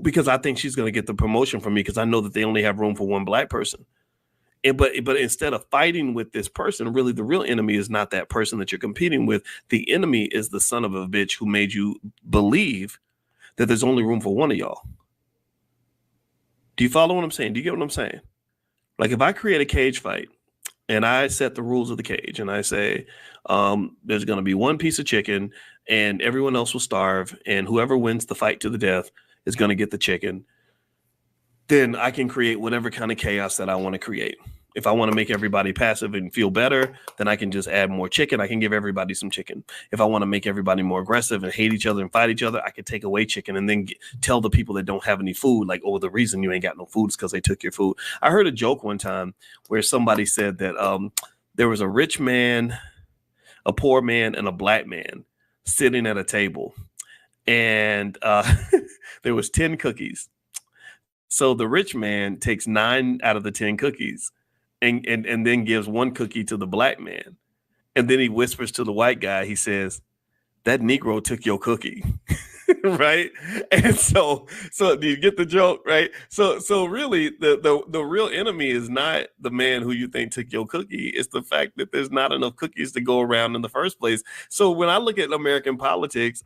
because I think she's going to get the promotion from me because I know that they only have room for one black person. But instead of fighting with this person, really the real enemy is not that person that you're competing with. The enemy is the son of a bitch who made you believe that there's only room for one of y'all. Do you follow what I'm saying? Do you get what I'm saying? Like if I create a cage fight and I set the rules of the cage and I say there's going to be one piece of chicken and everyone else will starve and whoever wins the fight to the death is going to get the chicken, then I can create whatever kind of chaos that I want to create. If I want to make everybody passive and feel better, then I can just add more chicken. I can give everybody some chicken. If I want to make everybody more aggressive and hate each other and fight each other, I can take away chicken and then tell the people that don't have any food, like, oh, the reason you ain't got no food is because they took your food. I heard a joke one time where somebody said that there was a rich man, a poor man, and a black man sitting at a table. And there was 10 cookies. So the rich man takes 9 out of the 10 cookies and then gives 1 cookie to the black man. And then he whispers to the white guy, he says, that Negro took your cookie. Right. And so do you get the joke? Right. So really the real enemy is not the man who you think took your cookie. It's the fact that there's not enough cookies to go around in the first place. So when I look at American politics,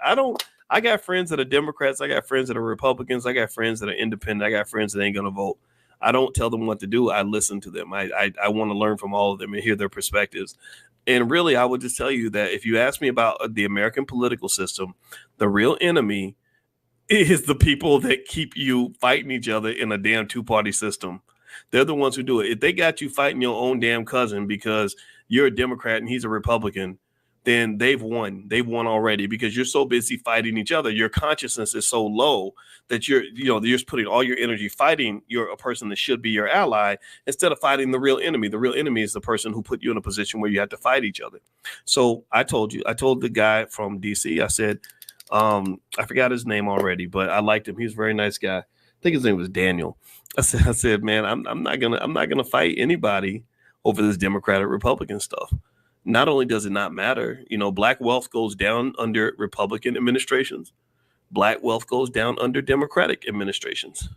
I got friends that are Democrats. I got friends that are Republicans. I got friends that are independent. I got friends that ain't going to vote. I don't tell them what to do. I listen to them. I want to learn from all of them and hear their perspectives. And really, I would just tell you that if you ask me about the American political system, the real enemy is the people that keep you fighting each other in a damn two-party system. They're the ones who do it. If they got you fighting your own damn cousin because you're a Democrat and he's a Republican, then they've won. They've won already because you're so busy fighting each other. Your consciousness is so low that you're just putting all your energy fighting a person that should be your ally instead of fighting the real enemy. The real enemy is the person who put you in a position where you have to fight each other. So I told the guy from DC, I said, I forgot his name already, but I liked him. He was a very nice guy. I think his name was Daniel. I said, man, I'm not gonna fight anybody over this Democratic Republican stuff. Not only does it not matter, black wealth goes down under Republican administrations. Black wealth goes down under Democratic administrations.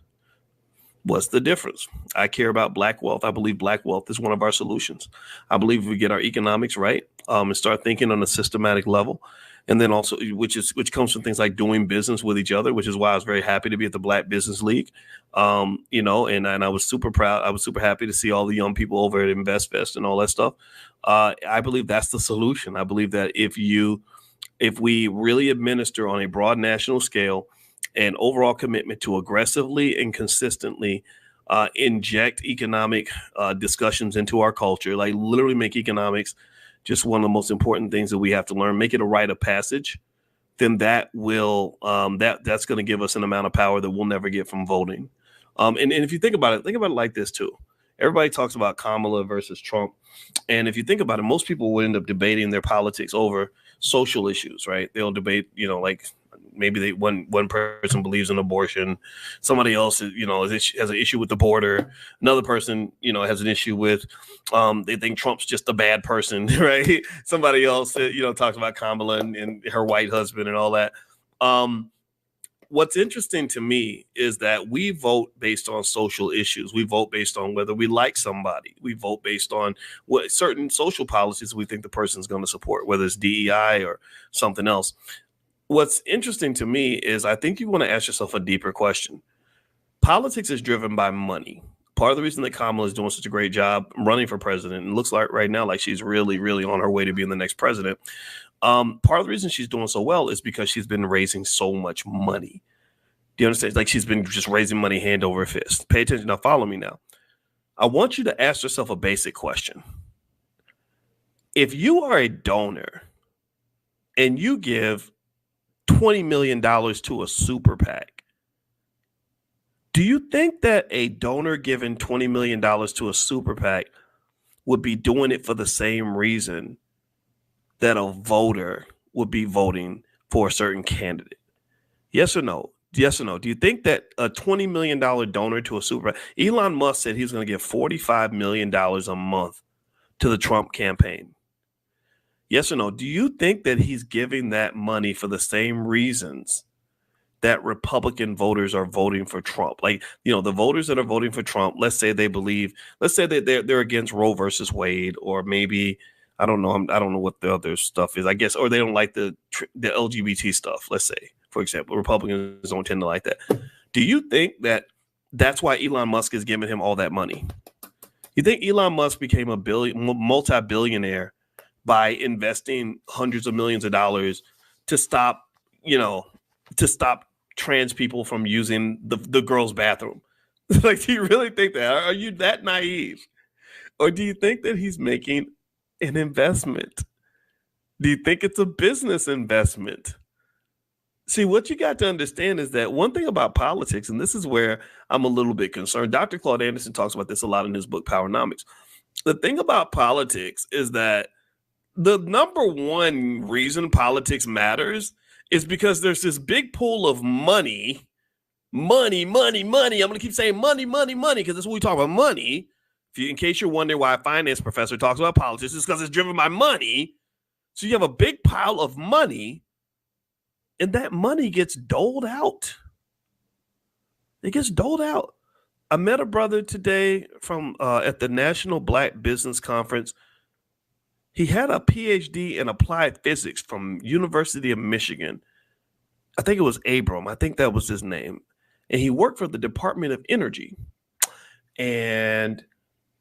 What's the difference? I care about black wealth. I believe black wealth is one of our solutions. I believe if we get our economics right and start thinking on a systematic level, and then also which comes from things like doing business with each other, which is why I was very happy to be at the Black Business League. And I was super proud. I was super happy to see all the young people over at InvestFest and all that stuff. I believe that's the solution. I believe that if we really administer on a broad national scale an overall commitment to aggressively and consistently inject economic discussions into our culture, like literally make economics just one of the most important things that we have to learn, make it a rite of passage, then that will that's going to give us an amount of power that we'll never get from voting. And if you think about it like this too. Everybody talks about Kamala versus Trump. And if you think about it, most people will end up debating their politics over social issues, right? They'll debate, like maybe one person believes in abortion. Somebody else, has an issue with the border. Another person, has an issue with, they think Trump's just a bad person, right? Somebody else, talks about Kamala and her white husband and all that. What's interesting to me is that we vote based on social issues. We vote based on whether we like somebody. We vote based on what certain social policies we think the person's going to support, whether it's DEI or something else. What's interesting to me is I think you want to ask yourself a deeper question. Politics is driven by money. Part of the reason that Kamala is doing such a great job running for president, and looks like right now like she's really, really on her way to being the next president. Part of the reason she's doing so well is because she's been raising so much money. Do you understand? Like she's been just raising money hand over fist. Pay attention. Now, follow me now. I want you to ask yourself a basic question. If you are a donor and you give $20 million to a super PAC, do you think that a donor giving $20 million to a super PAC would be doing it for the same reason that a voter would be voting for a certain candidate? Yes or no? Yes or no? Do you think that a $20 million donor to a super, Elon Musk said he's going to give $45 million a month to the Trump campaign? Yes or no? Do you think that he's giving that money for the same reasons that Republican voters are voting for Trump? Like, the voters that are voting for Trump, let's say that they're against Roe versus Wade, or maybe, I don't know, I don't know what the other stuff is, I guess, or they don't like the LGBT stuff, let's say, for example. Republicans don't tend to like that. Do you think that that's why Elon Musk is giving him all that money? You think Elon Musk became a multi-billionaire by investing hundreds of millions of dollars to stop, trans people from using the girls' bathroom? Like, do you really think that? Are you that naive? Or do you think that he's making an investment? Do you think it's a business investment? See, what you got to understand is that one thing about politics, and this is where I'm a little bit concerned. Dr. Claude Anderson talks about this a lot in his book, Powernomics. The thing about politics is that the number one reason politics matters is because there's this big pool of money. I'm going to keep saying money, because that's what we talk about, money. In case you're wondering why a finance professor talks about politics, it's because it's driven by money. So you have a big pile of money, and that money gets doled out. It gets doled out. I met a brother today from at the National Black Business Conference. He had a PhD in applied physics from University of Michigan. I think it was Abram. I think that was his name. And he worked for the Department of Energy. And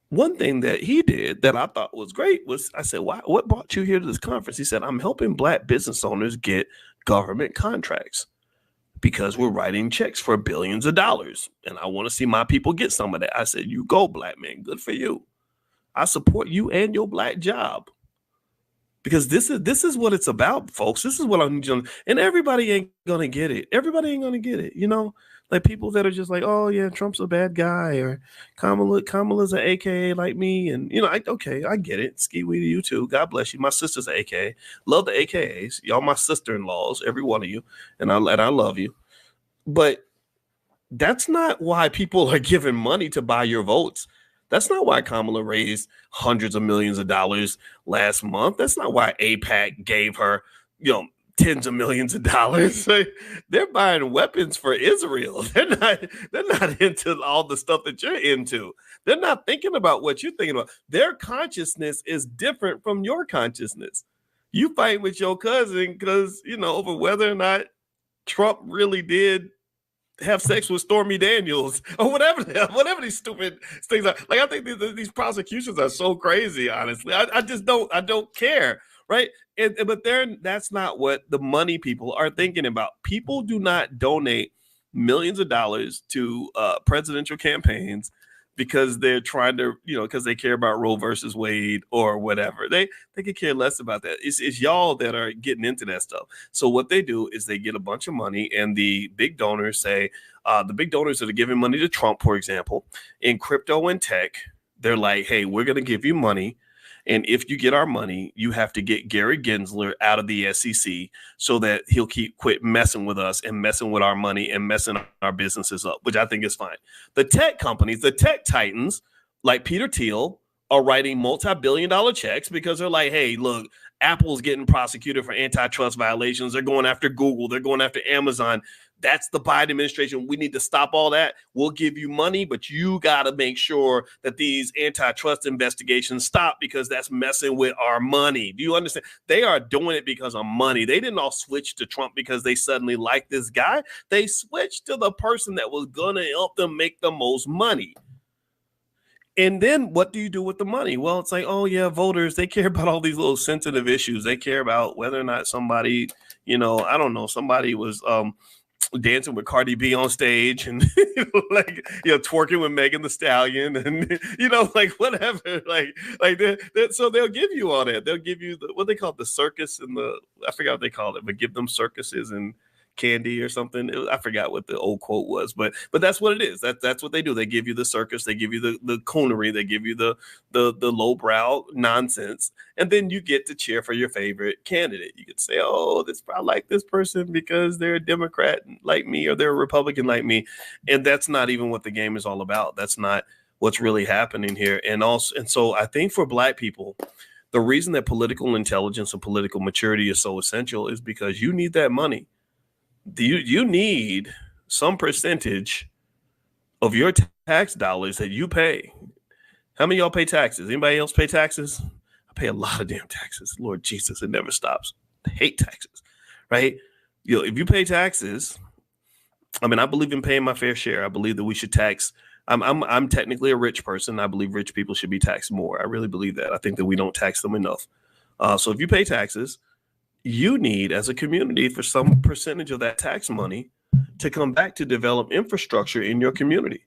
one thing that he did that I thought was great was, I said, what brought you here to this conference? He said, I'm helping Black business owners get government contracts because we're writing checks for billions of dollars. And I want to see my people get some of that. I said, you go, Black man. Good for you. I support you and your Black job. Because this is what it's about, folks. This is what I'm doing. And everybody ain't going to get it. Everybody ain't going to get it. Like people that are just like, oh yeah, Trump's a bad guy, or Kamala's an AKA like me. And I get it. Ski wee to you too. God bless you. My sister's an AKA. Love the AKAs. Y'all my sister-in-laws, every one of you. And I love you. But that's not why people are giving money to buy your votes. That's not why Kamala raised hundreds of millions of dollars last month. That's not why AIPAC gave her, tens of millions of dollars. They're buying weapons for Israel. They're not into all the stuff that you're into. They're not thinking about what you're thinking about. Their consciousness is different from your consciousness. You fight with your cousin because, over whether or not Trump really did have sex with Stormy Daniels or whatever these stupid things are. Like, I think these prosecutions are so crazy, honestly. I just don't care, right? But that's not what the money people are thinking about. People do not donate millions of dollars to presidential campaigns because they're trying to, because they care about Roe versus Wade or whatever. They could care less about that. It's y'all that are getting into that stuff. So what they do is they get a bunch of money, and the big donors say, the big donors that are giving money to Trump, for example, in crypto and tech, they're like, hey, we're going to give you money. And if you get our money, you have to get Gary Gensler out of the SEC so that he'll quit messing with us and messing with our money and messing our businesses up, which I think is fine. The tech companies, the tech titans like Peter Thiel are writing multi-billion-dollar checks because they're like, hey, look, Apple's getting prosecuted for antitrust violations. They're going after Google. They're going after Amazon. That's the Biden administration. We need to stop all that. We'll give you money, but you got to make sure that these antitrust investigations stop because that's messing with our money. Do you understand? They are doing it because of money. They didn't all switch to Trump because they suddenly liked this guy. They switched to the person that was going to help them make the most money. And then what do you do with the money? Well, it's like, oh, yeah, voters, they care about all these little sensitive issues. They care about whether or not somebody, I don't know, somebody was dancing with Cardi B on stage and twerking with Megan Thee Stallion and like whatever, so they'll give you all that. They'll give you what they call the circus and I forgot what they call it, but give them circuses and candy or something. I forgot what the old quote was, but that's what it is. That's what they do. They give you the circus, they give you the coonery, they give you the lowbrow nonsense, and then you get to cheer for your favorite candidate. You could say, oh, I like this person because they're a Democrat like me or they're a Republican like me, and that's not even what the game is all about. That's not what's really happening here. And so I think for Black people, the reason that political intelligence and political maturity is so essential is because you need that money. You need some percentage of your tax dollars that you pay. How many of y'all pay taxes? Anybody else pay taxes? I pay a lot of damn taxes. Lord Jesus, it never stops. I hate taxes, right? If you pay taxes, I mean, I believe in paying my fair share. I believe that we should tax. I'm technically a rich person. I believe rich people should be taxed more. I really believe that. I think that we don't tax them enough. So if you pay taxes, you need as a community for some percentage of that tax money to come back to develop infrastructure in your community.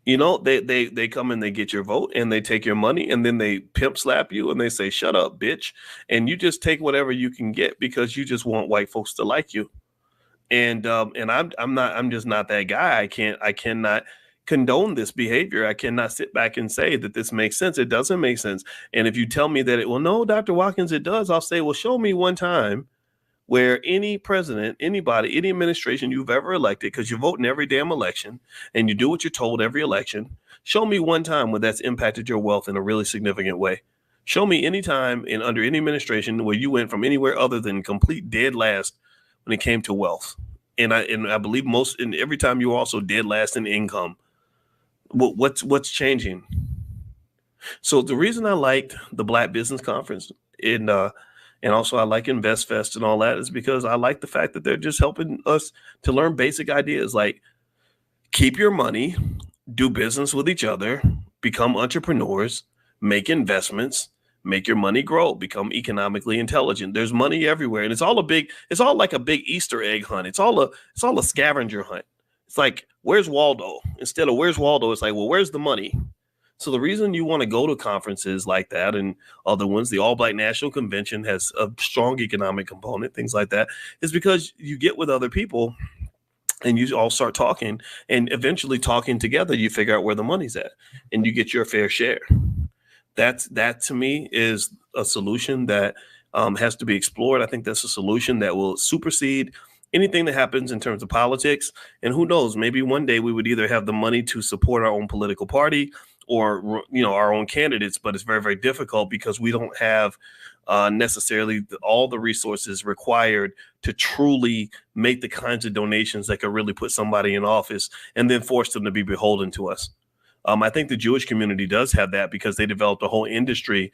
They come and they get your vote and they take your money and then they pimp slap you and they say, shut up, bitch. And you just take whatever you can get because you just want white folks to like you. And I'm just not that guy. I cannot condone this behavior. I cannot sit back and say that this makes sense. It doesn't make sense. And if you tell me that no, Dr. Watkins, it does, I'll say, well, show me one time where any president, anybody, any administration you've ever elected, because you vote in every damn election and you do what you're told every election. Show me one time where that's impacted your wealth in a really significant way. Show me any time under any administration where you went from anywhere other than complete dead last when it came to wealth. And I believe every time you were also dead last in income. What's changing? So the reason I liked the Black Business Conference and also I like InvestFest and all that is because I like the fact that they're just helping us to learn basic ideas like keep your money, do business with each other, become entrepreneurs, make investments, make your money grow, become economically intelligent. There's money everywhere. And it's all like a big Easter egg hunt. It's all a scavenger hunt. It's like, where's Waldo? Instead of where's Waldo, it's like, well, where's the money? So the reason you want to go to conferences like that and other ones, the All Black National Convention has a strong economic component, things like that, is because you get with other people and you all start talking, and eventually talking together, you figure out where the money's at and you get your fair share. That to me is a solution that has to be explored. I think that's a solution that will supersede anything that happens in terms of politics. And who knows, maybe one day we would either have the money to support our own political party or, our own candidates. But it's very, very difficult because we don't have necessarily all the resources required to truly make the kinds of donations that could really put somebody in office and then force them to be beholden to us. I think the Jewish community does have that because they developed a whole industry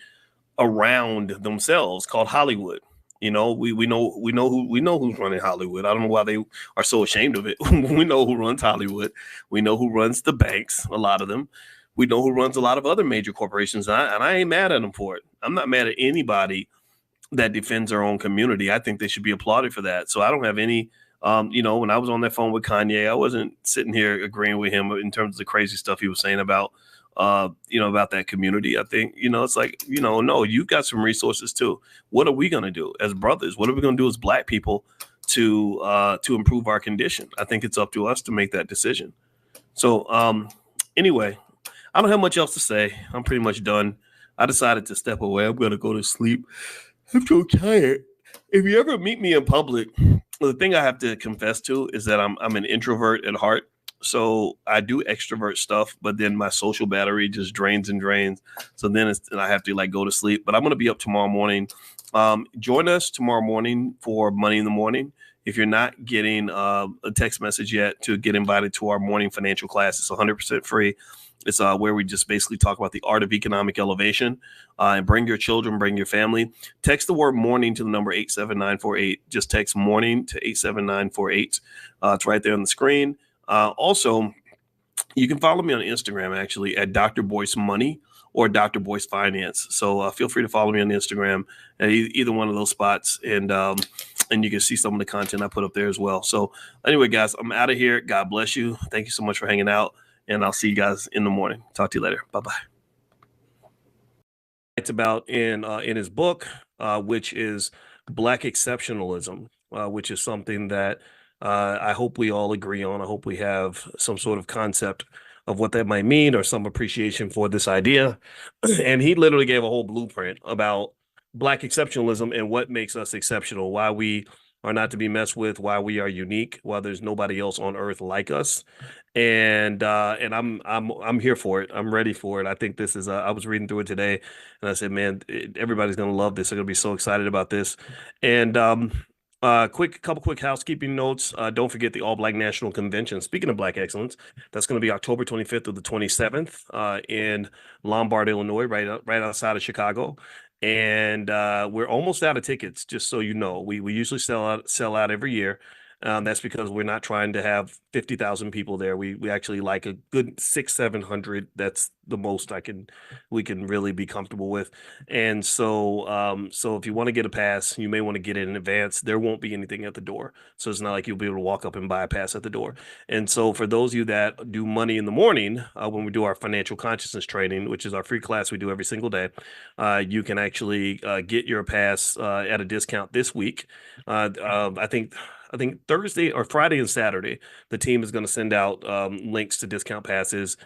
around themselves called Hollywood. We know who's running Hollywood. I don't know why they are so ashamed of it. We know who runs Hollywood. We know who runs the banks, a lot of them. We know who runs a lot of other major corporations. And I ain't mad at them for it. I'm not mad at anybody that defends their own community. I think they should be applauded for that. So I don't have any, when I was on that phone with Kanye, I wasn't sitting here agreeing with him in terms of the crazy stuff he was saying about that community. I think, it's like, no, you've got some resources too. What are we going to do as brothers? What are we going to do as Black people to improve our condition? I think it's up to us to make that decision. So anyway, I don't have much else to say. I'm pretty much done. I decided to step away. I'm going to go to sleep. I'm so tired. If you ever meet me in public, the thing I have to confess to is that I'm an introvert at heart. So I do extrovert stuff, but then my social battery just drains and drains. So then I have to go to sleep. But I'm going to be up tomorrow morning. Join us tomorrow morning for Money in the Morning. If you're not getting a text message yet to get invited to our morning financial class, it's 100% free. It's where we just basically talk about the art of economic elevation and bring your children, bring your family. Text the word morning to the number 87948. Just text morning to 87948. It's right there on the screen. Also, you can follow me on Instagram, actually, at Dr. Boyce Money or Dr. Boyce Finance. So feel free to follow me on Instagram at either one of those spots. And you can see some of the content I put up there as well. So anyway, guys, I'm out of here. God bless you. Thank you so much for hanging out. And I'll see you guys in the morning. Talk to you later. Bye-bye. It's about in his book, which is Black Exceptionalism, which is something that I hope we all agree on. I hope we have some sort of concept of what that might mean or some appreciation for this idea. And he literally gave a whole blueprint about Black exceptionalism and what makes us exceptional, why we are not to be messed with, why we are unique, why there's nobody else on earth like us. And I'm here for it. I'm ready for it. I think this is I was reading through it today and I said, man, everybody's gonna love this. They're gonna be so excited about this. And couple quick housekeeping notes. Don't forget the All Black National Convention. Speaking of Black excellence, that's going to be October 25th through the 27th in Lombard, Illinois, right outside of Chicago. And we're almost out of tickets, just so you know. We usually sell out every year. That's because we're not trying to have 50,000 people there. We actually like a good 700. That's the most we can really be comfortable with. And so if you want to get a pass, you may want to get it in advance. There won't be anything at the door. So it's not like you'll be able to walk up and buy a pass at the door. And so for those of you that do money in the morning, when we do our financial consciousness training, which is our free class we do every single day, you can actually get your pass at a discount this week. I think Thursday or Friday and Saturday, the team is going to send out links to discount passes.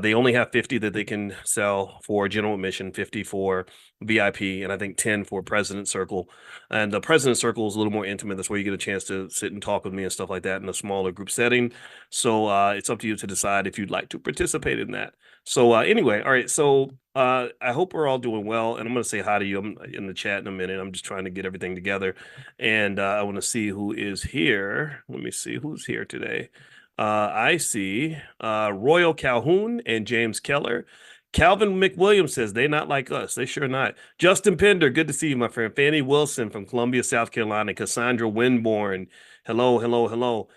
They only have 50 that they can sell for general admission, 50 for VIP, and I think 10 for President Circle. And the President Circle is a little more intimate. That's where you get a chance to sit and talk with me and stuff like that in a smaller group setting. So it's up to you to decide if you'd like to participate in that. So anyway, all right. So I hope we're all doing well, and I'm going to say hi to you. I'm in the chat in a minute. I'm just trying to get everything together, and I want to see who is here. Let me see who's here today. I see Royal Calhoun and James Keller. Calvin McWilliams says they not like us. They sure not. Justin Pender, good to see you, my friend. Fannie Wilson from Columbia, South Carolina. Cassandra Winborn. Hello, hello, hello.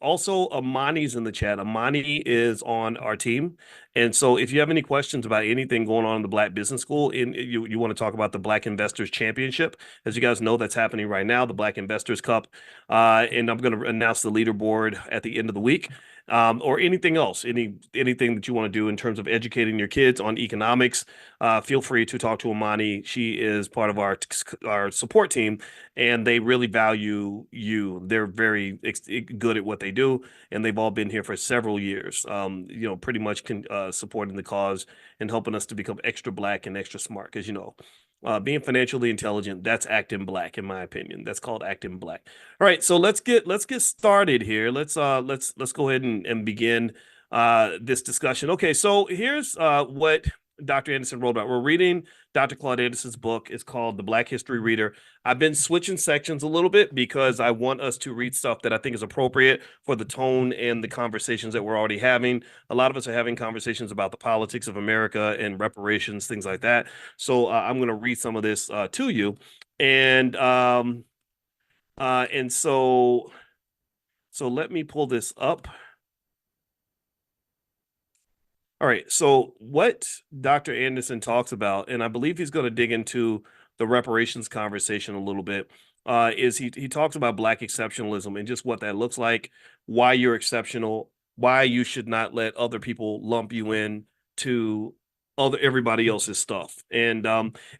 Also, Amani's in the chat. Amani is on our team. And so if you have any questions about anything going on in the Black Business School, you want to talk about the Black Investors Championship, as you guys know, that's happening right now, the Black Investors Cup. And I'm going to announce the leaderboard at the end of the week. Or anything else, anything that you want to do in terms of educating your kids on economics, feel free to talk to Amani. She is part of our support team, and they really value you. They're very good at what they do, and they've all been here for several years. Pretty much supporting the cause and helping us to become extra Black and extra smart. Because being financially intelligent, that's acting Black, in my opinion. That's called acting Black. All right, so let's get started here. Let's go ahead and begin this discussion. Okay, so here's what Dr. Anderson wrote about. We're reading Dr. Claude Anderson's book. It's called The Black History Reader. I've been switching sections a little bit because I want us to read stuff that I think is appropriate for the tone and the conversations that we're already having. A lot of us are having conversations about the politics of America and reparations, things like that. So I'm going to read some of this to you. And so let me pull this up. All right. So what Dr. Anderson talks about, and I believe he's going to dig into the reparations conversation a little bit, is he talks about Black exceptionalism and just what that looks like, why you're exceptional, why you should not let other people lump you in to everybody else's stuff. And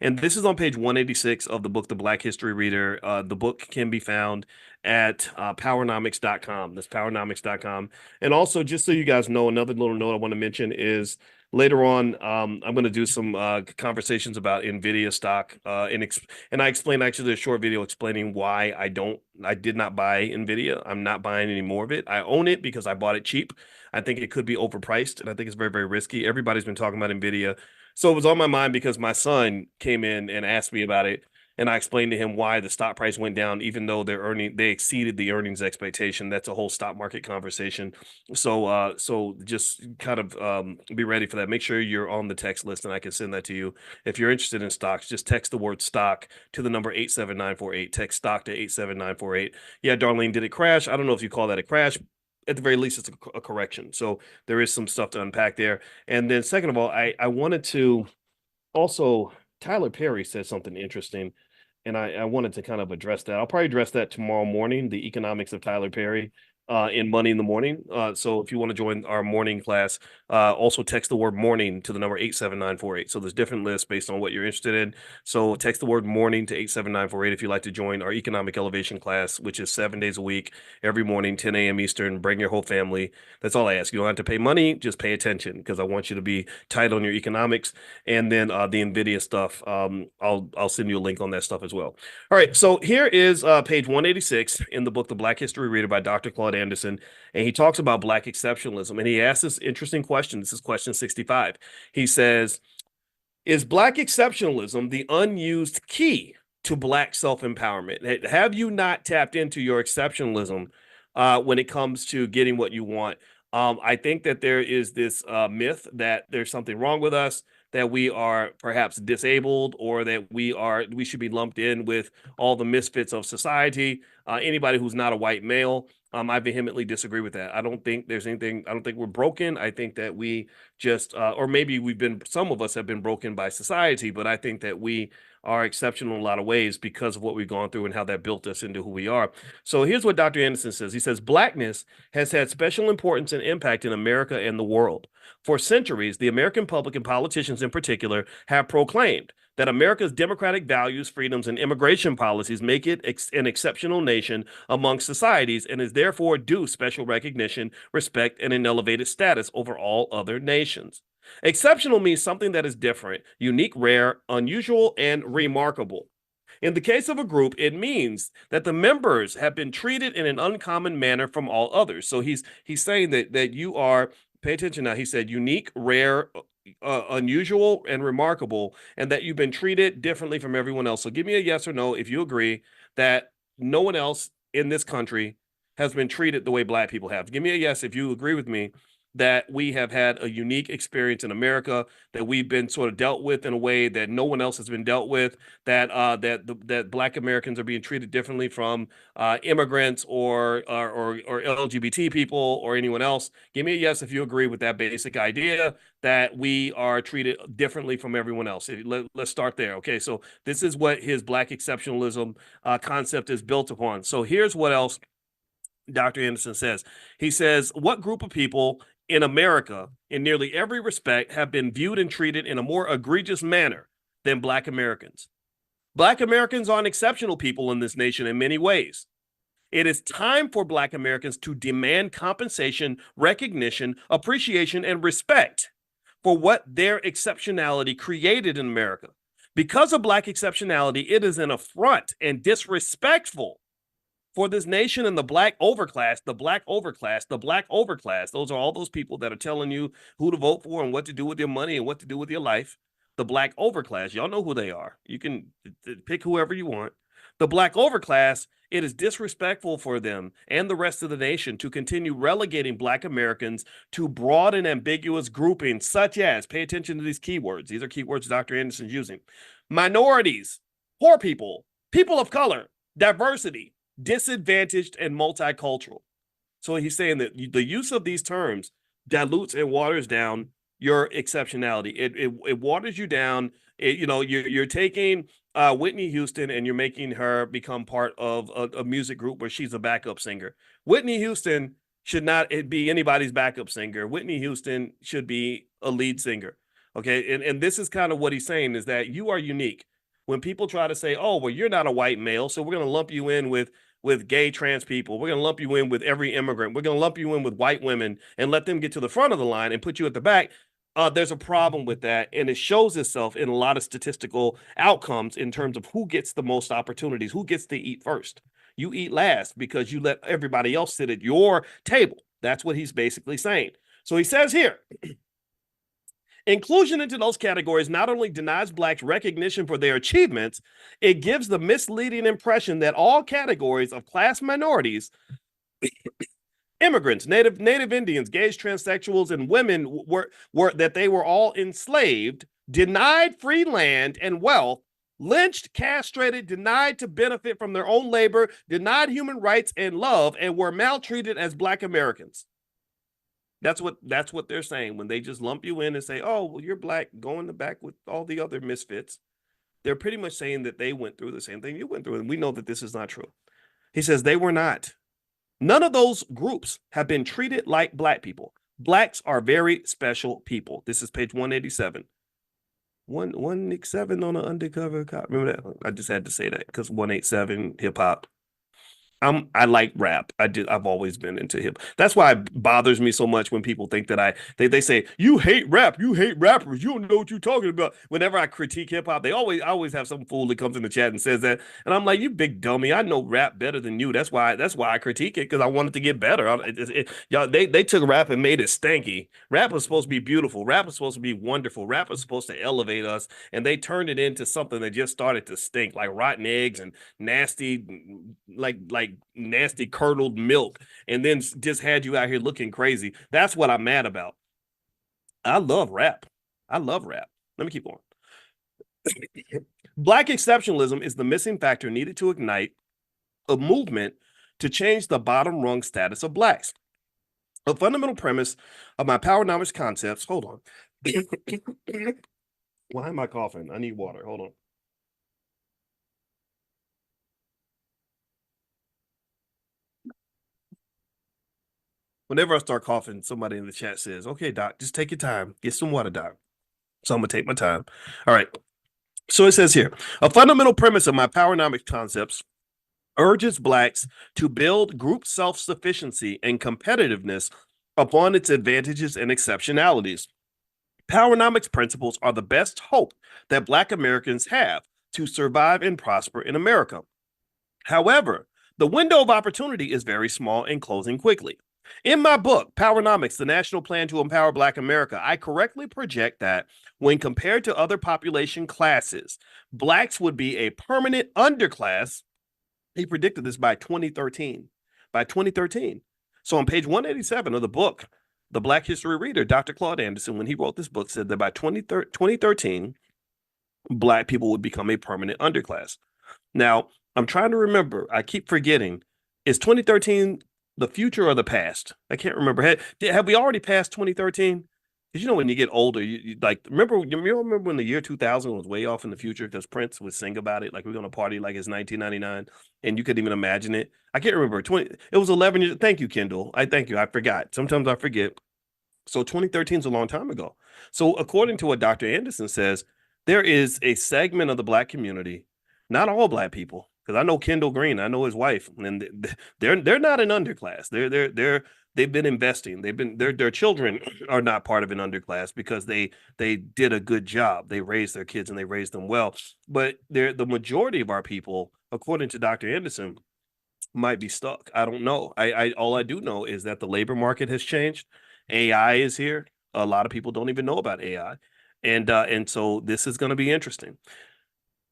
this is on page 186 of the book, The Black History Reader. The book can be found at powernomics.com. That's powernomics.com. And also, just so you guys know, another little note I want to mention is later on, I'm going to do some conversations about NVIDIA stock. And I explained actually a short video explaining why I did not buy NVIDIA. I'm not buying any more of it. I own it because I bought it cheap. I think it could be overpriced, and I think it's very, very risky. Everybody's been talking about NVIDIA. So it was on my mind because my son came in and asked me about it. And I explained to him why the stock price went down, even though they exceeded the earnings expectation. That's a whole stock market conversation. So just kind of be ready for that. Make sure you're on the text list, and I can send that to you. If you're interested in stocks, just text the word stock to the number 87948. Text stock to 87948. Yeah, Darlene, did it crash? I don't know if you call that a crash. At the very least, it's a correction. So there is some stuff to unpack there. And then second of all, I wanted to also, Tyler Perry said something interesting, and I wanted to kind of address that. I'll probably address that tomorrow morning, the economics of Tyler Perry. in Money in the Morning. So if you want to join our morning class, also text the word morning to the number 87948. So there's different lists based on what you're interested in. So text the word morning to 87948 if you'd like to join our economic elevation class, which is 7 days a week, every morning, 10 a.m. Eastern. Bring your whole family. That's all I ask. You don't have to pay money, just pay attention because I want you to be tight on your economics. And then the NVIDIA stuff, I'll send you a link on that stuff as well. All right, so here is page 186 in the book The Black History Reader by Dr. Claude Anderson, and he talks about Black exceptionalism, and he asks this interesting question. This is question 65. He says, is Black exceptionalism the unused key to Black self-empowerment? Have you not tapped into your exceptionalism when it comes to getting what you want? I think that there is this myth that there's something wrong with us, that we are perhaps disabled, or that we should be lumped in with all the misfits of society. Anybody who's not a white male, I vehemently disagree with that. I don't think there's anything. I don't think we're broken. I think that we just, or maybe some of us have been broken by society, but I think that we are exceptional in a lot of ways because of what we've gone through and how that built us into who we are. So here's what Dr. Anderson says. He says, Blackness has had special importance and impact in America and the world. For centuries, the American public and politicians in particular have proclaimed that America's democratic values, freedoms, and immigration policies make it an exceptional nation among societies and is therefore due special recognition, respect, and an elevated status over all other nations. Exceptional means something that is different, unique, rare, unusual, and remarkable. In the case of a group, it means that the members have been treated in an uncommon manner from all others. So he's saying that you are, pay attention now, he said unique, rare, unusual, and remarkable, and that you've been treated differently from everyone else. So give me a yes or no if you agree that no one else in this country has been treated the way Black people have. Give me a yes if you agree with me that we have had a unique experience in America, that we've been sort of dealt with in a way that no one else has been dealt with, that Black Americans are being treated differently from immigrants or LGBT people or anyone else. Give me a yes if you agree with that basic idea that we are treated differently from everyone else. Let's start there. Okay, so this is what his Black exceptionalism concept is built upon. So here's what else Dr. Anderson says. He says, what group of people in America, in nearly every respect, have been viewed and treated in a more egregious manner than Black Americans? Black Americans are an exceptional people in this nation in many ways. It is time for Black Americans to demand compensation, recognition, appreciation, and respect for what their exceptionality created in America. Because of Black exceptionality, it is an affront and disrespectful for this nation and the Black overclass, the Black overclass, the Black overclass. Those are all those people that are telling you who to vote for and what to do with your money and what to do with your life. The Black overclass, y'all know who they are. You can pick whoever you want. The Black overclass, it is disrespectful for them and the rest of the nation to continue relegating Black Americans to broad and ambiguous groupings such as, pay attention to these keywords. These are keywords Dr. Anderson's using. Minorities, poor people, people of color, diversity, disadvantaged, and multicultural. So he's saying that the use of these terms dilutes and waters down your exceptionality. It waters you down. You're taking Whitney Houston and you're making her become part of a music group where she's a backup singer. Whitney Houston should not be anybody's backup singer. Whitney Houston should be a lead singer. Okay, and this is kind of what he's saying, is that you are unique. When people try to say, oh, well, you're not a white male, so we're going to lump you in with gay trans people. We're going to lump you in with every immigrant. We're going to lump you in with white women and let them get to the front of the line and put you at the back. There's a problem with that. And it shows itself in a lot of statistical outcomes in terms of who gets the most opportunities, who gets to eat first. You eat last because you let everybody else sit at your table. That's what he's basically saying. So he says here, inclusion into those categories not only denies Blacks recognition for their achievements, it gives the misleading impression that all categories of class minorities, immigrants, native Indians, gays, transsexuals, and women that they were all enslaved, denied free land and wealth, lynched, castrated, denied to benefit from their own labor, denied human rights and love, and were maltreated as Black Americans. That's what they're saying when they just lump you in and say, oh, well, you're Black, go in the back with all the other misfits. They're pretty much saying that they went through the same thing you went through, and we know that this is not true. He says they were not. None of those groups have been treated like black people. Blacks are very special people. This is page 187. 187 on an undercover cop. Remember that? I just had to say that because 187 hip hop. I like rap. I've always been into hip. That's why it bothers me so much when people think that they say you hate rap, you hate rappers, you don't know what you're talking about. Whenever I critique hip hop, I always have some fool that comes in the chat and says that, and I'm like, you big dummy, I know rap better than you. That's why I critique it because I want it to get better. Y'all, they took rap and made it stanky. Rap was supposed to be beautiful. Rap was supposed to be wonderful. Rap was supposed to elevate us, and they turned it into something that just started to stink, like rotten eggs and nasty, like nasty curdled milk, and then just had you out here looking crazy. That's what I'm mad about. I love rap. I love rap. Let me keep on. Black exceptionalism is the missing factor needed to ignite a movement to change the bottom rung status of blacks. A fundamental premise of my powernomics concepts. Hold on. Why am I coughing? I need water. Hold on. Whenever I start coughing, somebody in the chat says, okay, doc, just take your time. Get some water, doc. So I'm going to take my time. All right. So it says here, a fundamental premise of my powernomics concepts urges blacks to build group self-sufficiency and competitiveness upon its advantages and exceptionalities. Powernomics principles are the best hope that black Americans have to survive and prosper in America. However, the window of opportunity is very small and closing quickly. In my book, Powernomics, the National Plan to Empower Black America, I correctly project that when compared to other population classes, blacks would be a permanent underclass. He predicted this by 2013. By 2013. So on page 187 of the book, the Black History Reader, Dr. Claude Anderson, when he wrote this book, said that by 2013, black people would become a permanent underclass. Now, I'm trying to remember. I keep forgetting. Is 2013 the future or the past? I can't remember. Have we already passed 2013? Because you know when you get older, you like remember when the year 2000 was way off in the future because Prince would sing about it like we're gonna party like it's 1999, and you couldn't even imagine it. I can't remember 20. It was 11 years. Thank you, Kendall. I thank you. I forgot. Sometimes I forget. So 2013 is a long time ago. So according to what Dr. Anderson says, there is a segment of the black community, not all black people, because I know Kendall Green, I know his wife, and they're not an underclass. They've been investing. Their children are not part of an underclass because they did a good job. They raised their kids and they raised them well. But the majority of our people, according to Dr. Anderson, might be stuck. I don't know. I all I do know is that the labor market has changed. AI is here. A lot of people don't even know about AI. And so this is going to be interesting.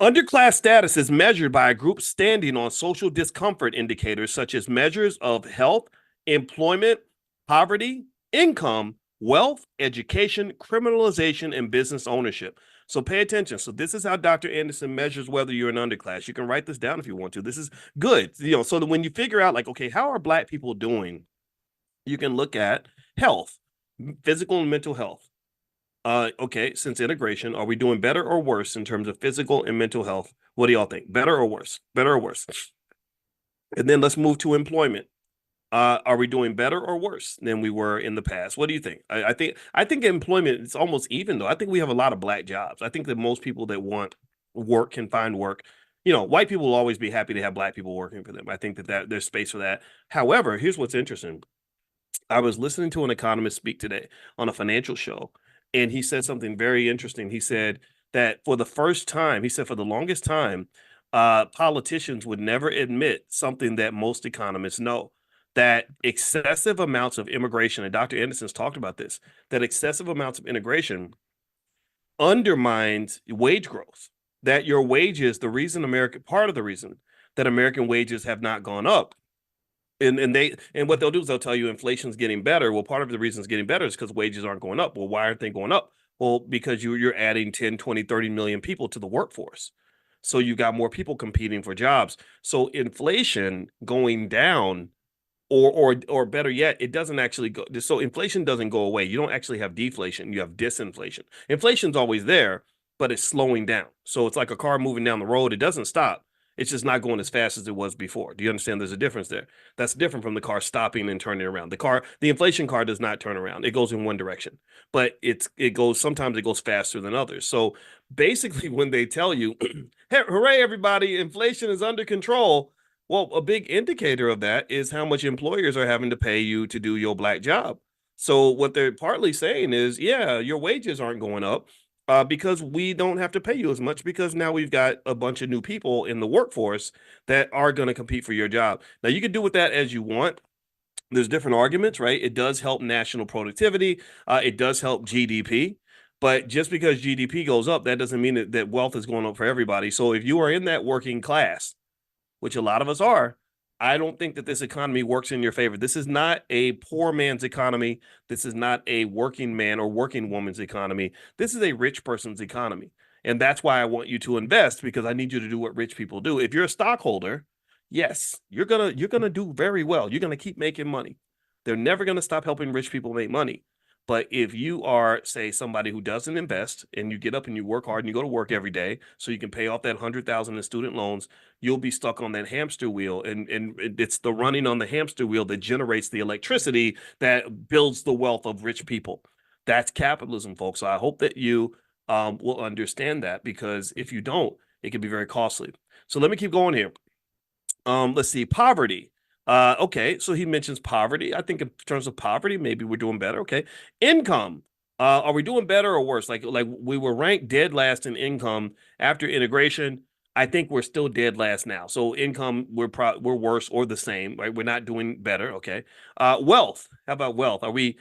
Underclass status is measured by a group standing on social discomfort indicators such as measures of health, employment, poverty, income, wealth, education, criminalization, and business ownership. So pay attention. So this is how Dr. Anderson measures whether you're an underclass. You can write this down if you want to. This is good. So that when you figure out like, okay, how are black people doing? You can look at health, physical and mental health. Okay, since integration, are we doing better or worse in terms of physical and mental health? What do y'all think? Better or worse? Better or worse? And then let's move to employment. Are we doing better or worse than we were in the past? What do you think? I think employment is almost even though. I think we have a lot of black jobs. I think that most people that want work can find work. You know, white people will always be happy to have black people working for them. I think that there's space for that. However, here's what's interesting. I was listening to an economist speak today on a financial show, and he said something very interesting. He said that for the first time, he said for the longest time, politicians would never admit something that most economists know, that excessive amounts of immigration, and Dr. Anderson's talked about this, that excessive amounts of integration undermines wage growth, that your wages, part of the reason that American wages have not gone up and what they'll do is they'll tell you inflation's getting better. Well, part of the reason it's getting better is because wages aren't going up. Well, why aren't they going up? Well, because you're adding 10, 20, 30 million people to the workforce. So you got more people competing for jobs. So inflation going down, or better yet, it doesn't actually go. So inflation doesn't go away. You don't actually have deflation. You have disinflation. Inflation's always there, but it's slowing down. So it's like a car moving down the road. It doesn't stop. It's just not going as fast as it was before. Do you understand there's a difference there? That's different from the car stopping and turning around. The inflation car does not turn around. It goes in one direction, but sometimes it goes faster than others. So basically, when they tell you, hey, hooray, everybody, inflation is under control. Well, a big indicator of that is how much employers are having to pay you to do your black job. So what they're partly saying is, yeah, your wages aren't going up because we don't have to pay you as much because now we've got a bunch of new people in the workforce that are going to compete for your job. Now, you can do with that as you want. There's different arguments, right? It does help national productivity. It does help GDP. But just because GDP goes up, that doesn't mean that wealth is going up for everybody. So if you are in that working class, which a lot of us are, I don't think that this economy works in your favor. This is not a poor man's economy. This is not a working man or working woman's economy. This is a rich person's economy. And that's why I want you to invest, because I need you to do what rich people do. If you're a stockholder, yes, you're gonna do very well. You're gonna keep making money. They're never gonna stop helping rich people make money. But if you are, say, somebody who doesn't invest and you get up and you work hard and you go to work every day so you can pay off that 100,000 in student loans, you'll be stuck on that hamster wheel. And it's the running on the hamster wheel that generates the electricity that builds the wealth of rich people. That's capitalism, folks. So I hope that you will understand that, because if you don't, it can be very costly. So let me keep going here. Let's see, poverty. Okay, so he mentions poverty. I think in terms of poverty, maybe we're doing better. Okay, income. Are we doing better or worse? Like we were ranked dead last in income after integration. I think we're still dead last now. So income, we're worse or the same, right? We're not doing better. Okay. Wealth. How about wealth? Are we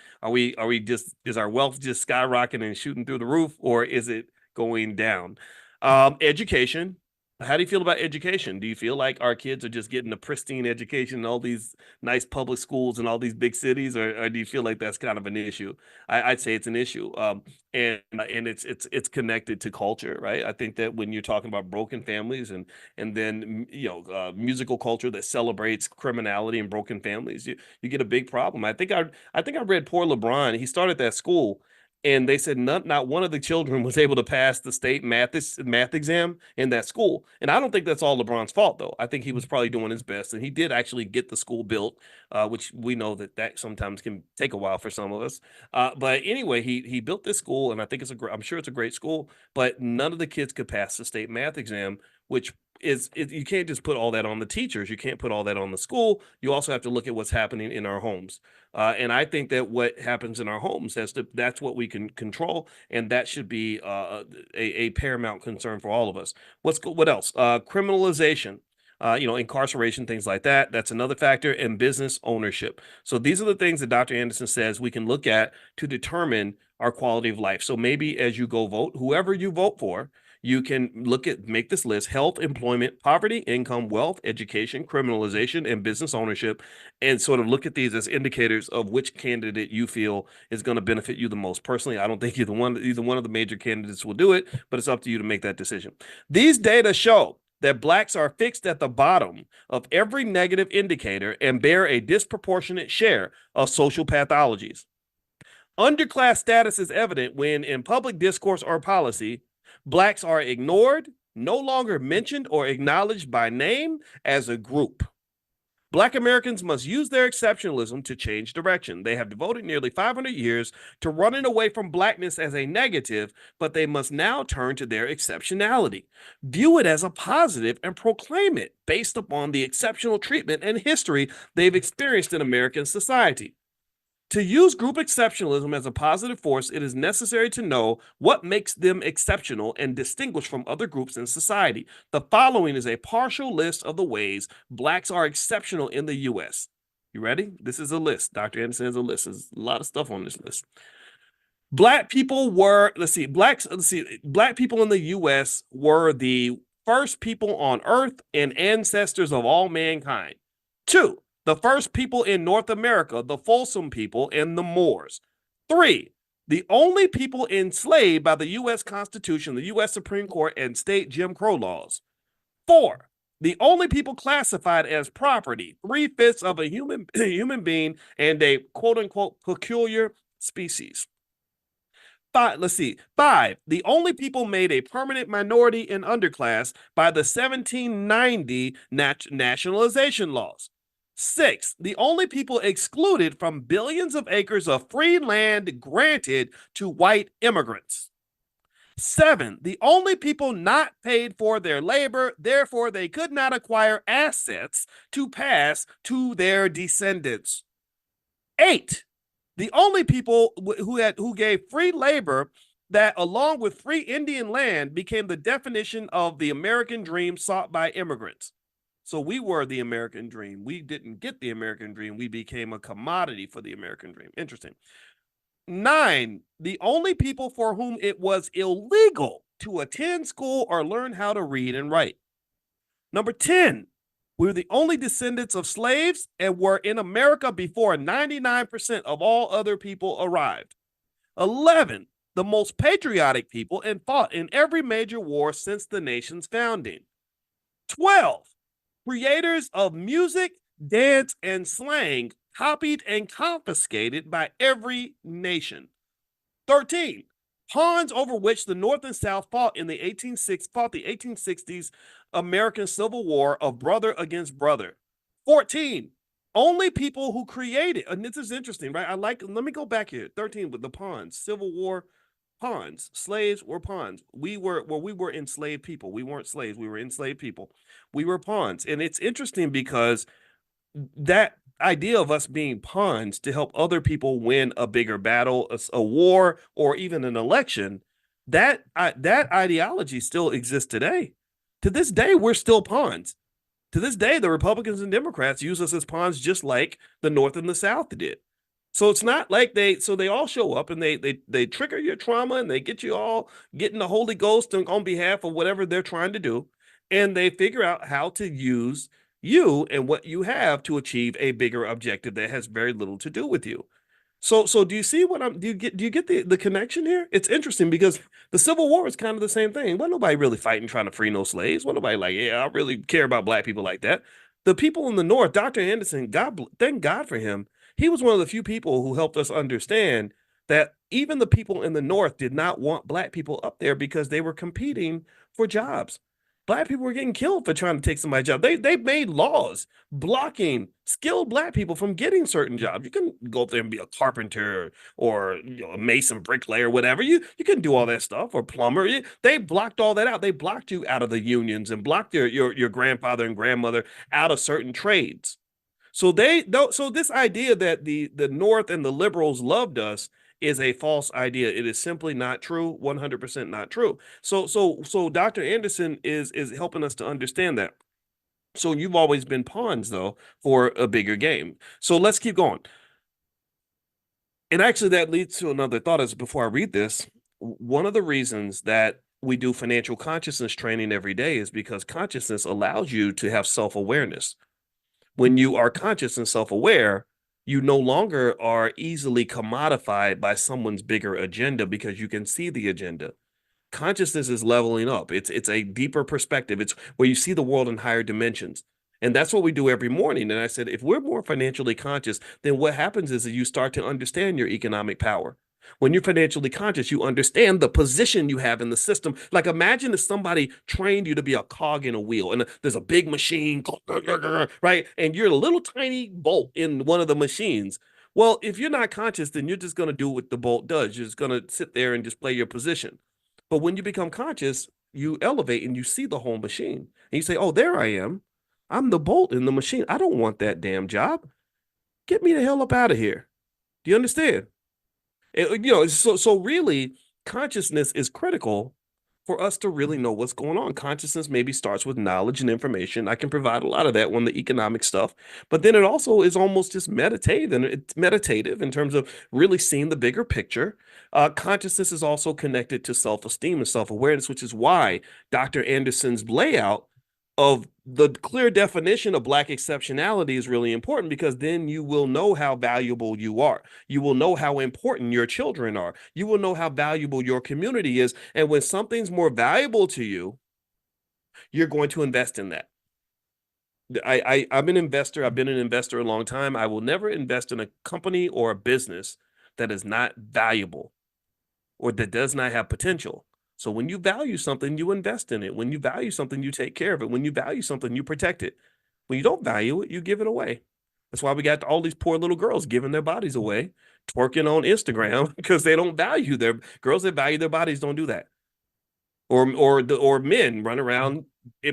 just, is our wealth just skyrocketing and shooting through the roof, or is it going down? Education. How do you feel about education? Do you feel like our kids are just getting a pristine education in all these nice public schools in all these big cities, or do you feel like that's kind of an issue? I'd say it's an issue, and it's connected to culture, right? I think that when you're talking about broken families and then musical culture that celebrates criminality and broken families, you get a big problem. I think I read Poor LeBron. He started that school, and they said not one of the children was able to pass the state math exam in that school. And I don't think that's all LeBron's fault, though. I think he was probably doing his best, and he did actually get the school built, which we know that sometimes can take a while for some of us. But anyway, he built this school, and I think I'm sure it's a great school, but none of the kids could pass the state math exam, which you can't just put all that on the teachers. You can't put all that on the school. You also have to look at what's happening in our homes. And I think that what happens in our homes that's what we can control, and that should be a paramount concern for all of us. What else? Criminalization. Incarceration, things like that. That's another factor, and business ownership. So these are the things that Dr. Anderson says we can look at to determine our quality of life. So maybe as you go vote, whoever you vote for, you can make this list: health, employment, poverty, income, wealth, education, criminalization, and business ownership, and sort of look at these as indicators of which candidate you feel is going to benefit you the most. Personally, I don't think either one of the major candidates will do it, but it's up to you to make that decision. These data show that blacks are fixed at the bottom of every negative indicator and bear a disproportionate share of social pathologies. Underclass status is evident when, in public discourse or policy, blacks are ignored, no longer mentioned or acknowledged by name as a group. Black Americans must use their exceptionalism to change direction. They have devoted nearly 500 years to running away from blackness as a negative, but they must now turn to their exceptionality, view it as a positive, and proclaim it based upon the exceptional treatment and history they've experienced in American society. To use group exceptionalism as a positive force, it is necessary to know what makes them exceptional and distinguished from other groups in society. The following is a partial list of the ways blacks are exceptional in the U.S. You ready? This is a list. Dr. Anderson has a list. There's a lot of stuff on this list. Black people in the U.S. were the first people on earth and ancestors of all mankind. 2, the first people in North America, the Folsom people and the Moors. 3, the only people enslaved by the U.S. Constitution, the U.S. Supreme Court, and state Jim Crow laws. 4, the only people classified as property, 3/5 of a human being and a quote-unquote peculiar species. Five, let's see. Five, the only people made a permanent minority in underclass by the 1790 nationalization laws. Six, the only people excluded from billions of acres of free land granted to white immigrants. Seven, the only people not paid for their labor, therefore they could not acquire assets to pass to their descendants. Eight, the only people who gave free labor that, along with free Indian land, became the definition of the American dream sought by immigrants. So we were the American dream. We didn't get the American dream. We became a commodity for the American dream. Interesting. Nine, the only people for whom it was illegal to attend school or learn how to read and write. Number 10, we were the only descendants of slaves and were in America before 99% of all other people arrived. 11, the most patriotic people and fought in every major war since the nation's founding. 12, creators of music, dance, and slang copied and confiscated by every nation. 13, pawns over which the North and South fought in the 1860s American Civil War of brother against brother. 14, only people who created, and this is interesting, right? Let me go back here. 13 with the pawns, Civil War pawns, slaves were pawns. We were enslaved people. We weren't slaves. We were enslaved people. We were pawns. And it's interesting because that idea of us being pawns to help other people win a bigger battle, a war, or even an election, that ideology still exists today. To this day, we're still pawns. To this day, the Republicans and Democrats use us as pawns just like the North and the South did. So it's not like they all show up and they trigger your trauma and they get you all getting the Holy Ghost on behalf of whatever they're trying to do. And they figure out how to use you and what you have to achieve a bigger objective that has very little to do with you. So do you see what I'm do you get the connection here? It's interesting because the Civil War is kind of the same thing. Well, nobody really fighting trying to free no slaves. Well, nobody like, yeah, I really care about black people like that. The people in the North, Dr. Anderson, thank God for him. He was one of the few people who helped us understand that even the people in the North did not want black people up there because they were competing for jobs. Black people were getting killed for trying to take somebody's job. They made laws blocking skilled black people from getting certain jobs. You can go up there and be a carpenter or a mason, bricklayer, whatever. You can do all that stuff, or plumber. They blocked all that out. They blocked you out of the unions and blocked your grandfather and grandmother out of certain trades. So this idea that the North and the liberals loved us is a false idea. It is simply not true, 100% not true. So Dr. Anderson is helping us to understand that. So you've always been pawns though for a bigger game. So let's keep going. And actually that leads to another thought as before I read this. One of the reasons that we do financial consciousness training every day is because consciousness allows you to have self-awareness. When you are conscious and self-aware, you no longer are easily commodified by someone's bigger agenda because you can see the agenda. Consciousness is leveling up. It's a deeper perspective. It's where you see the world in higher dimensions. And that's what we do every morning. And I said, if we're more financially conscious, then what happens is that you start to understand your economic power. When you're financially conscious, you understand the position you have in the system. Like imagine if somebody trained you to be a cog in a wheel and there's a big machine, right? And you're a little tiny bolt in one of the machines. Well, if you're not conscious, then you're just going to do what the bolt does. You're just going to sit there and just play your position. But when you become conscious, you elevate and you see the whole machine. And you say, oh, there I am. I'm the bolt in the machine. I don't want that damn job. Get me the hell up out of here. Do you understand? So really, consciousness is critical for us to really know what's going on. Consciousness maybe starts with knowledge and information. I can provide a lot of that on the economic stuff, but then it also is almost just meditative, and it's meditative in terms of really seeing the bigger picture. Consciousness is also connected to self-esteem and self-awareness, which is why Dr. Anderson's layout of the clear definition of Black exceptionality is really important, because then you will know how valuable you are. You will know how important your children are. You will know how valuable your community is. And when something's more valuable to you, you're going to invest in that. I'm an investor. I've been an investor a long time. I will never invest in a company or a business that is not valuable. or that does not have potential. So when you value something, you invest in it. When you value something, you take care of it. When you value something, you protect it. When you don't value it, you give it away. That's why we got all these poor little girls giving their bodies away, twerking on Instagram because they don't value their girls that value their bodies don't do that. Or men run around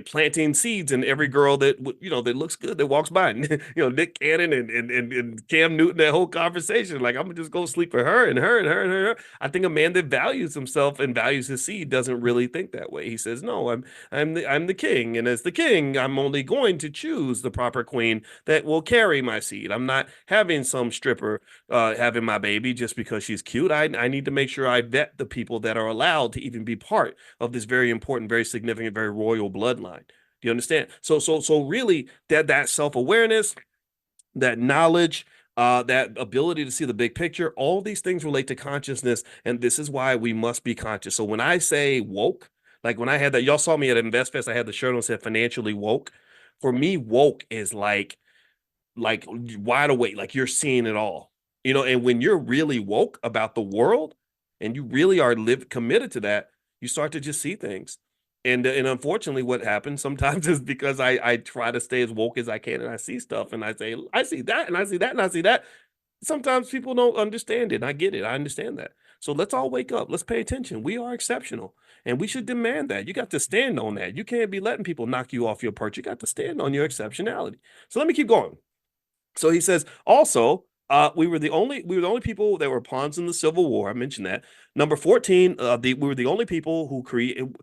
planting seeds in every girl that that looks good that walks by. And, Nick Cannon and Cam Newton, that whole conversation. Like, I'm gonna just go sleep for her and her and her and her. I think a man that values himself and values his seed doesn't really think that way. He says, "No, I'm the king, and as the king, I'm only going to choose the proper queen that will carry my seed. I'm not having some stripper having my baby just because she's cute. I need to make sure I vet the people that are allowed to even be part of this very important, very significant, very royal bloodline. Do you understand? So really, that self-awareness, that knowledge, that ability to see the big picture, all these things relate to consciousness, and this is why we must be conscious. So when I say woke, like when I had that, y'all saw me at InvestFest, I had the shirt on that said financially woke. For me, woke is like wide awake, like you're seeing it all. And when you're really woke about the world and you really are committed to that, you start to just see things. And unfortunately, what happens sometimes is because I try to stay as woke as I can, and I see stuff and I say, I see that, and I see that, and I see that. Sometimes people don't understand it. And I get it. I understand that. So let's all wake up. Let's pay attention. We are exceptional, and we should demand that. You got to stand on that. You can't be letting people knock you off your perch. You got to stand on your exceptionality. So let me keep going. So he says also, we were the only people that were pawns in the Civil War. I mentioned that. Number 14, we were the only people who created,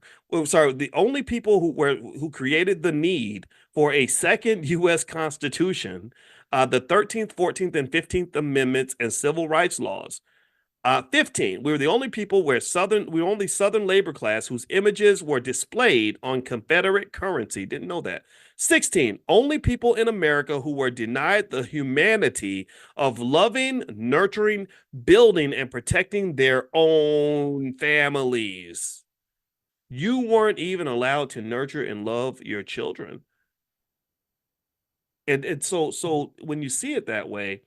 sorry, the only people who created the need for a second U.S. Constitution, the 13th, 14th, and 15th Amendments and civil rights laws. 15, we were the only people we were only Southern labor class whose images were displayed on Confederate currency. Didn't know that. 16, only people in America who were denied the humanity of loving, nurturing, building, and protecting their own families. You weren't even allowed to nurture and love your children. And so when you see it that way,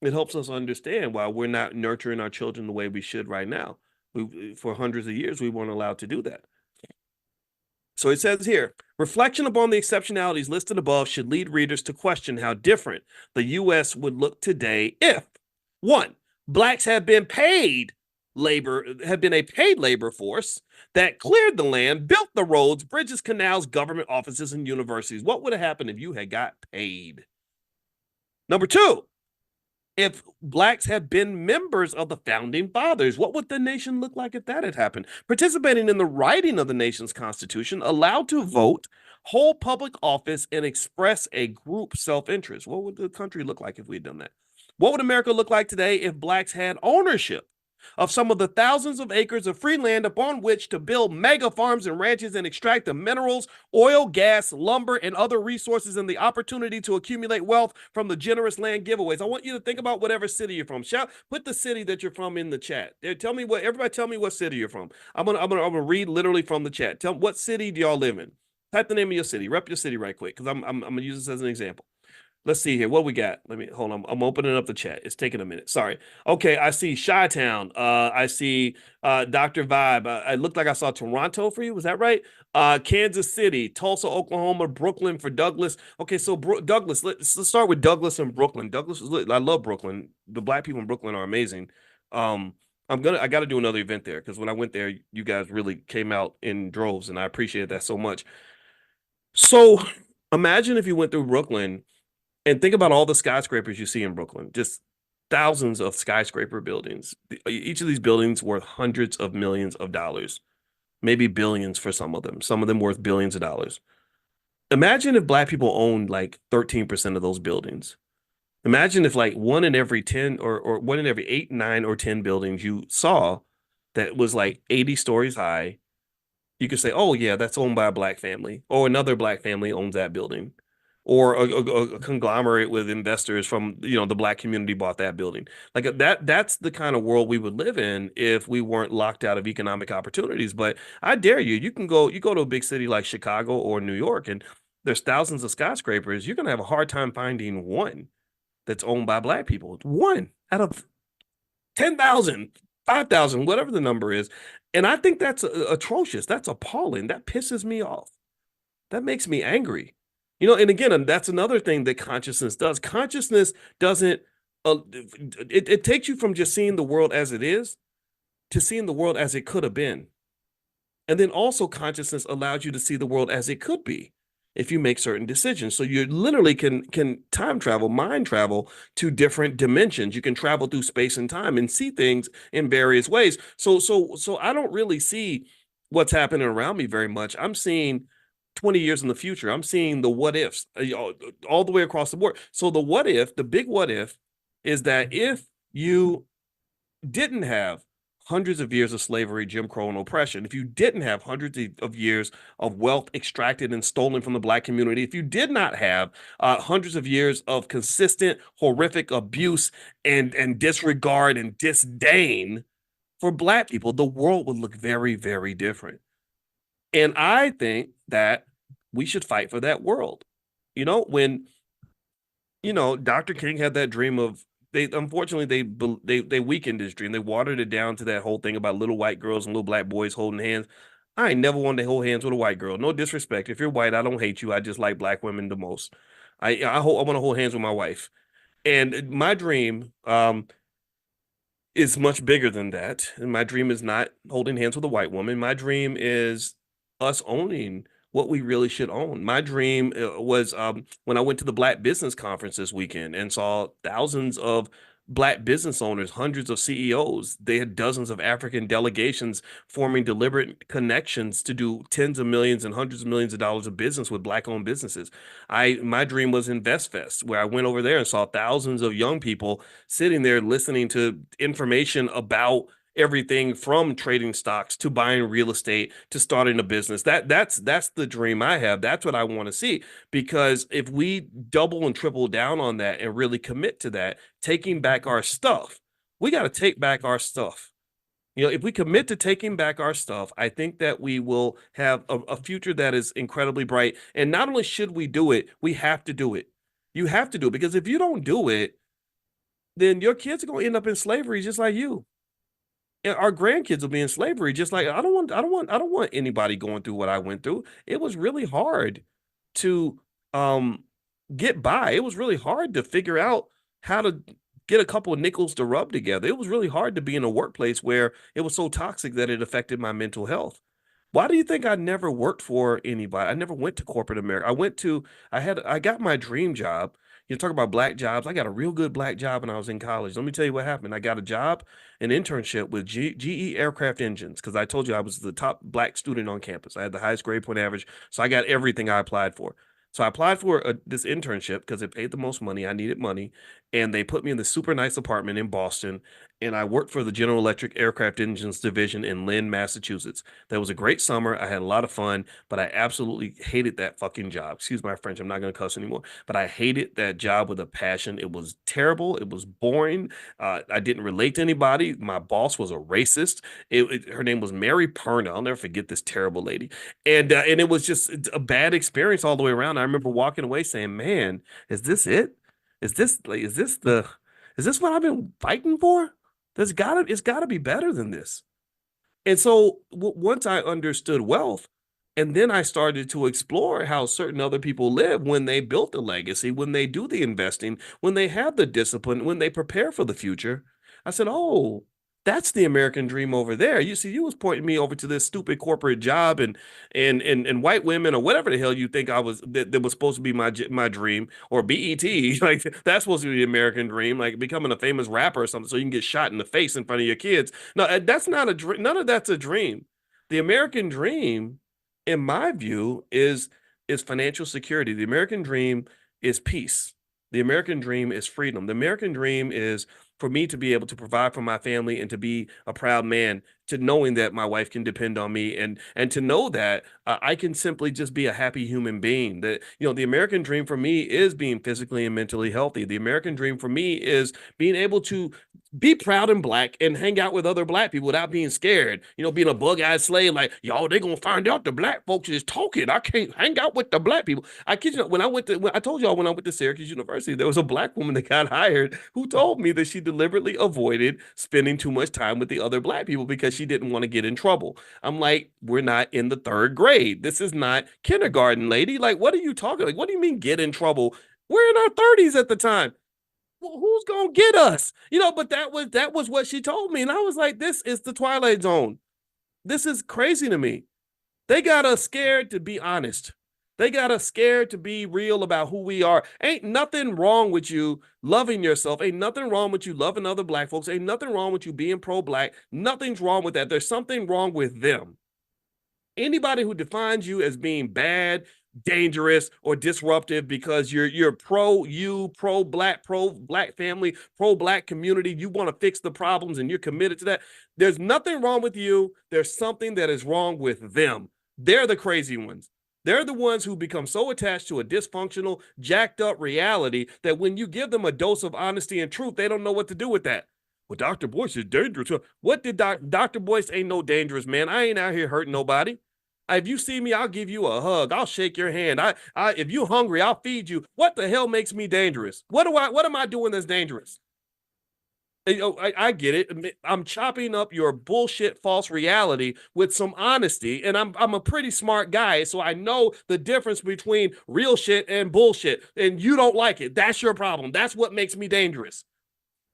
it helps us understand why we're not nurturing our children the way we should right now. For hundreds of years, we weren't allowed to do that. So it says here, reflection upon the exceptionalities listed above should lead readers to question how different the U.S. would look today if, one, blacks had been a paid labor force that cleared the land, built the roads, bridges, canals, government offices, and universities. What would have happened if you had got paid? Number two, if blacks had been members of the founding fathers, what would the nation look like if that had happened? Participating in the writing of the nation's constitution, allowed to vote, hold public office, and express a group self-interest. What would the country look like if we had done that? What would America look like today if blacks had ownership of some of the thousands of acres of free land upon which to build mega farms and ranches and extract the minerals, oil, gas, lumber, and other resources, and the opportunity to accumulate wealth from the generous land giveaways? I want you to think about whatever city you're from. Put the city that you're from in the chat. Everybody tell me what city you're from. I'm gonna read literally from the chat. Tell me, what city do y'all live in? Type the name of your city. Rep your city right quick, because I'm gonna use this as an example. Let's see here. What we got? Let me hold on. I'm opening up the chat. It's taking a minute. Sorry. Okay, I see Chi-Town. I see Dr. Vibe. I looked like I saw Toronto for you. Was that right? Kansas City, Tulsa, Oklahoma, Brooklyn for Douglas. Okay, so Douglas. Let's start with Douglas and Brooklyn. Douglas is I love Brooklyn. The black people in Brooklyn are amazing. I got to do another event there because when I went there, you guys really came out in droves, and I appreciate that so much. So imagine if you went through Brooklyn and think about all the skyscrapers you see in Brooklyn, just thousands of skyscraper buildings. Each of these buildings worth hundreds of millions of dollars, maybe billions for some of them worth billions of dollars. Imagine if black people owned like 13% of those buildings. Imagine if like one in every 10 or one in every 8, 9, or 10 buildings you saw that was like 80 stories high. You could say, oh, yeah, that's owned by a black family, or another black family owns that building, or a conglomerate with investors from the black community bought that building. Like that's the kind of world we would live in if we weren't locked out of economic opportunities. But I dare you, you go to a big city like Chicago or New York, and there's thousands of skyscrapers. You're gonna have a hard time finding one that's owned by black people. One out of 10,000. 5,000, whatever the number is. And I think that's atrocious. That's appalling. That pisses me off. That makes me angry. And again, that's another thing that consciousness does. Consciousness doesn't, it takes you from just seeing the world as it is to seeing the world as it could have been. And then also consciousness allows you to see the world as it could be if you make certain decisions. So you literally can time travel, mind travel to different dimensions. You can travel through space and time and see things in various ways. So I don't really see what's happening around me very much. I'm seeing 20 years in the future. I'm seeing the what ifs all the way across the board. So the big what if is that if you didn't have hundreds of years of slavery, Jim Crow, and oppression, if you didn't have hundreds of years of wealth extracted and stolen from the Black community, if you did not have hundreds of years of consistent, horrific abuse and disregard and disdain for Black people, the world would look very, very different. And I think that we should fight for that world. When Dr. King had that dream of they unfortunately they weakened his dream. They watered it down to that whole thing about little white girls and little Black boys holding hands. I ain't never wanted to hold hands with a white girl. No disrespect. If you're white, I don't hate you. I just like Black women the most. I want to hold hands with my wife. And my dream is much bigger than that. And my dream is not holding hands with a white woman. My dream is us owning what we really should own. My dream was when I went to the Black Business Conference this weekend and saw thousands of Black business owners, hundreds of CEOs. They had dozens of African delegations forming deliberate connections to do tens of millions and hundreds of millions of dollars of business with Black-owned businesses. My dream was InvestFest, where I went over there and saw thousands of young people sitting there listening to information about everything from trading stocks to buying real estate to starting a business. That's the dream I have. That's what I want to see. Because if we double and triple down on that and really commit to that, taking back our stuff, we got to take back our stuff. If we commit to taking back our stuff, I think that we will have a future that is incredibly bright. And not only should we do it, we have to do it. You have to do it, because if you don't do it, then your kids are going to end up in slavery just like you. And our grandkids will be in slavery just like I don't want anybody going through what I went through. It was really hard to um get by. It was really hard to figure out how to get a couple of nickels to rub together. It was really hard to be in a workplace where it was so toxic that it affected my mental health. Why do you think I never worked for anybody? I never went to corporate America. I got my dream job. You talk about Black jobs. I got a real good Black job when I was in college. Let me tell you what happened. I got a job, an internship with GE Aircraft Engines, because I told you I was the top Black student on campus. I had the highest grade point average. So I got everything I applied for. So I applied for this internship because it paid the most money. I needed money. And they put me in this super nice apartment in Boston. And I worked for the General Electric Aircraft Engines division in Lynn, Massachusetts. That was a great summer. I had a lot of fun, but I absolutely hated that fucking job. Excuse my French. I'm not going to cuss anymore, but I hated that job with a passion. It was terrible. It was boring. I didn't relate to anybody. My boss was a racist. Her name was Mary Perna. I'll never forget this terrible lady. And it was just a bad experience all the way around. I remember walking away saying, man, is this it? Is this what I've been fighting for? It's gotta be better than this. And so once I understood wealth, and then I started to explore how certain other people live when they built a legacy, when they do the investing, when they have the discipline, when they prepare for the future, I said, oh, that's the American dream over there. You see, you was pointing me over to this stupid corporate job and white women or whatever the hell you think that was supposed to be my dream, or BET. Like that's supposed to be the American dream, like becoming a famous rapper or something so you can get shot in the face in front of your kids. No, that's not a dream. None of that's a dream. The American dream, in my view, is financial security. The American dream is peace. The American dream is freedom. The American dream is for me to be able to provide for my family and to be a proud man, to knowing that my wife can depend on me, and to know that I can simply just be a happy human being. That the American dream for me is being physically and mentally healthy. The American dream for me is being able to be proud and black and hang out with other black people without being scared. Being a bug-eyed slave, like, y'all, they gonna find out the black folks is talking. I can't hang out with the black people. I kid you not, when I told y'all when I went to Syracuse University, there was a black woman that got hired who told me that she deliberately avoided spending too much time with the other black people because she didn't want to get in trouble. I'm like, we're not in the third grade. This is not kindergarten, lady. Like, what are you talking? Like, what do you mean get in trouble? We're in our 30s at the time. Well, who's gonna get us? But that was what she told me, and I was like, this is the Twilight Zone. This is crazy to me. They got us scared to be honest. They got us scared to be real about who we are. Ain't nothing wrong with you loving yourself. Ain't nothing wrong with you loving other black folks. Ain't nothing wrong with you being pro-black. Nothing's wrong with that. There's something wrong with them. Anybody who defines you as being bad, dangerous, or disruptive because you're pro black family, pro black community, you want to fix the problems and you're committed to that. There's nothing wrong with you. There's something that is wrong with them. They're the crazy ones. They're the ones who become so attached to a dysfunctional, jacked up reality that when you give them a dose of honesty and truth, they don't know what to do with that. Well, Dr. Boyce is dangerous. What did Dr. Boyce ain't no dangerous, man. I ain't out here hurting nobody. If you see me, I'll give you a hug. I'll shake your hand. If you're hungry, I'll feed you. What the hell makes me dangerous? What am I doing that's dangerous? I get it. I'm chopping up your bullshit false reality with some honesty, and I'm a pretty smart guy, so I know the difference between real shit and bullshit. And you don't like it. That's your problem. That's what makes me dangerous.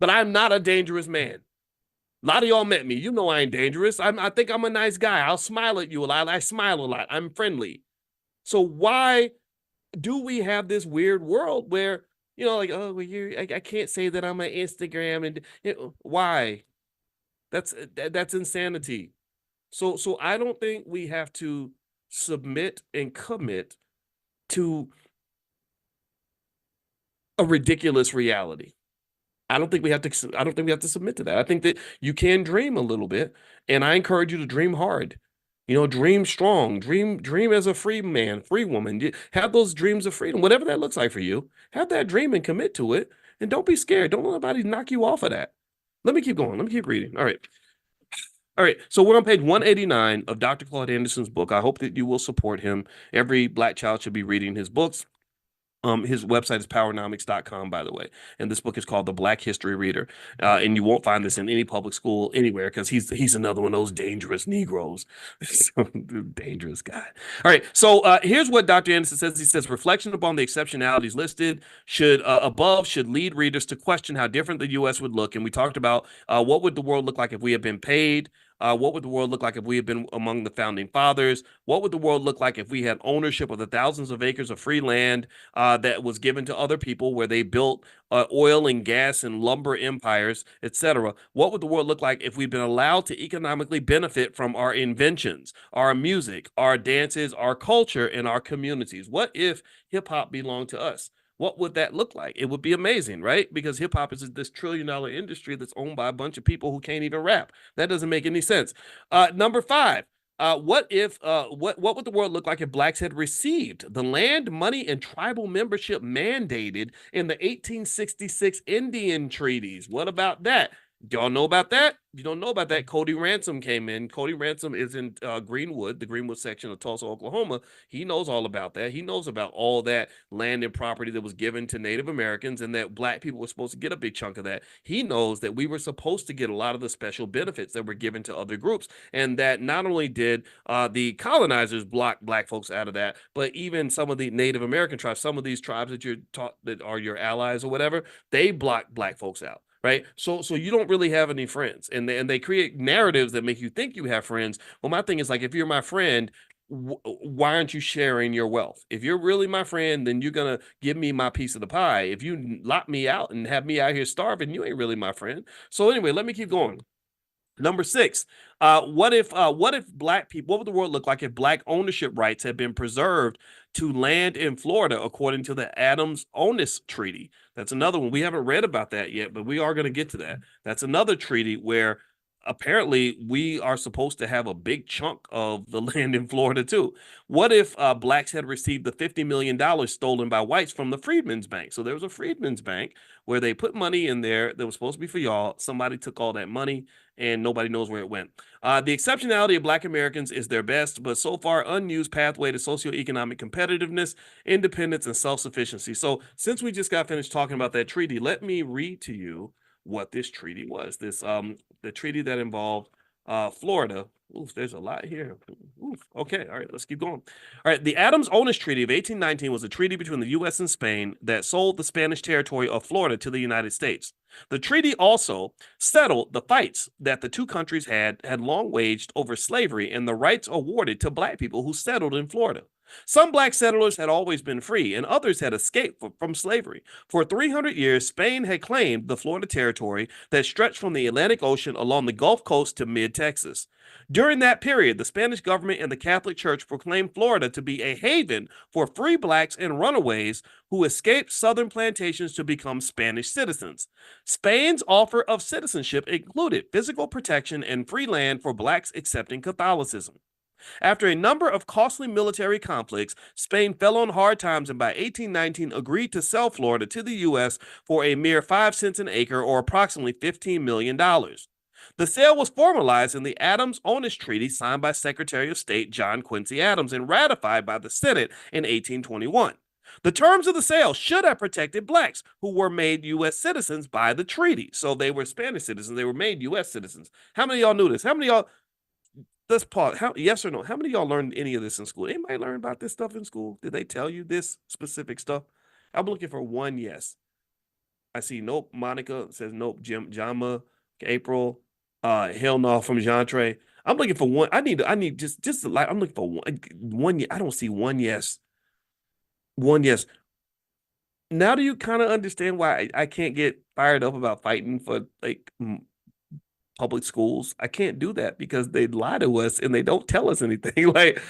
But I'm not a dangerous man. A lot of y'all met me. You know I ain't dangerous. I think I'm a nice guy. I'll smile at you a lot. I smile a lot. I'm friendly. So why do we have this weird world where, like, oh, well, I can't say that I'm on Instagram, and why? That's insanity. So I don't think we have to submit and commit to a ridiculous reality. I don't think we have to submit to that. I think that you can dream a little bit, and I encourage you to dream hard. Dream strong, dream as a free man, free woman. Have those dreams of freedom, whatever that looks like for you. Have that dream and commit to it, and don't be scared. Don't let anybody knock you off of that. Let me keep going. Let me keep reading. All right. All right. So we're on page 189 of Dr. Claude Anderson's book. I hope that you will support him. Every black child should be reading his books. His website is powernomics.com, by the way. And this book is called The Black History Reader. And you won't find this in any public school anywhere because he's another one of those dangerous Negroes. Dangerous guy. All right. So here's what Dr. Anderson says. He says, reflection upon the exceptionalities listed above should lead readers to question how different the U.S. would look. And we talked about what would the world look like if we had been paid? What would the world look like if we had been among the founding fathers? What would the world look like if we had ownership of the thousands of acres of free land that was given to other people where they built oil and gas and lumber empires, etc.? What would the world look like if we'd been allowed to economically benefit from our inventions, our music, our dances, our culture, and our communities? What if hip hop belonged to us? What would that look like? It would be amazing, right? Because hip hop is this $1 trillion industry that's owned by a bunch of people who can't even rap. That doesn't make any sense. Number 5. What would the world look like if blacks had received the land, money, and tribal membership mandated in the 1866 Indian treaties? What about that? Do y'all know about that? If you don't know about that, Cody Ransom came in. Cody Ransom is in Greenwood, the Greenwood section of Tulsa, Oklahoma. He knows all about that. He knows about all that land and property that was given to Native Americans and that black people were supposed to get a big chunk of that. He knows that we were supposed to get a lot of the special benefits that were given to other groups, and that not only did the colonizers block black folks out of that, but even some of the Native American tribes, some of these tribes that you're taught that are your allies or whatever, they block black folks out. Right. So you don't really have any friends, and they create narratives that make you think you have friends. Well, my thing is, like, if you're my friend, why aren't you sharing your wealth? If you're really my friend, then you're going to give me my piece of the pie. If you lock me out and have me out here starving, you ain't really my friend. So anyway, let me keep going. Number 6, what if black people, what would the world look like if black ownership rights had been preserved to land in Florida according to the Adams-Onis Treaty? That's another one. We haven't read about that yet, but we are going to get to that. That's another treaty where apparently we are supposed to have a big chunk of the land in Florida too. What if blacks had received the $50 million stolen by whites from the Freedmen's Bank? So there was a Freedmen's Bank where they put money in there that was supposed to be for y'all. Somebody took all that money and nobody knows where it went. The exceptionality of Black Americans is their best, but so far unused pathway to socioeconomic competitiveness, independence, and self sufficiency. So, since we just got finished talking about that treaty, let me read to you what this treaty was. This the treaty that involved Florida. Oof, there's a lot here. Oof. Okay, all right, let's keep going. All right, the Adams-Onis Treaty of 1819 was a treaty between the U.S. and Spain that sold the Spanish territory of Florida to the United States. The treaty also settled the fights that the two countries had long waged over slavery and the rights awarded to black people who settled in Florida. Some black settlers had always been free, and others had escaped from slavery. For 300 years, Spain had claimed the Florida territory that stretched from the Atlantic Ocean along the Gulf Coast to mid-Texas. During that period, the Spanish government and the Catholic Church proclaimed Florida to be a haven for free blacks and runaways who escaped southern plantations to become Spanish citizens. Spain's offer of citizenship included physical protection and free land for blacks accepting Catholicism. After a number of costly military conflicts, Spain fell on hard times and by 1819 agreed to sell Florida to the U.S. for a mere 5 cents an acre or approximately $15 million. The sale was formalized in the Adams-Onis Treaty signed by Secretary of State John Quincy Adams and ratified by the Senate in 1821. The terms of the sale should have protected blacks who were made U.S. citizens by the treaty. So they were Spanish citizens. They were made U.S. citizens. How many of y'all knew this? How many of y'all let's pause. How, yes or no? How many of y'all learned any of this in school? Anybody learn about this stuff in school? Did they tell you this specific stuff? I'm looking for one yes. I see nope. Monica says nope. Jim, Jama, April, hell no from Jean Trey. I'm looking for one. I need just like I'm looking for one. I don't see one yes. One yes. Now do you kind of understand why I can't get fired up about fighting for like public schools? I can't do that because they lie to us and they don't tell us anything. Like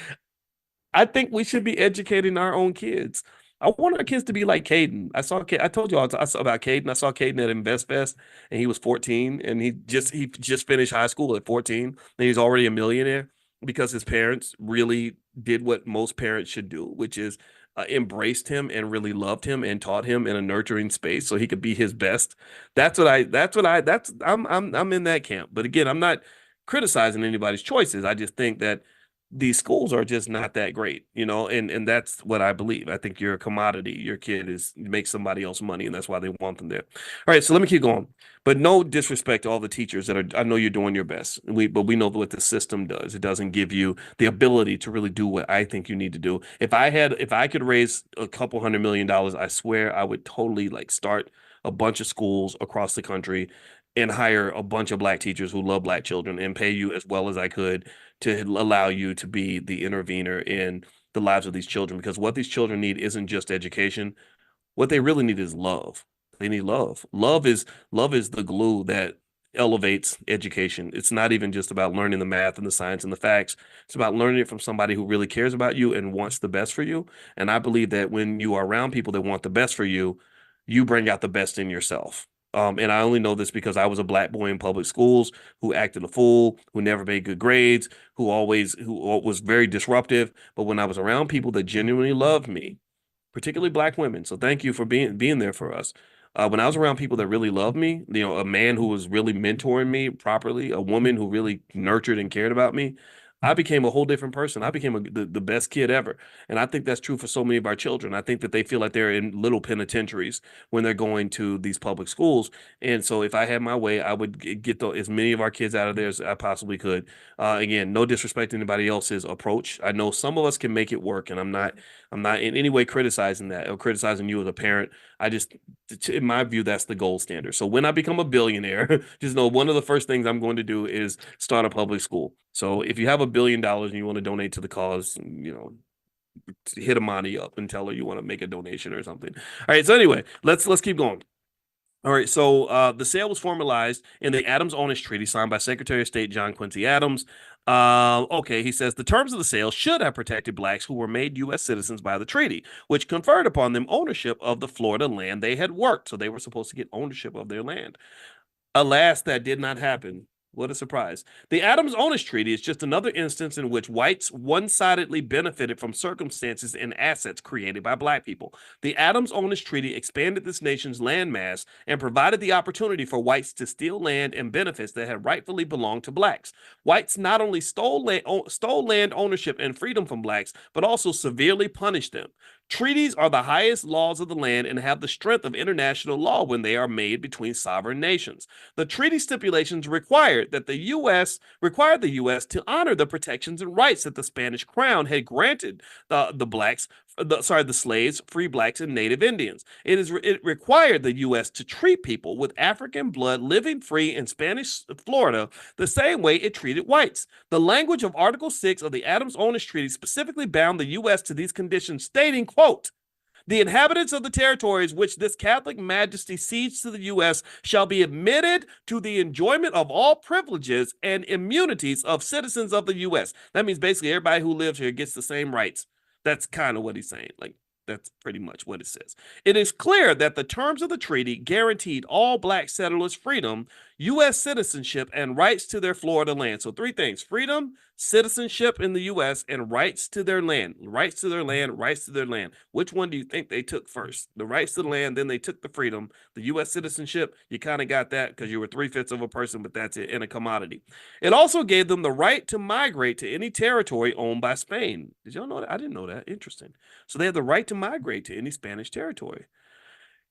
I think we should be educating our own kids. I want our kids to be like Caden. I told you all I saw about Caden. I saw Caden at InvestFest and he was 14 and he just finished high school at 14 and he's already a millionaire because his parents really did what most parents should do, which is embraced him and really loved him and taught him in a nurturing space so he could be his best. I'm in that camp. But again, I'm not criticizing anybody's choices. I just think that these schools are just not that great, and that's what I believe. I think you're a commodity. Your kid is makes somebody else money, and that's why they want them there. All right, so let me keep going. But no disrespect to all the teachers that are. I know you're doing your best. But we know what the system does. It doesn't give you the ability to really do what I think you need to do. If I could raise a couple $100 million, I swear I would totally like start a bunch of schools across the country and hire a bunch of black teachers who love black children and pay you as well as I could to allow you to be the intervener in the lives of these children because what these children need isn't just education. What they really need is love. They need love. Love is the glue that elevates education. It's not even just about learning the math and the science and the facts. It's about learning it from somebody who really cares about you and wants the best for you. And I believe that when you are around people that want the best for you, you bring out the best in yourself. And I only know this because I was a black boy in public schools who acted a fool, who never made good grades, who was very disruptive. But when I was around people that genuinely loved me, particularly black women. So thank you for being there for us. When I was around people that really loved me, a man who was really mentoring me properly, a woman who really nurtured and cared about me, I became a whole different person. I became the best kid ever. And I think that's true for so many of our children. I think that they feel like they're in little penitentiaries when they're going to these public schools. And so if I had my way, I would get as many of our kids out of there as I possibly could. Again, no disrespect to anybody else's approach. I know some of us can make it work, and I'm not in any way criticizing that or criticizing you as a parent. I just, in my view, that's the gold standard. So when I become a billionaire, just know one of the first things I'm going to do is start a public school. So if you have $1 billion and you want to donate to the cause, hit Amani up and tell her you want to make a donation or something. All right. So anyway, let's keep going. All right, so the sale was formalized in the Adams-Onis Treaty signed by Secretary of State John Quincy Adams. Okay, he says the terms of the sale should have protected blacks who were made U.S. citizens by the treaty, which conferred upon them ownership of the Florida land they had worked. So they were supposed to get ownership of their land. Alas, that did not happen. What a surprise. The Adams-Onis Treaty is just another instance in which whites one-sidedly benefited from circumstances and assets created by black people. The Adams-Onis Treaty expanded this nation's landmass and provided the opportunity for whites to steal land and benefits that had rightfully belonged to blacks. Whites not only stole land ownership and freedom from blacks, but also severely punished them. Treaties are the highest laws of the land and have the strength of international law when they are made between sovereign nations. The treaty stipulations required the U.S. to honor the protections and rights that the Spanish crown had granted the slaves, free blacks, and native Indians. It required the U.S. to treat people with African blood living free in Spanish Florida the same way it treated whites. The language of Article 6 of the Adams-Onis Treaty specifically bound the U.S. to these conditions, stating, quote, "The inhabitants of the territories which this Catholic Majesty cedes to the U.S. shall be admitted to the enjoyment of all privileges and immunities of citizens of the U.S." That means basically everybody who lives here gets the same rights. That's kind of what he's saying. Like, that's pretty much what it says. It is clear that the terms of the treaty guaranteed all black settlers freedom, U.S. citizenship, and rights to their Florida land. So three things: freedom, citizenship in the U.S., and rights to their land. Rights to their land, rights to their land. Which one do you think they took first? The rights to the land, then they took the freedom. The U.S. citizenship, you kind of got that because you were 3/5 of a person, but that's it, in a commodity. It also gave them the right to migrate to any territory owned by Spain. Did y'all know that? I didn't know that. Interesting. So they had the right to migrate to any Spanish territory.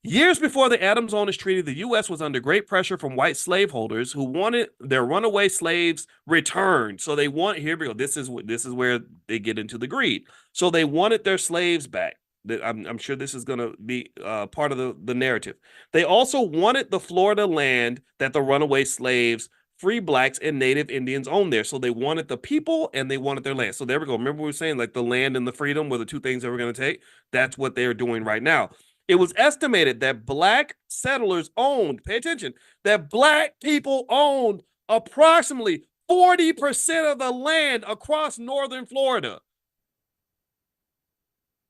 Years before the Adams-Onis Treaty, the U.S. was under great pressure from white slaveholders who wanted their runaway slaves returned. So here we go. This is where they get into the greed. So they wanted their slaves back. I'm sure this is going to be part of the narrative. They also wanted the Florida land that the runaway slaves, free blacks, and native Indians owned there. So they wanted the people and they wanted their land. So there we go. Remember we were saying like the land and the freedom were the two things that we're going to take? That's what they're doing right now. It was estimated that black settlers owned, pay attention, that black people owned approximately 40% of the land across northern Florida.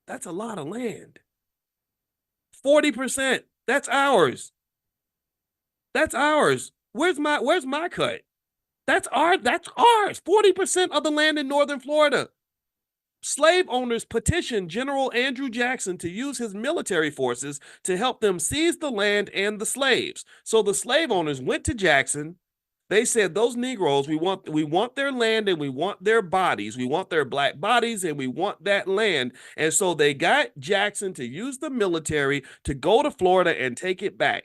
That's a lot of land. 40%. That's ours. That's ours. Where's my cut? That's ours. 40% of the land in northern Florida. Slave owners petitioned General Andrew Jackson to use his military forces to help them seize the land and the slaves. So the slave owners went to Jackson. They said, those Negroes, we want their land and we want their bodies. We want their black bodies and we want that land. And so they got Jackson to use the military to go to Florida and take it back.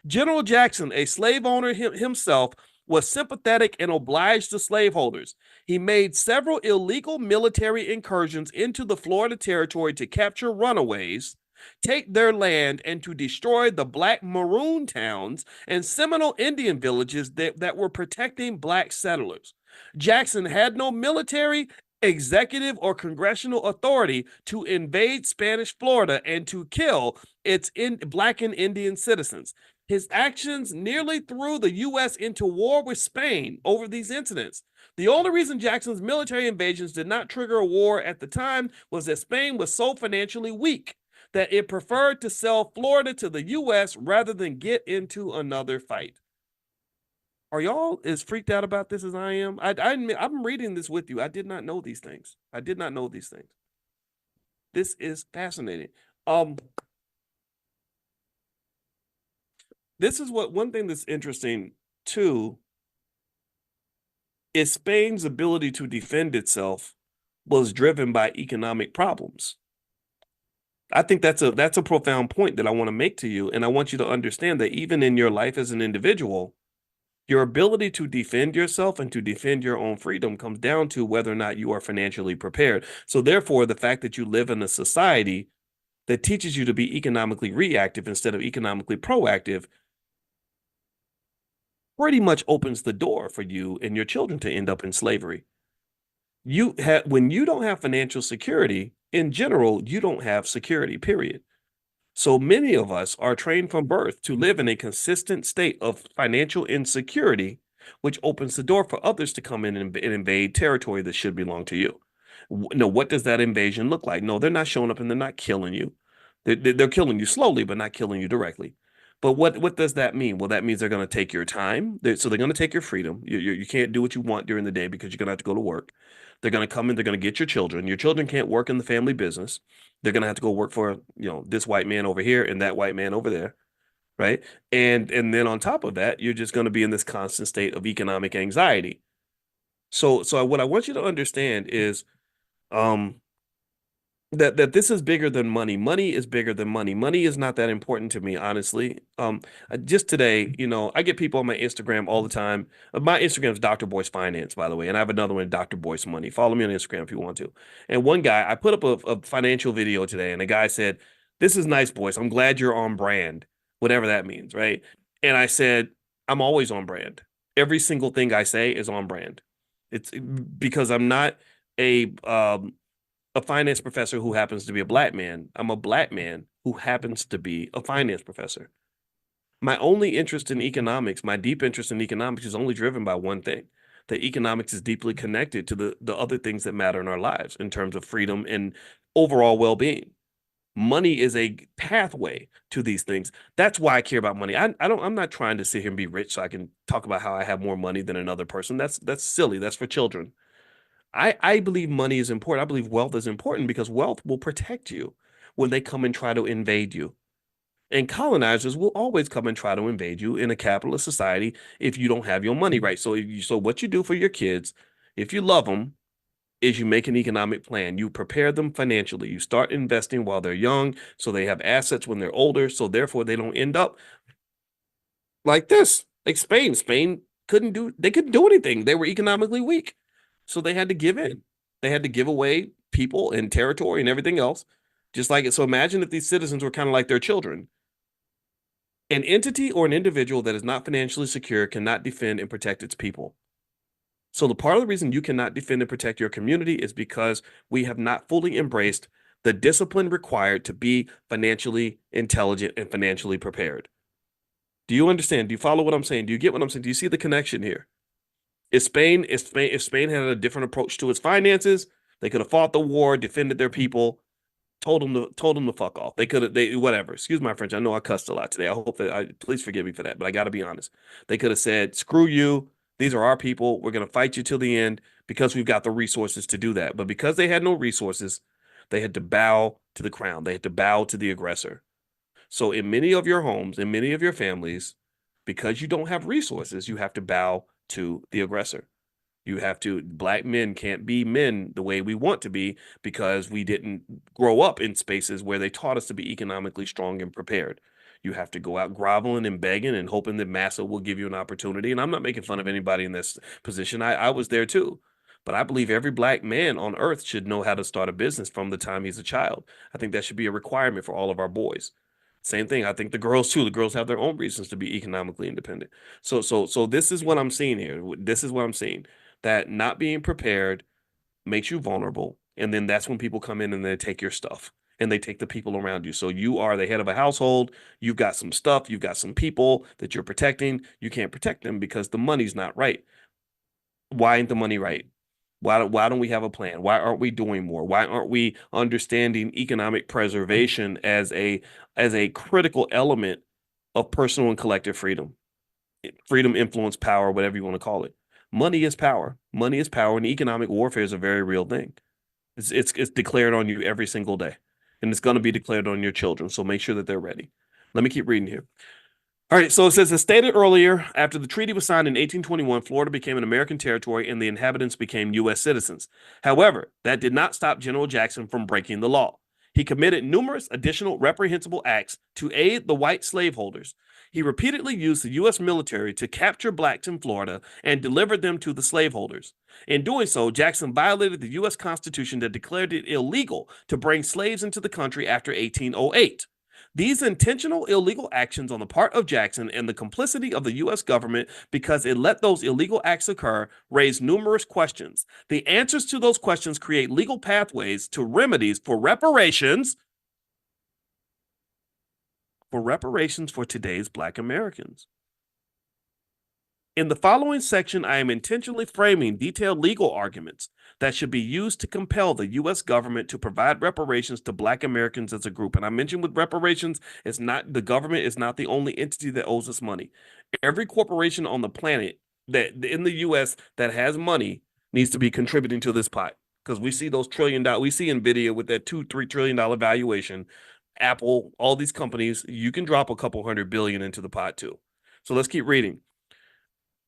General Jackson, a slave owner himself, was sympathetic and obliged the slaveholders. He made several illegal military incursions into the Florida territory to capture runaways, take their land, and to destroy the black maroon towns and Seminole Indian villages that were protecting black settlers. Jackson had no military, executive, or congressional authority to invade Spanish Florida and to kill its black and Indian citizens. His actions nearly threw the U.S. into war with Spain over these incidents. The only reason Jackson's military invasions did not trigger a war at the time was that Spain was so financially weak that it preferred to sell Florida to the U.S. rather than get into another fight. Are y'all as freaked out about this as I am? I'm reading this with you. I did not know these things. This is fascinating. This is one thing that's interesting too is Spain's ability to defend itself was driven by economic problems. I think that's a profound point that I want to make to you, and I want you to understand that even in your life as an individual, your ability to defend yourself and to defend your own freedom comes down to whether or not you are financially prepared. So therefore, the fact that you live in a society that teaches you to be economically reactive instead of economically proactive pretty much opens the door for you and your children to end up in slavery. When you don't have financial security, in general, you don't have security, period. So many of us are trained from birth to live in a consistent state of financial insecurity, which opens the door for others to come in and invade territory that should belong to you. No, what does that invasion look like? No, they're not showing up and they're not killing you. They're killing you slowly, but not killing you directly. But what does that mean? Well, that means they're going to take your time. So they're going to take your freedom. You can't do what you want during the day because you're going to have to go to work. They're going to come in. They're going to get your children. Your children can't work in the family business. They're going to have to go work for, this white man over here and that white man over there, right? And then on top of that, you're just going to be in this constant state of economic anxiety. So what I want you to understand is, um, that this is bigger than money. Money is bigger than money. Money is not that important to me, honestly. Just today, I get people on my Instagram all the time. My Instagram is Dr. Boyce Finance, by the way, and I have another one, Dr. Boyce Money. Follow me on Instagram if you want to. And one guy, I put up a financial video today, and the guy said, "This is nice, Boyce. I'm glad you're on brand, whatever that means, right?" And I said, "I'm always on brand. Every single thing I say is on brand. It's because I'm not a finance professor who happens to be a black man. I'm a black man who happens to be a finance professor. My only interest in economics, my deep interest in economics is only driven by one thing. That economics is deeply connected to the other things that matter in our lives in terms of freedom and overall well-being. Money is a pathway to these things. That's why I care about money. I'm not trying to sit here and be rich so I can talk about how I have more money than another person. That's silly. That's for children. I believe money is important. I believe wealth is important because wealth will protect you when they come and try to invade you. And colonizers will always come and try to invade you in a capitalist society if you don't have your money right. So what you do for your kids, if you love them, is you make an economic plan. You prepare them financially. You start investing while they're young, so they have assets when they're older. So therefore, they don't end up like this, like Spain. Spain couldn't do anything. They were economically weak. So they had to give in. They had to give away people and territory and everything else. Just like it. So imagine if these citizens were kind of like their children. An entity or an individual that is not financially secure cannot defend and protect its people. So the part of the reason you cannot defend and protect your community is because we have not fully embraced the discipline required to be financially intelligent and financially prepared. Do you understand? Do you follow what I'm saying? Do you get what I'm saying? Do you see the connection here? If Spain had a different approach to its finances, they could have fought the war, defended their people, told them to fuck off. They could have they whatever. Excuse my French. I know I cussed a lot today. I hope that please forgive me for that, but I got to be honest. They could have said, "Screw you. These are our people. We're going to fight you till the end because we've got the resources to do that." But because they had no resources, they had to bow to the crown. They had to bow to the aggressor. So in many of your homes, in many of your families, because you don't have resources, you have to bow to the aggressor. Black men can't be men the way we want to be because we didn't grow up in spaces where they taught us to be economically strong and prepared. You have to go out groveling and begging and hoping that massa will give you an opportunity. And I'm not making fun of anybody in this position. I was there too. But I believe every black man on earth should know how to start a business from the time he's a child. I think that should be a requirement for all of our boys. Same thing. I think the girls too. The girls have their own reasons to be economically independent. So this is what I'm seeing here. This is what I'm seeing, that not being prepared makes you vulnerable. And then that's when people come in and they take your stuff and they take the people around you. So you are the head of a household. You've got some stuff. You've got some people that you're protecting. You can't protect them because the money's not right. Why ain't the money right? Why don't we have a plan? Why aren't we doing more? Why aren't we understanding economic preservation as a critical element of personal and collective freedom? Freedom, influence, power, whatever you want to call it. Money is power. Money is power, and economic warfare is a very real thing. It's declared on you every single day, and it's going to be declared on your children. So make sure that they're ready. Let me keep reading here. All right, so it says, as stated earlier, after the treaty was signed in 1821, Florida became an American territory and the inhabitants became U.S. citizens. However, that did not stop General Jackson from breaking the law. He committed numerous additional reprehensible acts to aid the white slaveholders. He repeatedly used the U.S. military to capture blacks in Florida and delivered them to the slaveholders. In doing so, Jackson violated the U.S. Constitution that declared it illegal to bring slaves into the country after 1808. These intentional illegal actions on the part of Jackson and the complicity of the U.S. government, because it let those illegal acts occur, raise numerous questions. The answers to those questions create legal pathways to remedies for reparations for today's Black Americans. In the following section, I am intentionally framing detailed legal arguments that should be used to compel the U.S. government to provide reparations to Black Americans as a group. And I mentioned with reparations, it's not the government is not the only entity that owes us money. Every corporation on the planet that in the U.S. that has money needs to be contributing to this pot because we see those $1 trillion. We see Nvidia with that $2-3 trillion valuation. Apple, all these companies, you can drop a couple hundred billion into the pot too. So let's keep reading.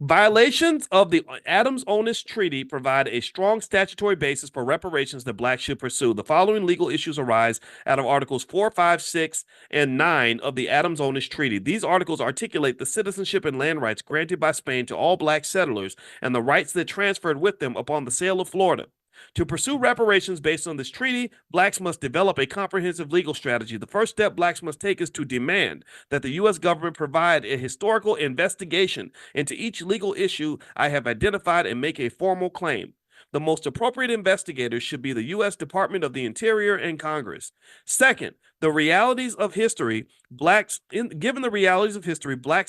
Violations of the Adams-Onis Treaty provide a strong statutory basis for reparations that Blacks should pursue. The following legal issues arise out of Articles 4, 5, 6, and 9 of the Adams-Onis Treaty. These articles articulate the citizenship and land rights granted by Spain to all Black settlers and the rights that transferred with them upon the sale of Florida. To pursue reparations based on this treaty, Blacks must develop a comprehensive legal strategy. The first step Blacks must take is to demand that the U.S. government provide a historical investigation into each legal issue I have identified and make a formal claim. The most appropriate investigators should be the U.S. Department of the Interior and Congress. Second, given the realities of history, Blacks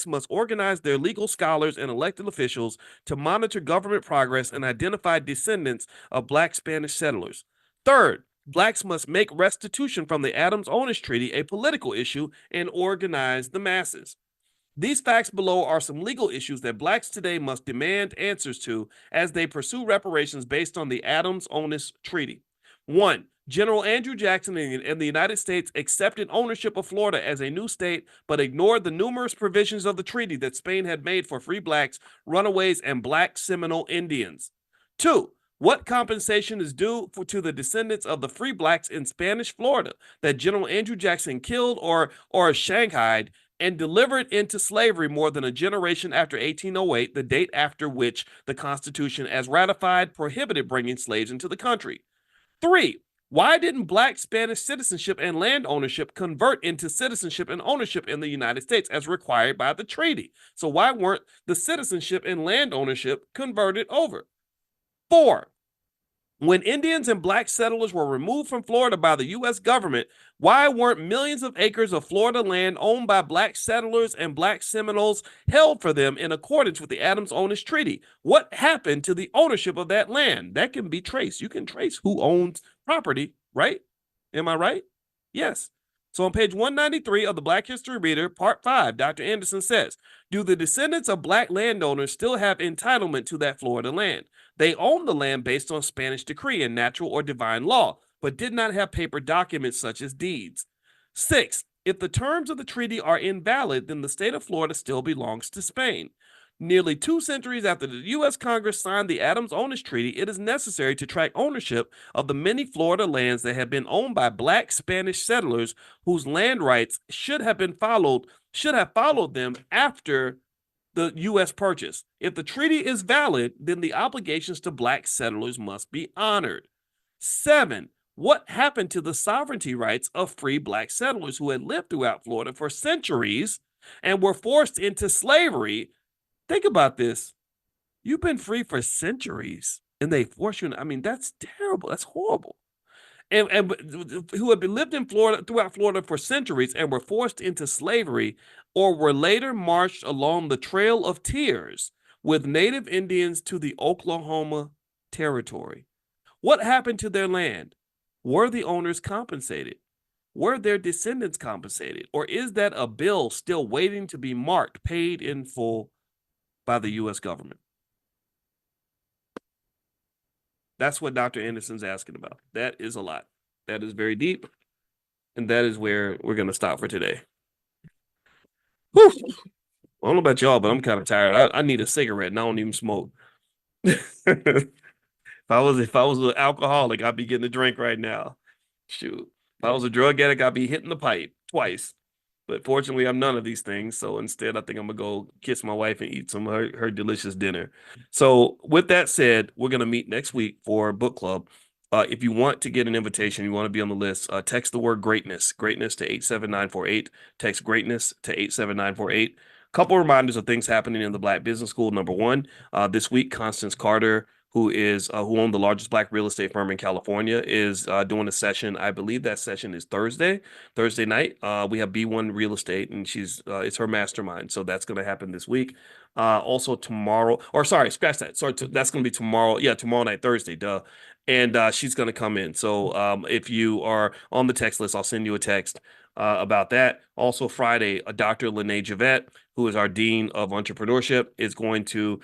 must organize their legal scholars and elected officials to monitor government progress and identify descendants of Black Spanish settlers. Third, Blacks must make restitution from the Adams-Onis Treaty a political issue and organize the masses. These facts below are some legal issues that Blacks today must demand answers to as they pursue reparations based on the Adams-Onis Treaty. 1. General Andrew Jackson and the United States accepted ownership of Florida as a new state, but ignored the numerous provisions of the treaty that Spain had made for free Blacks, runaways, and Black Seminole Indians. 2. What compensation is due to the descendants of the free Blacks in Spanish Florida that General Andrew Jackson killed or shanghaied and delivered into slavery more than a generation after 1808, the date after which the Constitution, as ratified, prohibited bringing slaves into the country? 3. Why didn't Black Spanish citizenship and land ownership convert into citizenship and ownership in the United States as required by the treaty? So why weren't the citizenship and land ownership converted over? 4. When Indians and Black settlers were removed from Florida by the U.S. government, why weren't millions of acres of Florida land owned by Black settlers and Black Seminoles held for them in accordance with the Adams-Onis Treaty? What happened to the ownership of that land? That can be traced. You can trace who owns property, right? Am I right? Yes. So on page 193 of the Black History Reader, Part 5, Dr. Anderson says, do the descendants of Black landowners still have entitlement to that Florida land? They owned the land based on Spanish decree and natural or divine law, but did not have paper documents such as deeds. 6. If the terms of the treaty are invalid, then the state of Florida still belongs to Spain. Nearly 2 centuries after the U.S. Congress signed the Adams-Onis Treaty, it is necessary to track ownership of the many Florida lands that have been owned by Black Spanish settlers whose land rights should have followed them after the U.S. purchase. If the treaty is valid, then the obligations to Black settlers must be honored. 7. What happened to the sovereignty rights of free Black settlers who had lived throughout Florida for centuries and were forced into slavery? Think about this. You've been free for centuries and they force you. I mean, that's terrible. That's horrible. And who had been lived in Florida throughout Florida for centuries and were forced into slavery or were later marched along the Trail of Tears with Native Indians to the Oklahoma Territory. What happened to their land? Were the owners compensated? Were their descendants compensated? Or is that a bill still waiting to be marked, paid in full by the U.S. government? That's what Dr. Anderson's asking about. That is a lot. That is very deep. And that is where we're going to stop for today. Whew. I don't know about y'all, but I'm kind of tired. I need a cigarette and I don't even smoke. If I was an alcoholic, I'd be getting a drink right now. Shoot. If I was a drug addict, I'd be hitting the pipe twice. But fortunately, I'm none of these things. So instead, I think I'm going to go kiss my wife and eat some of her delicious dinner. So with that said, we're going to meet next week for book club. If you want to get an invitation, you want to be on the list, text the word greatness to 87948. Text greatness to 87948. Couple reminders of things happening in the Black Business School. Number one, this week, Constance Carter who owned the largest Black real estate firm in California, is doing a session. I believe that session is Thursday night. We have B1 Real Estate, and she's it's her mastermind, so that's going to happen this week. Also tomorrow, or sorry, scratch that. Sorry, that's going to be tomorrow. Yeah, tomorrow night, Thursday, duh. And she's going to come in. So if you are on the text list, I'll send you a text about that. Also, Friday, Dr. Lene Javette, who is our Dean of Entrepreneurship, is going to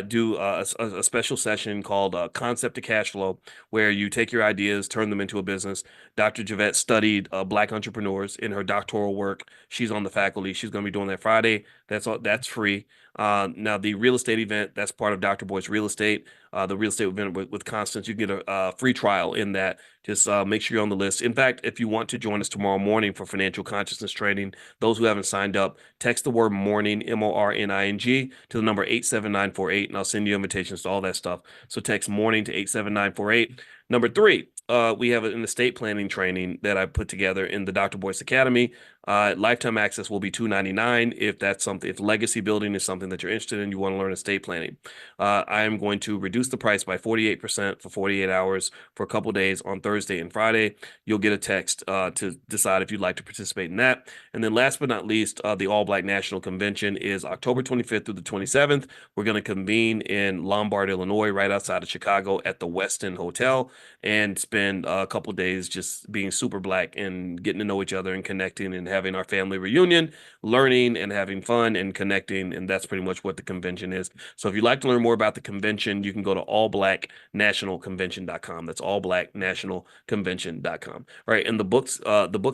do a special session called Concept to Cash Flow, where you take your ideas, turn them into a business. Dr. Javette studied Black entrepreneurs in her doctoral work. She's on the faculty. She's going to be doing that Friday. That's free. Now, the real estate event, that's part of Dr. Boyce Real Estate. The real estate event with Constance, you get a free trial in that. Just make sure you're on the list. In fact, if you want to join us tomorrow morning for financial consciousness training, those who haven't signed up, text the word morning, MORNING, to the number 87948, and I'll send you invitations to all that stuff. So text morning to 87948. Number three, we have an estate planning training that I put together in the Dr. Boyce Academy. Lifetime access will be $299 if that's something, if legacy building is something that you're interested in, you want to learn estate planning. I am going to reduce the price by 48% for 48 hours for a couple days on Thursday and Friday. You'll get a text to decide if you'd like to participate in that. And then last but not least, the All Black National Convention is October 25th through the 27th. We're going to convene in Lombard, Illinois, right outside of Chicago at the Westin Hotel, and spend a couple days just being super Black and getting to know each other and connecting and having our family reunion, learning and having fun and connecting. And that's pretty much what the convention is. So if you'd like to learn more about the convention, you can go to allblacknationalconvention.com. That's allblacknationalconvention.com. All right. And the book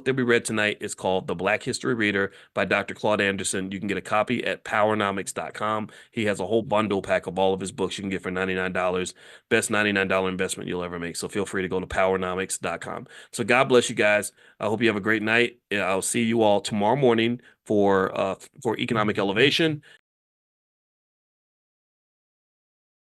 that we read tonight is called The Black History Reader by Dr. Claude Anderson. You can get a copy at powernomics.com. He has a whole bundle pack of all of his books you can get for $99. Best $99 investment you'll ever make. So feel free to go to powernomics.com. So God bless you guys. I hope you have a great night. I'll see you all tomorrow morning for economic elevation.